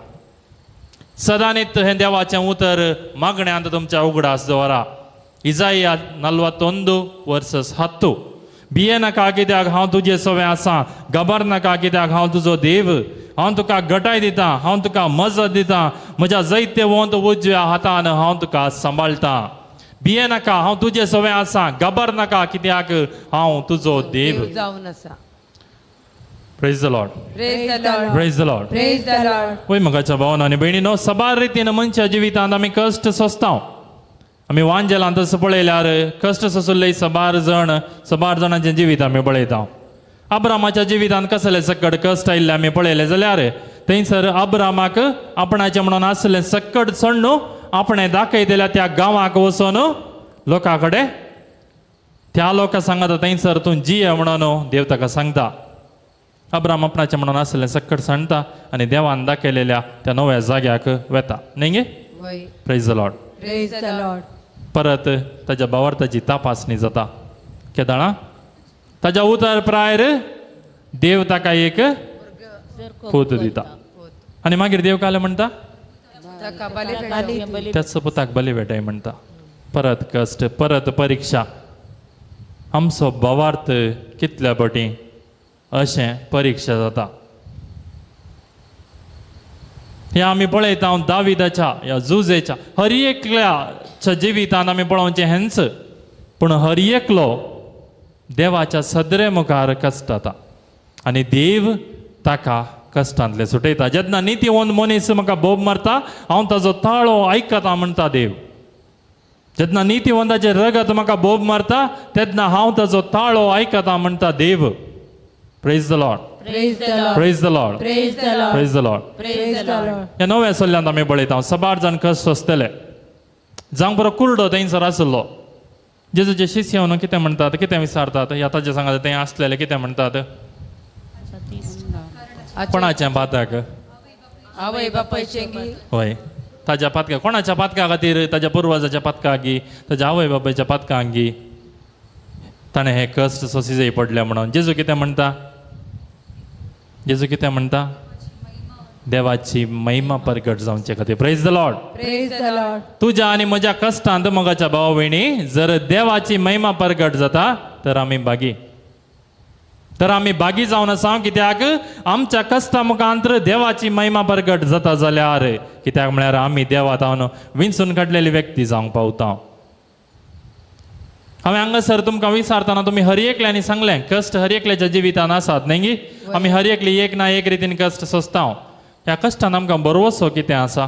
सदांच हें देवाचें उतर मागण्यांत तुमच्या उगडास दवरा इजाया 41:10 भिये नाका कित्याक हांव तुजे सवे आसा घाबर नाका कित्याक हांव तुजो देव हांव तुका घटाय दिता हांव तुका मजत दिता म्हज्या जायते वंत उजव्या हातान हांव तुका सांबाळटा भिये नाका हांव तुजे सवे आसा घाबर नाका कित्याक हांव तुजो देव जावन आसा praise the Lord praise the Lord praise the Lord praise the Lord वय म्हाकाच्या भावांनो आनी भयणीनो सबार रितीन मनशा जिवितांत आमी कश्ट सोंसता आमी वांजेलांत तसो पळयल्यार कश्ट सोंसले सबार जाणांचें जिवीत आमी पळयता अब्रामाच्या जिवितांत कसले सकट कश्ट आयिल्ले आमी पळयले जाल्यार थंयसर अब्रामाक आपणाचें म्हणून आसलें सकट चण्णू आपणें दाखयतल्या त्या गांवाक वचून लोकां कडेन त्या लोकां सांगता थंयसर तूं जिये म्हणून देव ताका सांगता अब्राम आपणाचें म्हणून आसलें सकट सांगता आनी देवान दाखयलेल्या त्या नव्या जाग्याक वेता न्ही गे praise the Lord praise the Lord परत ताच्या भावार्थाची तपासणी जाता केदाळा ताच्या उतर प्रायर देव ताका एक पूत दिता आनी मागीर देव काले म्हणटा त्याच पुताक बली भेटाय म्हणटा परत कश्ट परत परीक्षा आमचो भावार्थ कितल्या पटी अशें परीक्षा जाता हे आमी पळयता दाविदाच्या ह्या जुजेच्या हर एकल्याच्या जिवितांत आमी पळोवचें हेंच पूण हर एकलो देवाच्या सदरे मुखार कश्ट जाता आनी देव ताका कश्टांतले सुटयता जेन्ना नितीवंत मनीस म्हाका बोब मारता हांव ताजो ताळो आयकता म्हणटा देव जेन्ना नितीवंताचे रगत म्हाका बोब मारता तेन्ना हांव ताजो ताळो आयकता म्हणटा देव praise the Lord praise the Lord praise the Lord ह्या नव्या सल्ल्यांत आमी पळयता सबार जाण कश्ट सोंसतले जावंक बरो कुरडो थंयसर आसलो जेजूचे शिष्य म्हणून कितें म्हणटात कितें विचारतात ह्या ताचे सांगात थंय आसलेले कितें म्हणटात कोणाच्या पात्याक आवय बापायचें हय ताज्या पातका कोणाच्या पातका खातीर ताज्या पुर्वजाच्या पातकाक गी ताज्या आवय बापायच्या पातकांक गी ताणें हे कश्ट सोंसी जाय पडले म्हणून जेजू कितें म्हणटा जेजू कितें म्हणटा देवाची महिमा प्रगट जावचे खातीर प्रेज द लॉर्ड तुज्या आनी म्हज्या कश्टांत मोगाच्या भाव भयणी जर देवाची महिमा प्रगट जाता तर आमी बागी जावन आसा कित्याक आमच्या कश्टा मुखांतर देवाची महिमा प्रगट जाता जाल्यार कित्याक म्हळ्यार आमी देवा तावन विंचून काडलेली व्यक्ती जावंक पावता हांवें हांगासर तुमकां विचारतना तुमी हर एकल्यांनी सांगलें कश्ट हर एकल्याच्या जिवितांत आसात न्ही आमी हर एकली एक ना एक रितीन कश्ट सोंसता ह्या कश्टान आमकां बरोवसो कितें आसा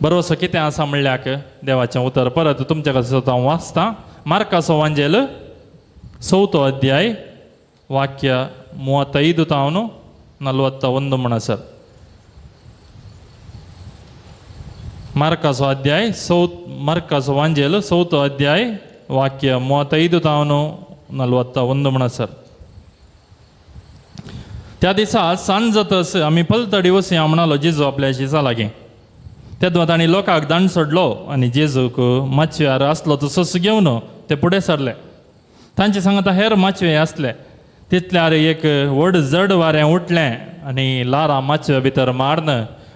बरोवसो कितें आसा म्हणल्यार देवाचें उतर परत तुमच्या खातीर हांव वाचता मार्काचो वांजेल 4th अध्याय वाक्य 35 ತಾವನು 41 म्हणसर मार्काचो अध्याय मार्काचो वांजेल 4th अध्याय वाक्य 35 ತಾವನು 41 म्हणसर त्या दिसा सांज जातस आमी पलतडी वसया म्हणालो जेजू आपल्या शिसा लागीं तेदो तांणी लोकांक दंड सोडलो आनी जेजूक माचव्यार आसलो तो सस घेवन ते फुडें सरले. तांचे सांगता हेर माचवे आसले. तितल्यार एक व्हड जड वारें उठलें आनी लारां माचव्या भितर मारन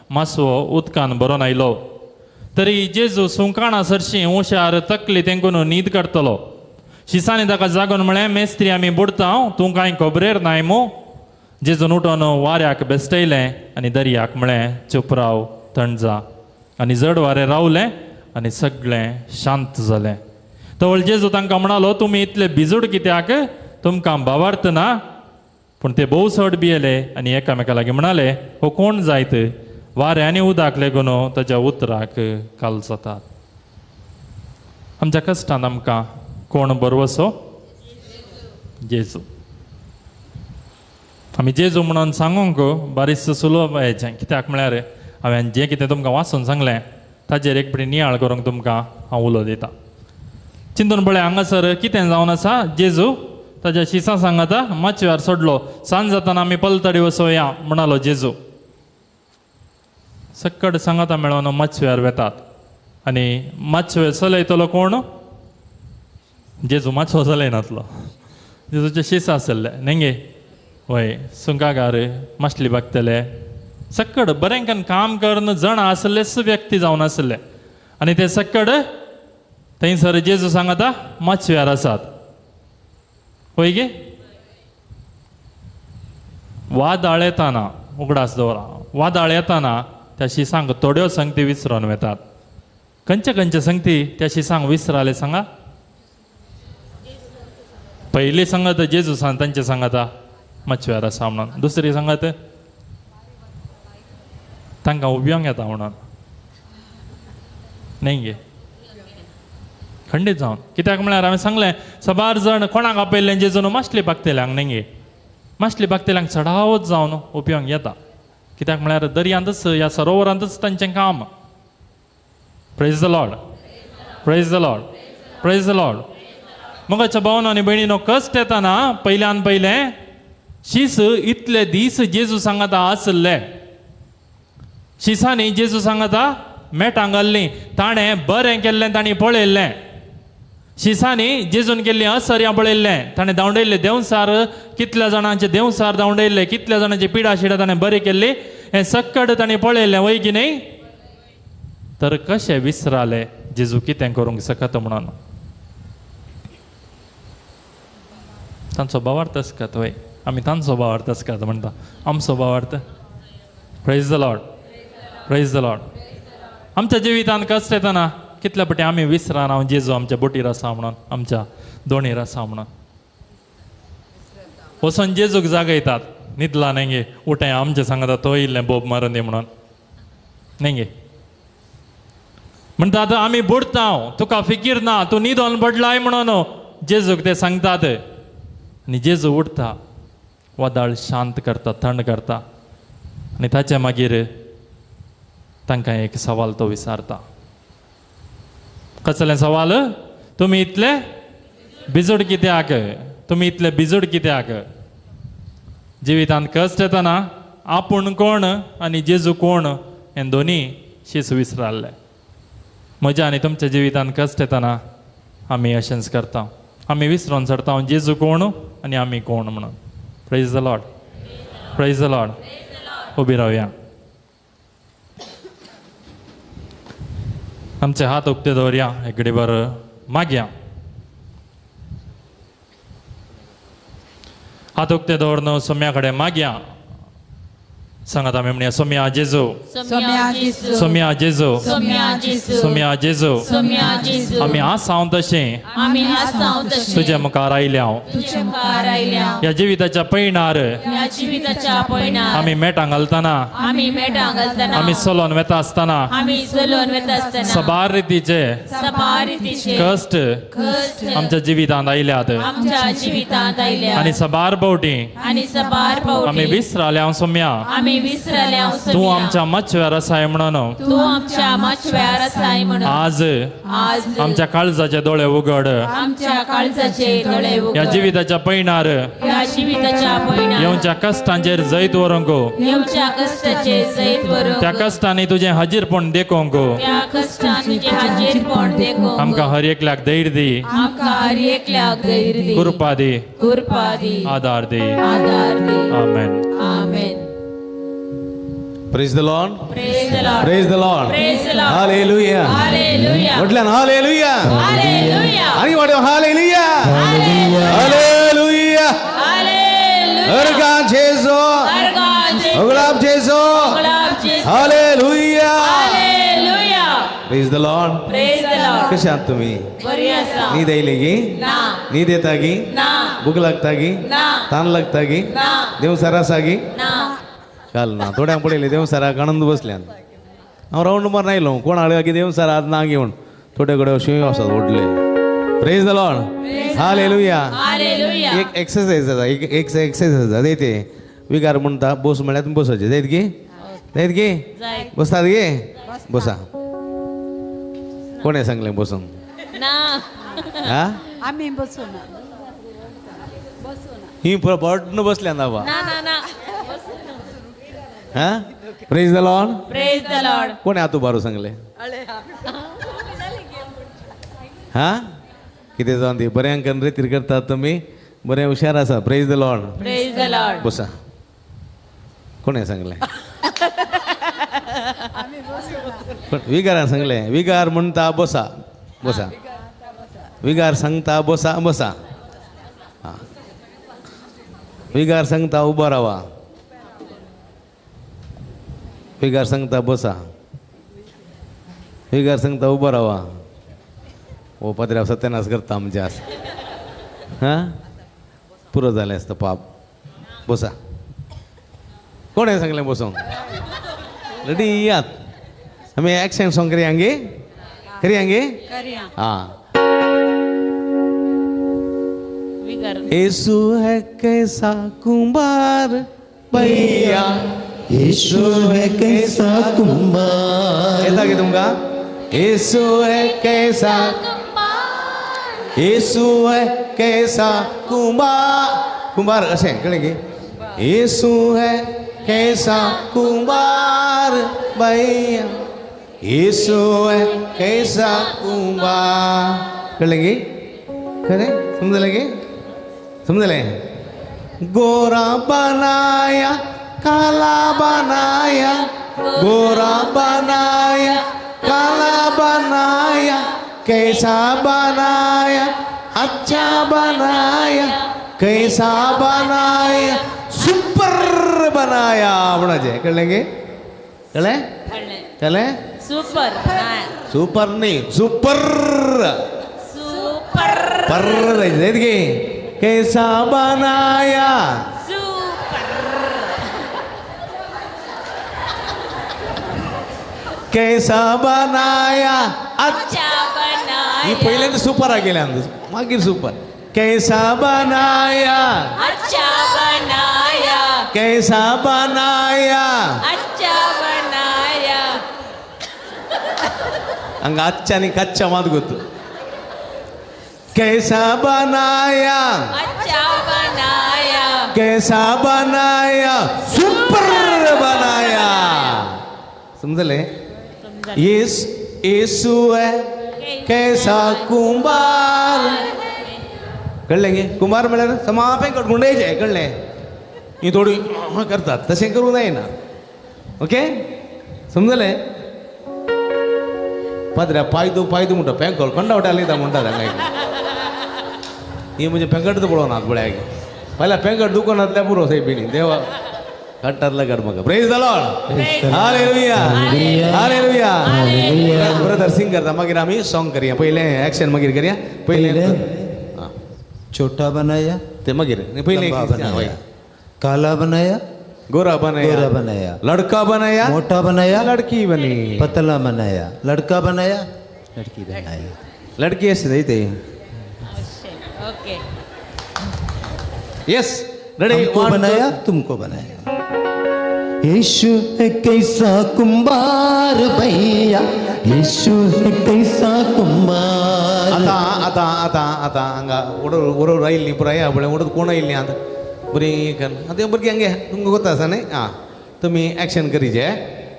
मासवो उदकान भरोन आयलो. तरी जेजू सुंकाणा सरशी उशार तकली तेंकून न्हीद करतलो. शिसांनी ताका जागोन म्हळें, मेस्त्री आमी बुडता, तूं कांय खबरेर नाय मू. जेजून उठोन वाऱ्याक बेश्टयलें आनी दर्याक म्हळें, चूप राव, थंड जा. आनी जड वारें रावलें आनी सगळें शांत जालें. तवळ जेजू तांकां म्हणालो, तुमी इतले भिजूड कित्याक? तुमकां भावार्थ ना? पूण ते भोव चड भियेले आनी एकामेका लागीं म्हणाले, हो कोण जायत? वारें आनी उदक लेगून ताच्या उतराक काल जातात. आमच्या कश्टांत आमकां कोण बरवसो? जेजू. आमी जेजू म्हणून सांगूंक बारीकसो सुलभ हेचें. कित्याक म्हळ्यार हांवें जें कितें तुमकां वाचून सांगलें ताचेर एक बरी नियाळ करूंक तुमकां हांव उलो दितां. चिंतून पळय, हांगासर कितें जावन आसा? जेजू ताच्या शिसां सांगता माचव्यार सोडलो. सांज जाताना आमी पलतडी वचोया म्हणालो जेजू. सक्कड सांगता मेळोन माचव्यार वेतात आनी माचवे चलयतलो कोण? जेजू माचवो चलयनातलो. जेजूचे शिस आसले न्ही वय सुंकागार मासली बागतले सक्कड बरेंकन काम करन जण आसलेच व्यक्ती जावन आसले. आनी ते सक्कड थंयसर जेजू सांगता माचव्यार आसात. पळय गे, वादळ येताना उगडास दवरा. वादळ येताना त्या शिसांक थोड्यो संगती विसरोन वेतात. खंयचे खंयचे संगती त्या शिसांक विसराले सांगा? पयली सांगत जेजू तांचे सांगता माचव्यार आसा म्हणून. दुसरी सांगत तांकां उबयोंक येता म्हणून. न्ही गे, खंडीत जावन. कित्याक म्हळ्यार हांवें सांगलें, सबार जण कोणाक आपयल्लें? जेजून मासली बागतेल्यांक न्ही गे. मासली बागतेल्यांक चडावत जावन उपयोंक येता. कित्याक म्हळ्यार दर्यांतच ह्या सरोवरांतच तांचें काम. Praise the Lord, praise the Lord, praise the Lord. मोगाच्या भावांनो आनी भयणीनो, कश्ट येताना पयल्यान पयलें शीस इतले दीस जेजू सांगता आसले. शिसांनी जेजू सांगता मेटां घाल्लीं, ताणें बरें केल्लें तांणी पळयल्लें. शिसांनी जेजून केल्लीं असर्यां पळयल्लें. ताणें धांवडयल्ले देंवसार, कितल्या जाणांचे देंवसार धांवडयल्ले, कितल्या जाणांची पिडा शिडा ताणें बरी केल्ली, हें सक्कड ताणें पळयल्लें. वय की न्ही? तर कशें विसराले जेजू कितें करूंक शकता म्हणून? तांचो भावार्थ आसतात. वय आमी तांचो भावार्थ आसतात म्हणटा, आमचो भावार्थ. Praise the Lord, praise the Lord. आमच्या जिवितांत कश्ट येताना कितल्या फावटी आमी विसरान हांव जेजू आमच्या बोटीर आसा म्हणून, आमच्या दोणीर आसा म्हणून. वचोन जेजूक जागयतात. न्हिदला न्ही गे, उठय आमचें सांगता तो इल्लें बोब मारून दी म्हणून न्ही गे. म्हणटात आमी बुडता, तुका फिकीर ना, तूं न्हिदोन पडलाय म्हणून जेजूक ते सांगतात. आनी जेजू उठता, वादळ शांत करता, थंड करता. आनी ताचे मागीर तांकां एक सवाल तो विचारता. कसलें सवाल? तुमी इतले बिजूड कित्याक? तुमी इतले बिजूड कित्याक? जिवितांत कश्ट येताना आपूण कोण आनी जेजू कोण हें दोनी शीस विसराल्ले. म्हज्या आनी तुमच्या जिवितांत कश्ट येताना आमी अशेंच करता. आमी विसरोन सरता जेजू कोण आनी आमी कोण म्हणून. Praise the Lord, praise the Lord. उबी रावया. आमचे हात उक्ते दवरया, एक घडीभर मागया. हात उक्ते दवरन सोम्या कडेन मागया. सांगात आमी म्हणया, सोम्या जेजू, सोम्या जेजू, सोम्या जेजू, आमी आसांव तशें तुजे मुखार आयल्या. ह्या जिविताच्या पैणार आमी मेटां घालतना, आमी चलोन वेता आसतना सबार रितीचे कश्ट आमच्या जिवितांत आयल्यात आनी सबार फावटी आमी विसराल्या. सोम्या आम्ही विसरल्या तू आमच्या मच्छव्या रसाय म्हणून तू आमच्या मछव्या रसाय म्हणून आज आज आमच्या काळजाचे डोळे उघड आमच्या काळजाचे डोळे उघड. या जिविताच्या पैणार या जीविताच्या पैना येऊच्या कष्टांचेर जैत वरंगो येऊच्या कष्टाचे जैत वरून त्या कष्टांनी तुझे हजीरपण देखोंगो त्या कष्टांनी जे हाजीरपण देखो आमकां हर एकल्याक धैर्य दी आमकां हर एकल्याक धैर्य दी कृपा दी कृपा दी आधार दी आधार दी आमेन. आमेन. Praise the Lord. Praise the Lord. Praise the Lord. Praise the Lord. हालेलुया. Hallelujah. म्हटलं हालेलुया. Hallelujah. आणि वाढव हालेलुया. हालेलुया. Hallelujah. अर्गा जेसो. अर्गा जेसो. गुलाब जेसो. गुलाब जेसो. हालेलुया. Hallelujah. Praise the Lord. Praise the Lord. कशा आहात तुम्ही? बरी आसा. नी द्यायले गी ना नी देता गी ना भूक लागता गी ना ताण लागता गी ना देव सरासा गी ना काल ना थोड्या पडेले देव सरा आनंद बसल्यान हांव रावंड मार नायलो कोण हाडला की देव सर आज ना घेवन थोडे कडेन शिंव आसात ओडले. Praise the Lord. हालेलुया. Hallelujah. एक एक्सरसाइज आसा एक एक्सरसाइज आसा ते विगार म्हणटा बस म्हळ्यार बसोचे जायत गे जायत गे जाय बसतात गे बसा. कोणे सांगलें बसून ना हा आम्ही बसू ना ही पडून बसल्या ना बा ना ना ना. हा. Praise the Lord. Praise the Lord. कोणे हातू बारू सांगले हा कितें जावन ती बऱ्यांकन रितीर करतात तुमी बरें हुशार आसा. Praise the Lord. Praise the Lord. बसा. कोणे सांगले विगारान सांगले विगार म्हणटा बसा बसा विगार सांगता बसा बसा. हा विगार सांगता उबा रावा विगार सांगता बसा विगार सांगता उबा रावा. हो पत्र्याव सत्यानाश करता आमच्या हां पुरो जालें आसता पाप. बसा. कोणें सांगलें बसूंक रेडी यात आमी एक्शन सॉंग करयांगे करयांगे हां. यीशु है कैसा कुंभार भैया यीशु है कैसा कुंभार येता की तुमका यीशु है कैसा यीशु है कैसा कुंभार अशें कळ्ळें की यीशु है कैसा कुंभार भैया यीशु है कैसा कुंभार. कळ्ळें की खरें समजलें की समजलें. गोरा बनाया काला बनाया गोरा बनाया काला बनाया कैसा बनाया अच्छा बनाया कैसा बनाया सुपर बनाया म्हणाचे. कळलें गे कळ्ळें कळ्ळें. सुपर सुपर नाही सुपर सुपर पर जायत गे कैसा बनाया कैसा बनाया अच्छा बनाया ही पहिल्यांदा सुपर गेल्या मागीर सुपर. कैसा बनाया अच्छा बनाया कैसा बनाया अच्छा बनाया. ಹಂಗ ಅಚ್ಚನಿ ಕಚ್ಚ ಮಾತು ಗೊತ್ತು. कैसा बनाया अच्छा बनाया कैसा बनाया सुपर बनाया. समजले. यीशु है कैसा कुंभार. कळलें गे कुंभार म्हळ्यार समापे गुंडायचे. कळलें ही थोडी करतात तशें करूं जायना. ओके समजलें. पाद्र्या पायदू म्हणटा पेंकॉल कंडावट्या लिहिता म्हणटात हांगा ही म्हणजे पेंकट पळोवनात पळय पहिल्या पेंकट दुकानांतल्या पुरो सायबिणी देवा काडटातला काड म्हाका. Praise the Lord. Hallelujah hallelujah. Brother sing करता मागीर आमी सॉंग करया. पयलें एक्शन मागीर करया. पयलें छोटा बनाया ते मागीर पयलें लंबा बनाया काला बनाया गोरा बनाया बनाया लड़का बनाया मोटा बनाया लड़की बनी पतला बनाया लड़का बनाया लड़की बनाया. लड़की अशी जायते. Okay yes ready. हमको बनाया तुमको बनाया. यीशु है कैसा कुंभार भैया, यीशु है कैसा कुंभार. आता हंगा उडो राहील नी पुरा या बळे उडत कोण येईल नी आता बरी कन आता बरकी हंगे तुमका गोता असा नाही हां तुम्ही ॲक्शन करीचे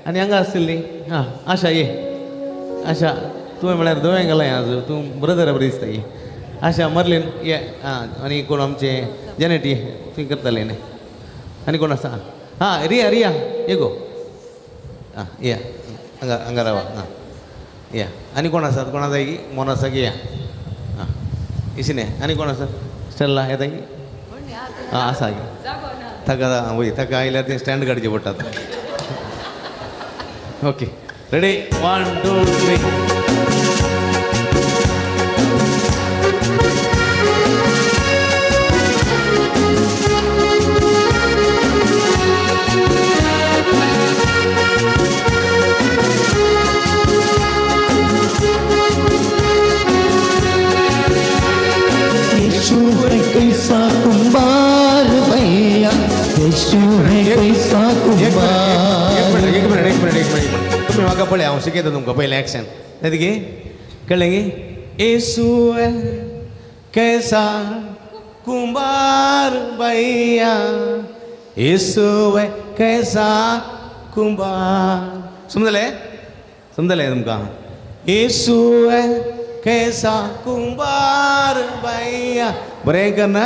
आणि हंगा असतील नी हां आशा ये आशा तुम्ही म्हळ्यार दोळ्यांक घालाय आज तूं ब्रदर बरी दिसता ये आशा मरलीन ये हां आणि कोण आमचे जॅनेट ये तुम्ही करताले न्ही आणि कोण आसा हां रिया रिया ये गो हां या हंगा रावा हां या आणि कोण आसात कोण आसा की मोन आसा की या हां इशिने आणि कोण आसा स्टेला येता की हां आसा की ताका वय ताका आयल्यार ते स्टँड काडचे पडटात ओके रेडी 1 2 3 कैसा कुंभार भैया, यीशु है कैसा कुंभार. एक मिनिट तुम्ही म्हाका पळय हांव शिकयता तुमकां पयलें एक्शन येता की कळ्ळें की येसू है कैसा कुंभार भैया, येसू है कैसा कुंभार. समजलें तुमकां येसू है कैसा कुंभार भैया बरें करना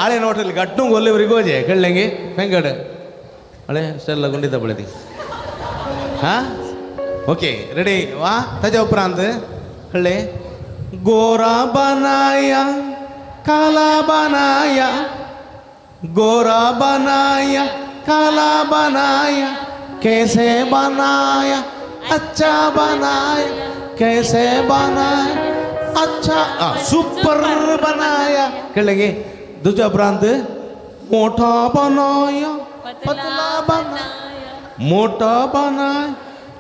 आळे नोटली गट्टूंक गोल्ले बरी गोजे कळ्ळें गे वेंकट आळे स्टेल लागून पळय ती हां ओके रेडी वा ताच्या उपरांत कळ्ळें गोरा बनाया काला बनाया, गोरा बनाया काला बनाया, कैसे बनाया अच्छा बनाया, कैसे बनाया अच्छा सुपर बनाया कळ्ळें दुसऱ्या उपरांत मोठा बनाया पतला बनाया, मोठा बनाया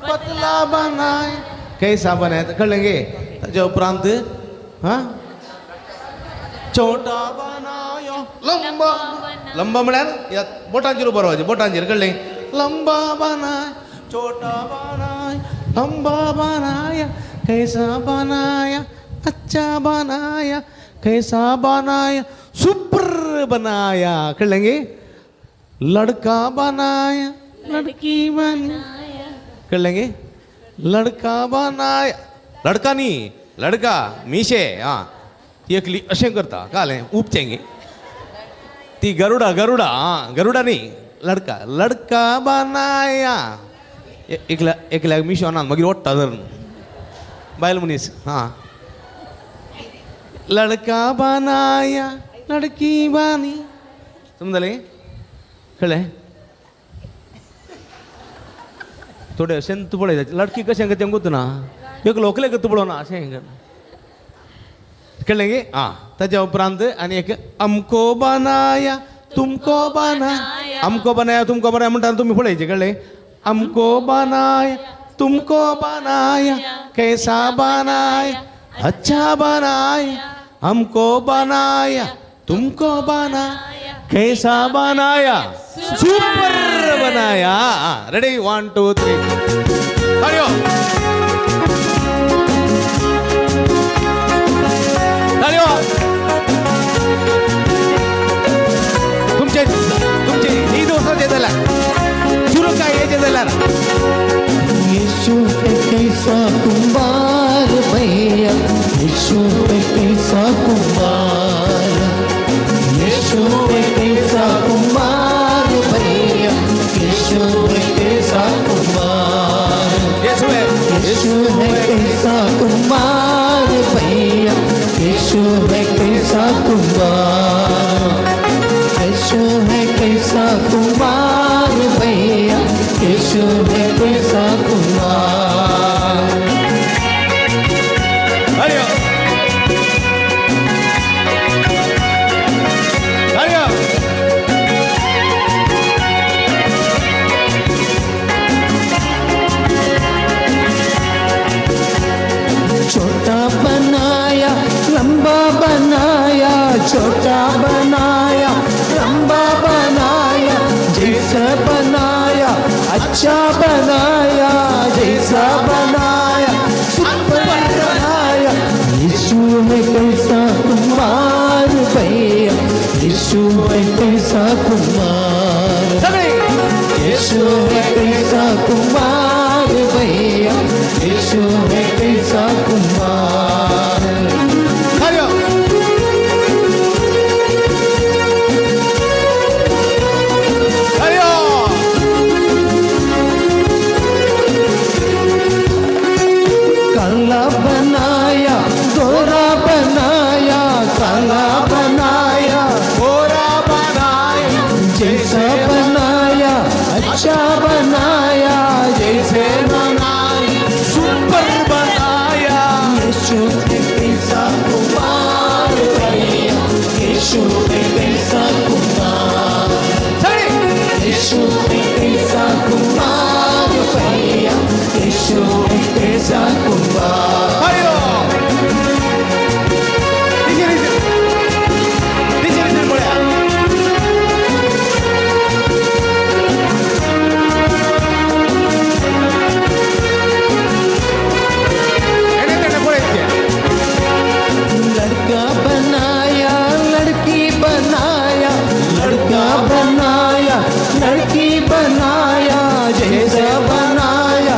पतला बनाया, कैसा बनाया कळ्ळें गे ताच्या उपरांत हां छोटा बनाया लंबा लंबा म्हळ्यार या बोटांचेर बरोवचें बोटांचेर कळ्ळें लंबा बनाया छोटा बनाया लंबा बनाया, कैसा बनाया अच्छा बनाया, कैसा बनाया सुपर बनाया कळ्ळें गे लड़का बनाया लड़की बनाया कळ्ळें गे लड़का बनाया लड़का न्ही लड़का मिशे हां ती एकली अशें करता कालें उपचें गे ती गरुडा गरुडा हां गरुडा न्ही लड़का लड़का बनाया एकल्याक मिशो ना मागीर ओडटा धरून बायल मनीस हां लड़का बनाया लड़की बानी समजलें कळ्ळें थोडें अशें तूं पळय लड़की कशें तें गुतना एक लोकले तूं पळोवना अशें कळ्ळें गे आं ताच्या उपरांत आनी एक अमको बनाया तुमको बनाया, अमको बनाया तुमको बनाया म्हणटा तुमी पळयचें कळ्ळें अमको बनाया तुमको बनाया, कैसा बनाया अच्छा बनाया, हमको बनाया तुमको बनाया, कैसा बनाया सुपर बनाया. रेडी 1 2 3 तालियो तालियो तुमचे नीद वचचे जाल्यार सुरू काय येचे जाल्यार यीशु है कैसा कुंभार भैया, यीशु है कैसा कुंभार, यीशु है कैसा कुंभार भैया, यीशु है कैसा कुंभार, यीशु है कैसा कुंभार भैया, यीशु है कैसा कुंभार, यीशु है कैसा कुंभार भैया, यीशु है कैसा कुंभार. हरिओ हरिओ छोटा बनाया लंबा बनाया, छोटा बनाया लंबा बनाया, जैसा बनाया अच्छा बनाया, जैसा बनाया, सुपर बनाया। यीशु है कैसा कुमार भैया, यीशु है कैसा कुमार, यीशु है कैसा कुमार भैया, यीशु है कैसा कुमार। काला बनाया, गोरा बनाया, काला बनाया, गोरा बनाया, जैसा बनाया, अच्छा बनाया, जैसे बनाया, सुपर बनाया। यीशु है कैसा कुमार भैया, यीशु है कैसा कुमार, यीशु है कैसा कुमार भैया, यीशु है कैसा कुमार। लड़का बनाया, लड़की बनाया, लड़का बनाया, लड़की बनाया, जैसा बनाया,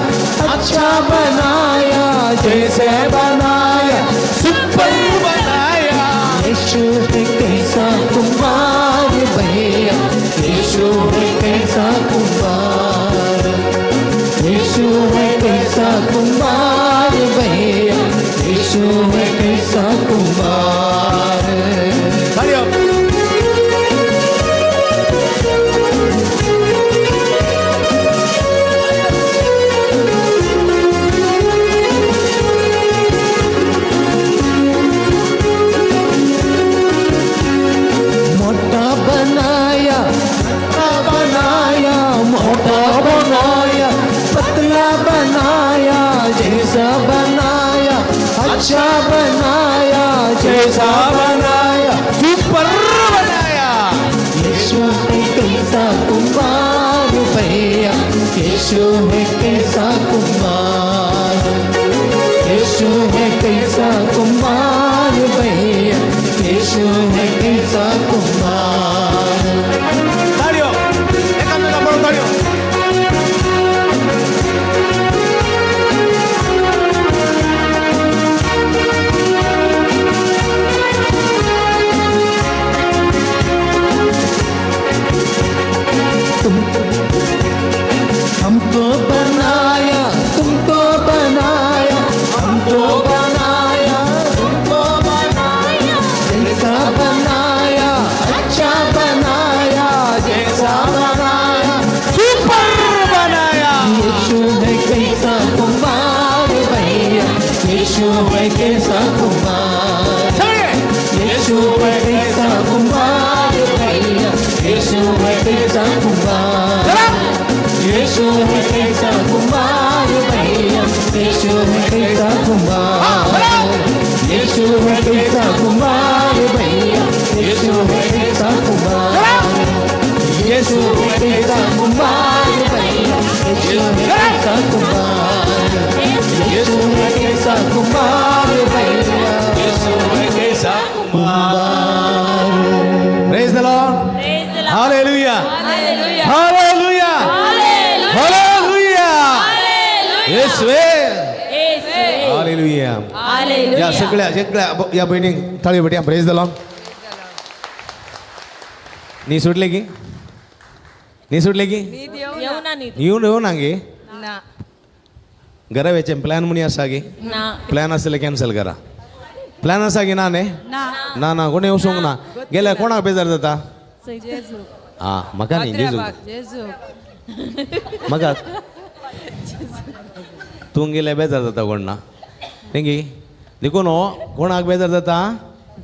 अच्छा बनाया, जैसे बनाया, सुपर बनाया। यीशु है कैसा कुमार भैया, यीशु है कैसा कुमार, यीशु है कैसा कुमार भैया, यीशु है कैसा कुमार। मोटा बनाया, बनाया, मोटा बनाया, पतला बनाया, जैसा बनाया, अच्छा बनाया, जैसा बनाया, सुपर बनाया। यीशु है कैसा कुमार भैया, यीशु है कैसा कुमार, यीशु है कैसा कुमार भैया, यीशु है कैसा कुमार। तालियों, एक आदमी का बड़ा तालियों। हमको बनाया, तुमको बनाया, हमको बनाया, तुमको बनाया, जैसा बनाया, अच्छा बनाया, जैसा बनाया, सुपर बनाया। यीशु है कैसा कुमार भैया, यीशु है कैसा कुमार, यीशु है कैसा कुमार भैया, यीशु है कैसा कुमार, यीशु है कैसा कुमार भैया, यीशु है कैसा कुमार, यीशु है कैसा कुमार भैया, यीशु है कैसा कुमार, यीशु है कैसा कुमार भैया, यीशु है कैसा कुमार, यीशु है कैसा कुमार भैया, यीशु है कैसा Kumar. Praise the Lord. Hallelujah. Hallelujah. Hallelujah. येशूवे. Hallelujah. या सगळ्या या बहिणी थाळी बटी प्रेज द लॉर्ड. नी सुटले की येऊ नांगे घरा वेचे प्लॅन म्हणी आसा गे प्लॅन आसले कॅन्सल करा प्लॅन आसा गे ना ने ना ना कोणी येवंक ना गेल्या कोणाक बेजार जाता हा म्हाका न्ही जेजू म्हाका तू गेल्या बेजार जाता कोण ना तेंगी देखून कोणाक बेजार जाता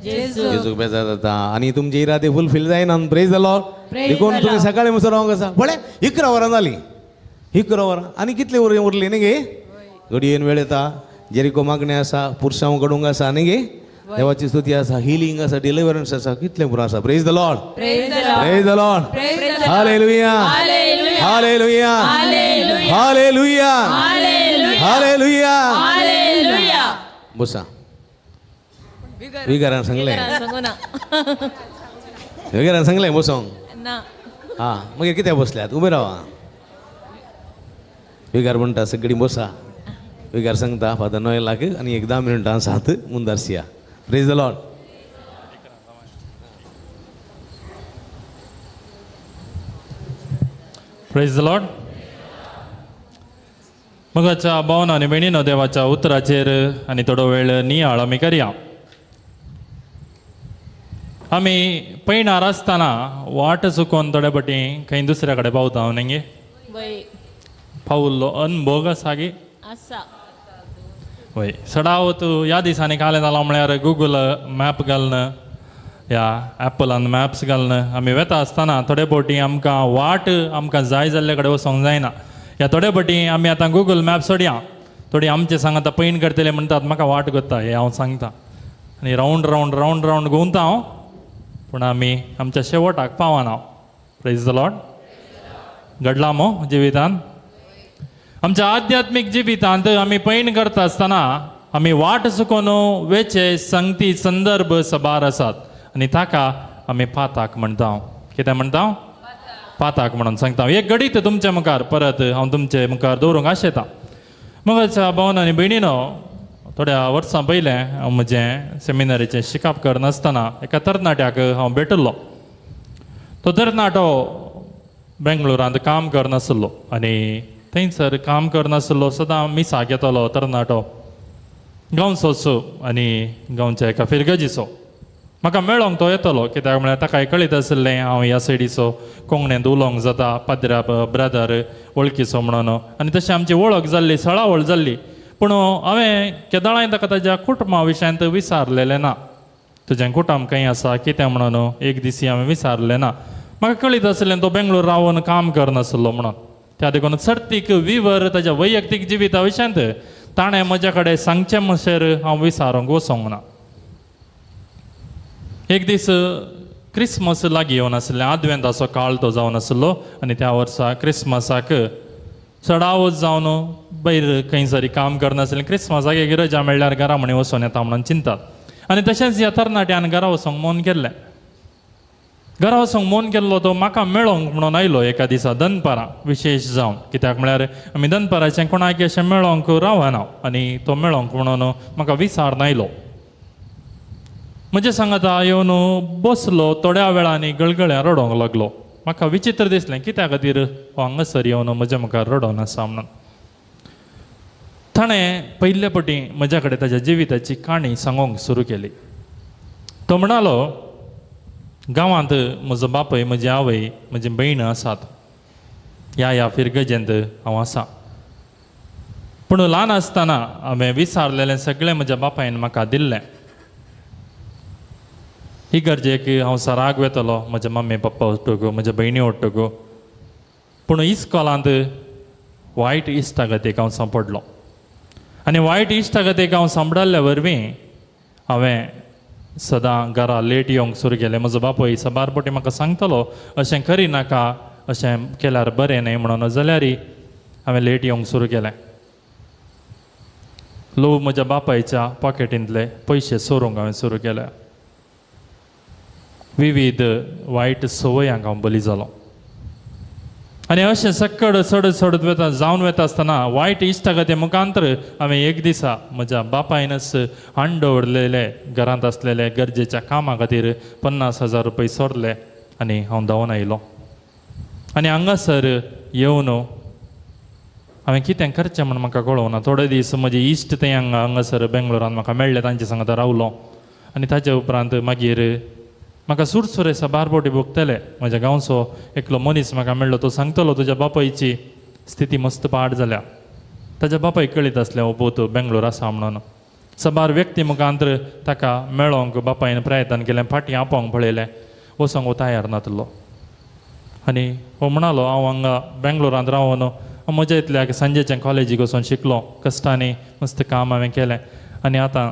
जेजूक बेजार जाता आणि तुमचे इरादे फुलफिल जायना प्रेज द लॉर्ड देखून तुम्ही सकाळी मुसर रावंक आसा बळे 11 वरां जाली 11 वरां आणि कितले उरली न्ही गे घडयेन वेळ येता जेरिको मागणे आसा पुरसांव कडूंक आसा न्ही गे देवाची स्तुती आसा हिलिंग आसा डिलिव्हरन्स आसा कितले पुरो आसा praise the Lord praise the Lord hallelujah hallelujah hallelujah hallelujah hallelujah hallelujah बसा विगारान सांगले सांगू ना विगारान सांगले बसोंग ना हा मग कित्याक बसल्यात उबे रावा विगार म्हणटा सगळी बसा विगार सांगता फादर नोयलाक आनी 10 मिनटां सात मुंदारसिया praise the Lord praise the Lord. मगाच्या भावन आनी भयणीनो देवाच्या उतराचेर आनी थोडो वेळ नियाळ आमी करया. आमी पैणार आसतना वाट चुकोवन थोडे फाटी खंय दुसऱ्या कडेन पावता न्ही वय पावल्लो अनुभव आसा गे आसा वय सडाव तूं ह्या दिसांनी कालें जालां म्हळ्यार गुगल मॅप घालन या एप्पलान मॅप्स घालन आमी वेता आसतना थोडे फावटी आमकां वाट आमकां जाय जाल्ले कडेन वचोंक जायना. ह्या थोडे फावटी आमी आतां गुगल मॅप सोडया थोडी आमचे सांगात पैन करतले म्हणटात म्हाका वाट कोत्ता हे हांव सांगता आनी रावंड रावंड रावंड रावंड घुंवता हांव पूण आमी आमच्या शेवटाक पावना. Praise the Lord. घडलां मो जिवितांत आमच्या आध्यात्मीक जिवितांत आमी पैन करता आसतना आमी वाट चुकोवन वेचे संगती संदर्भ सबार आसात आनी ताका आमी पाताक म्हणटा. कितें म्हणटा पाताक म्हणून सांगता. एक गडीत तुमच्या मुखार परत हांव तुमचे मुखार दवरूंक आशेता. मगाच्या भावन आनी भयणीनो थोड्या वर्सां पयलें हांव म्हजें सेमिनारीचें शिकप करनासतना एका तरणाट्याक हांव भेटल्लो. तो तरणाटो बेंगळुरांत काम करनासलो आनी थंयसर काम करनासलो सदां मिसाक येतलो तरणाटो गांवचो आनी गांवच्या एका फिरगजीचो. म्हाका मेळोंक तो येतलो कित्याक म्हळ्यार ताकाय कळीत आसलें हांव ह्या सायडीचो कोंकणींत उलोवंक जाता पाद्र्या ब्रदर वळखीचो म्हणून आनी तशी आमची वळख जाल्ली सळावळ जाल्ली. पूण हांवें केदाळांय ताका ताज्या कुटुंबा विशयांत विचारलेलें ना. तुजें कुटुंब खंय आसा कितें म्हणून एक दिसी हांवें विचारलें ना. म्हाका कळीत आसलें तो बेंगळूर रावून काम करनासलो म्हणून. त्या देखून सर्तीक विवर ताज्या वैयक्तीक जिविता विशयांत ताणें म्हज्या कडेन सांगचें म्हणसर हांव विचारूंक वचोंक ना. एक दीस क्रिसमस लागीं येवन आसलें आदवेंताचो काळ तो जावन आसलो आनी त्या वर्सा क्रिसमसाक सडावत जावन भायर खंयसरी काम करनासलें. क्रिसमसाक एक रजा मेळ्ळ्यार घरा म्हणी वचून येता म्हणून चिंतात आनी तशेंच ह्या तरणाट्यान घरा वचोंक मोन केल्लें. घरा वचोंक मोन केल्लो तो म्हाका मेळोंक म्हणून आयलो एका दिसा दनपारां विशेश जावन कित्याक म्हळ्यार आमी दनपाराचें कोणाक अशें मेळोंक रावना आनी तो मेळोंक म्हणून म्हाका विचारून आयलो. म्हजे सांगाता येवन बसलो थोड्या वेळांनी गळगळ्या रडोंक लागलो. म्हाका विचित्र दिसलें कित्या खातीर हांगासर येवन म्हज्या मुखार रडोन आसा म्हणून. ताणें पयले फावटी म्हज्या कडेन ताज्या जिविताची काणी सांगूंक सुरू केली. तो म्हणलो गांवांत म्हजो बापूय म्हजी आवय म्हजी भयण आसात. ह्या फिरगजेंत हांव आसा. पूण ल्हान आसतना हांवें विचारलेलें सगळें म्हज्या बापायन म्हाका दिल्लें. इगर्जेक हांव सराक वेतलो म्हज्या मम्मी पप्पा ओट्टूक म्हज्या भयणी ओट्टूक. पूण इस्कॉलांत वायट इश्टागतीक हांव सांपडलो आनी वायट इश्टागतीक हांव सांपडल्या वरवीं हांवें सदां घरा लेट येवंक सुरू केलें. म्हजो बापूय सबार फावटी म्हाका सांगतलो अशें करिनाका अशें केल्यार बरें न्हय म्हणून जाल्यारय हांवें लेट येवंक सुरू केलें. लोक म्हज्या बापायच्या पॉकेटींतले पयशे सोरूंक हांवें सुरू केले. विविध वायट संवयांक हांव बली जालो आनी अशें सक्कड चडत चडत वेता जावन वेता आसतना वायट इश्टागती मुखांतर हांवें एक दिसा म्हज्या बापायनच हांड दवरलेले घरांत आसलेले गरजेच्या कामा खातीर 50,000 रुपया सोरले आनी हांव धांवन आयलो. आनी हांगासर येवन हांवें कितें करचें म्हूण म्हाका कळोना. थोडे दीस म्हजे इश्ट थंय हांगासर बेंगलोरान म्हाका मेळ्ळे तांचे सांगाता रावलो आनी ताचे उपरांत मागीर म्हाका सुरसुरे सबार फावटी भोगतले. म्हज्या गांवचो एकलो मनीस म्हाका मेळ्ळो. तो सांगतलो तुज्या बापायची स्थिती मस्त पाड जाल्या. ताज्या बापायक कळीत आसलें हो पोत बेंगलोर आसा म्हणून. सबार व्यक्ती मुखांतर ताका मेळोंक बापायन प्रयत्न केलें. फाटीं आपोवंक पळयलें वचोंक तयार नासलो आनी हो म्हणलो हांव हांगा बेंगलोरांत रावन म्हज्या इतल्याक सांजेचें कॉलेजीक वचून शिकलो. कश्टांनी मस्त काम हांवें केलें आनी आतां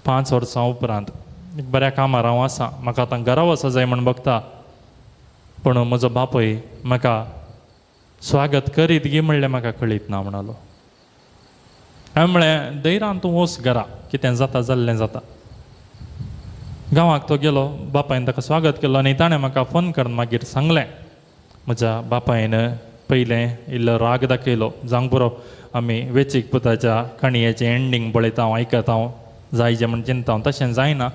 5 वर्सां उपरांत एक बऱ्या कामार हांव आसा. म्हाका आतां घरा वचा जाय म्हूण बगता. पूण म्हजो बापूय म्हाका स्वागत करीत गी म्हणलें म्हाका कळीत ना म्हणलो. हांवें म्हळें धैर्यान तूं वच घरा, कितें जाता जाल्लें जाता. गांवाक तो गेलो, बापायन ताका स्वागत केलो आनी ताणें म्हाका फोन करून मागीर सांगलें म्हज्या बापायन पयलें इल्लो राग दाखयलो, जावंक पुरो आमी वेंचीक पुताच्या काणयेचें एंडींग पळयता हांव आयकता हांव जायचें म्हण चिंता हांव. तशें जायना.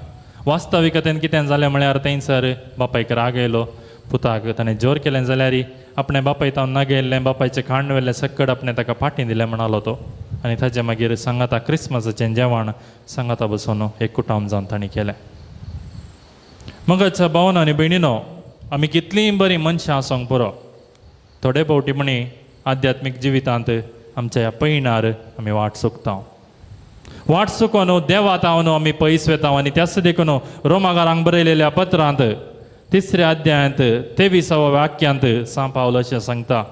वास्तविकतेन कितें जालें म्हळ्यार थंयसर बापायक राग येयलो, पुताक ताणें जोर केलें जाल्यार आपणें बापाय तावन नागेल्लें, बापायचें खाण वेल्लें सक्कड आपणें ताका फाटीं दिलें म्हणालो तो. आनी ताचे मागीर सांगाता क्रिस्मसाचें जेवण सांगाता बसून एककुटावन जावन ताणें केलें. मगच भावन आनी भयणीनो, आमी कितलीं बरीं मनशां आसूंक पुरो, थोडे फावटी म्हणी आध्यात्मीक जिवितांत आमच्या ह्या पैणार आमी वाट चुकता. वाट चुकोवन देवात हांव आमी पयस वेता. आनी त्याच देखून रोमाकारांक बरयलेल्या पत्रांत 3ऱ्या अध्यायांत 23व वाक्यांत सांग पावलो अशें सांगता,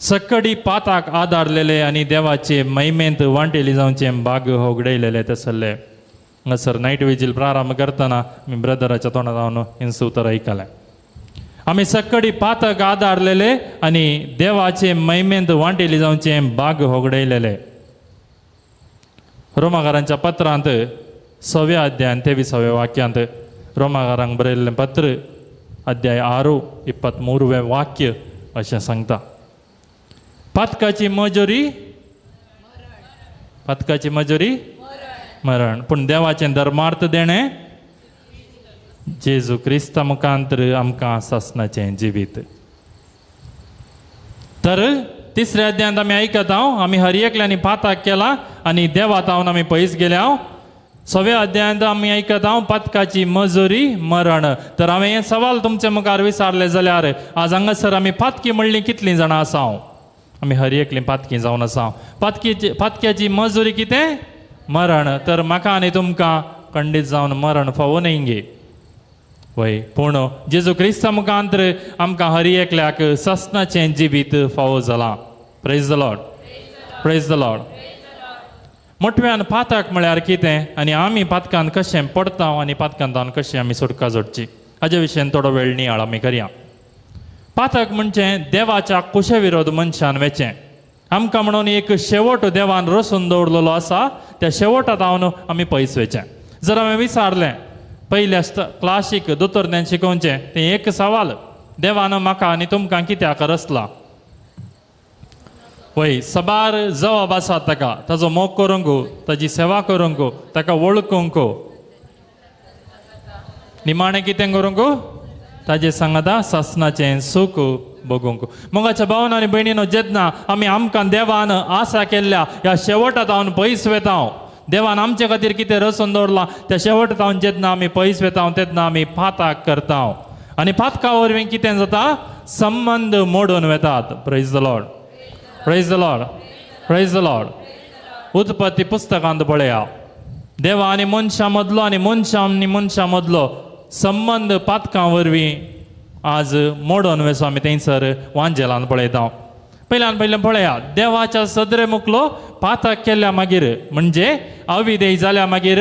सक्कडी पाताक आदारलेले आनी देवाचे महिमेंत वांटेली जावचे भाग होगडयलेले तसले. हांगासर नायट विजील प्रारंभ करतना मी ब्रदराच्या तोंडात हांव हिंस उतर आयकलें. आमी सक्कडी पाताक आदारलेले आनी देवाचे महिमेंत वांटेली जावचे भाग होगडयलेले. रोमाकारांच्या पत्रांत 6व्या अध्यायान 23वे वाक्यांत रोमाकारांक बरयल्लें पत्र अध्याय 6:23 वाक्य अशें सांगता, पातकाची मजुरी मरण, पूण देवाचें धर्मार्थ देणें जेजू क्रिस्ता मुखांतर आमकां सासणाचें जिवीत. तर 3ऱ्या अध्यायांत आमी आयकता आमी हर एकल्यांनी पाताक केला आनी देवात हांव आमी पयस गेल्या. 6व्या अध्यायांत आमी आयकता पातकाची मजुरी मरण. तर हांवें हें सवाल तुमचे मुखार विचारले जाल्यार आज हांगासर आमी पातकी म्हणलीं कितलीं जाणां आसा? आमी हर एकलीं पातकी जावन आसा. पातक्याची मजुरी कितें? मरण. तर म्हाका आनी तुमकां खंडीत जावन मरण फावो न्ही वय, पूण जेजू क्रिस्ता मुखांतर आमकां हर एकल्याक ससनाचें जिवीत फावो जालां. Praise the Lord, praise the Lord. मोठव्यान पातक म्हळ्यार कितें आनी आमी पातकांत कशें पडटा आनी पातकांत कशें आमी सुटका जोडची हाजे विशयी थोडो वेळ नियाळ आमी करया. पातक म्हणजे देवाच्या कुशे विरोध मनशान वेचें. आमकां म्हणून एक शेवट देवान रचून दवरलेलो आसा, त्या शेवटांत हांव आमी पयस वेचें. जर हांवें विचारलें पयल्या क्लासीक दोतोरण्यान शिकोवचें तें एक सवाल, देवान म्हाका आनी तुमकां कित्याक रचला? वय सबार जबाब आसा ताका, ताजो मोग करूंक, ताजी सेवा करूंक, ताका वळखूंक, निमाणें कितें करूंक, ताजे सांगाता सासणाचें सूख बगूंक. मोगाच्या भावन आनी भयणीनो, जेन्ना आमी आमकां देवान आसा केल्ल्या ह्या शेवटांत हांव पयस वेता, देवान आमचे खातीर कितें रचून दवरलां त्या शेवटांत हांव जेन्ना आमी पयस वेता तेन्ना आमी पाताक करता. आनी पातका वरवीं कितें जाता? संबंध मोडून वेतात. Praise the Lord, praise the Lord, praise the Lord. उत्पत्ती पुस्तकांत पळया, देवा आनी मनशां मदलो आनी मनशां आनी मनशां मदलो संबंध पातकां वरवीं आज मोडून वेचो आमी थंयसर वांजेलांत पळयता. पयल्यान पळया, देवाच्या सदरे मुखलो पातक केल्या मागीर म्हणजे अविधेय जाल्या मागीर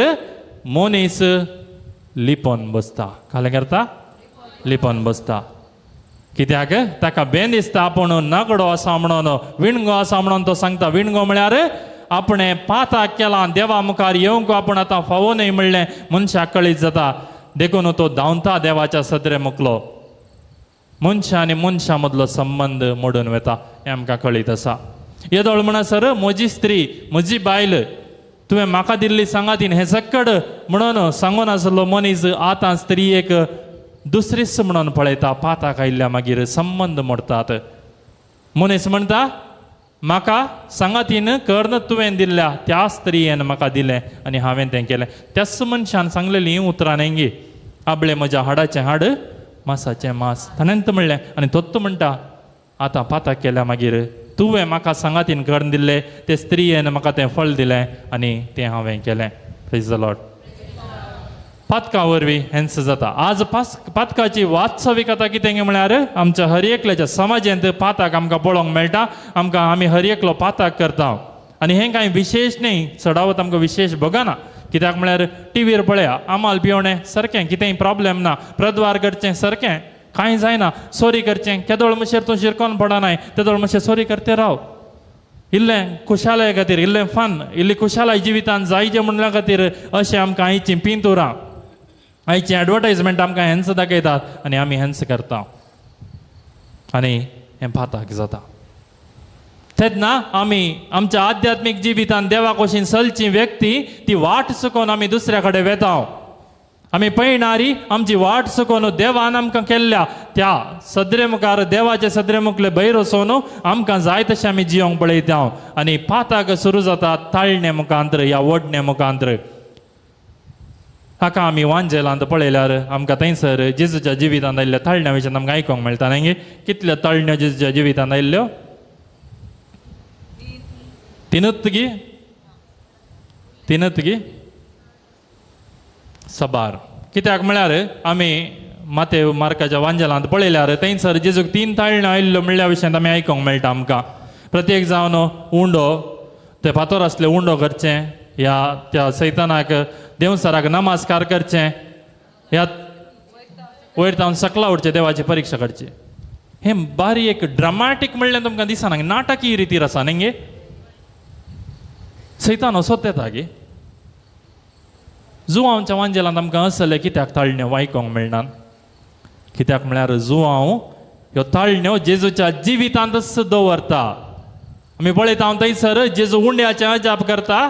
मनीस लिपोन बसता. काय करता? लिपोन बसता. कित्याक ताका बेन दिसता आपूण नगडो आसा म्हणून, विणगो आसा म्हणून तो सांगता. विणगो म्हळ्यार आपणें पाताक केलां, देवा मुखार येवंक आपूण आतां फावो न्हय म्हणलें मनशाक कळीत जाता. देखून तो धांवता देवाच्या सदरे मुखलो. मनशा आनी मनशां मदलो संबंध मोडून वेता हें आमकां कळीत आसा. येदोळ म्हणसर म्हजी स्त्री, म्हजी बायल, तुवें म्हाका दिल्ली सांगातीन हें सक्कड म्हणून सांगून आसलो मनीस आतां स्त्रियेक दुसरीच म्हणून पळयता. पाताक आयिल्ल्या मागीर संबंध मोडतात. मनीस म्हणटा म्हाका सांगातीन कर्ण तुवें दिल्ल्या त्या स्त्रियेन म्हाका दिलें आनी हांवें तें केलें. त्याच मनशान सांगलेलीं उतरां नेंगी, आपले म्हज्या हाडाचें हाड, मासाचें मास. ताणें म्हणलें आनी तोत्त म्हणटा आतां पाताक केल्या मागीर तुवें म्हाका सांगातीन कर्ण दिल्लें, ते स्त्रियेन म्हाका तें फळ दिलें आनी तें हांवें केलें. Praise the Lord. पातका वरवीं हेंच जाता. आज पातकाची वास्तविकता कितें म्हळ्यार आमच्या हर एकल्याच्या समाजांत पाताक आमकां पळोवंक मेळटा. आमी हर एकलो पाताक करता आनी हें कांय विशेश न्ही, चडावत आमकां विशेश बगना. कित्याक म्हळ्यार टीव्हीर पळया, आमाल पिवणें सारकें, कितेंय प्रॉब्लेम ना, प्रद्वार करचें सारकें, कांय जायना सोरी करचें केदोळ मातशें तूं शिरकोन पडनाय तेदोळ मातशें सोरी करते राव इल्लें खुशालाय खातीर इल्लें फन इल्ली खुशालाय जिवितांत जायचें म्हणल्या खातीर अशें आमकां आयचीं पिंतुरां आयचीं एडवर्टायजमेंट आमकां हेन्स दाखयतात आनी आमी हेन्स करता आनी हें पाताक जाता तेन्ना आमी आमच्या आध्यात्मीक जिवितांत देवा कशीं चलची व्यक्ती ती वाट चुकोवन आमी दुसऱ्या कडेन वेता आमी पळयणारी आमची वाट चुकोवन देवान आमकां केल्ल्या त्या सदरे मुखार देवाचे सदरे मुखले भयर वचोन आमकां जाय तशें आमी जियोंक पळयता आनी पाताक सुरू जाता ताळणे मुखांतर ह्या ओडणे मुखांतर हाका आमी वांजेलांत पळयल्यार आमकां थंयसर जेजूच्या जिवितांत आयिल्ल्या ताळण्या विशीं आमकां आयकोंक मेळटा न्ही कितल्यो ताळण्यो जेजूच्या जिवितांत आयिल्ल्यो तीनच गी सबार कित्याक म्हळ्यार आमी मातेव मार्काच्या वांजेलांत पळयल्यार थंयसर जेजूक 3 ताळण्यो आयिल्ल्यो म्हणल्या विशयात आमी आयकोंक मेळटा आमकां प्रत्येक जावन उंडो ते फातर आसले उंडो करचें या त्या सैतानाक देवसराक नमस्कार करचें ह्या वयर तावन सकला उरचें देवाची परिक्षा करची हें बारी एक ड्रामाटीक म्हणलें तुमकां दिसना नाटकीय रितीर आसा न्ही सैतान असोच येता गे जुवांवच्या वांजेलांत आमकां असले कित्याक ताळण्यो आयकोंक मेळनात कित्याक म्हळ्यार जुवांव ह्यो ताळण्यो जेजूच्या जिवितांतच दवरता आमी पळयता थंयसर जेजू उंड्याचें अजाप करता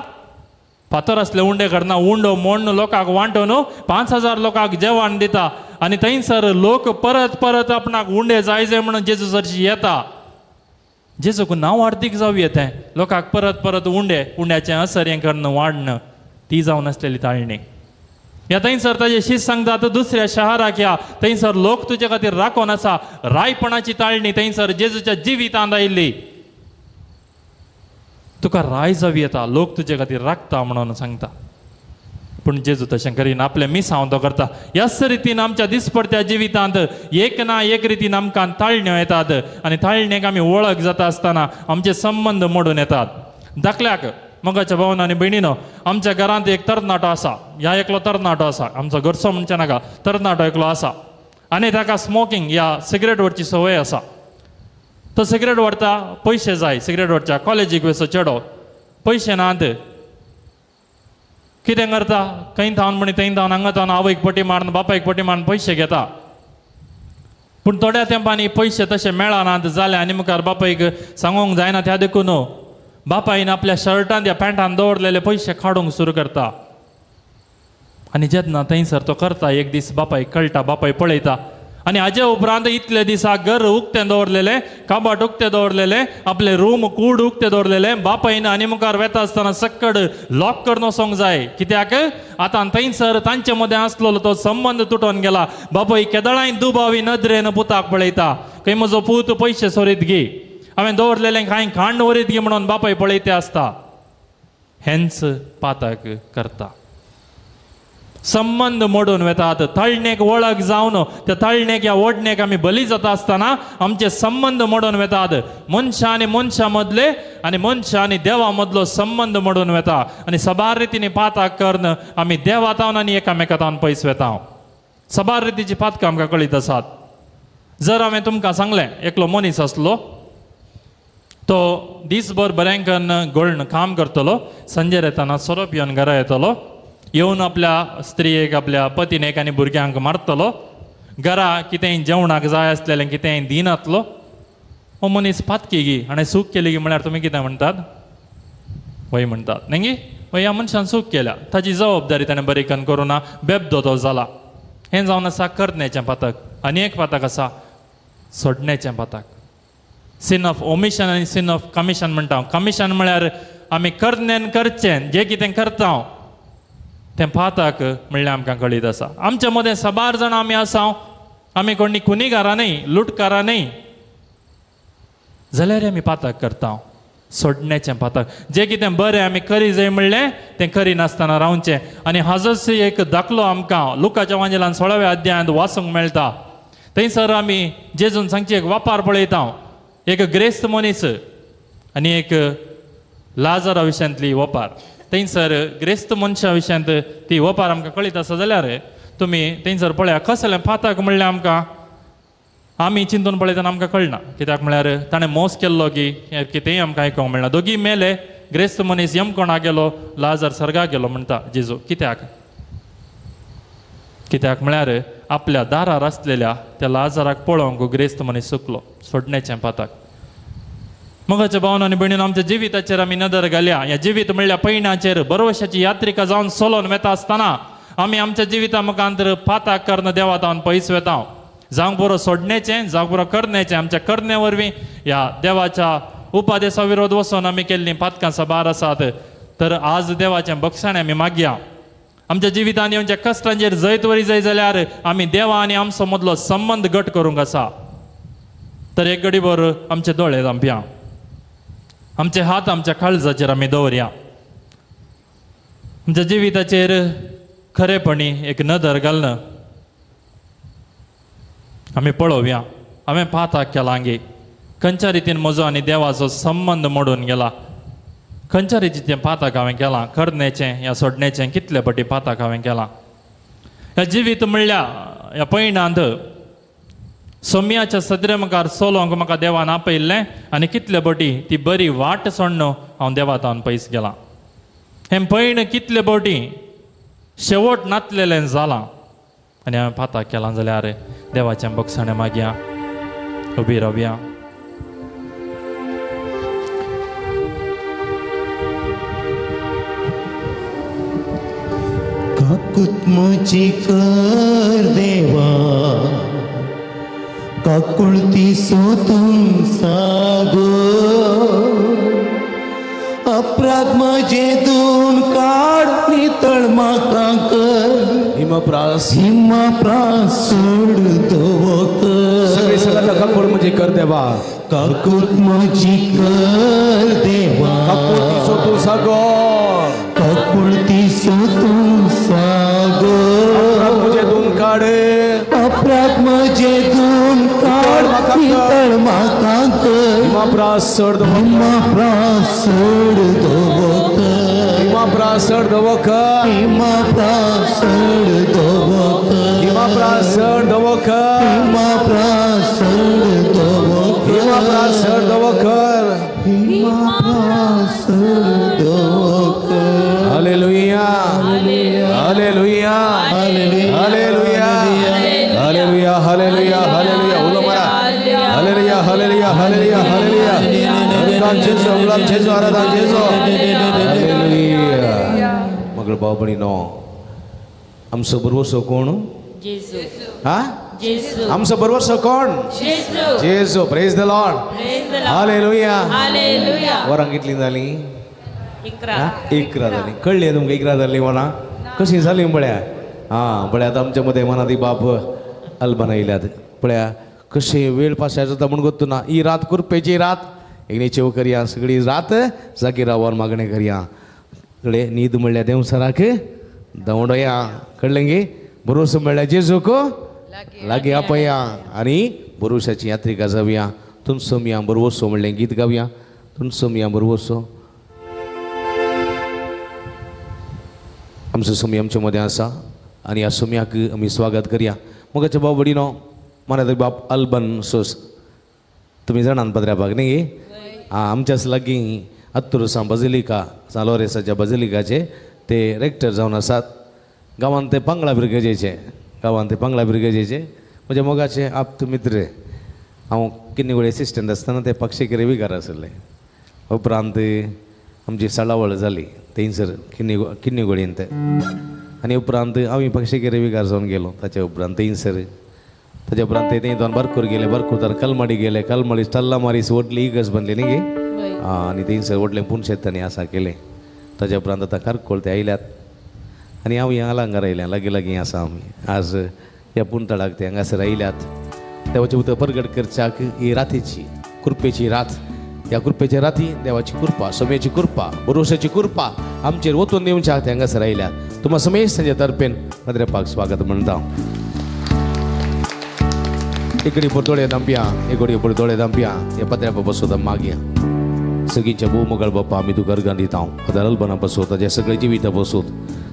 फातर आसले उंडे करना उंडो मोडून लोकांक वांटून 5000 लोकांक जेवण दिता आनी थंयसर लोक परत परत आपणाक उंडे जाय जाय म्हणून जेजू सरशी येता जेजूक नांव हार्दिक जावं येतें लोकांक परत परत उंड्याचें असर हें करणं वाडणं ती जावन आसलेली ताळणी ह्या थंयसर ताजे शीश सांगतात दुसऱ्या शहराक या थंयसर लोक तुजे खातीर राखोन आसा रायपणाची ताळणी थंयसर जेजूच्या जिवितांत आयिल्ली तुका राय जावं येता लोक तुजे खातीर राखता म्हणून सांगता पूण जेजू तशें करीन आपलें मिसांव तो करता ह्याच रितीन आमच्या दिसपडत्या जिवितांत एक ना एक रितीन आमकां ताळण्यो येतात आनी ताळणेक आमी वळख जाता आसतना आमचे संबंद मोडून येतात दाखल्याक मोगाच्या भावान आनी भयणीनो आमच्या घरांत एक तरणाटो आसा ह्या एकलो तरणाटो आसा आमचो घरचो म्हणचे नाका तरणाटो एकलो आसा आनी ताका स्मोकिंग या सिगरेट व्हरची संवय आसा तो सिगरेट व्हरता पयशे जाय सिगरेट व्हरच्या कॉलेजीक वचो चेडो पयशे नात कितें करता खंय थावन म्हणी थंय थावन हांगा थावन आवयक पटी मारून बापायक पटी मारून पयशे घेता पूण थोड्या तेंपांनी पयशे तशे मेळनात जाले आनी मुखार बापायक सांगूंक जायना त्या देखून बापायन आपल्या शर्टांत या पॅन्टान दवरलेले पयशे काडूंक सुरू करता आनी जेन्ना थंयसर तो करता एक दीस बापायक कळटा बापाय पळयता आनी हाजे उपरांत इतले दिसाक घर उक्तें दवरलेलें काबाट उक्तें दवरलेलें आपले रूम कूड उक्तें दवरलेलें बापायन आनी मुखार वेता आसतना सक्कड लॉक करून वचोंक जाय कित्याक आतां थंयसर तांचे मदें आसलेलो तो संबंद तुटोन गेला बापाय केदळांय दुबावी नदरेन पुताक पळयता खंय म्हजो पूत पयशे सोरीत घे हांवें दवरलेलें कांय खांड वरीत घे म्हणून बापाय पळयते आसता हेंच पातक करता संबंद मोडून वेतात ताळणेक वळख जावन त्या ताळणेक या ओडणेक आमी बली जाता आसतना आमचे संबंद मोडून वेतात मनशा आनी मनशा मदले आनी मनशा आनी देवा मदलो संबंद मोडून वेता आनी सबार रितीने पातक करन आमी देवातावन आनी एकामेकातावन पयस वेता सबार रितीची पातकां आमकां कळीत आसात जर हांवें तुमकां सांगलें एकलो मनीस आसलो तो दीसभर बरें करून घोळण काम करतलो संजेर येताना सोरोप येवन घरा येतलो येवन आपल्या स्त्रीयेक आपल्या पतीनेक आनी भुरग्यांक मारतलो घरा कितेंय जेवणाक जाय आसलेलें कितेंय दिनातलो हो मनीस पातकी गी हाणें सूख केली गी म्हळ्यार तुमी कितें म्हणटात वय म्हणटात न्ही गी वय ह्या मनशान सूख केल्या ताची जबाबदारी ताणें बरी करून करूं ना बेबदो तो जाला हें जावन आसा करण्याचें पातक आनी एक पातक आसा सोडण्याचें पातक सीन ऑफ ओमिशन आनी सीन ऑफ कमिशन म्हणटा कमिशन म्हळ्यार आमी करण्यान करचें जें कितें करता तें पातक म्हणल्यार आमकां कळीत आसा आमच्या मदें सबार जाण आमी आसा आमी कोणी कुनीगारां न्ही लुटकारां न्ही जाल्यार आमी पातक करता सोडण्याचें पातक जें कितें बरें आमी करी जाय म्हणलें तें करिनासतना रावचें आनी हाजोच एक दाखलो आमकां लुकाच्या वांजेलांत 16व्या अध्यायांत वाचूंक मेळटा थंयसर आमी जेजून सांगची एक वापार पळयता एक ग्रेस्त मनीस आनी एक लाजरा विशयांतली वपार थंयसर ग्रेस्त मनशा विशयांत ती वपार आमकां कळीत आसा जाल्यार तुमी थंयसर पळया कसलें पातक म्हणलें आमकां आमी चिंतून पळयतना आमकां कळना कित्याक म्हळ्यार ताणें मोस केल्लो की कितेंय आमकां आयकोंक मेळना दोगी मेले ग्रेस्त मनीस यमकोणा गेलो लाजार सर्गाक गेलो म्हणटा जेजू कित्याक म्हळ्यार आपल्या दारार आसलेल्या त्या लाजाराक पळोवंक ग्रेस्त मनीस चुकलो सोडण्याचें पाताक मगाच्या भावन आनी भयणीन आमच्या जिविताचेर आमी नदर घाल्या ह्या जिवीत म्हणल्या पैण्याचेर बरोवशाची यात्रिका जावन सोलोन वेता आसतना आमी आमच्या जिविता मुखांतर पाताक कर्ण देवात हांव पयस वेता जावंक बरो सोडण्याचें जावंक बरो करण्याचें आमच्या करणे वरवीं ह्या देवाच्या उपादेशा विरोध वचोन आमी केल्लीं पातकां साबार आसात तर आज देवाचें बक्षण आमी मागया आमच्या जिवितांत येवच्या कश्टांचेर जैत वरी जाय जाल्यार आमी देवा आनी आमचो मदलो संबंद घट करूंक आसा तर एक घडीभर आमचे दोळे धांपया आमचे हात आमच्या काळजाचेर आमी दवरया आमच्या जिविताचेर खरेपणी एक नदर घालन आमी पळोवया हांवें पाताक केला आंगे खंयच्या रितीन म्हजो आनी देवाचो संबंद मोडून गेला खंयच्या रितीचें पाताक हांवें केलां करण्याचें या सोडण्याचें कितले फावटी पाताक हांवें केलां ह्या जिवीत म्हणल्या ह्या पैणांत सोम्याच्या सदरे मुखार सोलोंक म्हाका देवान आपयल्लें आनी कितले फावटी ती बरी वाट सोडून हांव देवातान पयस गेलां हें पैण कितले फावटी शेवट नातलेलें जालां आनी हांवें पाताक केलां जाल्यार देवाचें बक्षणें मागया उबी रावया काकूत म्हजी कर देवा काकुळती सोतून सागो अपराध म्हजे धुवन काड नितळ म्हाका कर हिमप्रास सोड दवो कर सगळी सगळ्यांना काकूळ म्हजी कर देवा काकूत म्हजी कर देवा काकुळती सोतून सागो काकुळती सोतून सागो म्हजे धुवन काड अपराध म्हजे धुवन काड नितळ म्हाका कर हिमप्रास सोड दवो हिमप्रास सोड दवो कर हिमप्रास सोड दवो कर हिमप्रास सोड दवो कर हिमप्रास सोड दवो कर हिमप्रास सोड दवो कर हिमप्रास सोड दवो कर हिमप्रास सोड दवो कर हालेलुया hallelujah hallelujah hallelujah hallelujah hallelujah उलो मारा हालेलुया हालेलुया हालेलुया हालेलुया अनुग्रह जेजू अनुग्रह जेजू आराधना जेजू हालेलुया मगळ भाव भयणीनो आमचो बरोवसो कोण जेजू हा जेजू आमचो बरोवसो कोण जेजू जेजू praise the Lord praise the Lord hallelujah hallelujah वरां कितली जाली इकरा इकरा जाली कळली तुमकां इकरा जाली वरां कशी जाली पळया हां पळया आतां आमच्या मदें मनात ती बाप अल्बाना येयल्यात पळया कशें वेळ पासार जाता म्हूण गोत्तू ना ही रात कुरपेची रात एक न्हेचेव करया सगळी रात जागी रावर मागणें करया कळ्ळें न्हीद म्हणल्यार देवसराक दवडया कळ्ळें गे बरोवसो म्हणल्यार जेजूक लागीं आपया आनी बरोवशाची यात्रिका जावया तुमचो मिया बरोवसो म्हणलें गीत गावया तुमचो मिया बरोवसो आमचो सोमी आमचे मदें आसा आनी ह्या सोम्याक आमी स्वागत करया मोगाचे भाव भयणीनो माना बाप अल्बन सोस तुमी जाणात पत्र्यापाक न्ही आमच्याच लागीं अत्तुरसां बजिलिका सालोरेसाच्या बजिलिकाचे ते रेक्टर जावन आसात गांवांत ते पांगळा ब्रिगेजेचे म्हजे मोगाचे आप्त मित्र हांव किन्नीगोळी असिस्टंट आसतना ते पक्षी रेविकार आसले उपरांत आमची सळावळ जाली थंयसर किन्नीगोळीन ते आनी उपरांत हांव पक्षी रेविकार जावन गेलो ताचे उपरांत थंयसर ताचे उपरांत ते थंय दोन बरकूर गेले बरकूर कलमडी गेले कलमडी टल्ला मारीस व्हडली इगस बांदली न्ही गे आनी थंयसर व्हडलें पुणशेतांनी आसा केलें ताचे उपरांत आतां कारकोळ ते आयल्यात आनी हांव ह्या आलांगार आयलें लागीं आसा आमी आज ह्या पुणतळाक ते हांगासर आयल्यात देवाचें उतर परगट करच्याक ही रातीची कृपेची रात ह्या कृपेच्या राती देवाची कृपा सोम्याची कृपा बरोवशाची कृपा आमचेर वचून दिवच्याक ते हांगासर आयल्यात तुम्हा समेश तांचे तर्फेन पत्र्यापाक स्वागत म्हणटा एकडी दोळे दांपया एकोडी दोळे दांपया ह्या पत्र्यापा बसोत मागया सगळींच्या भोव मोगाळ बाप्पा आमी तुका अर्गां दिता पदार अल्बना बसोत ताचे सगळे जिवितां बसोत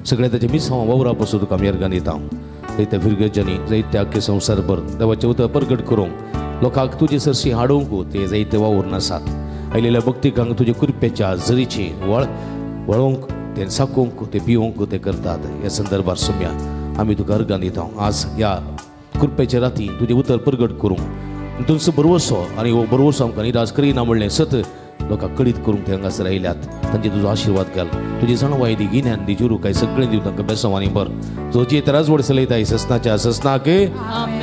सगळे ताचे मिसांव वावरां बसोत तुका आमी अर्गां दिता जायत्या फिरगेच्यांनी जायत्या आख्खे संवसारभर देवाचें उतर परगट करूंक लोकांक तुजे सरशी हाडूंक ते जायते वावूर आसात. आयलेल्या भक्तिकांक तुजे कृपेच्या झरीची वळोवंक ते साकोवंक ते पिवंक ते करतात. ह्या संदर्भात सोम्या आमी तुका अर्गां दिता. आज ह्या कृपेच्या राती तुजें उतर प्रगट करूंक तुमचो बरवसो आनी हो बरवसो आमकां निराश करिना म्हणलें सत लोकांक कळीत करूंक ते हांगासर आयल्यात. तांचे तुजो आशिर्वाद घाल. तुजी जाणवाय दी गिन्यान दी जुरू काय सगळें दिव तांकां बेसवानी बर. जो जेतराच व्हड चलयताय ससनाच्या ससनाक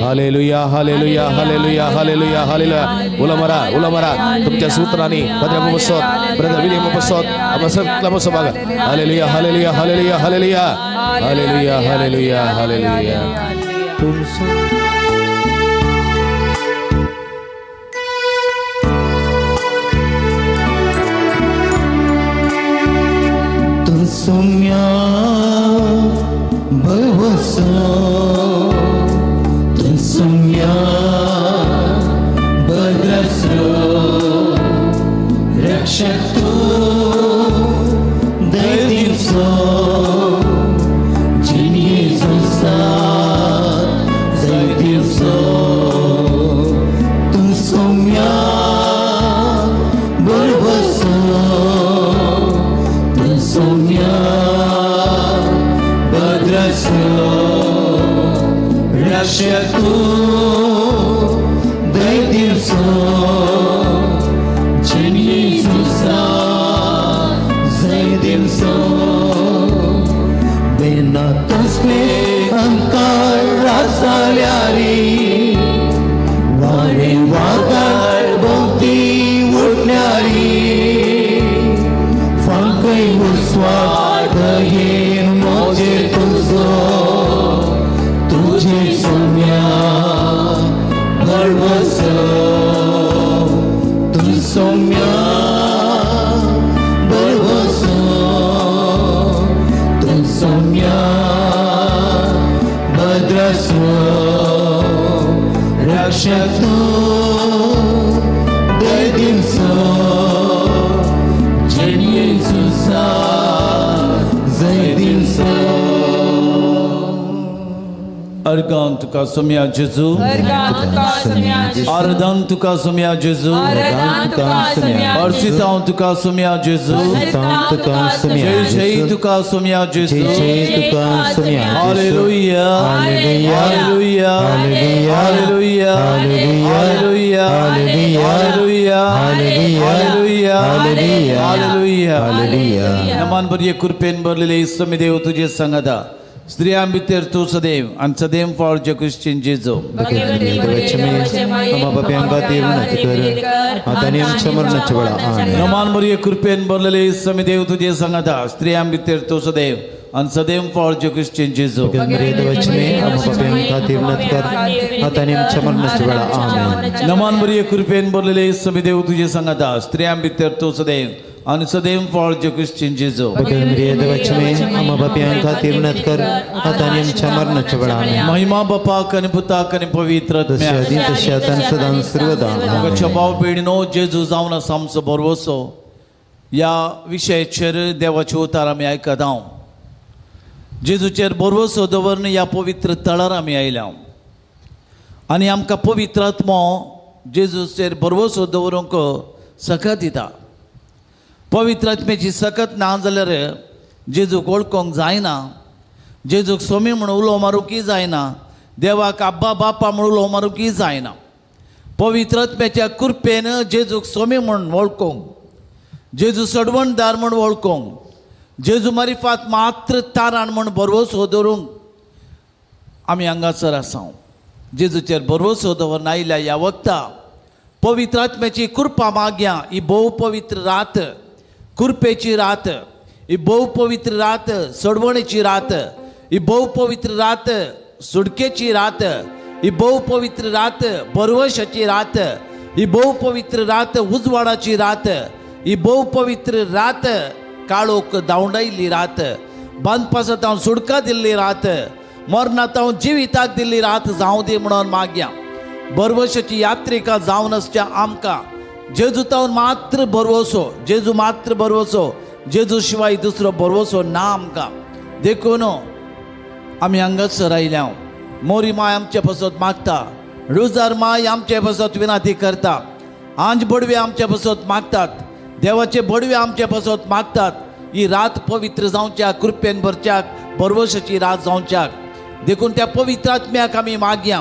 हालेलुया हालेलुया हालेलुया हालेलुया हालेलुया. उला मारा तुमच्या सुत्रांनी ब्रदर बसत ब्रदर विलियम बसत आम्हा सगळा बसो बघा. Hallelujah hallelujah hallelujah hallelujah hallelujah hallelujah hallelujah. Sumya bhavasa Sumya bhadrasro Rakshatu Daitivso Jini Sansar Daitivso Sumya bhavasa Sumya Bhadrasya Rakshatu Daitivso Jini Susa Zaidivso Bena tasme ankar rasalyari Vare vagar bhakti utnyari Falkai uswadahin moje tuzo Tuje sumya bharvaso Tu sumya bharvaso Tu sumya bhadraso Rakshatu Daitivso Argan tuka somya Jesu Ardan tuka somya Jesu Arsitan tuka somya Jesu Jai tuka somya Jesu Hallelujah Hallelujah Hallelujah Hallelujah Hallelujah Hallelujah Naman bariye kurpen barlele ismi dev tuje sangada स्त्रियां भितर तू सदैव आणि सदैव फॉर जगुश्चिन जेजो नमान मरिये कृपेन बरलेले समिदेव तुझे संगदा स्त्रियां भितर तू सदैव आणि सदैव फॉर जगुश्चिन जेजो नमान मरिये कृपेन बरलेले समिदेव तुझे संगदा स्त्रियां भितर तू सदैव आणि सदैव फॉर जगुश्चिन जेजो महिमा बापा कने पुता कने पवित्र भाव पेडीनो जेजू जावन आसा आमचो बरवसो या विशयाचेर देवाचे उतार आमी आयकत हांव जेजूचेर बरवसो दवरन ह्या पवित्र तळार आमी आयल्या आनी आमकां पवित्र आत्मो जेजूचेर बरवसो दवरूंक सकत दिता. पवित्र आत्म्याची सकत ना जाल्यार जेजूक वळखोंक जायना. जेजूक स्वामी म्हणून उलो मारूंकय जायना. देवाक आब्बा बापा म्हणून उलो मारूंकय जायना. पवित्र आत्म्याच्या कृपेन जेजूक स्वामी म्हणून वळखोंक जेजू सडवणदार म्हणून वळखोंक जेजू मारिफात मात्र तारण म्हणून बरवसो दवरूंक आमी हांगासर आसा. जेजूचेर बरवसो दवरून आयल्या ह्या वखदां पवित्र आत्म्याची कृपा मागया. ही भोव पवित्र रात कृपेची रात ही भोव पवित्र रात सडवणेची रात ही भोव पवित्र रात सुडकेची रात ही भोव पवित्र रात बरवशाची रात ही भोव पवित्र रात उजवाडाची रात ही भोव पवित्र रात काळोख दावंडायिल्ली रात बांदपासत हांव सुडका दिल्ली रात मरणात हांव जिविताक दिल्ली रात जावं दी म्हणून मागया. बरवशाची यात्रिका जावन आसच्या आमकां जेजूतावन मात्र बरवसो जेजू मात्र बरवसो जेजू शिवाय दुसरो बरवसो ना आमकां. देखून आमी हांगासर आयल्या मोरी माय आमचे पासत मागता रुजार माय आमचे बसत विनाती करता, आंज बडवे आमचे बसत मागतात, देवाचे बडवे आमचे बसत मागतात. ही रात पवित्र जावच्याक, कृपेन भरच्याक, बरवशाची रात जावच्याक देखून त्या पवित्र आत्म्याक आमी मागया.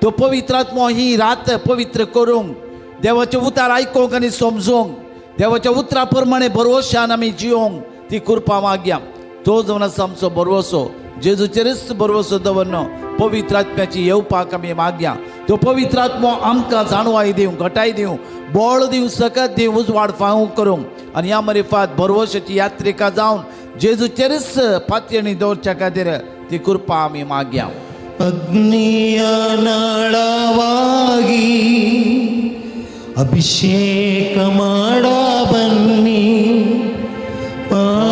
तो पवित्र आत्मो ही रात पवित्र करूंक, देवाचे उतार आयकोंक आनी समजूंक, देवाच्या उतरा प्रमाणे बरवशान आमी जियोंक ती कृपा मागया. तो जावन आसा आमचो बरवसो, जेजूचेरच बरवसो दवरनो. पवित्र आत्म्याची येवपाक आमी मागया. तो पवित्र आत्मो आमकां जाणवाय दिवंक, घटाय दिवंक, बळ दिवंक, सकत दिवंक, उजवाड फावूंक करूंक आनी ह्या मरेफात बरवशाची यात्रिका जावन जेजूचेरच पातयेणी दवरच्या खातीर ती कृपा आमी मागया. अग्निय नाळाವಾಗಿ ಅಭಿಷೇಕ ಮಾಡಬನ್ನಿ ಪಾವನಾತ್ಮರೇ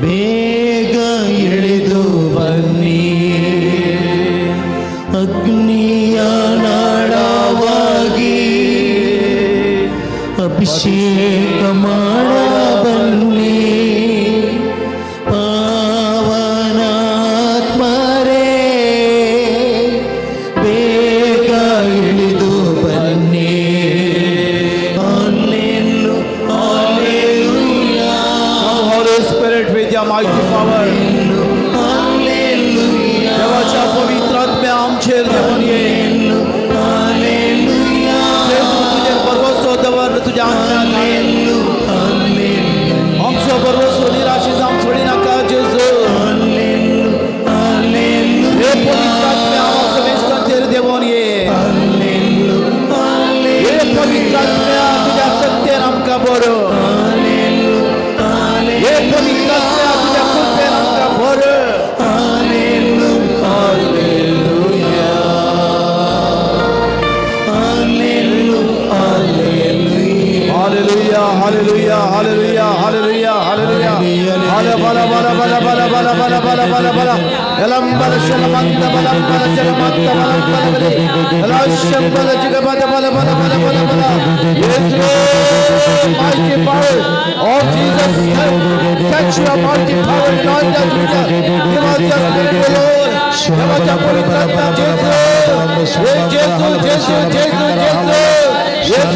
ಬೇಗ ಇಳಿದು ಬನ್ನಿ. ಅಗ್ನಿಯ ನಾಳವಾಗಿ ಅಭಿಷೇಕ ಮಾಡಬನ್ನಿ ಪಾವನಾತ್ಮರೇ ಬೇಗ ಇಳಿದು ಬನ್ನಿ. Holy Spirit with your mighty power. देवाच्या पवित्र आत्म्या आमचेर देवून ये. तुझे बरवसो दवर तुझ्या आत्म्यान. आमचो बरवसो निराशी जावंक सोडी नाका जेजू. हे पवित्र आत्म्या आमच्या मेस्तांचेर देवून ये. हे पवित्र आत्म्या तुझ्या सत्तेन आमकां भर. हे पवित्र आत्म्या तुझ्या कृपेन आमकां भर. Hallelujah, hallelujah, hallelujah, hallelujah, hallelujah. Bala bala bala bala bala bala bala bala bala bala. Elam bala shalamanta bala bala shalamanta bala bala bala. Elam shambala jiga bala bala bala bala bala bala. Yes, mighty power of Jesus, touch your mighty power in all that you do. Give us your spirit, Lord. Give us your pavitra Jesus. Jesus, Jesus, Jesus, Jesus. Yes,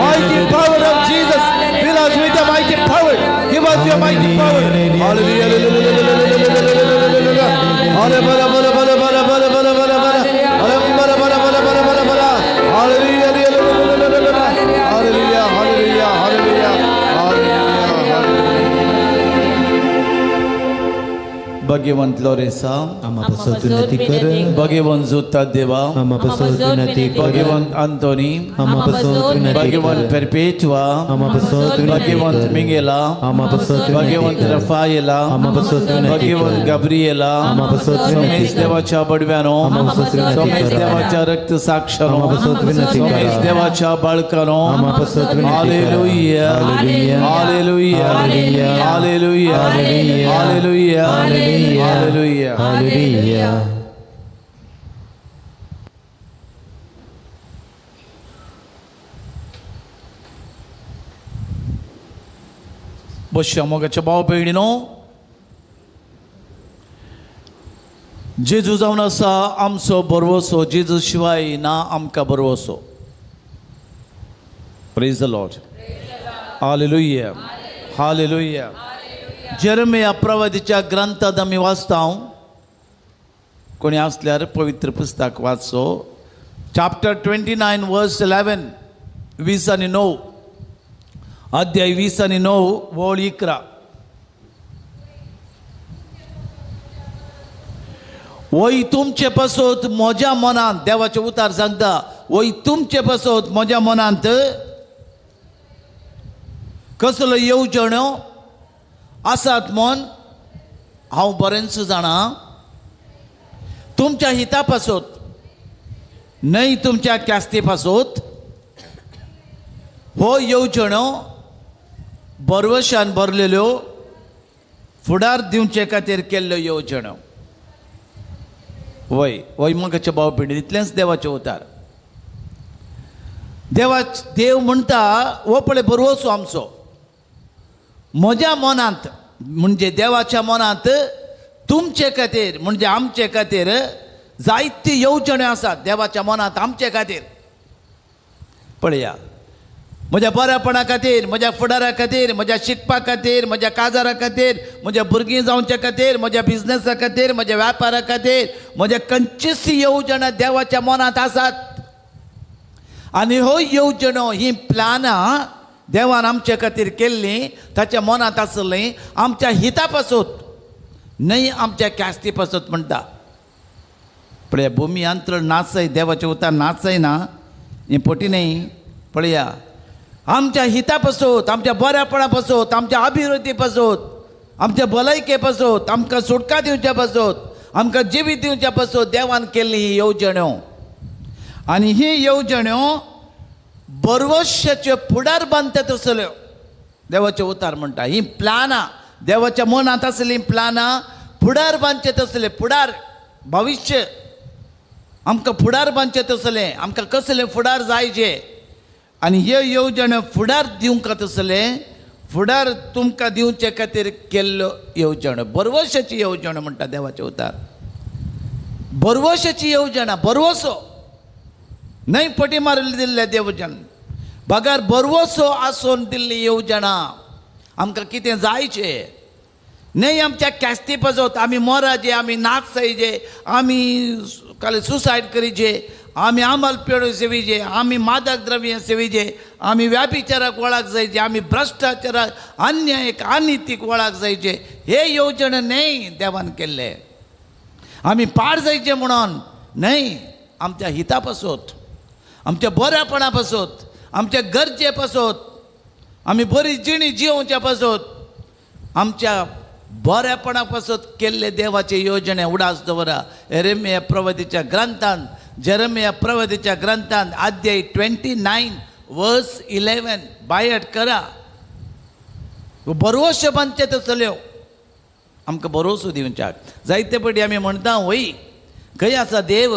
mighty power of Jesus, fill us with the mighty power. Give us your mighty power. Hallelujah. भगवंत लोरेसा आम्हापासून विनंती कर. भगवंत जोता देवा आम्हापासून विनंती कर. भगवंत अंतोनी आम्हापासून विनंती भगवंत कर. परपेचुआ आम्हापासून विनंती भगवंत कर. मिंगेला आम्हापासून विनंती भगवंत कर. रफाएला आम्हापासून विनंती भगवंत कर. गब्रिएला आम्हापासून विनंती सोमेश कर. देवाच्या बडव्यानो आम्हापासून विनंती सोमेश कर. देवाच्या रक्त साक्षानो आम्हापासून विनंती कर. सोमेश देवाच्या बाळकानो आम्हापासून विनंती कर. हालेलुया hallelujah. Hallelujah hallelujah. Hallelujah hallelujah. Hallelujah hallelujah. Hallelujah. Hallelujah. बसया मोगाच्या भाव भयणीनो, जेजू जावन आसा आमचो बरवसो. जेजू शिवाय ना आमकां बरवसो. Praise the Lord. हालेलुया हालेलुया. जेरमिया प्रवादीच्या ग्रंथांत आमी वाचतां. कोणी आसल्यार पवित्र पुस्तक वाचो. चॅप्टर 29 वर्स 11 20 आणि 9. अध्याय 20 आणि 9 ओळ 11. वय तुमचे पासोत म्हज्या मनांत, देवाचे उतार सांगता, वय तुमचे पासोत म्हज्या मनांत कसलो येवजण्यो आसात म्हूण हांव बरेंच जाणा. तुमच्या हिता पासोत न्हय तुमच्या क्यास्ते पासोत हो येवजण्यो बरवशान भरलेल्यो, फुडार दिवचे खातीर केल्ल्यो येवजण्यो. वय वय मोगाचे भाव पिढी इतलेंच देवाचें उतार. देव म्हणटा हो पळय बरवसो आमचो म्हज्या मनांत, म्हणजे देवाच्या मनांत तुमचे खातीर म्हणजे आमचे खातीर जायती येवजण्यो आसात देवाच्या मनांत आमचे खातीर. पळया, म्हज्या बऱ्यापणा खातीर, म्हज्या फुडारा खातीर, म्हज्या शिकपा खातीर, म्हज्या काजारा खातीर, म्हज्या भुरगीं जावच्या खातीर, म्हज्या बिझनसा खातीर, म्हज्या व्यापारा खातीर, म्हज्या खंयचीच येवजणां देवाच्या मनांत आसात. आनी हो येवजण्यो ही प्लानां देवान आमचे खातीर केल्लीं ताच्या मनांत आसलीं आमच्या हिता पासून, न्हय आमच्या क्यास्ती पासून म्हणटा. पळया, भुमी अंतराळ नाचय, देवाचे उतार नाचय ना, हें पटी न्ही. पळया, आमच्या हिता पासून, आमच्या बऱ्यापणा पासून, आमच्या अभिवृद्धी पासून, आमच्या भलायके पासून, आमकां सुटका दिवच्या पासून, आमकां जिवीत दिवच्या पासून देवान केल्ली ही येवजण्यो. आनी ही येवजण्यो बरवर्षाच्यो फुडार बांदतात आसल्यो. देवाचे उतार म्हणटा ही प्लानां, देवाच्या मनांत आसलीं प्लानां फुडार बांदचेत आसले. फुडार भविश्य आमकां फुडार बांदचेत आसले, आमकां कसले फुडार जायचे. आनी ह्यो येवजण्यो फुडार दिवंक आसले, फुडार तुमकां दिवचे खातीर केल्ल्यो येवजण्यो. बरवर्षाची येवजण्यो म्हणटा देवाचे उतार. बरवर्षाची येवजणा, बरवसो न्हय पटी मारली दिल्ले येवजण, बगार बरवसो आसून दिल्ली येवजणा. आमकां कितें जायचें न्हय आमच्या कॅस्ती पासून आमी मोराचे, आमी नाच जायचे, आमी सुसायड करीचे, आमी आंबाल पेडो सेविचे, आमी मादक द्रव्य सेविचे, आमी व्यापिचाराक वळख जायचे, आमी भ्रश्टाचाराक, अन्यायक, अनितीक वळख जायचे. हे येवजण न्हय देवान केल्ले. आमी पाड जायचे म्हणून न्हय, आमच्या हिता पासून, आमच्या बऱ्यापणा पासून, आमच्या गरजे पासून, आमी बरी जिणी जिवोवच्या पासून, आमच्या बऱ्यापणा पासून केल्ले देवाचे येवजणे उडास दवरा. येरेमिया प्रवादीच्या ग्रंथांत, जेरेमिया प्रवादीच्या ग्रंथांत अध्याय 29 वर्स 11 बायट करा. बरोवश्यो बांदचे चल्यो आमकां बरोवसो दिवच्याक. जायते फावटी आमी म्हणटा वय खंय आसा देव,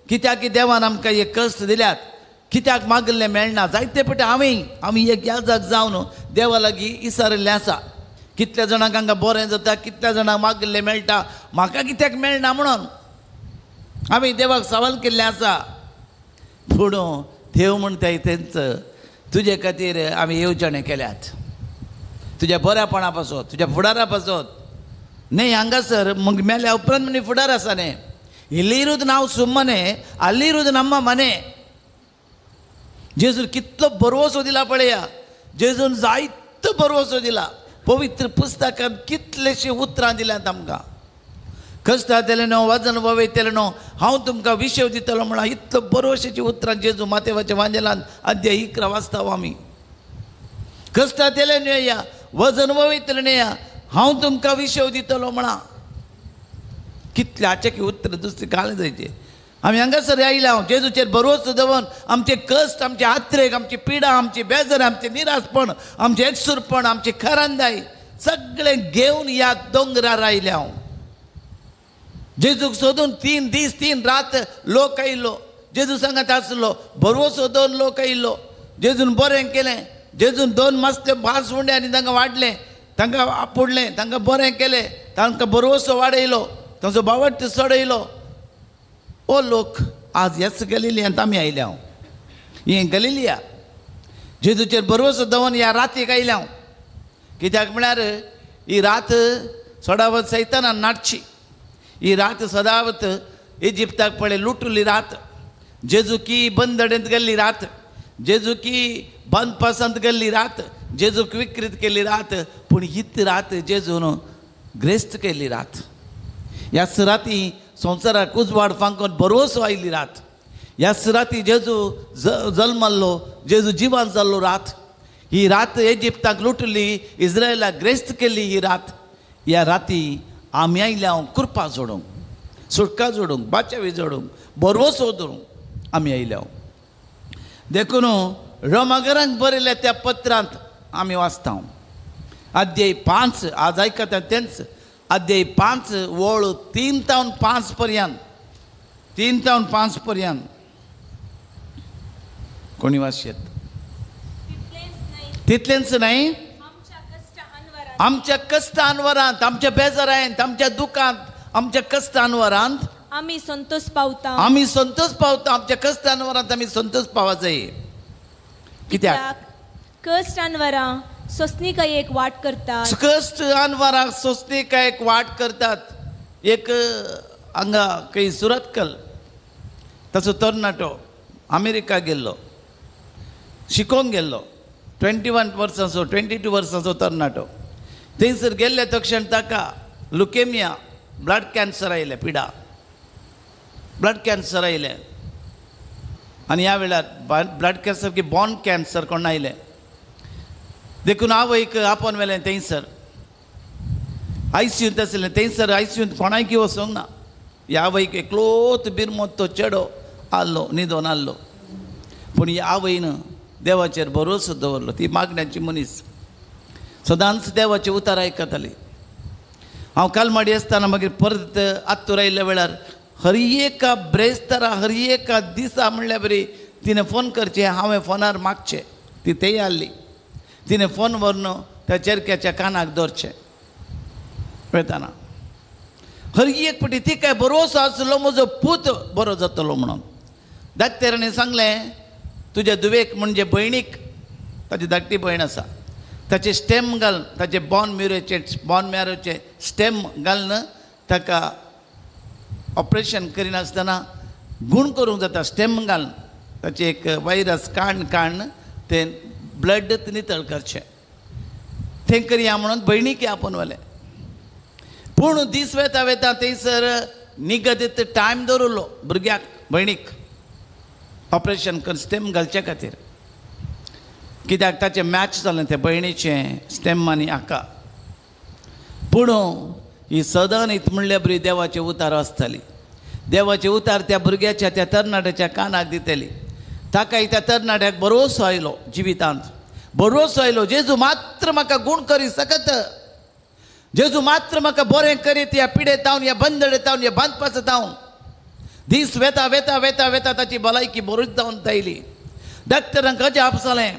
कित्याक की देवान आमकां हे कश्ट दिल्यात, कित्याक मागल्लें मेळना. जायते फावटी आमी एक याजाक जावन देवा लागीं इसारिल्लें आसा. कितल्या जाणांक हांगा बरें जाता, कितल्या जाणांक मागल्लें मेळटा, म्हाका कित्याक मेळना म्हणून आमी देवाक सवाल केल्ले आसा. पूण देव म्हणटा तेंच तुजे खातीर आमी येवजणे केल्यात, तुज्या बऱ्यापणा पासून, तुज्या फुडारा पासून न्हय. हांगासर मग मेल्या उपरांत म्हणे फुडार आसा न्ही. इल्लीरूद नांव सुम्मने अल्लीरूद नम्मा मने. जेजून कितलो बरवसो दिला पळया. जेजून जायतो बरवसो दिला. पवित्र पुस्तकांत कितलेशीं उतरां दिल्यात आमकां. कश्ट जातलें न्हू, वजन ववयतलें न्हू, हांव तुमकां विशव दितलो म्हणून इतलो बरोवशेची उतरां जेजू मातेवाच्या वांजेलांत अध्याय 11 वाचता आमी. कश्ट जातलें न्हू या, वजन ववयतलें न्हू या, हांव तुमकां विशव दितलो म्हणा. कितले आचेकी उतर दुसरे घाल जायचे. आमी हांगासर आयल्या जेजूचेर भरवसो दवरून आमचे कश्ट, आमचे आत्रेक, आमची पिडा, आमची बेजार, आमचे निराशपण, आमचे एकसूरपण, आमची खरांदाय सगळें घेवन ह्या दोंगरार आयल्या. जेजूक सोदून 3 दीस 3 रात लोक आयिल्लो. जेजू सांगात आसलो. भरवसो 2 लोक आयिल्लो. जेजून बरें केलें. जेजून 2 मस्त भास उंडे आनी तांकां वाडलें, तांकां आपुडलें, तांकां बरें केलें, तांकां बरवसो वाडयलो, तांचो बावट चडयलो. ओ लोक आज ह्याच गलिलियांत आमी आयल्या. हें गलिलिया जेजूचेर बरवसो दवरून ह्या रातीक आयल्या. कित्याक म्हळ्यार ही रात सदावत सैतानान नाटची. ही रात सदावत इजिप्ताक पळय लुटली रात. जेजूकी बंदडेंत गेल्ली रात. जेजूकी बंद पसंत गेल्ली रात. जेजूक विकृत केल्ली रात. पूण हीच रात जेजून ग्रेस्त केल्ली रात. ह्याच राती संवसाराक उजवाड फांकोन बरवसो आयली रात. ह्याच राती जेजू जल्मल्लो, जेजू जिवान जाल्लो रात. ही रात इजिप्ताक लुटली, इस्रायलाक ग्रेस्त केल्ली ही रात. ह्या राती आमी आयल्या कृपा जोडूंक, सुटका जोडूंक, बाचावी जोडूंक, बरवसो धरूंक आमी आयल्या. देखून रोमागरांक बरयल्या त्या पत्रांत आमी वाचता अध्याय 5 आज आयकता तेंच अध्याय 5 वळ 3 ते 5 पर्यंत. 3 ते 5 पर्यंत कोणी वाचयत? तितलेंच न्हय, आमच्या कश्टान वरांत, आमच्या बेजारांत, आमच्या दुखांत, आमच्या कश्टान वरांत आमी संतोष पावता. आमी संतोष पावता. आमच्या कश्टान वरांत आमी संतोष पावा जाय. कित्याक कश्ट आनी वरां सोंसणीकायेक वाट करतात. कश्ट आनी वरां सोंसणीकायेक वाट करतात. एक हांगा खंय सुरतकल ताचो तरणाटो अमेरिका गेल्लो, शिकोंक गेल्लो. 21 वर्सांचो 22 वर्सांचो तरणाटो. थंयसर गेल्ले तक्षण ताका लुकेमिया, ब्लड कॅन्सर आयले, पिडा ब्लड कॅन्सर आयले. आनी ह्या वेळार ब्लड कॅन्सर की बॉर्न कॅन्सर कोण आयले. देखून आवयक आपोवन व्हेलें थंयसर ICUंत आसलें. थंयसर ICUंत कोणायकी वचोंक ना. ह्या आवयक एकलोत बिरमोत तो चेडो आल्लो, न्हिदोन आल्लो. पूण ह्या आवयन देवाचेर भरोसो दवरलो. ती मागण्याची मनीस, सदांच देवाचे उतार आयकताली. हांव कालमाडी आसतना मागीर परत आत्तूर आयिल्ल्या वेळार हर एका ब्रेस्तारा, हर एका दिसा म्हणल्या बरी तिणें फोन करचें, हांवें फोनार मागचें. ती तेय आसली. तिणें फोन व्हरून त्या चेरक्याच्या कानाक दवरचें. पळयताना हर एक फावटी ती काय भरोसो आसलो म्हजो पूत बरो जातलो म्हणून. धाकटेरांनी सांगलें तुज्या दुवेक म्हणजे भयणीक, ताची धाकटी भयण आसा, ताचे स्टेम घाल, ताचे बॉर्न मॅरोचे स्टेम घालन ताका ऑपरेशन करिनासतना गूण करूंक जाता. स्टेम घालन ताचे एक वायरस काडन तें ब्लड नितळ करचें. तें करया म्हणून भयणीक आपोवन व्हेलें. पूण दीस वेता वेता थंयसर निगदीत टायम दवरलो भुरग्याक, भयणीक ऑपरेशन कर स्टेम घालचे खातीर. कित्याक ताचें मॅच जालें तें भयणीचें स्टेम आनी हाका. पूण ही सदां न्हीत म्हणल्या बरी देवाचे उतार आसताली. देवाचे उतार त्या भुरग्याच्या, त्या तरणाट्याच्या कानाक दितली. ताकाय त्या तरणाट्याक भरोसो आयलो जिवितांत. भरोसो आयलो जेजू मात्र म्हाका गूण करी सकत. जेजू मात्र म्हाका बरें करीत ह्या पिडेतावन, ह्या बंदडेतावन, ह्या बांदपाचतावन. दीस वेता वेता वेता वेता ताची भलायकी बरीच जावन आयली. डाक्टरांक अजाप जालें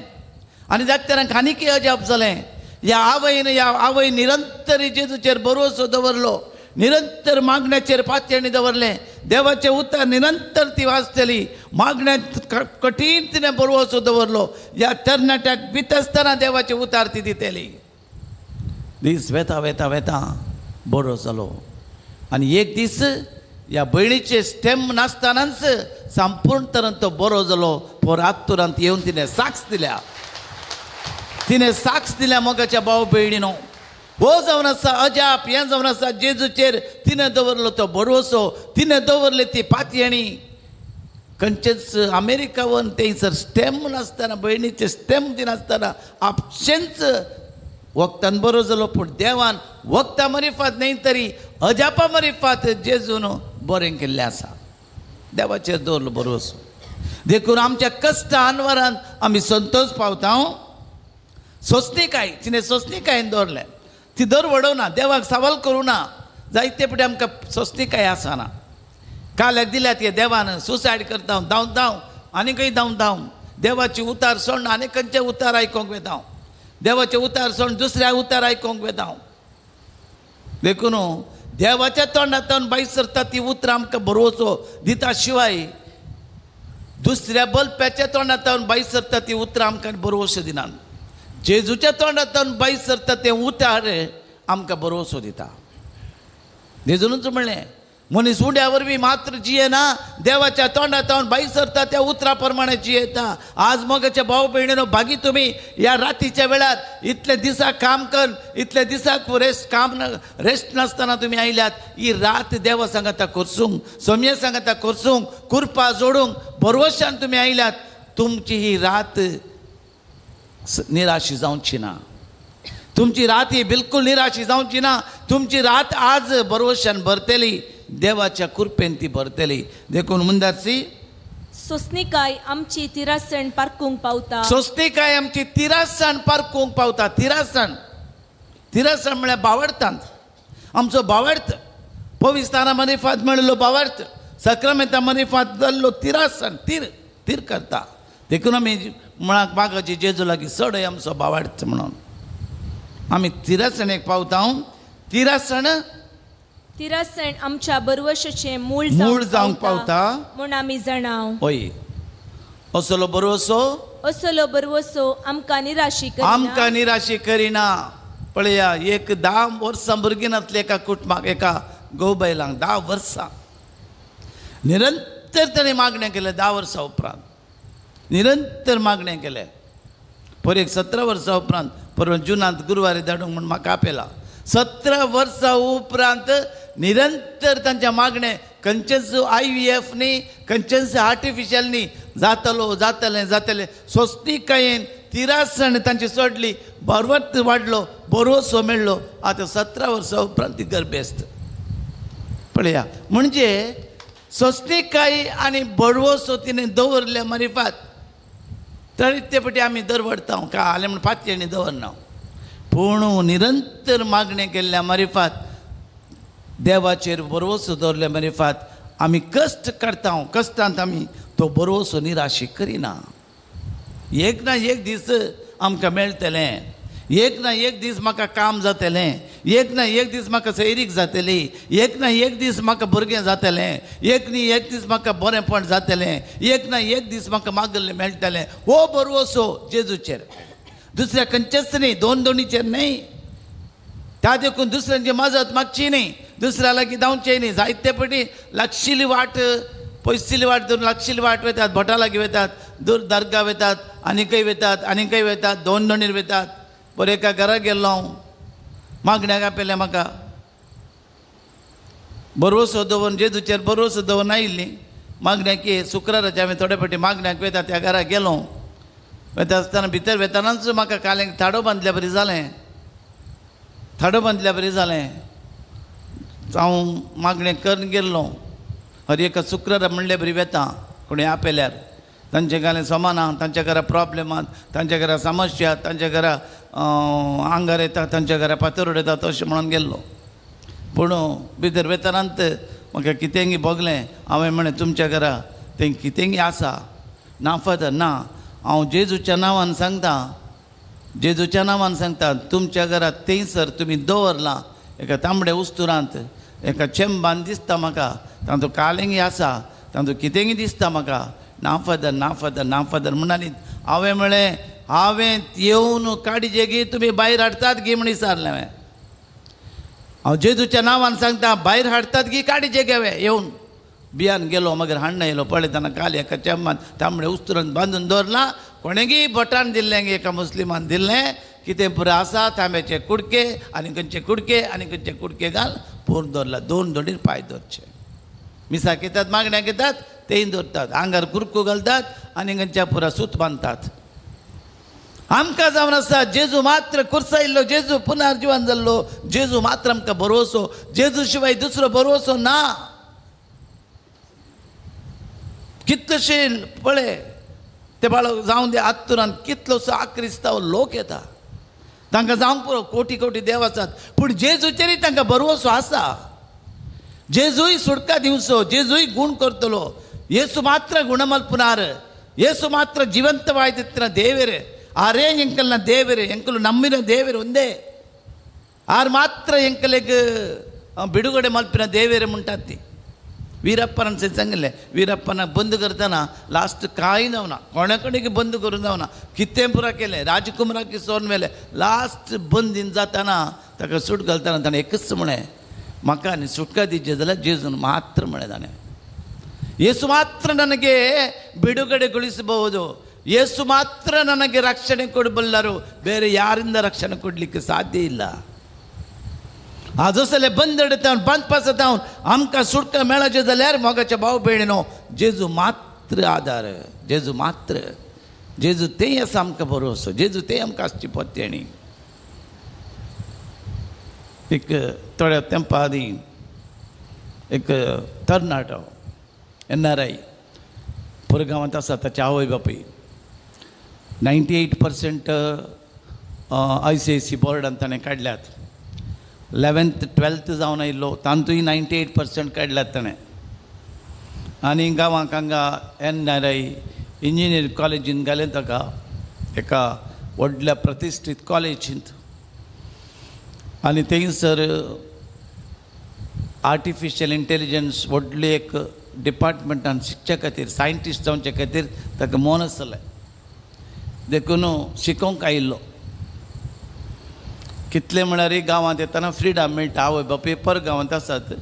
आनी डाक्टरांक आनीकय अजाप जालें. ह्या आवय निरंतर जेजूचेर भरोसो दवरलो, निरंतर मागण्याचेर पातयेणी दवरलें. देवाचें उतर निरंतर ती वाचतली. मागण्यात कठीण तिणें भरोसो दवरलो. ह्या तरणाट्याक भित आसतना देवाचें उतार ती दितली. दीस वेता वेता वेता बरो जालो. आनी एक दीस ह्या भयणीचे स्टेम नासतनाच संपूर्ण तरेन तो बरो जालो. पोर आत्तुरांत येवन तिणें साक्ष दिल्या. तिणें साक्ष दिल्या मोगाच्या भाव भयणीनो. हो जावन आसा अजाप, हें जावन आसा जेजूचेर तिणें दवरलो तो भरोसो, तिणें दवरली ती पातयेणी. खंयचेच अमेरिका वन थंयसर स्टेम नासतना, भयणीचे स्टेम दिनासतना आपशेंच वखदान बरो जालो. पूण देवान वखदा मरिफात न्ही तरी अजापा मरिफात जेजून बरें केल्लें आसा. देवाचेर दवरलो भरोसो. देखून आमच्या कश्टान वरांत आमी संतोष पावता. सोंसणीकाय तिणें सोंसणीकायेन दवरलें. ती दर वडोवना, देवाक सवाल करूं ना. जायते फावटी आमकां सोंसणीकाय आसना. काल्याक दिल्यात हे देवान सुसायड करता, धांव आनीकय धांव. देवाची उतार सोडून आनी खंयचे उतार आयकोंक वेता. देवाचे उतार सोडून दुसऱ्या उतार आयकोंक वेता. देखून देवाच्या तोंडांतल्यान भायर सरता ती उतरां आमकां भरोसो दिता शिवाय दुसऱ्या बल्प्याच्या तोंडांतल्यान भायर सरता ती उतरां आमकां भरोसो दिनात. जेजूच्या तोंडांतल्यान भायर सरता तें उतार आमकां भरोसो दिता. जेजूनच म्हणलें मनीस उड्या वरवीं मात्र जियेना, देवाच्या तोंडांतल्यान भायर सरता त्या उतरा प्रमाणे जियेता. आज मोगाच्या भाव भयणीनो, भागी तुमी ह्या रातीच्या वेळार इतले दिसा काम कर, इतले दिसाक रेस्ट नासतना तुमी आयल्यात. ही रात देवा सांगाता करसूंक, सोम्य सांगाता करसूंक, कुरपा जोडूंक भरवशान तुमी आयल्यात. तुमची ही रात निराशी जावची ना. तुमची रात ही बिलकुल निराशी जावची ना. तुमची रात आज भरवशान भरतली. देवाच्या कृपेन ती भरतली. देखून मुंदारची सोंसणीकाय आमची तिरासण पारकूंक पावता. सोंसणीकाय आमची तिरासण पारकूंक पावता. तिरासण म्हळ्यार भावार्थांत आमचो भावार्थ. पवित्राना मरिफात मेळिल्लो भावार्थ, सक्रामेंता मरिफात जाल्लो तिरासण. तीर करता. देखून आमी म्हळाक मागाची जेजू लागीं चडय आमचो भावार्थ म्हणून. आमी तिरासणेक पावता. तिरासण तिरासण आमच्या बरवशेचे मूळ जावंक पावता म्हूण आमी जाणाव. होय. असलो बरवसो असलो बरवसो आमकां निराशी आमकां निराशी करिना. पळया, एक 10 वर्सां भुरगीं नासली एका कुटुंबाक, एका गोबायलांक 10 वर्सां निरंतर ताणें मागणें केलें. 10 वर्सां उपरांत निरंतर मागणें केलें. एक 17 वर्सां उपरांत परवा जुनांत गुरुवारी धाडूंक म्हूण म्हाका आपयला. 17 वर्सां उपरांत निरंतर तांच्या मागणें खंयचेच IVF न्ही, खंयचेच आर्टिफिशियल न्ही, जातलें. स्वस्तिकायेन तिरासण तांची सोडली, बरवत वाडलो, बरवसो मेळ्ळो. आतां 17 वर्सां उपरांत ती गर्भेस्त. पळया, म्हणजे स्वस्तिकाय आनी बडवसो तिणें दवरले मारिफात. तरी ते पटी आमी दरवडता का आले म्हण फातयेनी दवरना. पूण निरंतर मागणें केल्ल्या मारिफात, देवाचेर बरवसो दवरल्या मारिफात आमी कश्ट करता. कश्टांत आमी तो बरवसो निराशी करिना. एक ना एक दीस आमकां मेळटलें, एक ना एक दीस म्हाका काम जातलें, एक ना एक दीस म्हाका सैरीक जातली, एक ना एक दीस म्हाका भुरगें जातलें, एक न्ही एक दीस म्हाका बरेंपण जातलें, एक ना एक दीस म्हाका मागल्लें मेळटलें. हो बरवसो जेजूचेर, दुसऱ्या खंयचेच न्ही, दोनीचेर न्ही. त्या देखून दुसऱ्यांची मजत मागची न्ही, दुसऱ्या लागीं धांवचें न्ही. जायते पटी लागशिल्ली वाट, पयसिल्ली वाट धरून लागशिल्ली वाट वयतात, भटा लागीं वयतात, दूर दर्गा वयतात, आनीकय वयतात, दोनीर वयतात. बरें एका घरा गेल्लो हांव, मागण्याक आपयलें म्हाका. बरवसो दवरून जेजूचेर बरवसो दवरून आयिल्ली. मागण्याक शुक्राराचे हांवें थोडे फावटी मागण्याक वयता त्या घरा गेलो. वयता आसतना भितर वेतानाच म्हाका कालेंक थाडो बांदल्या बरी जालें. हांव मागणें करून गेल्लो. हर एका शुक्रारा म्हणले बरी वेता कोणी आपयल्यार. तांचे घरान समानां, तांच्या घरा प्रॉब्लेमांत, तांच्या घरा समस्या, तांच्या घरा आंगार येता, तांच्या घरा पातोर येता, तशें म्हणून गेल्लो. पूण भितर वेतानांत म्हाका कितेंय बगलें. हांवें म्हळें तुमच्या घरा तें कितेंय आसा? ना फादर ना, हांव जेजूच्या नांवान सांगता, तुमच्या घरात थंयसर तुमी दवरलां एका तांबड्या उस्तुरांत, एका चेंबान दिसता म्हाका, तातूंत कालेंगी आसा, तातूंत कितेंय दिसता म्हाका. ना फादर म्हणाली. हांवें म्हळें हांवें येवन काडीचे गी, तुमी भायर हाडटात गी म्हण विचारलें. हांव जेजूच्या नांवान सांगता, भायर हाडटात गी काडीचे घेवे. येवन बियान गेलो, मागीर हाडना येयलो. पळयतना काली एका चेंबान तांबड्या उस्तुरांत बांदून दवरलां. कोणेगी बोटान दिल्लें गे, एका मुस्लिमान दिल्लें. कितें पुरो आसा, तांब्याचे कुडके आनी खंयचे कुडके घाल, पूर्ण दवरला. 2 दोंडीर पांय दवरचे. मिसाक येतात, मागण्याक येतात, तेय दवरतात. आंगार कुरकू घालतात आनी खंयच्या पुरा सूत बांदतात. आमकां जावन आसा जेजू मात्र कुर्सायिल्लो, जेजू पुनर्जीवन जाल्लो, जेजू मात्र आमकां बरवसो. जेजू शिवाय दुसरो बरवसो ना. कितलेशे पळय ते बाळक जावन दे आत्तुरान कितलोसो आक्रिस्तांव लोक येता. तांकां जावंक पुरो कोटी देव आसात, पूण जेजूचेरय तांकां बरवसो आसा. जेजूय सुटका दिवचो, जेजूय गूण करतलो. येसू मात्र गुणमल्पुनार, येसू मात्र जीवंतवायदित्तिन देवर. आरे ಎಂಕಲ್ನ ದೇವರು, ಎಂಕಲು ನಮ್ಮಿನ ದೇವರು ಒಂದೇ. ಆರು ಮಾತ್ರ ಎಂಕಲಿಗೆ ಬಿಡುಗಡೆ ಮಲ್ಪಿನ ದೇವರು ಮುಂಟಾತಿ. ವೀರಪ್ಪನ ಸಂಗಲ್ಲೇ, ವೀರಪ್ಪನ ಬಂದು करताना लास्ट कांय जावना, कोणाकडेन बंद करून जावना. कितें पुरा केलें, राजकुमाराकी सोन मेले. लास्ट बंदीन जाताना ताका सूट घालताना ताणें एकच म्हळें, म्हाका न्ही सुटका दिवची जाल्यार जेजून मात्र म्हळें ताणें. येसू मात्र ನನಗೆ ಬಿಡುಗಡೆಗೊಳಿಸಬಹುದು, ಯೇಸು ಮಾತ್ರ ನನಗೆ ರಕ್ಷಣೆ ಕೊಡಬಲ್ಲರು, ಬೇರೆ ಯಾರಿಂದ ರಕ್ಷಣೆ ಕೊಡಲಿಕ್ಕೆ ಸಾಧ್ಯ ಇಲ್ಲ. आजोसले बंद हाडतावन बंद पासतावन आमकां सुटका मेळचे जाल्यार मोगाच्या भाव भयणीनो जेजू मात्र आदार, जेजू मात्र, जेजू तें आसा आमकां भरोसो, जेजू तें आमकां आसची पत्तेणी. एक थोड्या तेंपा आदी एक तरणाटो NRI पुरगांवांत आसा, ताचे आवय बापूय 98% ICSE बोर्डान ताणें काडल्यात. 11th 12th जावन आयिल्लो तांतूय 98% काडल्यात ताणें. आनी गांवांक हांगा NRI इंजिनियरींग कॉलेजीन घालें ताका, एका व्हडल्या प्रतिश्ठीत कॉलेजींत. आनी थंयसर आर्टिफिशियल इंटेलिजन्स व्हडली एक डिपार्टमेंटान शिकचे खातीर सायंटिस्ट जावचे खातीर ताका मोन आसलें देखून शिकोवंक आयिल्लो कितले म्हळ्यार गांवांत येताना फ्रिडम मेळटा आवय बापूय पर गांवांत आसात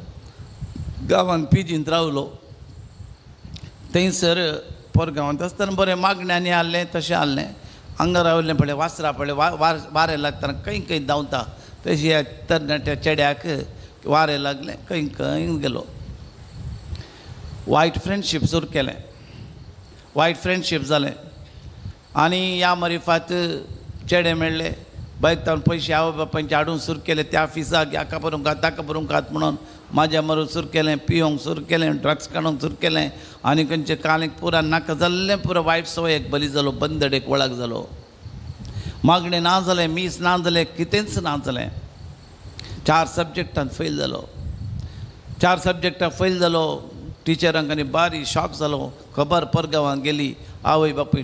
गांवांत पिजींत रावलो थंयसर पर गांवांत आसतना बरें मागण्यांनी आहलें तशें आहलें हांगा रावल्लें पळय वासरा पळय वारें लागतना खंय खंय धांवता तशी ह्या तरणाट्या चेड्याक वारें लागलें खंय खंय गेलो वायट फ्रेंडशीप सुरू केलें वायट फ्रेंडशीप जालें आनी ह्या मरिफात चेडे मेळ्ळे बायक तावन पयशे आवय बापायचे हाडून सुरू केले त्या फिसाक हाका भरूंक हात ताका भरूंक हात म्हणून म्हाज्या मारून सुरू केलें पियोंक सुरू केलें ड्रग्स काडूंक सुरू केलें आनी खंयचे कालीक पुरा नाका जाल्लें पुरो वायट सवयेक बली जालो बंदडेक वळख जालो मागणें ना जालें मीस ना जालें कितेंच ना जालें 4 सब्जेक्टांत फेल जालो 4 सब्जेक्टां फेल जालो टिचरांक आनी बारी शॉक जालो खबर परगांवांत गेली आवय बापूय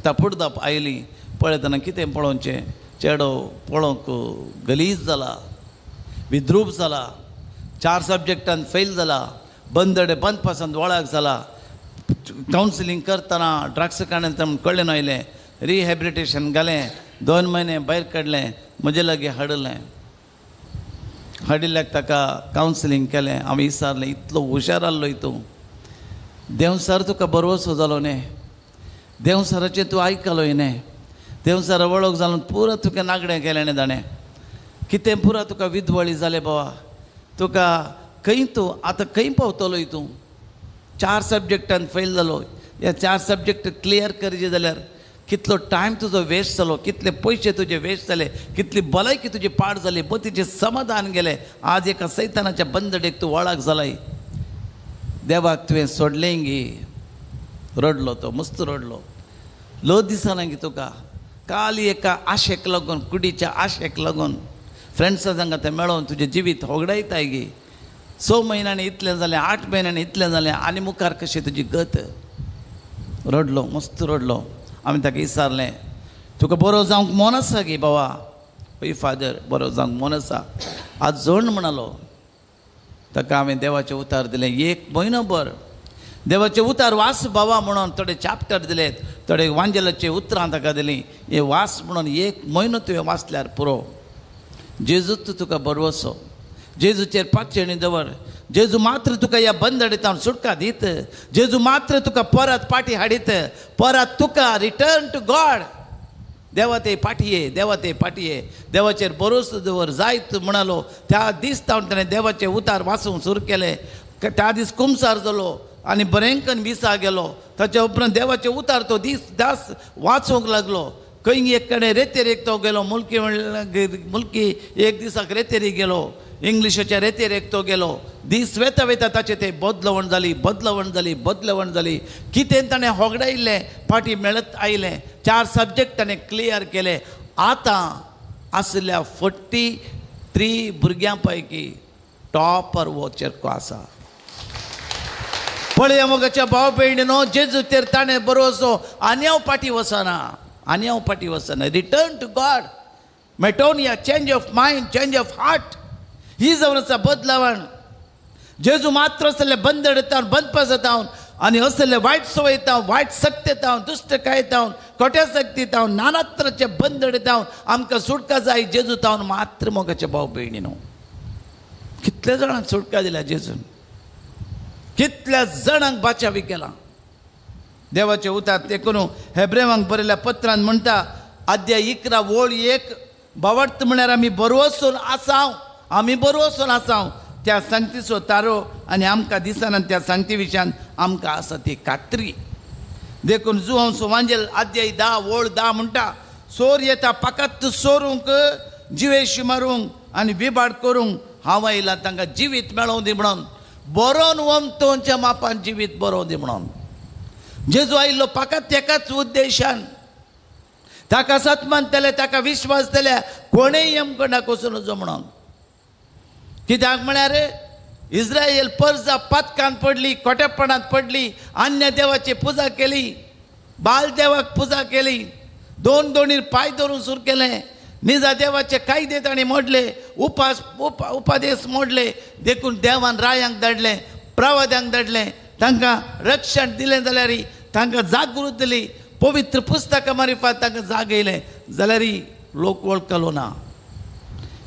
तापुडदाप आयली पळयतना कितें पळोवचें चेडो पळोवंक गलीज जाला विद्रूप जाला 4 सब्जेक्टांत फेल जाला बंदडे बंद पासून वळख जाला कावन्सिलींग करतना ड्रग्स काडून कळ्ळें आयलें रिहॅबिलिटेशन घालें 2 म्हयने भायर काडलें म्हजे लागीं हाडिल्ल्याक ताका कावन्सिलींग केलें हांवें विचारलें इतलो हुशार आसलो हितून देंवसार तुका बरोवसो जालो न्ही देंवसाराचें तूं आयकलो न्ही देंवसारा वळख जावन पुरो तुका नागडें केलें न्ही ताणें कितें पुरो तुका विधवळी जालें बाबा तुका खंय तूं आतां खंय पावतलो हितून 4 सब्जेक्टांत फेल जालो ह्या 4 सब्जेक्ट क्लियर करचे जाल्यार कितलो टायम तुजो वेस्ट जालो कितले पयशे तुजे वेस्ट जाले कितली भलायकी तुजी पाड जाली मतीचें समाधान गेलें आज एका सैतानाच्या बंदडेक तूं वळख जालाय देवाक तुवें सोडलें गी रडलो तो मस्त रडलो लो दिसना गी तुका काली एका आशेक लागून कुडीच्या आशेक लागून फ्रेंड्सां सांगा मेळोवन तुजें जिवीत होगडायताय गी 6 म्हयन्यांनी इतलें जालें 8 म्हयन्यांनी इतलें जालें आनी मुखार कशी तुजी गत रडलो मस्त रडलो हांवें ताका विचारलें तुका बरो जावंक मन आसा गे बाबा पळय फादर बरो जावंक मन आसा आज जोड म्हणालो ताका हांवें देवाचें उतार दिलें 1 म्हयनोभर देवाचे उतार वास बाबा म्हणून थोडे चॅप्टर दिलेत थोडे वांजेलाचे उतरां ताका दिलीं हे वास म्हणून 1 म्हयनो तुवें वाचल्यार पुरो जेजूच तुका बरवसो जेजूचेर पांचशेणी दवर जेजू मात्र तुका ह्या बंदडेतावन सुटका दीत जेजू मात्र तुका परत पाटी हाडीत परत तुका रिटर्न टू गॉड देवा ते पाटये देवा ते पाटये देवाचेर भरोसो दवर जायत म्हणालो त्या दीस तावन ताणें देवाचे उतार वाचूंक सुरू केले त्या दीस कुमसार जालो आनी बरेंकन विसा गेलो ताच्या उपरांत देवाचे उतार तो दीस दास वाचूंक लागलो खंय एक कडेन रेतेरेक तो गेलो मुल्की 1 दिसाक रेतेरी गेलो इंग्लिशाच्या रेतेर एकतो गेलो दीस वेता वेता ताचे ते बदलवण जाली कितें ताणें होगडायिल्लें फाटी मेळत आयलें 4 सब्जेक्ट ताणें क्लियर केले आतां आसल्या 43 भुरग्यां पैकी टॉपर वो चेरको आसा पळय मोगाच्या भाव भयणीनो जेजूचेर ताणें बरोवसो आनी हांव फाटी वचना रिटर्न टू गॉड मेटोनिया change of mind change of heart ही जावन आसा बदलावण जेजू मात्र असले बंदडतावन बंदपा जातावन आनी असले वायट सवयतावन वायट सक्तेतावन दुश्टकायेतावन खोट्या सक्तीतावन नाना तरांचे बंदडतावन आमकां सुटका जाय जेजू तावन मात्र मोगाचे भाव भयणीनो कितल्या जाणांक सुटका दिल्या जेजून कितल्या जाणांक बाचावी केला देवाचे उतार ते करून हेब्रेवांक बरयल्या पत्रांत म्हणटा अध्याय 11 ओळ 1 बावट म्हळ्यार आमी बरोवसून आसांव त्या सांगतीचो तारो आनी आमकां दिसना त्या सांगती विशयान आमकां आसा ती खात्री देखून जुवांसो वांजेल अध्याय 10 ओळ 10 म्हणटा सोर येता फकत सोरूंक जिवेशी मारूंक आनी बिबाड करूंक हांव आयला तांकां जिवीत मेळोवं दी म्हणून बरोवन वमतोच्या मापान जिवीत बरोवं दी म्हणून जेजू आयिल्लो फकत एकाच उद्देशान ताका सत मानतले ताका विश्वास दिले कोणेय यमकोंडाक वचूं नजो म्हणून कित्याक म्हळ्यार इस्रायल पर्जा पथकांत पडली खोटेपणांत पडली अन्य देवाची पुजा केली बाल देवाक पुजा केली दोनीर पांय धरून सुरू केलें निजा देवाचे कायदे ताणें मोडले, उपादेश मोडले, देखून देवान रायांक धाडले, प्रवाद्यांक धाडले, तांकां रक्षण दिलें जाल्यार तांकां जागृत दिली, पवित्र पुस्तकां मारिफात तांकां जाग येयलें जाल्यार लोक वळखलो ना.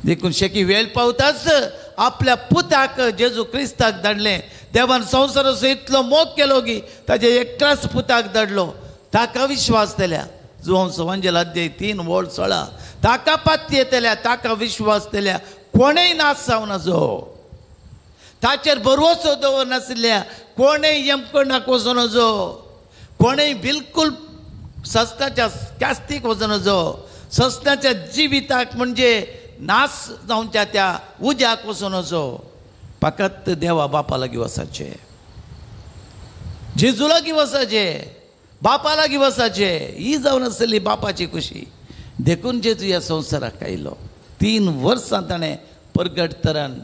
देखून शेकी वेळ पावताच आपल्या पुताक जेजू क्रिस्ताक धाडलें. देवान संवसाराचो इतलो मोग केलो की ताचे एकल्याच पुताक धाडलो. ताका विश्वास केल्या, जुवंस वंजल अध्याय 3:16, ताका पाती येतल्या, ताका विश्वास केल्या, कोणेय नाश जावं नजो. ताचेर भरवसो दवरनाशिल्ल्या कोणेय यमकोंडाक वचो नजो, कोणेय बिलकुल सस्ताच्या कास्तीक वचो नजो, सस्ताच्या जिविताक म्हणजे नाश जावच्या त्या उज्याक वचो नजो. फकत देवा बापा लागीं वचाचे, जेजू लागीं वचाचे, बापा लागीं वचाचे. ही जावन आसली बापाची खुशी. देखून जेजू ह्या संवसाराक आयलो. 3 वर्सां ताणें परगट तरान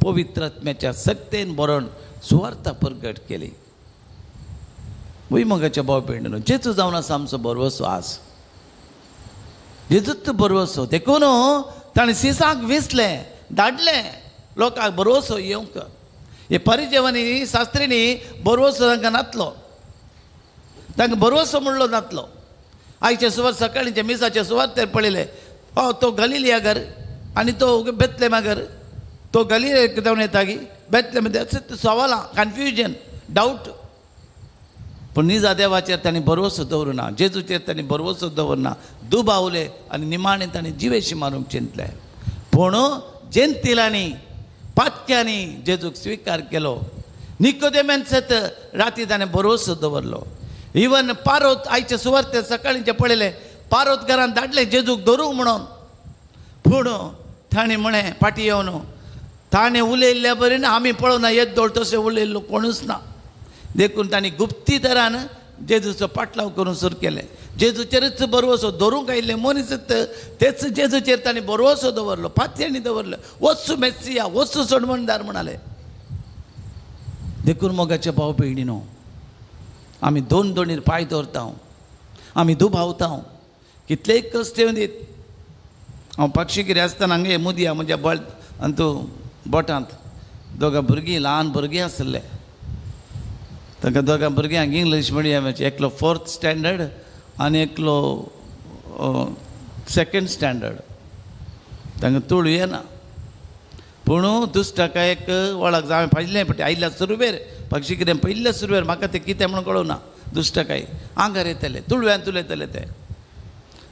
पवित्र आत्म्याच्या सक्तेन बरोवन सुवार्ता परगट केली. भुईमुगाच्या भाव भयणीनो, जेजू जावन आसा आमचो बरवसो आज. जेजूच बरवसो. देखून ताणें सिसांक विसलें, धाडलें लोकांक बरवसो येवंक. हे परिजेवांनी शास्त्रींनी बरवसो तांकां नातलो, तांकां बरवसो म्हणलो नातलो. आयचे सुवार सकाळीचे मिसाचे सुवार ते पळयले, तो गलिलिया घर आनी तो बेतलेमा घर. तो गलिलिया जावन येता की बेतलेम सवालां, कन्फ्युजन, डावट. पूण निजा देवाचेर तांणी भरवसो दवरना, जेजूचेर तांणी भरवसो दवरना. दुबावले आनी निमाणें तांणी जिवेशी मारूंक चिंतले. पूण जेंतिलांनी पातक्यांनी जेजूक स्विकार केलो. निकोदेमान सत राती ताणें भरवसो दवरलो. इवन पारोत आयचे सुवार्ते सकाळींचे पळयले, पारोत घरांत धाडलें जेजूक धरूंक म्हणून. पूण ताणें म्हळें फाटीं येवन, ताणें उलयल्ल्या बरें ना, आमी पळोवना येद दोळ तशें उलयल्लो कोणूच ना. देखून तांणी गुप्ती तरान जेजूचो पाटलाव करून सुरू केलें. जेजूचेरच बरवसो धरूंक आयिल्ले मनीस तेच जेजूचेर तांणी बरवसो दवरलो, फात्यांनी दवरलो. वचू मेस्सिया, वचू सोडवणदार म्हणाले. देखून मोगाचे भाव भयणीनो, आमी दोन दोणीर पांय दवरता, आमी दुबावता, कितलेय कश्ट येवन दीत. हांव पक्षीगिरी आसतना हांगा मुदया म्हज्या बोटांत दोगां भुरगीं, ल्हान भुरगीं आसले. तांकां दोगां भुरग्यांक इंग्लीश मिडियमाचे, एकलो 4th स्टँडर्ड आनी एकलो 2nd स्टँडर्ड. तांकां तुळ येना. पूण दुश्टकायेक वळख हांवें पयलें फावटी आयिल्ल्या सुरवेर, पक्षीगिरेन पयल्या सुरवेर म्हाका तें कितें म्हणून कळोना. दुश्टकाय आंगार येतले, तुळव्यान तुलयतले, ते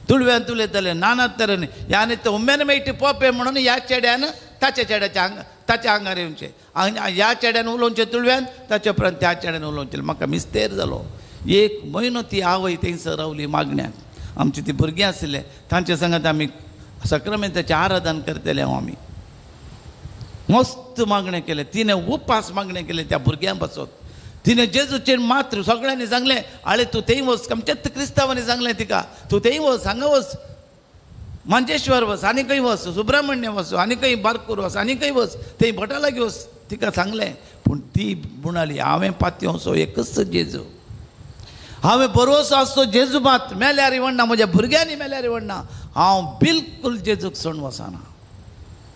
तुळव्यान तुलयतले नाना तरेन. ह्यान ते उमेन मेळटी पोपे म्हणून ह्या चेड्यान ताच्या चेड्याच्या ताच्या आंगार येवचें, ह्या चेड्यान उलोवचें तुळव्यान, ताच्या उपरांत त्या चेड्यान उलोवचें. म्हाका मिस्तेर जालो. 1 म्हयनो ती आवय थंयसर रावली मागण्याक. आमची ती भुरगीं आसले, तांचे सांगात आमी सक्रामेंताचें आराधन करतले. आमी मस्त मागणें केलें. तिणें उपास मागणें केलें त्या भुरग्यां बसोत. तिणें जेजूचेर मात्र सगळ्यांनी सांगलें, आळे तूं थंय वच. आमच्याच क्रिस्तांवांनी सांगलें तिका, तूं थंय वच, हांगा वच, मंजेश्वर वच, आनी खंय वच, सुब्रमण्य वच, आनी खंय बारकूर वच, आनी खंय वच, थंय भटा लागीं वच, तिका सांगलें. पूण ती म्हणाली, हांवें पातयोसो एकच जेजू, हांवें बरोवसो आसतो जेजू, मात मेल्यार इवडना, म्हज्या भुरग्यांनी मेल्यार इवडना, हांव बिलकुल जेजूक सोडून वचना.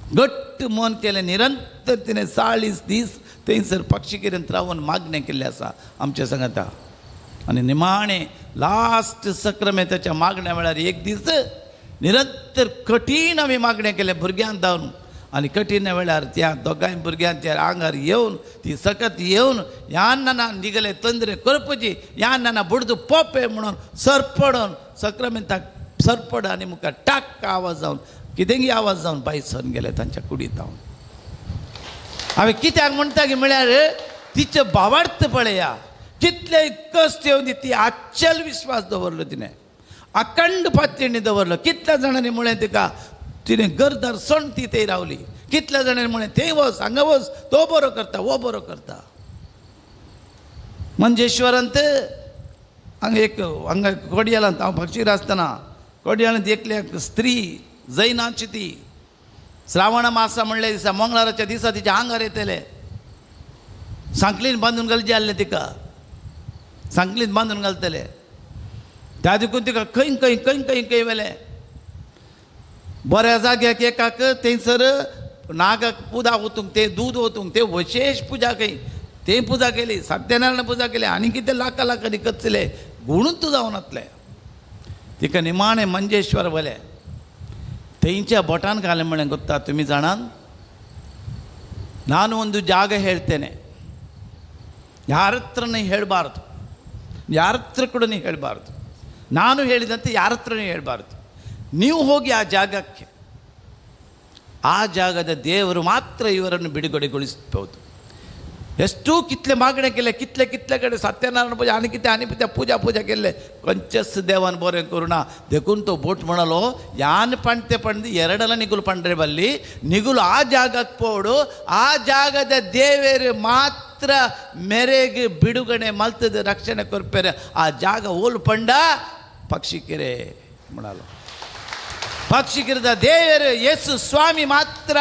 घट्ट मन केलें. निरंतर तिणें 40 दीस थंयसर पक्षीगिरेंत रावन मागणें केल्लें आसा आमच्या सांगाता. आनी निमाणें लास्ट सक्रामेंताच्या मागण्या वेळार एक दीस निरंतर कठीण आमी मागणें केलें भुरग्यांक धांवन. आनी कठीण वेळार त्या दोगांय भुरग्यांच्या आंगार येवन, ती सकत येवन, ह्या नाना निगले तंद्रे करपाची, ह्या नाना बुडदू पोपे म्हणून सरपडून सक्रामेंताक सरपड आनी मुखार टाक्क आवाज जावन, कितेंय आवाज जावन भायर सरून गेले तांच्या कुडींत. हांवें कित्याक म्हणटा की म्हळ्यार तिचे भावार्थ पळया, कितले कश्ट येवन ती आच्चल विश्वास दवरलो, तिणें अखंड पातयेणी दवरलो. कितल्या जाणांनी म्हळें तिका, तिणें गरदार सण ती थंय रावली. कितल्या जाणांनी म्हळें थंय वच, हांगा वच, तो बरो करता, वो बरो करता. मंजेश्वरांत हांगा कोडयालांत हांव पक्षीर आसतना कोडयालांत एकल्या स्त्री जैनाची, ती श्रावण मासा म्हणले दिसा मंगळाराच्या दिसा तिच्या आंगार येतले. सांकलीन बांदून घालचे आसले तिका, सांकलीन बांदून घालतले. त्या देखून तिका खंय खंय खंय खंय खंय वेले. बऱ्या जाग्याक एकाक थंयसर नागाक पुजा ओतूंक ते दूद ओतूंक ते विशेष पुजा केली ते पुजा केली सत्यनारायण पुजा केली आनी कितें लाखां लाखांनी खर्चले गुणूच तूं जावन वतले तिका निमाणें मंजेश्वर वले थंयच्या बोटान घालें म्हळें ಗೊತ್ತಾ तुमी जाणान ನಾನು ಒಂದು ಜಾಗ ಹೇಳ್ತೇನೆ ಯಾರ ಹತ್ರನೇ ಹೇಳಬಾರ್ದು ಯಾರ ಹತ್ರ ಕೂಡ ನೀವು ಹೇಳಬಾರ್ದು ನಾನು ಹೇಳಿದಂತೆ ಯಾರ ಹತ್ರನೇ ಹೇಳಬಾರ್ದು ನೀವು ಹೋಗಿ ಆ ಜಾಗಕ್ಕೆ ಆ ಜಾಗದ ದೇವರು ಮಾತ್ರ ಇವರನ್ನು ಬಿಡುಗಡೆಗೊಳಿಸಬಹುದು ಎಷ್ಟು कितले मागणे केले कितले कडेन सत्यनारायण पूजा आनी कितें पूजा केले कंचस देवान बरें करुणा देखून तो बोट म्हणालो यान पणते पणदी ಎರಡಲ ನಿಗುಲು ಪಂಡ್ರೆ ಬಲ್ಲಿ ನಿಗುಲು ಆ ಜಾಗಕ್ಕೆ ಪೋಡು ಆ ಜಾಗದ ದೇವರು ಮಾತ್ರ ಮೇರೆಗೆ ಬಿಡುಗಡೆ ಮಲ್ತದ ರಕ್ಷಣೆ ಕೊರ್ಪೆರೆ ಆ ಜಾಗ ಓಲು ಪಂಡ ಪಕ್ಷಿಕೆರೆ म्हणालो ಪಕ್ಷಿಗಿರದ ದೇವರು ಯೇಸು ಸ್ವಾಮಿ ಮಾತ್ರ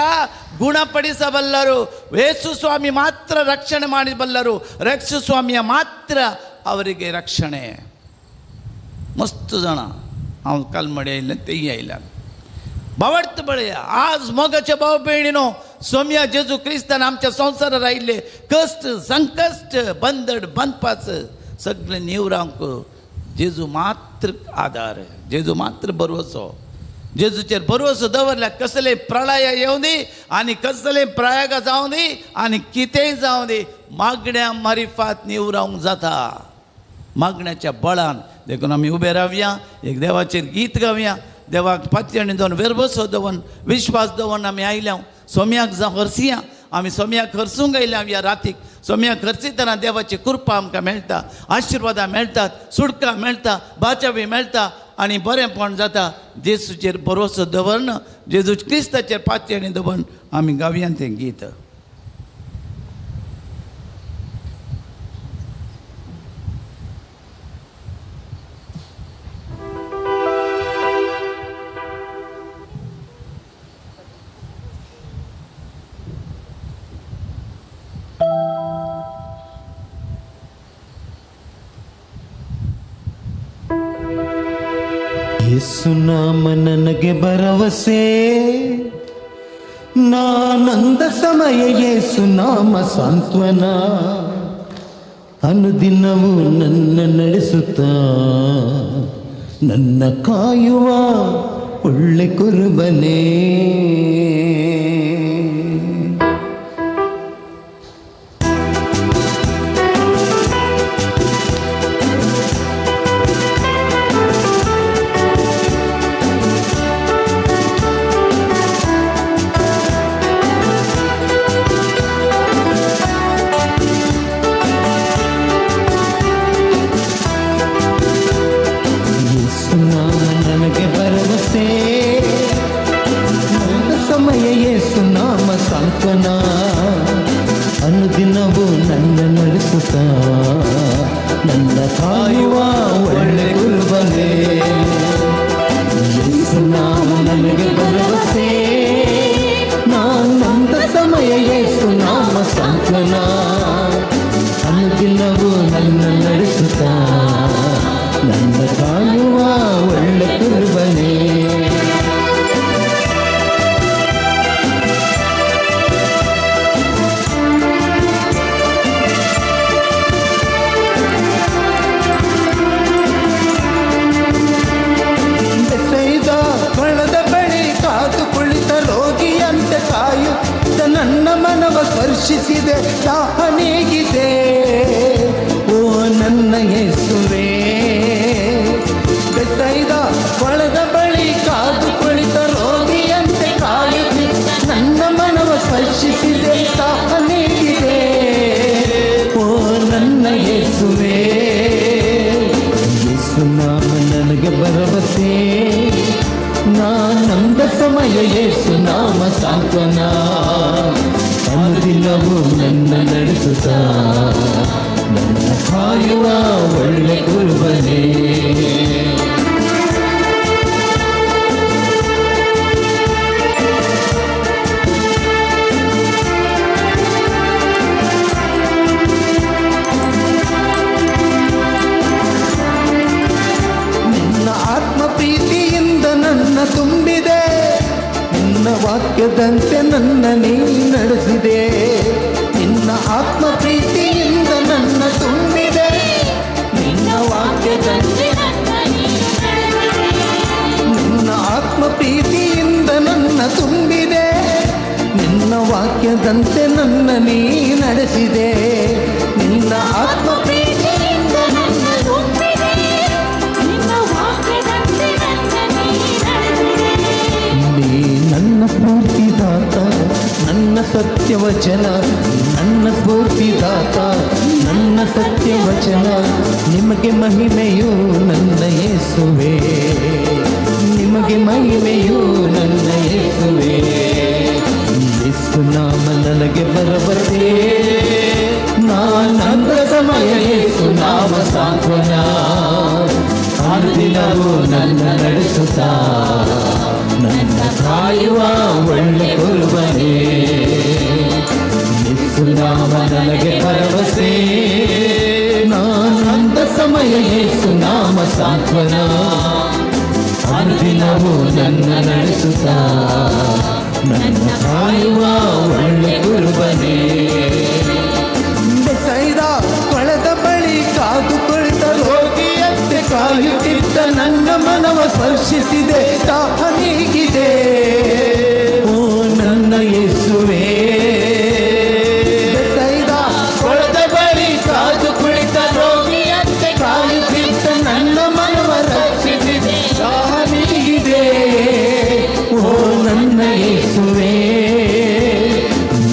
ಗುಣಪಡಿಸಬಲ್ಲರು ಯೇಸು ಸ್ವಾಮಿ ಮಾತ್ರ ರಕ್ಷಣೆ ಮಾಡಬಲ್ಲರು ಯೇಸು ಸ್ವಾಮಿಯ ಮಾತ್ರ ಅವರಿಗೆ ರಕ್ಷಣೆ मस्त जाणा हांव कालमडे आयिल्लें तेंय आयलां भावार्थ बळया आज मोगाच्या भाव भयणीनो सोम्या जेजू क्रिस्तान आमच्या संवसारार आयिल्ले कश्ट संकश्ट बंदड बंदपाच सगळे निवरांक जेजू मात्र आधार जेजू मात्र भरवसो जेजूचेर भरवसो दवरल्यार कसले प्रलय येवं दी आनी कसले प्रयाग जावं दी आनी कितेंय जावं दी मागण्या मारिफात निवरावंक जाता मागण्याच्या बळान देखून आमी उबे रावया एक देवाचेर गीत गावया देवाक पातयेणी दोन वेरबसो दवन विश्वास दवन आमी आयल्या सोम्याक जावं हरसिया आमी सोम्याक हरसूंक आयल्या ह्या रातीक सोम्याक हरसितना देवाची कृपा आमकां मेळटा आशिर्वादां मेळटात सुडकां मेळटा बाचावी मेळटा आनी बरेंपण जाता जेजूचेर भरोसो दवरन जेजू क्रिस्ताचेर पातयेणी दवन आमी गावया तें गीत ಯೇಸು ನಾಮ ನನಗೆ ಭರವಸೆ ನಾನಂದ ಸಮಯ ಯೇಸು ನಾಮ ಸಾಂತ್ವನ ಅನುದಿನವೂ ನನ್ನ ನಡೆಸುತ್ತಾ ನನ್ನ ಕಾಯುವ ಒಳ್ಳೆ ಕುರುಬನೇ ಅನುದಿನವೂ ನನ್ನ ನಡೆಸುತ್ತಾ ನನ್ನ ಕಾಯುವ ಒಳ್ಳೆ ಕುರುಬನೇ ಯೇಸು ನಾಮ ನನಗೆ ಭರವಸೆ ನಾನಂದ ಸಮಯ ಯೇಸು ನಾಮ ಸಾಂತ್ವನ ಅನುದಿನವೂ ನನ್ನ ನಡೆಸುತ್ತಾ ನನ್ನ ಕಾಯುವ ಒಳ್ಳೆ ಕುರುಬನೇ ನನ್ನ ಮನವ ಸ್ಪರ್ಶಿಸಿದೆ ದಾಹನೇಗಿದೆ ಓ ನನ್ನ ಯೇಸುವೇ ಬೆಸೈದ ಕೊಳದ ಬಳಿ ಕಾದು ಕುಳಿತ ರೋಗಿಯಂತೆ ಕಾಯುತ್ತಿ ನನ್ನ ಮನವ ಸ್ಪರ್ಶಿಸಿದೆ ದಾಹನೇಗಿದೆ ಓ ನನ್ನ ಯೇಸುವೇ ಯೇಸು ನಾಮ ನನಗೆ ಭರವಸೆ ನಾನಂದ ಸಮಯ ಯೇಸು ನಾಮ ಸಾಂತ್ವನ ಅನುದಿನವೂ ನನ್ನ ನಡೆಸುತ್ತಾ ನನ್ನ ಕಾಯುವ ಒಳ್ಳೆ ಕುರುಬನೇ ನಿನ್ನ ಆತ್ಮ ಪ್ರೀತಿಯಿಂದ ನನ್ನ ತುಂಬಿದೆ ವಾಕ್ಯದಂತೆ ನನ್ನ ನೀ ನಡೆಸಿದೆ, ನಿನ್ನ ಆತ್ಮ ಪ್ರೀತಿಯಿಂದ ನನ್ನ ತುಂಬಿದೆ, ನಿನ್ನ ವಾಕ್ಯದಂತೆ ನಿನ್ನ ಆತ್ಮ ಪ್ರೀತಿಯಿಂದ ನನ್ನ ತುಂಬಿದೆ, ನಿನ್ನ ವಾಕ್ಯದಂತೆ ನನ್ನ ನೀ ನಡೆಸಿದೆ, ನಿನ್ನ ಆತ್ಮ ಪ್ರೀತಿಯಿಂದ ನನ್ನ ತುಂಬಿದೆ, ನಿನ್ನ ವಾಕ್ಯದಂತೆ ನನ್ನ ನೀ ನಡೆಸಿದೆ. ನೀ ನನ್ನ ಸ್ಫೂರ್ತಿದಾತ, ನನ್ನ ಸತ್ಯವಚನ, ನನ್ನ ಸ್ಫೂರ್ತಿದಾತ, ನನ್ನ ಸತ್ಯವಚನ, ನಿಮಗೆ ಮಹಿಮೆಯು ನನ್ನ ಯೇಸುವೆ, ನಿಮಗೆ ಮಹಿಮೆಯು ನನ್ನ ಯೇಸುವೆ. ಯೇಸು ನಾಮ ನನಗೆ ಭರವಸೆ, ನಾನಂದ ಸಮಯ ಯೇಸು ನಾಮ ಸಾಂತ್ವನ, ದಿನವೂ ನನ್ನ ನಡೆಸುತ್ತಾ ನನ್ನ ಕಾಯುವ ಒಳ್ಳೆ ಕುರುಬನೇ. ಯೇಸು ನಾಮ ನನಗೆ ಭರವಸೆ, ನಾನಂದ ಸಮಯ ಯೇಸು ನಾಮ ಸಾಂತ್ವನ, ದಿನವೂ ನನ್ನ ನಡೆಸುತ್ತಾ ನನ್ನ ಕಾಯುವ ಒಳ್ಳೆ ಕುರುಬನೇ. ಬೆಸೈದ ಕೊಳದ ಬಳಿ ಕಾದು ಕುಳಿತ ರೋಗಿಯಂತೆ ಕಾಯುತ್ತಿದ್ದ ನನ್ನ ಮನವ ಸ್ಪರ್ಶಿಸಿದೆ, ದಾಹ ನೀಗಿದೆ ಓ ನನ್ನ ಯೇಸುವೇ. ಬೆಸೈದ ಕೊಳದ ಬಳಿ ಕಾದು ಕುಳಿತ ರೋಗಿಯಂತೆ ಕಾಯುತ್ತಿದ್ದ ನನ್ನ ಮನವ ರಕ್ಷಿಸಿದೆ, ದಾಹ ನೀಗಿದೆ ಓ ನನ್ನ ಯೇಸುವೇ.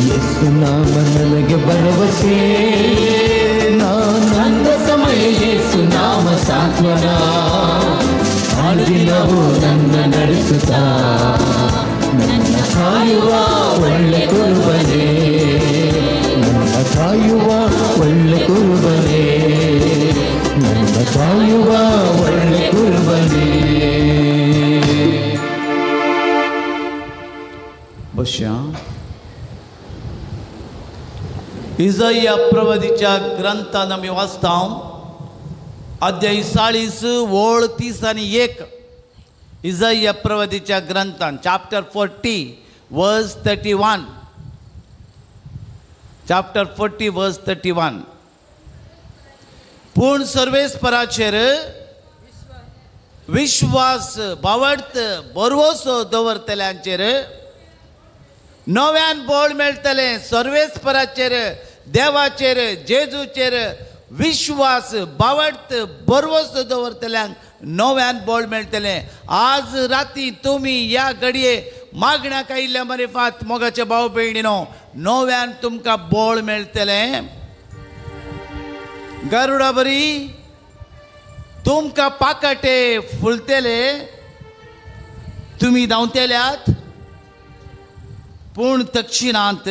ಯೇಸು ನಾಮ ನನಗೆ ಭರವಸೆ, ನಾನಂದ ಸಮಯ ಯೇಸು ನಾಮ ಸಾಂತ್ವನ, ದಿನವೂ ನನ್ನ ನಡೆಸುತ್ತಾ ನನ್ನ ಕಾಯುವ ಒಳ್ಳೆ ಕುರುಬನೇ, ನನ್ನ ಕಾಯುವ ಒಳ್ಳೆ ಕುರುಬನೇ, ನನ್ನ ಕಾಯುವ ಒಳ್ಳೆ ಕುರುಬನೇ. ಬಹುಶಃ इजाया प्रवादीच्या ग्रंथान आमी वाचता अध्याय 40 ओळ 30 आणि 1. इजाया प्रवादीच्या ग्रंथान चॅप्टर 40 वर्स 31. चॅप्टर 40 वर्स 31. पूर्ण सर्वेस्पराचेर विश्वास बावडत बरवसो दवरतल्यांचेर नव्यान बळ मेळटले. सर्वेस्पराचेर देवाचेर जेजूचेर विश्वास बावडत बरवसो दवरतल्यांक नव्यान बळ मेळटले. आज राती तुमी या घडये मागण्याक आयिल्ल्या मरेफात मोगाचे भाव भयणीनो नव्यान तुमकां बळ मेळटले. गरुडा बरी तुमकां पाकाटे फुलतले. तुमी धांवतल्यात पूण तक्षिणांत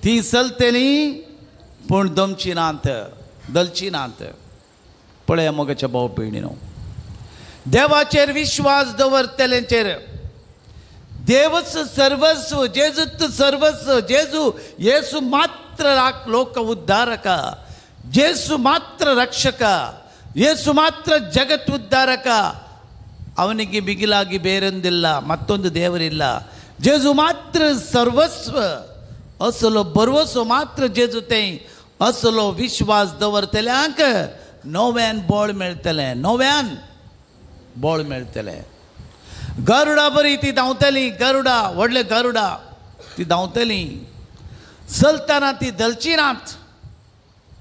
ती चलतली पूण दमचिनांत दलचिनांत. पळया मोगाच्या भाव भयणीनो देवाचेर विश्वास दवरतल्यांचेर देवच सर्वस्व, जेजूच सर्वस्व. जेजू येसु मात्र लोक उद्धारक, जेसु मात्र रक्षक, येसु मात्र जगत् उद्धारक. ಅವನಿಗೆ ಬಿಗಿಲಾಗಿ ಬೇರೊಂದಿಲ್ಲ, ಮತ್ತೊಂದು ದೇವರಿಲ್ಲ. जेजू मात्र सर्वस्व असलो बरवसो मात्र जेजू ते असलो विश्वास दवरतल्यांक नव्यान बळ मेळटलें, नव्यान बळ मेळटलें. गरुडा बरी ती धांवतली, गरुडा व्हडले गरुडा ती धांवतली. चलतना ती दलचिनात,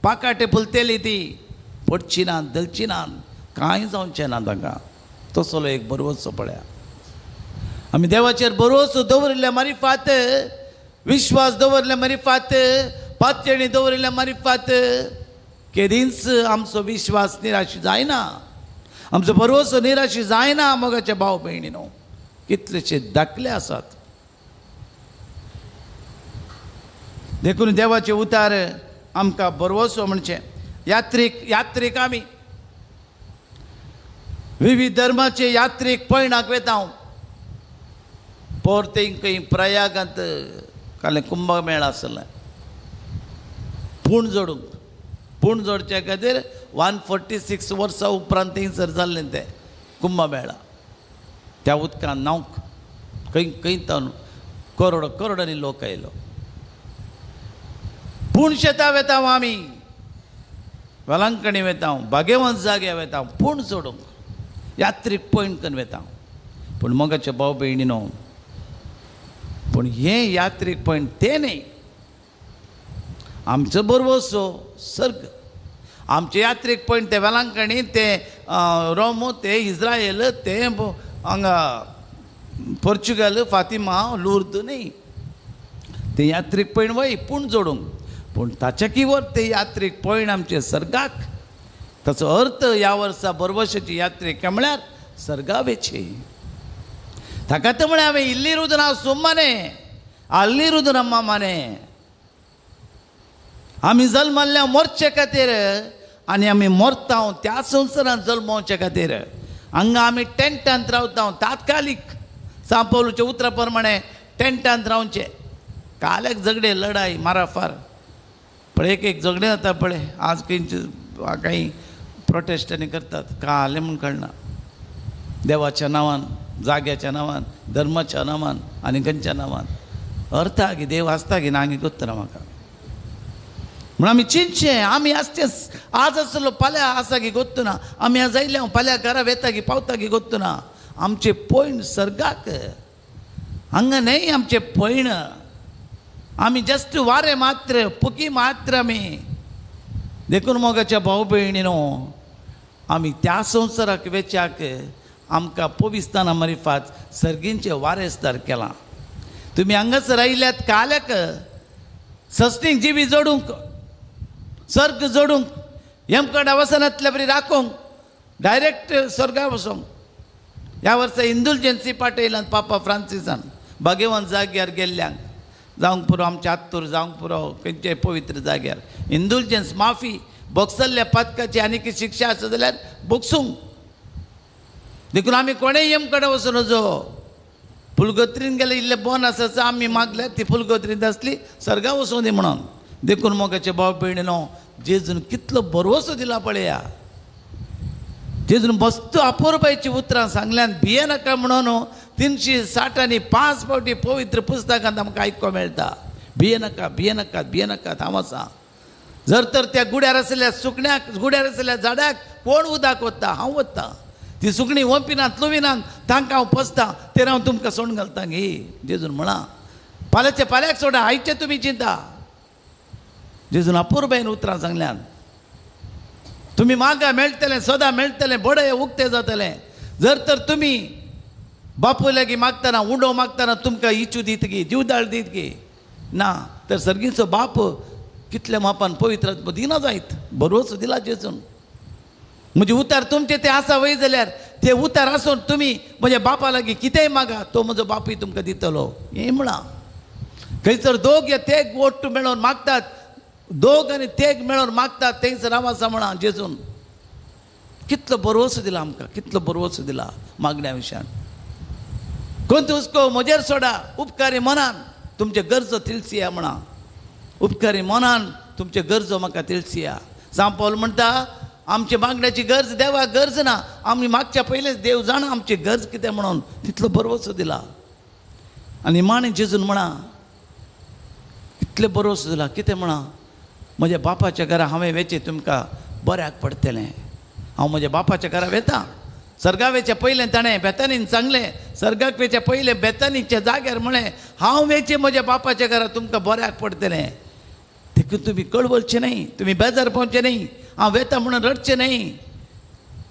पाकाटे फुलतेली ती पडचिनात दलचिनात, कांय जावचें ना तांकां. तसलो एक बरवसो पळया. आमी देवाचेर बरोवसो दवरिल्ल्या मारिफात, विश्वास दवरल्या मारिफात, पातयेणी दवरिल्ल्या मारिफात केदींच आमचो विश्वास निराशी जायना, आमचो बरोवसो निराशी जायना. मोगाचे भाव भयणीनो कितलेशे दाखले आसात. देखून देवाचे उतार आमकां बरोवसो म्हणचे. यात्रीक आमी विविध धर्माचे यात्रेक पळयणाक वेता हांव. पोरते खंय प्रयागांत काले कुंभमेळा आसलें. पूण जोडचे खातीर 146 वर्सां उपरांत थंयसर जाल्लें तें कुंभमेळा. त्या उदकान न्हांवक खंय तावन करोडांनी लोक आयलो. पूण शेतां वेता आमी, वेलांकणी वेता, बागेवंत जाग्या वेता, पूण सोडूंक यात्रीक पॉयंट करून वेता. पूण मोगाचे भाव भयणीनो, पूण हे यात्रीक पॉयंट ते न्ही. आमचो बरवसो सर्ग, आमचे यात्रीक पॉयंट ते वेलांकणी, ते रोम, ते इस्रायल, ते हांगा पोर्चुगल, फातिमा, लुर्द न्ही. ते यात्रीक पॉयंट वय पूण जोडूंक. पूण ताच्याकी वर ते यात्रीक पॉयंट आमचे सर्गाक. ताचो अर्थ ह्या वर्सा बरवशाची यात्रेक म्हळ्यार सर्गावेची. ताका तर म्हळ्यार हांवें इल्लीरुदून हांव सुम्माने, आल्लीरुदून अम्मा माने. आमी जल्मल्ल्या मोरचे खातीर आनी आमी मोरता त्या संवसारांत जल्मोवचे खातीर हांगा आमी टेंटांत रावता. तात्कालीक सांपोलूच्या उतरा प्रमाणे टेंटांत रावचे. काल्याक झगडे, लढाई, माराफार पळय, एक झगडे जाता पळय. आज काही प्रोटेस्टांनी करतात, काले म्हूण कळना. देवाच्या नांवान, जाग्याच्या नांवान, धर्माच्या नांवान आनी खंयच्या नांवान. अर्थ आगी देव आसता की ना आनी गोत्तरा म्हाका. म्हणून आमी चिंतचे, आमी आसचे आज आसलो फाल्यां आसा की गोत्तू ना. आमी आज आयले फाल्यां घरा वेता की पावता की गोत्तू ना. आमचे पॉयंट सर्गाक, हांगा न्हय आमचे पॉयंट. आमी जस्ट वारे मात्र, पुकी मात्र आमी. देखून मोगाच्या भाव भयणीनो, आमी त्या संवसाराक वेचाक आमकां पविस्ताना मारिफात सर्गींचे वारेसदार केलां. तुमी हांगासर आयल्यात काल्याक सस्तींक जिवी जोडूंक, सर्ग जोडूंक, हेमकडे वसनांतल्या बरी राखूंक, डायरेक्ट स्वर्गा वचोंक. ह्या वर्सा इंदुलजन्सी पाठयलां पापा फ्रांसिसान बागेवंत जाग्यार गेल्ल्यांक. जावंक पुरो आमच्या आत्तूर, जावंक पुरो खंयच्याय पवित्र जाग्यार इंदुलजन्स, माफी, बोगसल्ल्या पातकाची आनी कितें शिक्षा आसा जाल्यार बोगसूंक. देखून आमी कोणेय हेमकडे वचून नजो. फुलगोत्रीन गेले इल्ले बोन आसा आमी मागल्यार ती फुलगोत्रींत आसली सर्गा वचूं दी म्हणून. देखून मोगाचे भाव भयणीनो, जेजून कितलो बरवसो दिला पळया. जेजून मस्त अपुरबायची उतरां सांगल्यान भिये नाका म्हणून 365 फावटी पवित्र पुस्तकांत आमकां आयको मेळटा. भिये नाका, भिये नाकात, भिये नाकात, हांव आसा. जर तर त्या गुड्यार आसलेल्या सुकण्याक, गुड्यार आसलेल्या झाडाक कोण उदक वता? हांव वता. ती सुकणी वंपिनात, लुविनात, तांकां हांव पसता, तें हांव तुमकां सोडून घालता गे. जेजून म्हणा, फाल्यांचे फाल्यांक सोडा, आयचे तुमी चिंता. जेजून अपुरबायेन उतरां सांगल्यान, तुमी मागा मेळटलें, सदां मेळटलें, बडे उक्तें जातलें. जर तर तुमी बापूय लागीं मागतना, उंडो मागतना तुमकां इचू दीत गे, जीवदाळ दीत गे. ना तर सर्गीचो बाप कितल्या मापान पवित्र दिना जायत. बरोवचो दिला जेजून. म्हणजे उतार तुमचे ते आसा वय जाल्यार ते उतार आसून तुमी म्हज्या बापा लागीं कितेंय मागा, तो म्हजो बापूय तुमकां दितलो. हें म्हणा. खंयसर दोग या तेग ओट्ट मेळोन मागतात, दोग आनी तेग मेळोन मागतात, थंयसर हांव आसा म्हणा जेजून. कितलो बरवसो दिला आमकां, कितलो बरवसो दिला मागण्या विशयान. कोण हुस्को म्हजेर सोडा, उपकारी मनान तुमचे गरजो तिळसिया म्हणा. उपकारी मनान तुमचे गरजो म्हाका तिळसिया. सांत पौल म्हणटा, आमचे मागण्याची गरज देवाक गरज ना, आमी मागच्या पयलेच देव जाणा आमची गरज कितें म्हणून. तितलो बरवसो दिला. आनी माणे जेजून म्हणा, कितले बरवसो दिला. कितें म्हणा, म्हज्या बापाच्या घरा हांवें वेचें तुमकां बऱ्याक पडटलें. हांव म्हज्या बापाच्या घरा वेता. सर्गा वेच्या पयलें ताणें बेतानीन सांगलें, सर्गाक वेच्या पयलें बेतानीच्या जाग्यार म्हळें, हांव वेचें म्हज्या बापाच्या घरा तुमकां बऱ्याक पडटलें. देखून तुमी कळवलचें न्ही, तुमी बेजार पावचें न्ही, हांव वेता म्हणून रडचें न्ही.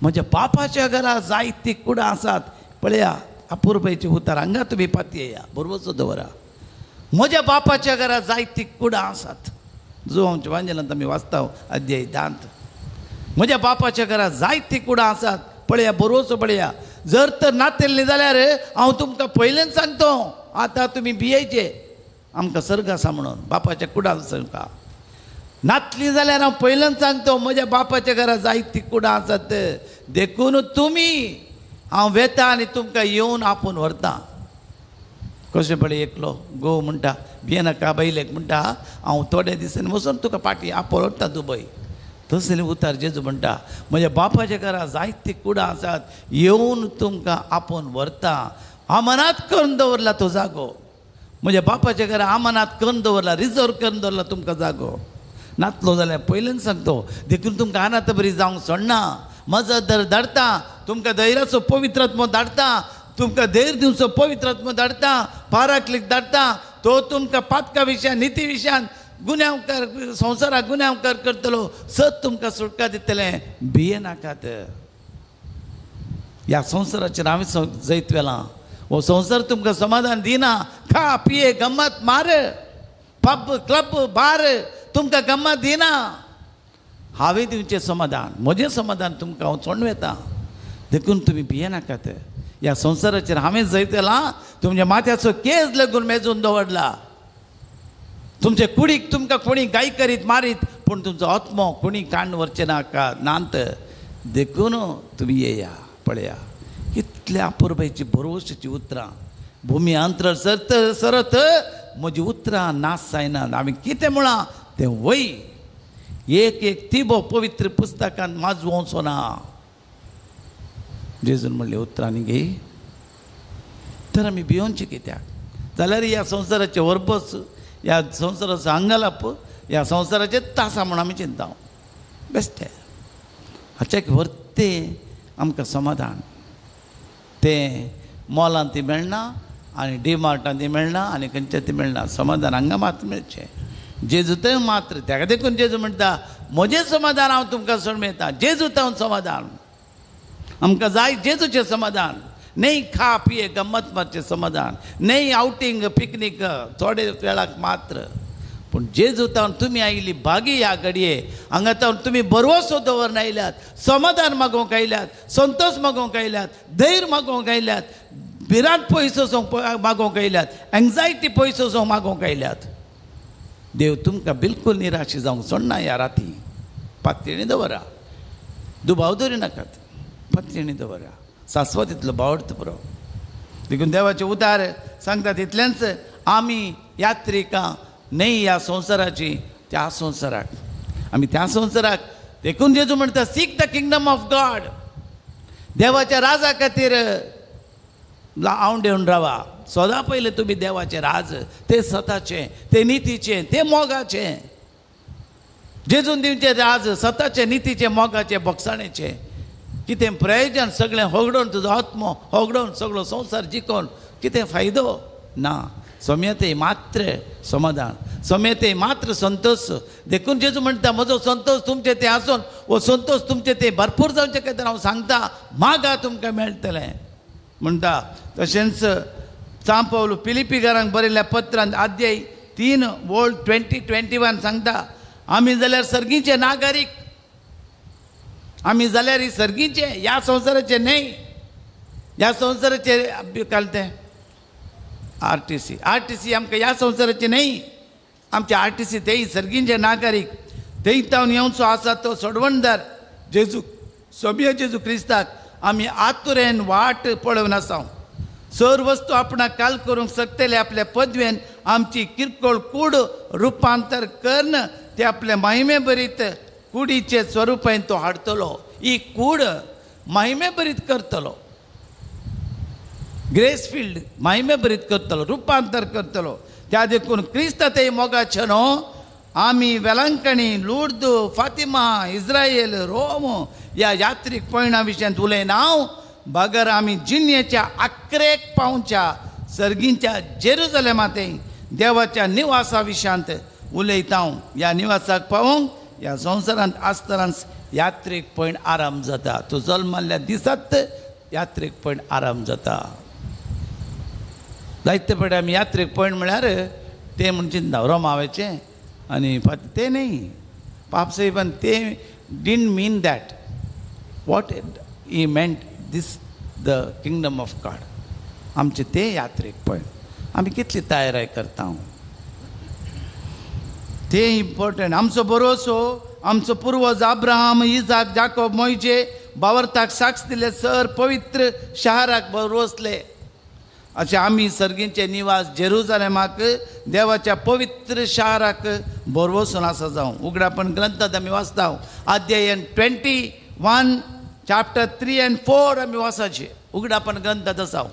म्हज्या बापाच्या घरा जायतीं कुडां आसात. पळया अपुरबायची उतार हांगा तुमी पातयेया, बरोवचो दवरा. म्हज्या बापाच्या घरा जायतीं कुडां आसात. जो आमच्या वांजेलांत आमी वाचता अध्याय 10. म्हज्या बापाच्या घरा जायतीं कुडां आसात. पळया बरोवचो पळया. जर तर नातेल न्ही जाल्यार हांव तुमकां पयलेंच सांगतो, आतां तुमी भियेचे. आमकां सर्ग आसा म्हणून, बापाच्या कुडां आमकां नातली जाल्यार हांव पयलेंच सांगतो, म्हज्या बापाच्या घरा जायतीं कुडां आसात. देखून तुमी हांव वेता आनी तुमकां येवन आपूण व्हरता. कशें पळय एकलो घोव म्हणटा, भिये नाका, बायलेक म्हणटा, हांव थोड्या दिसांनी वचून तुका पाटी आपोळ व्हरता दुबय. तसलें उतार जेजू म्हणटा, म्हज्या बापाच्या घरा जायतीं कुडां आसात, येवन तुमकां आपूण व्हरता. हांव मनांत करून दवरला तो जागो. म्हज्या बापाच्या घरा आमानात करून दवरला, रिजर्व करून दवरला तुमकां जागो. नातलो जाल्यार पयल्यान सांगतो, देखून तुमकां अनाथ बरी जावंक सोडना. मजत धाडटा तुमकां, धैर्याचो पवित्रात्मो धाडटा तुमकां, धैर्य दिवचो पवित्रात्मो धाडटा, पाराक्लीक धाडटा. तो तुमकां पातका विशयान, निती विशयान गुन्यांवकार, संवसाराक गुन्यांवकार करतलो, सत तुमकां सुटका दितलें. भिये नाकात. ह्या संवसाराचेर हांवें जैत वेलां. हो संवसार तुमकां समाधान दिना. खा पिये गम्मत मार, पब क्लब बार तुमकां गम्मत दिना. हांवें दिवचें समाधान, म्हजें समाधान तुमकां हांव सोडून वेता. देखून तुमी भिये नाकात. ह्या संवसाराचेर हांवें जैत वेलां. तुमच्या माथ्याचो केस लागून मेजून दवरला. तुमचे कुडीक तुमकां कोणी गाय करीत मारीत, पूण तुमचो आत्मो कोणी काण व्हरचें नाका नांत. देखून तुमी येया, पळया. इतल्या अपुरबायची बरोवशीची उतरां. भुमी अंतर सरत म्हजी उतरां नाश जायनात. हांवें कितें म्हळां तें वय. एक एक तिबो पवित्र पुस्तकांत माजवोचो ना. जेजून म्हणलें उतरांनी घे. तर आमी भियोनचें कित्याक? जाल्यार ह्या संवसाराचे वरबस, ह्या संवसाराचो आंगालाप, ह्या संवसाराचे तासा म्हूण आमी चिंता. बेश्टे हाचेक व्हरतें आमकां समाधान. तें मॉलांत ती मेळना, आनी डिमार्टांत ती मेळना, आनी खंयचे ती मेळना. समाधान हांगा मात्र मेळचें. जेजूतय मात्र. ताका देखून जेजू म्हणटा, म्हजें समाधान हांव तुमकां सोडून येता. जेजूतां समाधान आमकां जाय. जेजूचें समाधान. नाही खा पिये गम्मत मारचें समाधान, नाही आउटिंग पिकनीक थोडे वेळाक मात्र. पूण जेजूतावन तुमी आयिल्ली भागी ह्या घडये. हांगा तावन तुमी बरवसो दवरून आयल्यात. समाधान मागोवंक आयल्यात, संतोश मागोवंक आयल्यात, धैर्य मागोवंक आयल्यात, भिरांत पयसो मागोवंक आयल्यात, एंग्जायटी पयसो मागोवंक आयल्यात. देव तुमकां बिलकुल निराशी जावंक सोडना. ह्या राती पातयेणी दवरा. दुबाव दवरी नाकात. पातयेणी दवरा. शाश्वतीतलो बावडतो पुरो. देखून देवाचे उतार सांगतात इतलेंच. आमी यात्रिकां न्हय ह्या संवसाराची, त्या संवसाराक. आमी त्या संवसाराक. देखून जेजू म्हणटा, sick the kingdom of God. देवाच्या राजा खातीर आंवडेवन रावा. सदां पयलें तुमी देवाचें राज, तें सताचें, तें नितीचें, तें मोगाचें. जेजून दिवचें राज सताचें, नितीचें, मोगाचें, भोगसाणेचें. कितें प्रयोजन? सगळें होगडोवन तुजो आत्मो होगडोवन सगळो संवसार जिखोवन कितें फायदो ना. सौम्यते मात्र समाधान, सौम्यते मात्र संतोष. देखून जेजू म्हणटा, म्हजो संतोष तुमचें तें आसून, वो संतोष तुमचें तें भरपूर जावचें खातीर हांव सांगता, मागा तुमकां मेळटलें म्हणटा. तशेंच सांत पौल फिलिपिकारांक बरयल्ल्या पत्रांत अध्याय 3 वोल्ड 20:21 सांगता, आमी जाल्यार सर्गीचे नागरीक. आमी जाल्यार ही सर्गीचे, ह्या संवसाराचे न्हय. ह्या संवसाराचे कालते आरटीसी आमकां ह्या संवसाराचे न्हय. आमचे आरटीसी तेय सर्गीचे नागरीक. तेय तावन येवचो आसा तो सोडवणदार जेजू, सोबिया जेजू क्रिस्ताक आमी आतुरेन वाट पळोवन आसा. सर वस्तू आपणाक काल करूंक शकतले आपल्या पदवेन आमची किरकोळ कूड रुपांतर करून ते आपल्या महिमे बरीत कुडीचे स्वरुपान तो हाडतलो. ही कूड महिमे बरीत करतलो. ग्रेस फील्ड महिमे बरीत करतलो, रुपांतर करतलो. त्या देखून क्रिस्त ते मोगाचे न्हू. आमी वेलांकणी, लुर्द, फातिमा, इस्रायल, रोम ह्या यात्रीक पयणा विशयांत उलयना. बगर आमी जिन्येच्या आक्रेक पावच्या सर्गींच्या जेरुजलेमांत देवाच्या निवासा विशयांत उलयता. ह्या निवासाक पावूंक ह्या संवसारांत आसतना यात्रेक पयण आराम जाता. तो जल्माल्ल्या दिसात यात्रेक पयण आराम जाता. जायते फावटी आमी यात्रेक पयण म्हळ्यार तें म्हणजे रोमावेचें आनी तें न्हय. पापसाहेबान तें didn't mean that. What he मेंट दीस द किंगडम ऑफ गॉड. आमचे ते यात्रेक पयण आमी कितली तयारी करता ते इम्पॉर्टंट. आमचो भरोसो आमचो पुर्वज अब्राहम, इजाक, जाकोब, मोइजे बावर्ताक साक्ष दिले सर पवित्र शाराक बरोसले. अशें आमी सर्गींचे निवास जेरुजलेमाक देवाच्या पवित्र शाराक बरोवसून आसा जावं. उगडापण ग्रंथांत आमी वाचता अध्याय 21 chapter 3 and 4 आमी वाचाचे. उगडापण ग्रंथांत आसा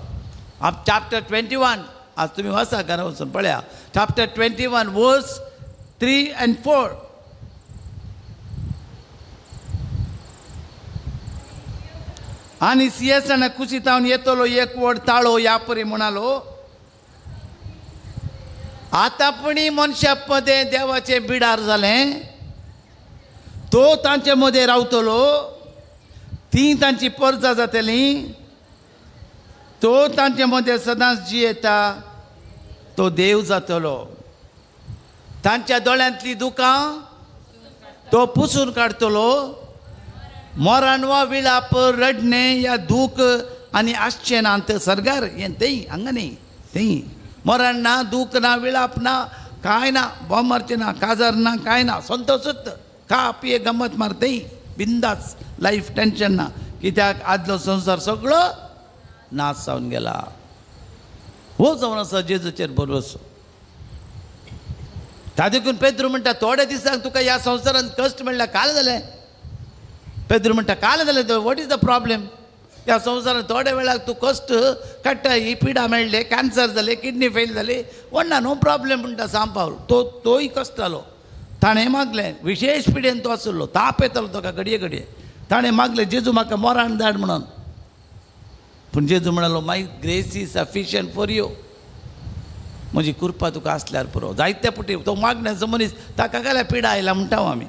चॅप्टर 21 आज तुम्ही वाचा घरा वचून पळया चॅप्टर 21 वर्स 3 and 4. आणि सिंहासना कुशीतावन येतलो एक वड ताळो या परी म्हणालो आतापणी मनशामध्ये देवाचे बिडार झाले तो तांचे मध्ये रावतलो ती तांची परजा जातली तो तांचे मध्ये सदांच जियेता तो देव जातलो तांच्या दोळ्यांतली दुकां तो पुसून काडतलो मरण वा विलाप रडणे या दूख आणि आश्चर्य ना अंत सरगार हे तेई हांगा न्ही तेई मरण ना दूख ना विलाप ना काय ना बॉमरचे ना काजार ना काय ना संतोषूच खा पिये गमत मारते बिंदास लाईफ टेन्शन ना कित्याक आदलो संसार सगळो नाश जावन गेला हो जावन आसा जेजूचेर भरवसो तादेखून पेद्रू म्हणटा थोडे दिसांक तुका ह्या संवसारांत कश्ट म्हणल्यार काल जालें पेद्रू म्हणटा काल जालें वॉट इज द प्रॉब्लेम ह्या संवसारांत थोड्या वेळाक तूं कश्ट काडटा ही पिडा मेळ्ळे कॅन्सर जाले किडनी फेल जाली वडना नो प्रॉब्लेम म्हणटा सांपावल तोय कश्ट जालो ताणें मागलें विशेश पिडेन तो आसलो ताप येतालो ताका घडये घडये ताणें मागलें जेजू म्हाका मरण धाड म्हणून पूण जेजू म्हणालो my grace is sufficient for you म्हजी कृपा तुका आसल्यार पुरो जायते पुटी तो मागण्याचो मनीस ताका गेल्यार पिडा आयला म्हणटा आमी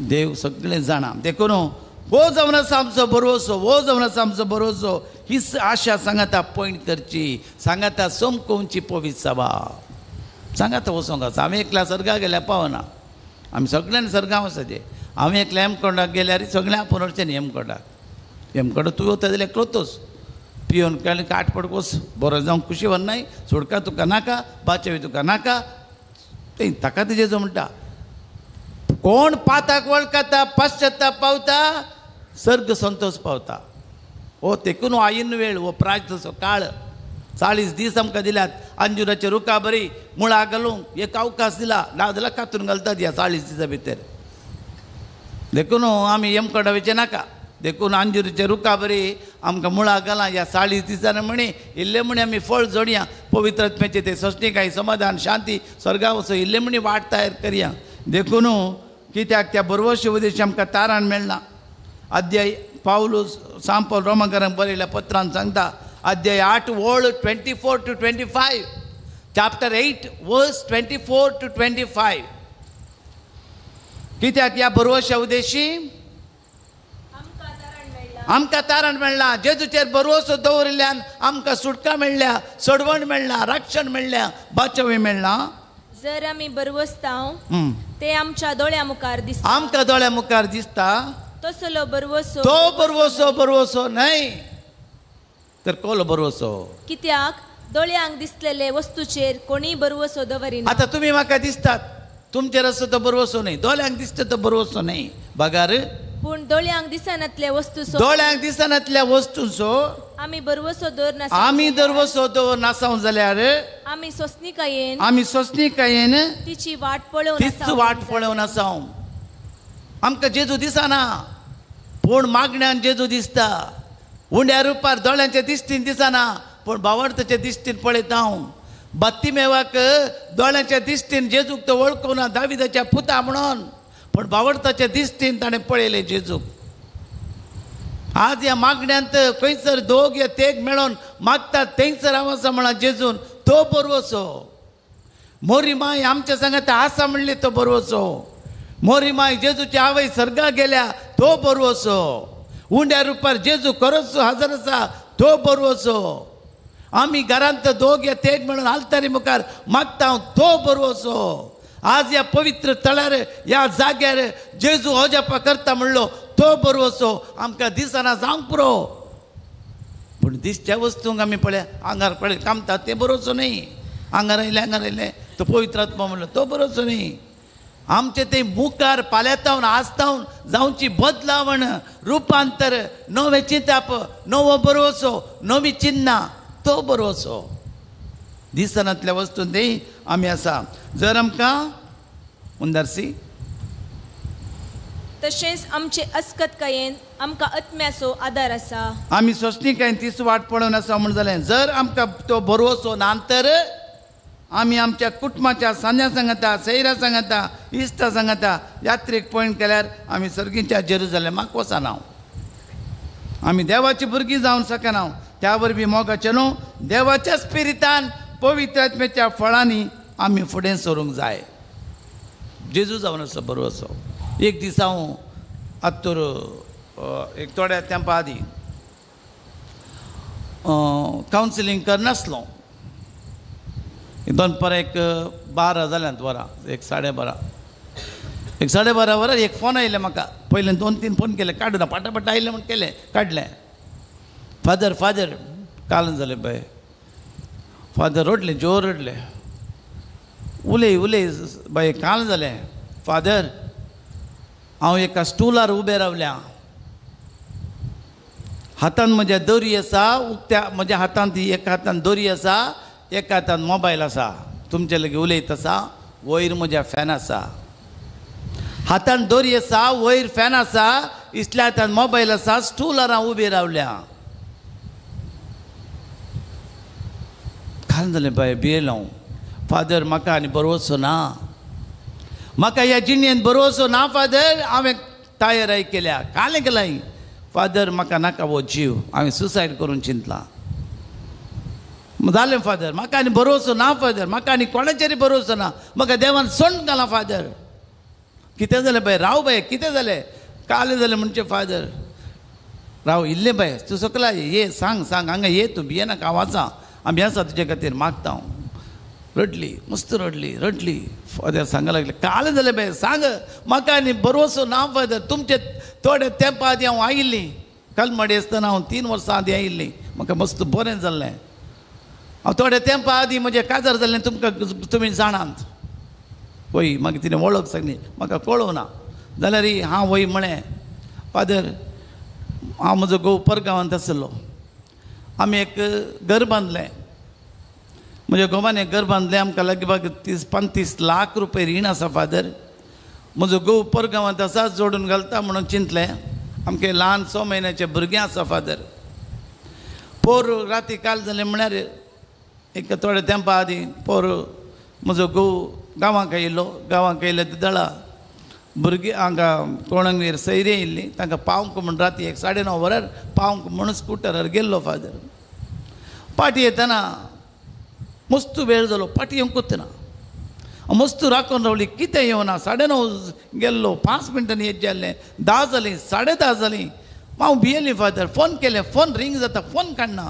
देव सगळें जाणा देखून हो जावन आसा आमचो भरवसो हो जावन आसा आमचो भरवसो ही आशा सांगाता पॉयंट करची सांगाता सोमकोवची पवित्र सभा सांगाता वचोंक आसा हांवें एकल्या सर्गाक गेल्यार पावना आमी सगळ्यांनी सर्गांव आसाचे हांवें एकल्या हेमकोंडाक गेल्यार सगळ्यां पुनर्चें हेमकोंडा तूं वता जाल्यार क्लोतोस पियोन केलें काट पड वच बरो जावं खुशी वरनाय सोडका तुका नाका बाचेवी तुका नाका तें ताका तेजेजो म्हणटा कोण पाताक वळखता पाश्चात्ताप पावता सर्ग संतोष पावता हो देखून हो आईन वेळ हो प्रायचो काळ 40 दीस आमकां दिल्यात अंजुराचे रुखा बरी मुळा घालूंक एक अवकाश दिला ना जाल्यार कातून घालतात ह्या 40 दिसा भितर देखून आमी हेमकोंडा वयचे नाका देखून अंजुराचे रुखा बरी आमकां मुळा घाला ह्या 40 दिसांनी म्हणी इल्ले म्हणी आमी फळ जोडया पवित्र आत्म्याचे ते सश्टीकाय समाधान शांती स्वर्गा वचो इल्ले म्हणी वाट तयार करया देखून कित्याक त्या बरवशे उद्देश आमकां तारण मेळना अध्याय पावलूस सांपावल रोमाकारांक बरयल्या पत्रांत सांगता अध्याय 8 वर्ड 24 to 25 चॅप्टर 8 वर्स 24 to 25 कित्याक ह्या बरवशा उद्देशी आमकां तारण मेळ्ळा जेजूचेर भरवसो दवरिल्ल्यान आमकां सुटका मेळ्ळ्या सडवण मेळ्ळा रक्षण मेळ्ळ्या बाचवी मेळ्ळा जर आमी बरवसतांव ते आमच्या दोळ्या मुखार दिसता आमकां दोळ्या मुखार दिसता तसलो बरवसो तो बरवसो न्हय तर कोलो बरवसो कित्याक दोळ्यांक दिसलेले वस्तूचेर कोणी बरवसो दवरिना आतां तुमी म्हाका दिसतात तुमचेर असो तो बरवसो न्हय दोळ्यांक दिसता तो बरवसो न्हय बगार पूण दोळ्यांक दिसनातले वस्तूचो दोळ्यांक दिसनातल्या वस्तूंचो आमी बरवसो दवर आमी दरवसो दवर नासाव जाल्यार आमी सोसणीकायेन तिची वाट पळोवन तीच वाट पळोवन आसाव आमकां जेजू दिसना पूण मागण्यान जेजू दिसता उंड्या रुपार दोळ्यांच्या दिश्टीन दिसना पूण भावार्थाच्या दिश्टीन पळयता हांव बत्तीमेवाक दोळ्यांच्या दिश्टीन जेजूक तो वळखूना दाविदाच्या पुता म्हणून पण भावार्थाच्या दिश्टीन ताणें पळयलें जेजूक आज ह्या मागण्यांत खंयसर दोग या तेग मेळोन मागतात थंयसर हांव आसा म्हणा जेजून तो बरवसो मोरी माय आमच्या सांगात आसा म्हणली तो बरवसो मोरी माय जेजूची आवय सर्गा गेल्या तो बरवसो उंड्या रुपार जेजू खरोच हजर आसा तो बरवसो आमी घरांत दोग या तेग मेळोन आल्तारी मुखार मागता तो बरवसो आज ह्या पवित्र तळ्यार ह्या जाग्यार जेजू ओजापा करता म्हणलो तो बरवसो आमकां दिसना जावंक पुरो पूण दिसच्या वस्तूंक आमी पळय आंगार पळय कामतात ते बरोवचो न्ही आंगार आयले तो पवित्र आत्मा म्हणलो तो बरोवचो न्ही आमचे ते मुखार पाल्यातावन आस्तावन जावची बदलावण रुपांतर नवे चिंताप नवो बरवसो नवी चिन्ना तो बरवसो दिसनातल्या वस्तून न्ही आमी आसा जर आमकां मुंदारसी तशेंच आमचे अस्कतकायेन आमकां आत्म्याचो आदार आसा. आमी सोंसणीकायेन तीच वाट पळोवन आसा म्हण जालें. जर आमकां तो भरवोसो ना तर आमी आमच्या कुटुंबाच्या सान्या सांगता, सैरा सांगता, इश्टा सांगता यात्रेक पळोवन केल्यार आमी सर्गीच्या जेरुजलेमाक वचना. आमी देवाची भुरगीं जावन शकना. त्या वरवीं मोगाचें न्हू, देवाच्या स्पिरितान पवित्र आत्म्याच्या फळांनी आमी फुडें सरूंक जाय. जेजू जावन आसा बरोसो. एक दीस हांव आत्तूर एक थोड्या तेंपा आदीं कावन्सिलींग करनासलो. दनपार एक 12 जाल्यात वरां, एक 12:30 वरां एक फोन आयले म्हाका. पयले 2-3 फोन केले, काडून पाटापट आयले म्हण केले, काडले. फादर कालन जालें पळय. फादर रडले, जोर रडले. उलय बाय काल जालें. फादर हांव एका स्टुलार उबें रावल्या. हातान म्हज्या दोरी आसा, उक्त्या म्हज्या हातान ती एका हातान दोरी आसा, एका हातान मोबायल आसा. तुमचे लगे उलयत आसा, वयर म्हज्या फॅन आसा. हातान दोरी आसा, वयर फॅन आसा, इतल्या हातान मोबायल आसा, स्टुलार हांव उबें रावल्या. काल जालें बाय भियेलो हांव. फादर म्हाका आनी बरोवचो ना, म्हाका ह्या जिणेन बरोवचो ना फादर. हांवें तयाराय केल्या, कालें केलां. फादर म्हाका नाका वो जीव, हांवें सुसायड करून चिंतलां. जालें फादर, म्हाका आनी बरोवचो ना फादर, म्हाका आनी कोणाचेर बरोवचो ना. म्हाका देवान सोंड घालां फादर. कितें जालें बाय, राव बाय, कितें जालें? कालें जालें म्हणचे फादर. राव इल्लें बाय, तूं सकला ये, सांग हांगा ये, तूं भियेनाका, हांव आसा, आमी आसा तुजे खातीर, मागता हांव. रडली, मस्त रडली. फादर सांगूंक लागले, काल जालें बाय, सांग, म्हाका आनी बरोवचो ना फादर. तुमचे थोडे तेंपा आदीं हांव आयिल्ली, कलमडी आसतना हांव 3 वर्सां आदीं आयिल्ली. म्हाका मस्त बरें जाल्लें. हांव थोडे तेंपा आदीं म्हजें काजार जाल्लें तुमकां तुमी जाणात. वय म्हाका तिणें वळख सांगली, म्हाका कळोवना जाल्यार हांव वय म्हळें. फादर हांव म्हजो घोव परगांवांत आसलो. आमी एक घर बांदलें. म्हज्या घोवान एक घर बांदलें. आमकां लगभग 30-35 लाख रुपये रीण आसा फादर. म्हजो घोव परगांवांत आसा, जोडून घालता म्हणून चिंतलें. आमगे ल्हान 6 म्हयन्याचें भुरगें आसा फादर. पोर राती काल जालें म्हळ्यार एक थोडे तेंपा आदीं पोर म्हजो घोव गांवांक येयलो. गांवांक येयले दळा भुरगीं हांगा कोणंगेर सैरी येयल्ली. तांकां पावंक म्हूण राती एक 9:30 वरार पावंक म्हणून स्कुटरार गेल्लो फादर. पाटी येतना मस्त वेळ जालो, पाटी येवंकूच ना. मस्त राखून रावली, कितें येवना. 9:30 गेल्लो, 5 मिनटांनी येत जाल्लें. 10 जालीं, 10:30 जालीं. हांव भियेली फादर. फोन केलें, फोन रिंग जाता, फोन काडना.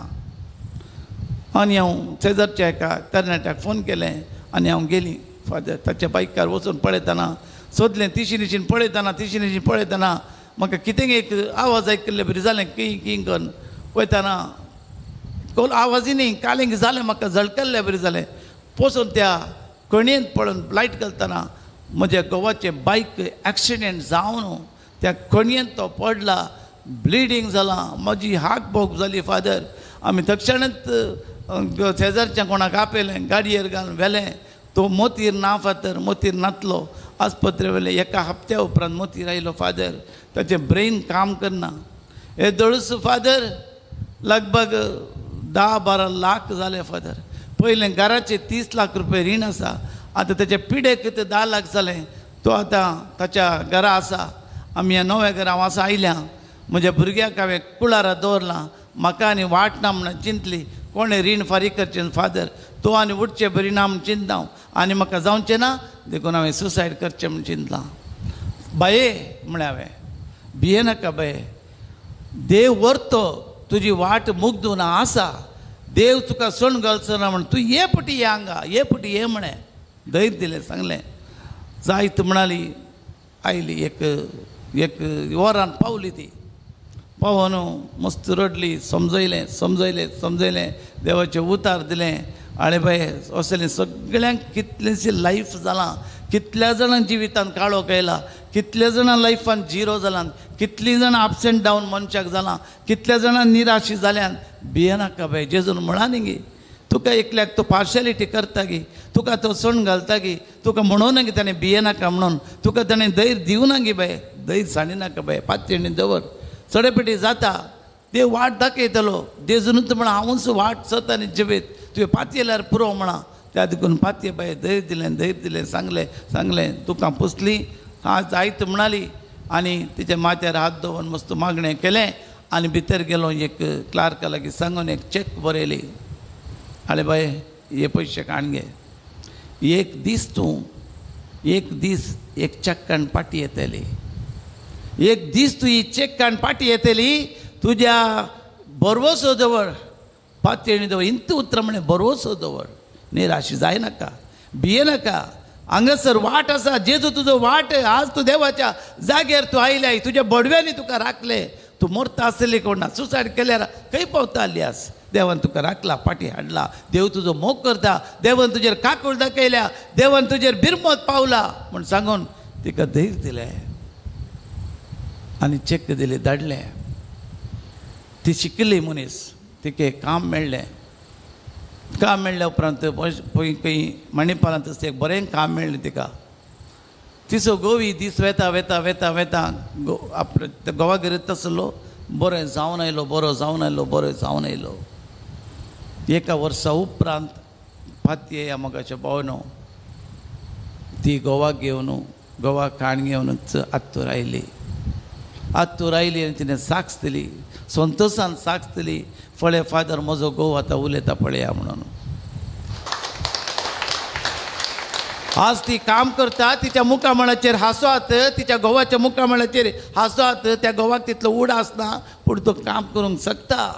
आनी हांव शेजारच्या एका तरणाट्याक फोन केलें आनी हांव गेली फादर. ताच्या बायकार वचून पळयतना सोदलें, तिशीनीशीन पळयतना म्हाका कितें एक आवाज आयकल्ले बरी जालें. किंग करून पळयतना आवाजी न्ही, कालेंग जालें. म्हाका झळकल्लें बरी जालें. पोसून त्या कणयेंत पळोवन लायट घालतना म्हज्या घोवाचे बायक एक्सिडेंट जावन त्या कणयेंत तो पडला. ब्लिडींग जालां. म्हजी हाक बोग जाली फादर. आमी तक्षणच शेजारच्या कोणाक आपयलें, गाडयेर घालून व्हेलें. तो मोतीर ना फादर, मोतीर नातलो. आस्पत्रे व्हेलें. एका हप्त्या उपरांत मोतीर आयलो फादर. ताचें ब्रेन काम करना. हे दळूस फादर लगभग 10-12 लाख जाले फादर. पयलें घराचे 30 लाख रुपये रीण आसा. आतां तेच्या पिडेक 10 लाख जालें. तो आतां ताच्या घरा आसा. आमी ह्या नव्या घरा हांव आसा आयल्या. म्हज्या भुरग्याक हांवें कुळारा दवरलां. म्हाका आनी वाट ना म्हणून चिंतली. कोणें रीण फारीक करचें फादर. तो आनी उठचें बरी ना म्हूण चिंतां. आनी म्हाका जावचें ना देखून हांवें सुसायड करचें म्हूण चिंतलां. बाये म्हळें हांवें, भियेनाका बाये. देव व्हरतो, तुजी वाट मुग्दू ना आसा. देव तुका सोंड घालचो ना म्हण तूं ये पुटी ये हांगा, ये पुटी ये म्हणें धैर्य दिलें, सांगलें. जायत म्हणाली. आयली एक वरान पावली ती. पावून मस्त रडली. समजयलें. देवाचें उतार दिलें. आळे बाय असलें सगळ्यांक कितलेंशें लायफ जालां. कितल्या जाणां जिवितांत काळोख येयला. कितल्या जाणां लायफान झिरो जालां. कितलीं जाणां अप्स एंड डावन मनशाक जालां. कितल्या जाणां निराशी जाल्यान. भियेनाका बाय. जेजून म्हणा न्ही गे, तुका एकल्याक तो पार्शलिटी करता गे, तुका तो सोंड घालता गे. तुका म्हणून गे ताणें भियेनाका म्हणून. तुका ताणें धैर्य दिवना गे बाय. दैर साणी नाका बाय पातयेणी दवर चडेपेटी जाता देव वाट दाखयतलो देजूनच म्हणा हांवूच वाट सत आनी जिवेत तुवें पातयेल्यार पुरो म्हणा त्या देखून पातये बाय धैर्य दिलें सांगलें तुका पुसली आज आयत म्हणाली आनी तिच्या माथ्यार हात दवरून मस्त मागणें केलें आनी भितर गेलो एक क्लार्का लागीं सांगून एक चॅक बरयली आले बाय हे पयशे काण गे एक दीस एक चॅक काण पाटी येतली एक दीस तूं ही चॅक काण पाटी येतली तुज्या बरवसो दवर पातयेणी दवर इंत उतर म्हणे बरवसो दवर निराशी जायनाका भियेनाका हांगासर वाट आसा जेजू तुजो वाट आज तूं देवाच्या जाग्यार तूं आयल्या तुज्या बडव्यांनी तुका राखले तूं मरता आसली कोण ना सुसायड केल्यार खंय पावता आल्यास देवान तुका राखला पाटी हाडला देव तुजो मोग करता देवान तुजेर काकूळ दाखयल्या देवान तुजेर बिरमत पावला म्हूण सांगून तिका धैर्य दिलें आनी चेक दिली धाडलें ती शिकिल्ली मनीस तिका काम मेळ्ळें काम मेळ्ळ्या उपरांत खंय मणिपालांत एक बरें काम मेळ्ळें तिका तिचो गोवी दीस वेता गोवा गिरत आसलो बरो जावन आयलो एका वर्सा उपरांत पातये ह्या मोगाच्या भोवनो ती गोवा घेवन गोवा खाण घेवनूच आत्तूर आयली आनी तिणें साक्ष दिली संतोशान साक्ष दिली फळे फादर म्हजो घोव आतां उलयता पळया म्हणून आज ती काम करता तिच्या मुखामळाचेर हांसोत तिच्या घोवाच्या मुखामळाचेर हांसोत त्या घोवाक तितलो उड आसना पूण तो काम करूंक शकता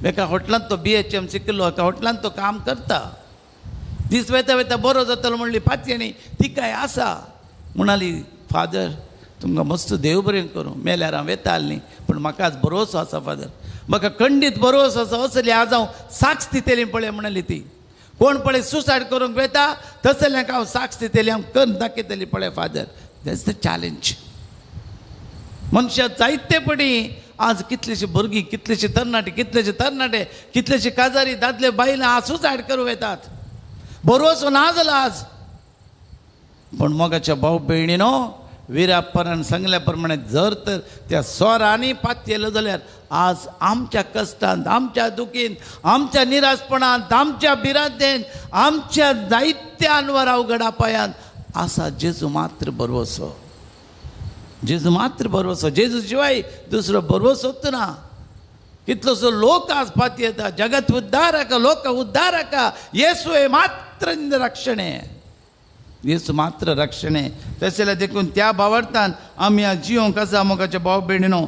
एका हॉटेलांत तो BHM शिकलो एका हॉटेलांत तो काम करता दीस वेता बरो जातलो म्हणली पातयेणी ती काय आसा म्हणाली फादर तुमकां मस्त देव बरें करूं मेल्यार हांव वेताल न्ही पूण म्हाका आज भरोसो आसा फादर म्हाका खंडीत भरोसो आसा असली आज हांव साक्ष दितली पळय म्हणली ती कोण पळय सुसायड करूंक वेता तसल्यांक हांव साक्ष दितली हांव करून दाखयतली पळय फादर दॅट्स द चॅलेंज मनशां जायते पडी आज कितलेशे भुरगीं कितलेशे तरणाटे कितलेशे काजारी दादले बायलां आज सुसायड करूं येतात भरोसो ना जाला आज पण मोगाच्या भाव भयणीनो विरापरान सांगल्या प्रमाणे जर तर त्या सोरांनी पातयेलो जाल्यार आज आमच्या कश्टांत आमच्या दुखींत आमच्या निराशपणांत आमच्या बिरांतेन आमच्या जायत्या वर अवघड पायांत आसा जेजू मात्र भरवसो जेजू शिवाय दुसरो भरवसोच ना कितलोसो लोक आज पातयेता जगत उद्धारक लोक उद्धारक येसू मात्र रक्षणे येसू मात्र रक्षणे तशें देखून त्या भावार्थान आमी आज जियोंक आसा मोगाच्या भाव भयणीनो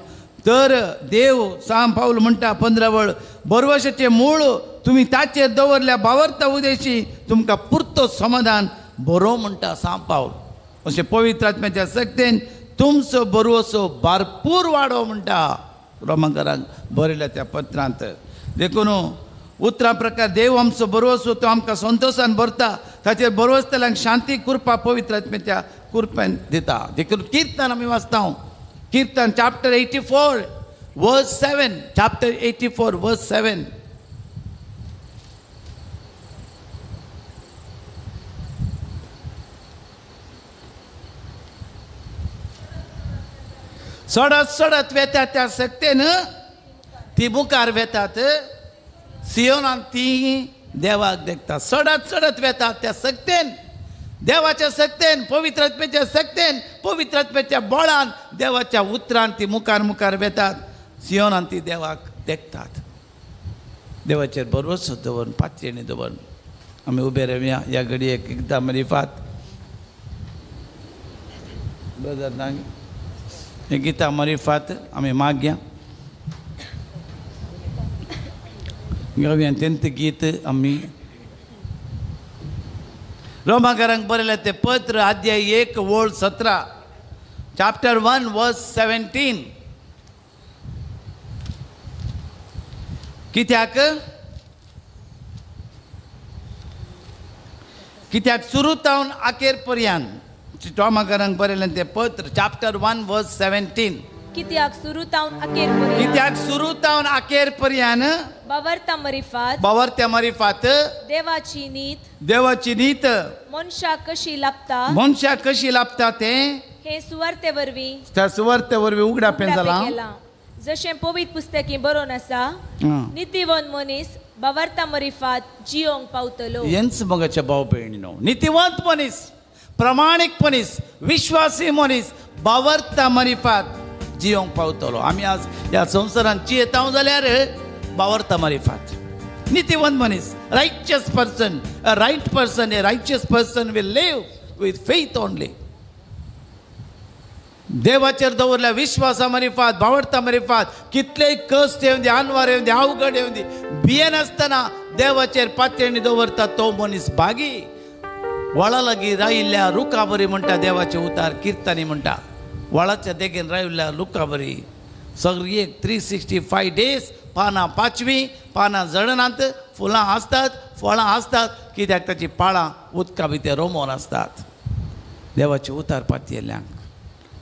तर देव साम पावल म्हणटा 15 वळ बरवशाचें मूळ तुमी ताचेर दवरल्या भावार्था उदेशी तुमकां पुरतो समाधान बरो म्हणटा साम पावल अशें पवित्र आत्म्याच्या सक्तेन तुमचो बरवसो भरपूर वाडो म्हणटा रोमाकारांक बरयल्या त्या पत्रांत देखून उतरां प्रकार देव आमचो बरवसो तो आमकां संतोशान भरता ताचेर बरवसतल्यांक शांती कृपा पवित्र आत्म्याच्या कृपेन दिता देखून किर्तन आमी वाचता कीर्तन चॅप्टर 84 वर्स 7 चॅप्टर 84 वर्स 7 सडत वेतात त्या सक्तेन ती मुखार वेतात सियोनान ती देवाक देखता सडत वेतात त्या सक्तेन देवाच्या सक्तेन पवित्र आत्म्याच्या सक्तेन पवित्र आत्म्याच्या बळान देवाच्या उतरान ती मुखार वेतात सियोनान ती देवाक देखतात देवाचेर भरवसो दवरून पातयेणी दवरून आमी उबे रावया ह्या घडयेक एकदां मरिफात ब्रदर नांग हे गीता मरिफात आमी मागया गावया तेंत गीत आमी रोमाकारांक बरयलें तें पत्र अध्याय 1 वळ 17 चॅप्टर 1 वर्स 17 कित्याक सुरू तावन आखेर पर्यंत रोमाकारांक बरयलें तें पत्र चॅप्टर 1 वर्स 17 कित्याक सुरू तावन आखेर पर्यंत बावरत्या मरिफात देवाची नीत मनशाक कशी लाभता ते हे सुवार्ते वरवीं त्या सुवार्ते वरवीं उगडापें जालां. केलां. जशें पवित्र पुस्तकी बरोवन आसा, नितीवन मनीस बावार्ता मरिफात जियोंक पावतलो. हेंच मगाच्या भाव भयणीनो, नितिवंत मनीस, प्रामाणीक मनीस, विश्वासी मनीस बावरता मरिफात जियोंक पावतलो. आमी आज ह्या संवसारांत जियेता जाल्यार बावरता मरिफात. नितिवंत मनीस, रायचियस person, a right person, a righteous person will live with faith only. देवाचेर दवरल्या विश्वासा मरिफात, बावरता मरिफात, कितलेय कश्ट येवन दी, आनवार येवन दी, अवघड येवन दी, भियेनासतना देवाचेर पातयेणी दवरता तो मनीस भागी. वळा लागीं राविल्ल्या रुखा बरी म्हणटा देवाचे उतार किर्तनी म्हणटा. वळाच्या देगेन राविल्ल्या रुखा बरी सगळी एक 365 days पानां पांचवी, पानां जळनात, फुलां आसतात, फळां आसतात, कित्याक ताची पाळां उदका भितर रोमोन आसतात. देवाचे उतार पातयेल्ल्यांक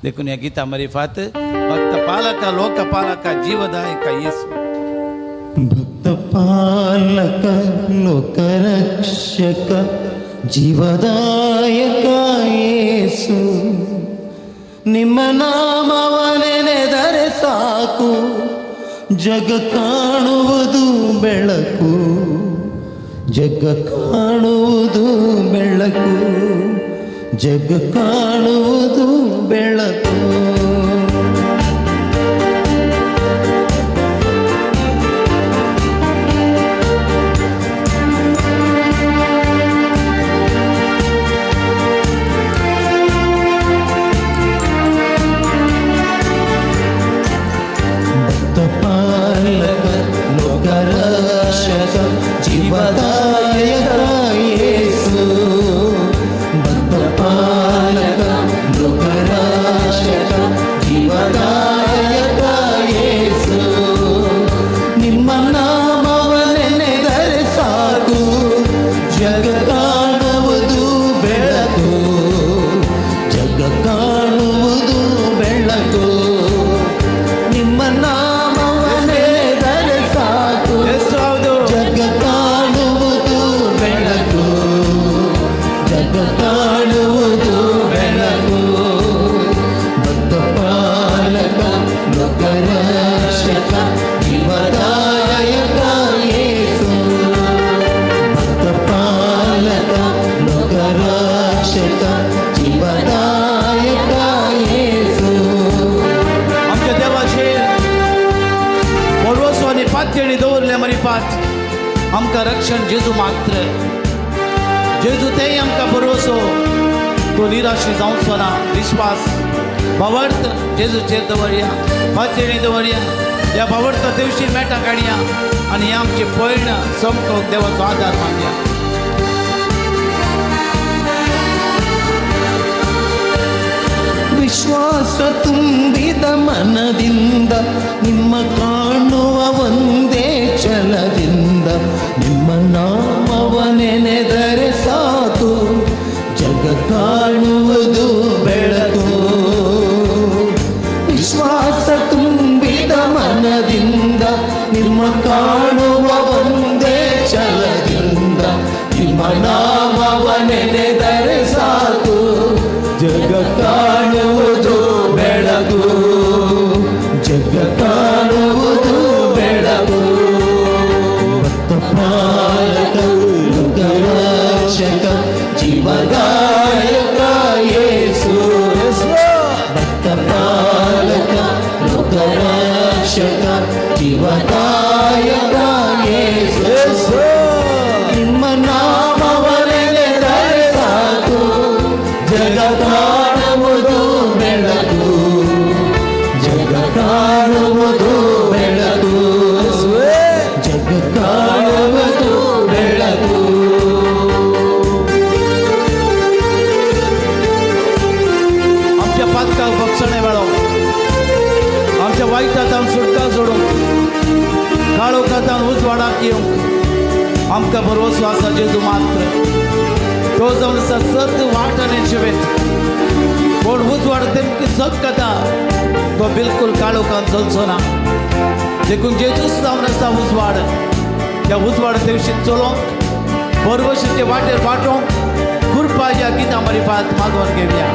देखून ह्या गिता मरिफात भक्त पालक लोक पालक जीवदायक येसू. भक्त पालक लोकरक्षक ಜೀವದಾಯಕ ಯೇಸು ನಿಮ್ಮ ನಾಮವನೆನೆದರೆ ಸಾಕು ಜಗ ಕಾಣುವುದು ಬೆಳಕು ಜಗ ಕಾಣುವುದು ಬೆಳಕು ಜಗ ಕಾಣುವುದು ಬೆಳಕು जीवदायक येसु भक्त पालक लोकरक्षक जीवदायक येसु ನಿಮ್ಮ ನಾಮವನೆನೆದರೆ ಸಾಕು ಜಗ ಕಾಣುವುದು ಬೆಳಕು ಜಗ ಕಾಣುವುದು ಬೆಳಕು ನಿಮ್ಮ ನಾಮವನೆನೆದರೆ ಸಾಕು ಜಗ ಕಾಣುವುದು ಬೆಳಕು ಜಗ ಕಾಣುವುದು ಬೆಳಕು ಭಕ್ತ ಪಾಲಕ ಲೋಕರಕ್ಷಕ ಜೀವದಾಯಕ ಯೇಸು ಭಕ್ತ ಪಾಲಕ ಲೋಕರಕ್ಷಕ जीवदायक येसु आमच्या देवाचेर परवसवानी पातयेणी दवरले मरिफात आमकां रक्षण जेजू मात्र जेजू तेय आमकां परवसो तो निराशी जावचो ना विश्वास भावार्थ जेजूचेर दवरया पातयेणी दवरया ह्या भावार्थ दिवशी मेटा काडया आनी हे आमचे पयण समकोक देवाचो आदार मानया. ವಿಶ್ವಾಸ ತುಂಬಿದ ಮನದಿಂದ ನಿಮ್ಮ ಕಾಣುವ ಒಂದೇ ಛಲದಿಂದ ನಿಮ್ಮ ನಾಮವನೆನೆದರೆ ಸಾಕು ಜಗ ಕಾಣುವುದು ಬೆಳಕು ವಿಶ್ವಾಸ ತುಂಬಿದ ಮನದಿಂದ ನಿಮ್ಮ ಕಾಣುವ ಒಂದೇ ಛಲದಿಂದ ನಿಮ್ಮ ನಾಮವನೆನೆದರೆ ಸಾಕು ಜಗ ಕಾಣುವುದು ಬೆಳಕು ಜಗ ಕಾಣುವುದು ಬೆಳಕು ಭಕ್ತ ಪಾಲಕ ಲೋಕರಕ್ಷಕ ಜೀವದಾಯಕ ಯೇಸು ಭಕ್ತ ಪಾಲಕ ಲೋಕರಕ್ಷಕ ಜೀವದಾಯಕ ಯೇಸು ನಿಮ್ಮ ನಾಮವನೆನೆದರೆ ಸಾಕು ಜಗ ಕಾಣುವುದು ಬೆಳಕು ಜಗ ಕಾಣುವುದು ಬೆಳಕು ಜಗ ಕಾಣುವುದು ಬೆಳಕು आमच्या पातकाक भक्षणे वेळो आमच्या वायटांत सुटका सोडूंक काळोखांत उजवाडाक येवंक आमकां भरवसो आसा जेजू मात्र तो जावन आसा सत वाटाने जिवेत कोण उजवाड तेमकी जग करता तो बिलकुल काळोखांत चलचो ना देखून जेजूच जावन आसा उजवाड त्या उजवाड दिवशी चलोवंक परवशीचे वाटेर वाटोवंक कृपा ह्या गिता मरिफात मागोवन घेवया.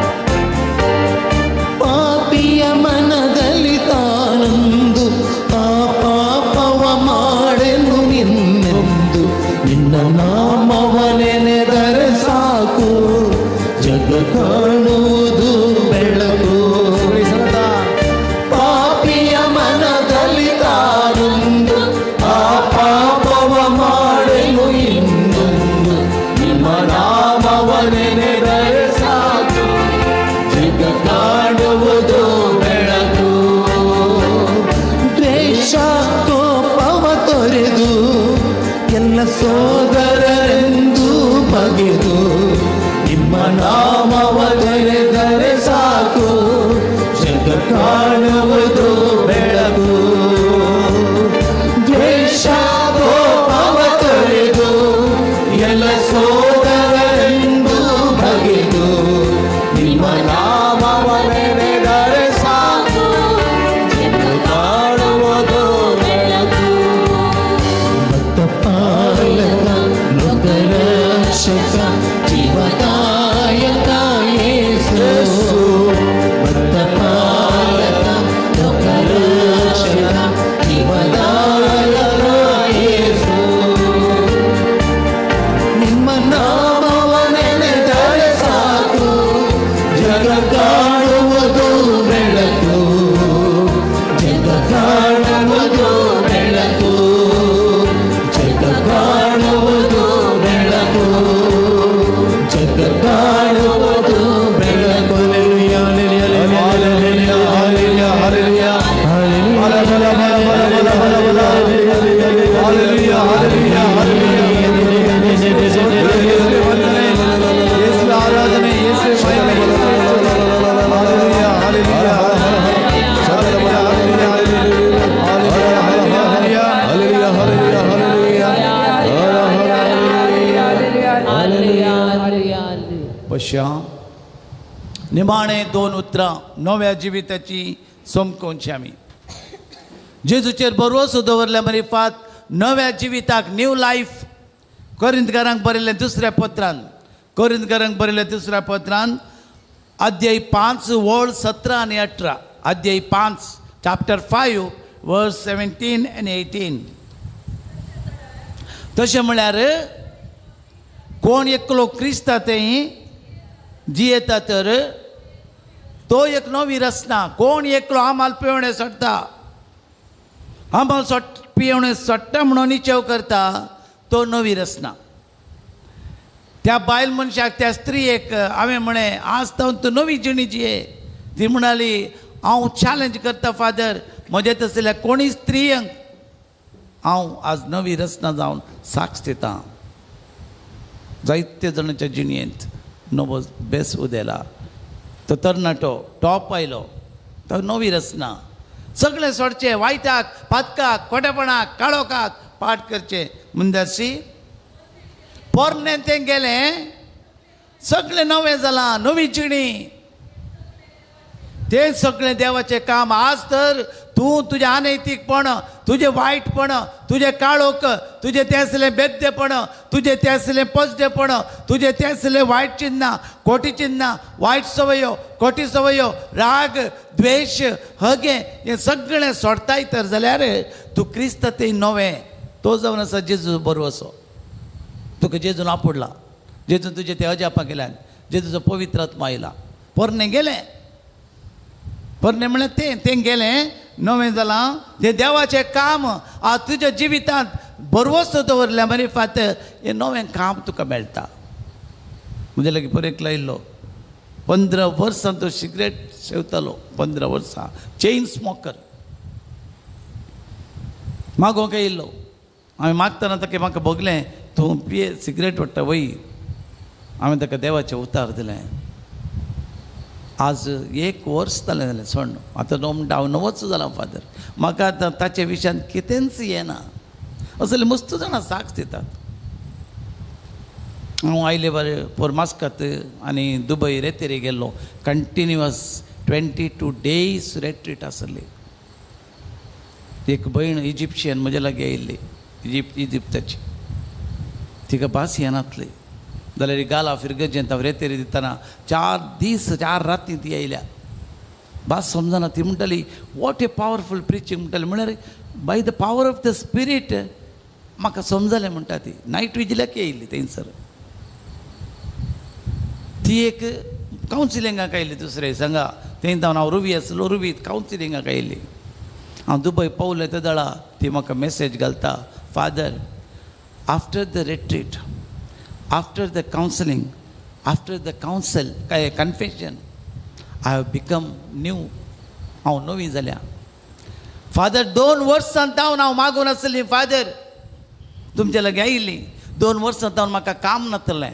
ನಾಮವನೆದರೆ ಸಾಕು ಜಗ ಕಾಣುವುದು ಬೆಳಕು ದ್ವೇಷ ಕೋಪವ ತೊರೆದು ಎಲ್ಲ ಸೋದರರೆಂದು ಬಗೆದು ನಿಮ್ಮ ನಾಮವನೆದರೆ ಸಾಕು ಜಗ ಕಾಣುವುದು ಬೆಳಕು ಭಕ್ತ ಪಾಲಕ ಲೋಕರಕ್ಷಕ ಜೀವದಾಯಕ ಯೇಸು ಭಕ್ತ ಪಾಲಕ ಲೋಕರಕ್ಷಕ ಜೀವದಾಯಕ ಯೇಸು ನಿಮ್ಮ ನಾಮವನೆನೆದರೆ ಸಾಕು ಜಗ ಕಾಣುವುದು ಬೆಳಕು ಜಗ ಕಾಣುವುದು ಬೆಳಕು ಜಗ ಕಾಣುವುದು ಬೆಳಕು ಜಗ ಕಾಣುವುದು ಬೆಳಕು पश्या निमाणे 2 उतरां नव्या जिविताची सोमकोवची आमी जेजूचेर भरवंसो दवरल्या मरीफात नव्या जिविताक न्यू लायफ कोरिंथकारांक बरयल्लें दुसऱ्या पत्रांत अध्याय 5 वर्ड 17 आनी 18 अध्याय 5 चॅप्टर 5 वर्स 17 आनी 18 तशें म्हळ्यार कोण एकलो क्रिस्ता तें जियेता तर तो एक नवी रचना कोण एकलो आमाल पिवणे सोडटा आमाल पिवणे सोडटा म्हणून निचेव करता तो नवी रचना त्या बायल मनशाक त्या स्त्रीयेक हांवें म्हळें आज तावन तूं नवी जिणी जिये ती म्हणाली हांव चॅलेंज करता फादर म्हजे तसल्या कोणी स्त्रियंक हांव आज नवी रचना जावन साक्ष दिता जायते जाणांच्या जिणयेंत नवो बेस उदेला तो तरणाटो टॉप आयलो तो नवी रचना सगळें सोडचें वायटाक पातकाक खोटेपणाक काळोखाक पाठ करचें मुंदासी पोरणे तें गेलें सगळें नवें जालां नवी जिणी तें सगळें देवाचें काम आज तर तूं तुजें अनैतीकपण तुजें वायटपण तुजें काळोख तुजें तें आसलें बेद्देपण तुजें तें आसलें पचडेपण तुजें तें आसलें वायट चिन्नां खोटी चिन्नां वायट सवयो खोटी सवयो राग द्वेश हगे हें सगळें सोडताय तर जाल्यार तूं क्रिस्त तें नवें तो जावन आसा जेजू बरवसो तुका जेजून आपडला जेजून तुजें तें अजापां केल्यान जेजूचो पवित्र आत्मा आयला पोरणे गेलें पोरणे म्हळ्यार तें गेलें नवें जालां तें देवाचें काम आज तुज्या जिवितांत बरवस्तो दवरल्या मरे फातर हें नवें काम तुका मेळटा म्हणजे लागीं परेक लायिल्लो 15 वर्सां तो सिगरेट सेवतालो 15 वर्सां चेन स्मोकर मागोवंक येयल्लो हांवें मागतना ताका म्हाका बगलें तूं पिये सिगरेट ओडटा वय हांवें ताका देवाचें उतार दिलें आज 1 वर्स जालें जालें सोड आतां 9 जालां फादर म्हाका आतां ताचे विशयान कितेंच येना असले मस्त जाणां साक्ष दितात हांव आयले बार पोर मास्कात आनी दुबय रेतेरी गेल्लो कंटिन्युअस 22 days रेट्रीट आसली एक भयण इजिप्शियन म्हजे लागीं येयल्ली इजिप्ताची तिका भास येनातली जाल्यार गाला फिरगजेंत हांव रेतेरी दितना 4 दीस 4 राती ती येयल्या भास समजना ती म्हणटाली वॉट ए पावरफूल प्रिचींग म्हणटाली म्हळ्यार by the power of the spirit म्हाका समजलें म्हणटा ती नायट विजिलाक येयल्ली थंयसर ती एक कावन्सिलिंगाक आयिल्ली दुसरे सांगा थंय जावन हांव रुवी आसलो रुवीत कावन्सिलिंगाक आयिल्ली हांव दुबय पावलें त्या दळा ती म्हाका मॅसेज घालता father after the retreat after the counselling after the counsel confession I have become new हांव नवी जाल्या फादर 2 वर्सां जावन हांव मागून आसली फादर तुमचे लागीं आयिल्ली 2 वर्सां जावन म्हाका काम नासलें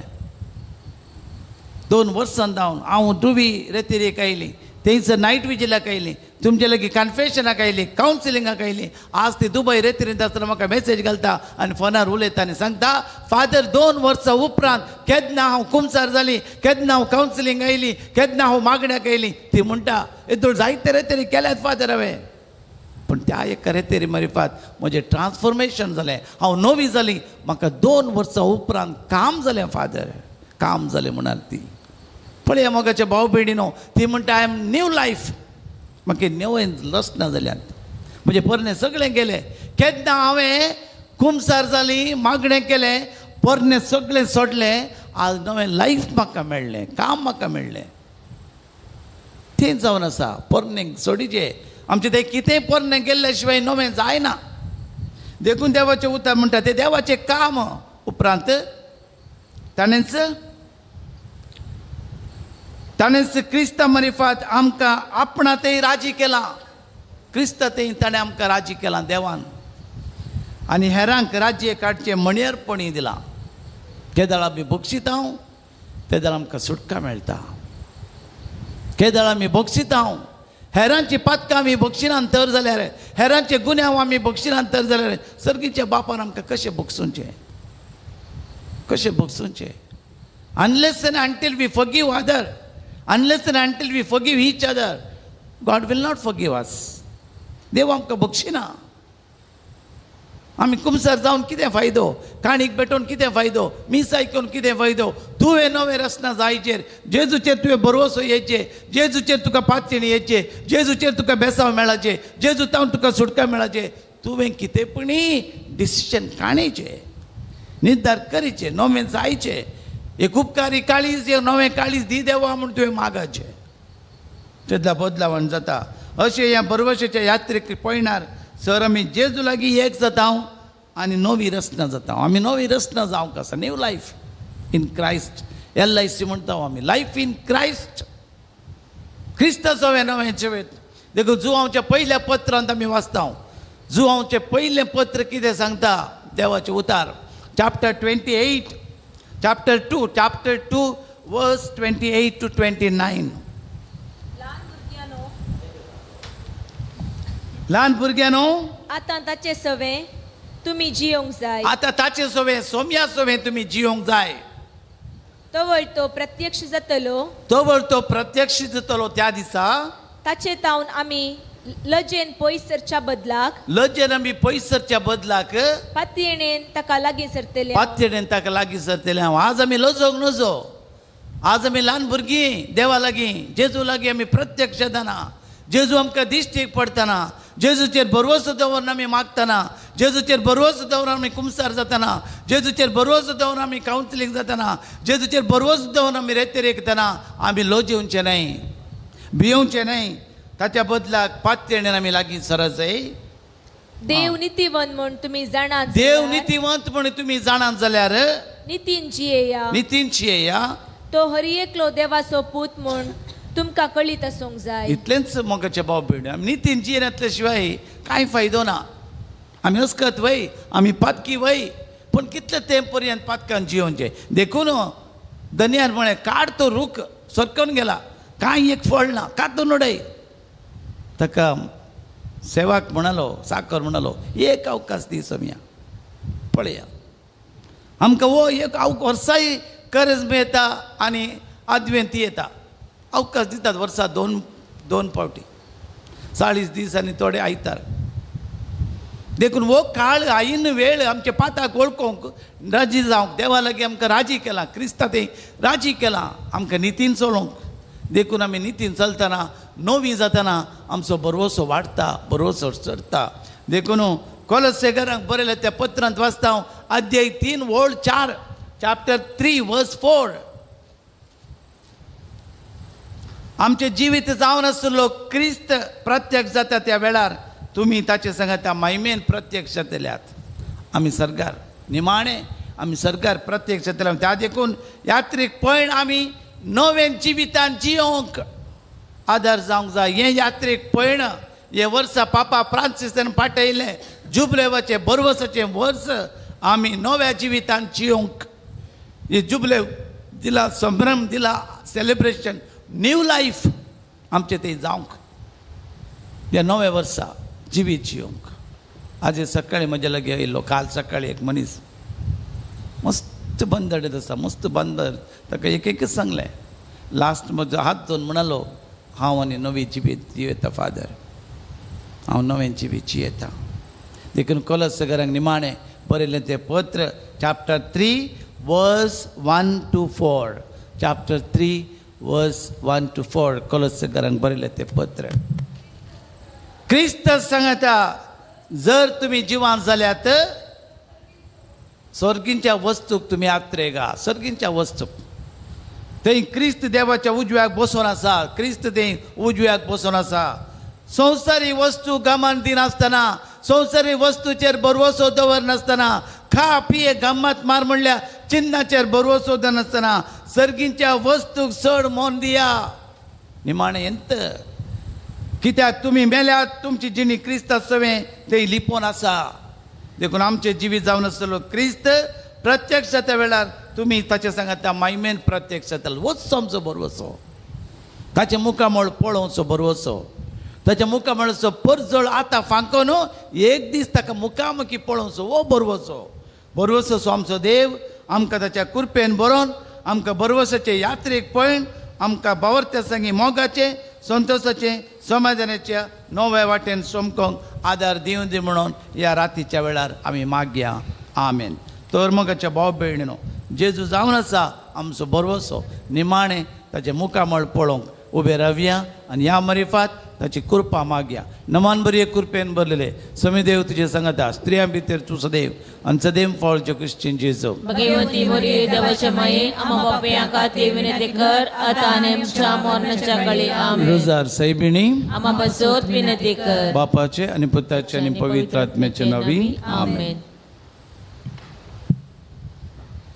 2 वर्सां जावन हांव टुवी रेतीरेक आयली थंयसर नायट विजिलाक आयली तुमचे लागीं कन्फेशनाक आयली कावन्सिलिंगाक आयली आज ती दुबय रेतीरेंत आसतना म्हाका मेसेज घालता आनी फोनार उलयता आनी सांगता फादर 2 वर्सां उपरांत केन्ना हांव कुमसार जाली केन्ना हांव कावन्सिलिंग आयली केन्ना हांव मागण्याक आयली ती म्हणटा येदोळ जायते रेतीरे केल्यात फादर हांवें पण त्या एका रेतेरी मरिफात म्हजें ट्रान्सफॉर्मेशन जालें हांव नवी जाली म्हाका 2 वर्सां उपरांत काम जालें फादर काम जालें म्हणाल ती पळया मोगाच्या भाव भयणीनो ती म्हणटा आय एम न्यू लायफ म्हाका नेवें लसना जाल्यात म्हणजे परणे सगळें गेलें केन्ना हांवें कुमसार जाली मागणें केलें परणे सगळें सोडलें आज नवें लायफ म्हाका मेळ्ळें काम म्हाका मेळ्ळें तें जावन आसा परणे सोडीचें आमचें तें कितेंय परणे गेल्ल्या शिवाय नवें जायना देखून देवाचें उतर म्हणटा तें देवाचें काम उपरांत ताणेंच क्रिस्ता मरिफात आमकां आपणातय राजी केलां क्रिस्तातय ताणें आमकां राजी केलां देवान आनी हेरांक राज्य काडचें मणियरपणी दिलां केदाळ आमी बक्षिता तेदाळ आमकां सुटका मेळटा केदाळ आमी बक्षिता हेरांची पातकां आमी बक्षिनान तर जाल्यार हेरांचे गुन्यांव आमी बक्षिनान तर जाल्यार सर्गीच्या बापान आमकां कशें बक्षूंचें unless and until we forgive other unless and until we forgive each other God will not forgive us देव आमकां बक्षिना आमी कुमसार जावन कितें फायदो काणीक भेटोवन कितें फायदो मीस आयकून कितें फायदो तुवें नवें रचना जायचेर जेजूचेर तुवें बरोवसो येवचे जेजूचेर तुका पातयेणी येवचे जेजूचेर तुका बेसांव मेळचे जेजूतावन तुका सुटका मेळचे तुवें कितेंपणी डिसिशन काणयचें निर्धार करीचे नवें जायचें एक उपकारी काळीज एक नवें काळीज दी देवा म्हूण तुवें मागचें तेदला बदलावण जाता अशें ह्या बरवशेच्या यात्रेक पळयणार सर आमी जेजू लागीं एक जाता आनी नवी रचना जाता आमी नवी रचना जावंक आसा new life in Christ LIC म्हणटा आमी लायफ इन क्रायस्ट क्रिस्ताचो हांवें नवें जिवेत देखून जुवांवच्या पयल्या पत्रांत आमी वाचता जुवांवचें पयलें पत्र कितें सांगता देवाचें उतार chapter 2 verse 28 to 29 ल्हान भुरग्यानो आतां ताचे सवे तुमी जियोंक जाय आतां ताचे सवे सोम्या सवे तुमी जियोंक जाय तवळ तो प्रत्यक्ष जातलो त्या दिसा ताचे तावन आमी लजेन पयसरच्या बदलाक पातयेणेन ताका लागीं सरतले आज आमी लजोंक नजो आज आमी ल्हान भुरगीं देवा लागीं जेजू लागीं आमी प्रत्यक्ष जाताना जेजू आमकां दिश्टीक पडटना जेजूचेर भरवसो दवरून आमी मागतना जेजूचेर भरवसो दवरून आमी कुमसार जातना जेजूचेर भरवसो दवरून आमी कावन्सिलिंग जातना जेजूचेर भरवसो दवरून आमी रेतेरेकतना आमी लजेवचें न्हय भियोवचें न्हय ताच्या बदलाक पातयेणेन आमी लागीं सरत जाय देव नितीवंत म्हूण तुमी जाणात जाल्यार नितीन जियेया तो हरी एकलो देवाचो पूत म्हूण तुमकां कळीत आसूंक जाय इतलेंच मोगाचें भाव भयणी आमी नितीन जियेनातल्या शिवाय कांय फायदो ना आमी अस्कत वय आमी पातकी वय पूण कितले तेंप पर्यंत पातकान जियोवचें देखून दनयार म्हळें काड तो रूख सरकून गेला कांय एक फळ ना कातून उडय ताका सेवाक म्हणालो साकर म्हणालो एक अवकाश दी सोम्या पळया आमकां वो एक वर्साय गरज मेळटा आनी आदवेंत येता अवकाश दितात वर्सा दोन पावटी 40 दीस आनी थोडे आयतार देखून वो काळ आईन वेळ आमचे पाताक वळखूंक राजी जावंक देवा लागीं आमकां राजी केलां क्रिस्ता ते राजी केलां आमकां नितीन चलोवंक देखून आमी नितीन चलतना नवी जातना आमचो बरवसो वाडटा बरवसो चडटा देखून कोलोसेकारांक बरयल्या त्या पत्रांत वाचता अध्याय 3 वोळ 4 chapter 3 verse 4 आमचे जिवीत जावन आसलो क्रिस्त प्रत्यक्ष जाता त्या वेळार तुमी ताचे संगता महिमेन प्रत्यक्ष जातल्यात आमी सरकार निमाणे आमी सरकार प्रत्यक्ष जातले त्या देखून यात्रेक पळण आमी नवें जिवितान जियोंक आदार जावंक जाय हे यात्रेक पळण हे वर्सा पापा फ्रांसिसान पाठयलें जुबलेवाचे बरवसाचें वर्स आमी नव्या जिवितान जियोंक हे जुबले दिला संभ्रम दिला सेलिब्रेशन न्यू लाईफ आमचे ते जावंक ह्या नव्या वर्सा जिवीत जिवंक. आज सकाळी म्हज्या लागी येयल्लो, काल सकाळी एक मनीस मस्त बंदडीत आसा, मस्त बंदर, ताका एक सांगलें, लास्ट म्हजो हात धरून म्हणालो, हांव आनी नवी जिवीत जियेता फादर, हांव नवें जिवीत जियेता. देखून कोलोसेकरांक निमाणें बरयलें तें पत्र चॅप्टर 3 वर्स 1 to 4, चॅप्टर 3 वर्स 1 to 4 कोलोसेकरांक बरयलें तें पत्र. क्रिस्त सांगता, जर तुम्ही जिवांत जाल्यात स्वर्गींच्या वस्तूक तुम्ही आत्रेगा. स्वर्गींच्या वस्तूक थंय क्रिस्त देवाच्या उजव्याक बसून आसा, क्रिस्त थंय उजव्याक बसून आसा. संवसारी वस्तू गमान दिनासतना, संवसारी वस्तूचेर भरवसो दवरनासतना, खा पिये गम्मत मार म्हणल्या चिन्नाचेर भरवसो दवरनासतना सर्गींच्या वस्तूक चड मोन दिया. निमाणें एंत कित्याक तुमी मेल्यात, तुमची जिणी क्रिस्ता सवें थंय लिपोवन आसा. देखून आमचें जिवीत जावन आसतलो क्रिस्त प्रत्यक्ष त्या वेळार तुमी ताचे सांगात मायमेन प्रत्यक्ष जातलो. वचचो आमचो बरवसो, ताचे मुखामळ पळोवचो बरवसो, ताच्या मुखामळचो परजळ आतां फांको न्हू, एक दीस ताका मुखामुखी पळोवचो वो बरवसो. बरवसो आमचो देव आमकां ताच्या कृपेन बरोवन आमकां बरवसाचे यात्रेक पळयन आमकां बावरत्या सांगी मोगाचे, संतोशाचे, समाधानाच्या नव्या वाटेन सोमकोंक आदार दिवं दी म्हणून ह्या रातीच्या वेळार आमी मागया. आमेन. तर मोगाच्या भाव भयणीनो, जेजू जावन आसा आमचो बरवसो, निमाणें ताचे मुखामळ पळोवंक उबे रावया आनी ह्या मरिफात ताची कृपा मागया. नमान बरी कृपेन भरलेले समीदेव तुजे सांगता, स्त्रियां भितर तूं सदैव आनी सदैव फळचो क्रिश्चन जेजू. भगवती मोरी देवाच्या माये, आम्हा बापया खातीर विनंती कर, आता आनी आमच्या मरणाच्या काळी. आमेन. रोजार सैबिणी आम्हा बसोत विनंती कर. बापाचे आणि पुताचे आणि पवित्र आत्म्याचे नावी. आमेन.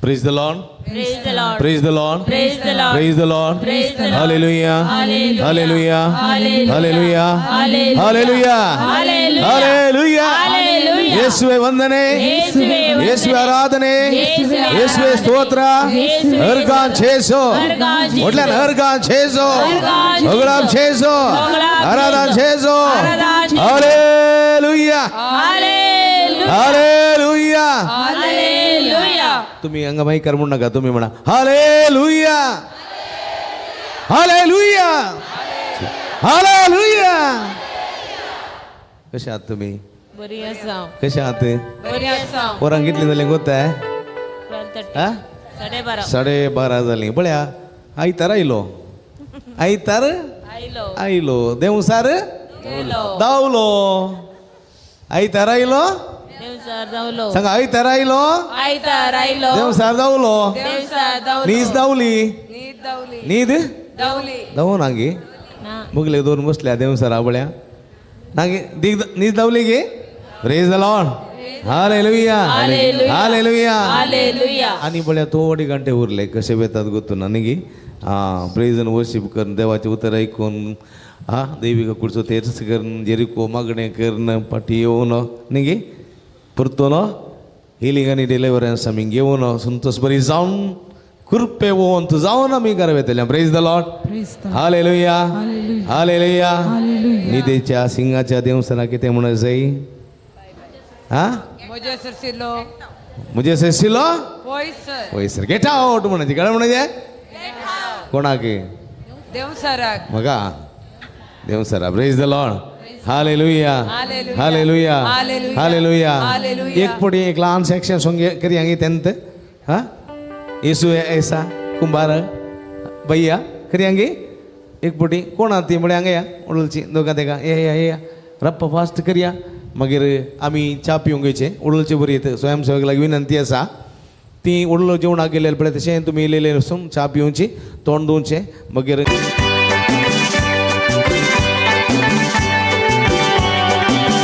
Praise the Lord. Praise the Lord. Praise the Lord. Praise the Lord. Praise the Lord. Praise the Lord. Hallelujah. Hallelujah. Hallelujah. Hallelujah. Hallelujah. Hallelujah. Hallelujah. Hallelujah. Hallelujah. Hallelujah. ಯೇಸುವೆ ವಂದನೆ, ಯೇಸುವೆ ವಂದನೆ, ಯೇಸುವೆ ಆರಾಧನೆ, ಯೇಸುವೆ ಆರಾಧನೆ, ಯೇಸುವೆ ಸ್ತೋತ್ರ, ಯೇಸುವೆ ಹರ್ಗಾನ್ చేసో, ಹರ್ಗಾನ್ చేసೋ, ಒಡ್ಲೆ ಹರ್ಗಾನ್ చేసೋ, ಹರ್ಗಾನ್ చేసೋ, ಹೊಗಳಾಂ చేసೋ, ಹೊಗಳಾಂ ಆರಾಧನ చేసో. Aradhana చేసೋ. Hallelujah. Hallelujah. Hallelujah. Hallelujah. तुम्ही अंगमाई कर म्हणू नका, तुम्ही म्हणा हालेलुया. हालेलुया. हालेलुया. कशा आहात तुम्ही? बरी आसा. कशा आहात? बरी आसा. पोरांक कितली जाली गोताय? 12:30. 12:30. 12:30 जाली. बळ्या आयतार आयलो, आयतार आयलो. आयलो, देवसार गेलो. दावलो. आयतार आयलो, देवसार दावलो. सांगा आयतार आयलो, आयतार आयलो. देवसार दावलो. देवसार दावलो. नीज दावली. नीद दावली. नीद दावली. दावो नागे ना. मुगले दोन बसल्या देवसरा बळ्या नागे दिग नीज दावली गे. Praise the Lord. Hallelujah. Hallelujah. हालेलुया. आणि बळ्या थोडी घंटे उरले कसे वेतात गोतू ನನಗೆ प्रेज अँड वर्शिप करून देवाचे उत्तर ऐकून दैविक कुडचो तेर्स करून जेरिको मागणे करून पाठी येऊन निगे परतून हिलिंग आणि डिलिव्हरन्स आम्ही घेऊन संतोष बरी जाऊन कृपे होऊन तू जाऊन आम्ही करवेतल्या. Praise the Lord. हालेलुया. हालेलुया. निदेच्या सिंगाच्या देवसना किती म्हणत जाई मुझे सेसिलो होय सर गेट आउट म्हणायची काय म्हणायचे कोणाके मगा Devsara. Praise the Lord. Hallelujah. Hallelujah. Hallelujah. एक पडी एक लहान सेक्शन सॉन्ग करी हांगी तेंत येसू ऐसा कुंभार भैया करी हांगी एक पडी कोण ती म्हळे हांगा या उडलची दोगा तेका ये रप्पा फास्ट करया. मागीर आमी च्या पिवंक घेवचे उडलचे बरी स्वयंसेवक लागीं विनंती आसा ती उडलो जेवणाक गेलेले पळय तशें तुमी इल्लें च्या पिवची तोंड धुवचें मागीर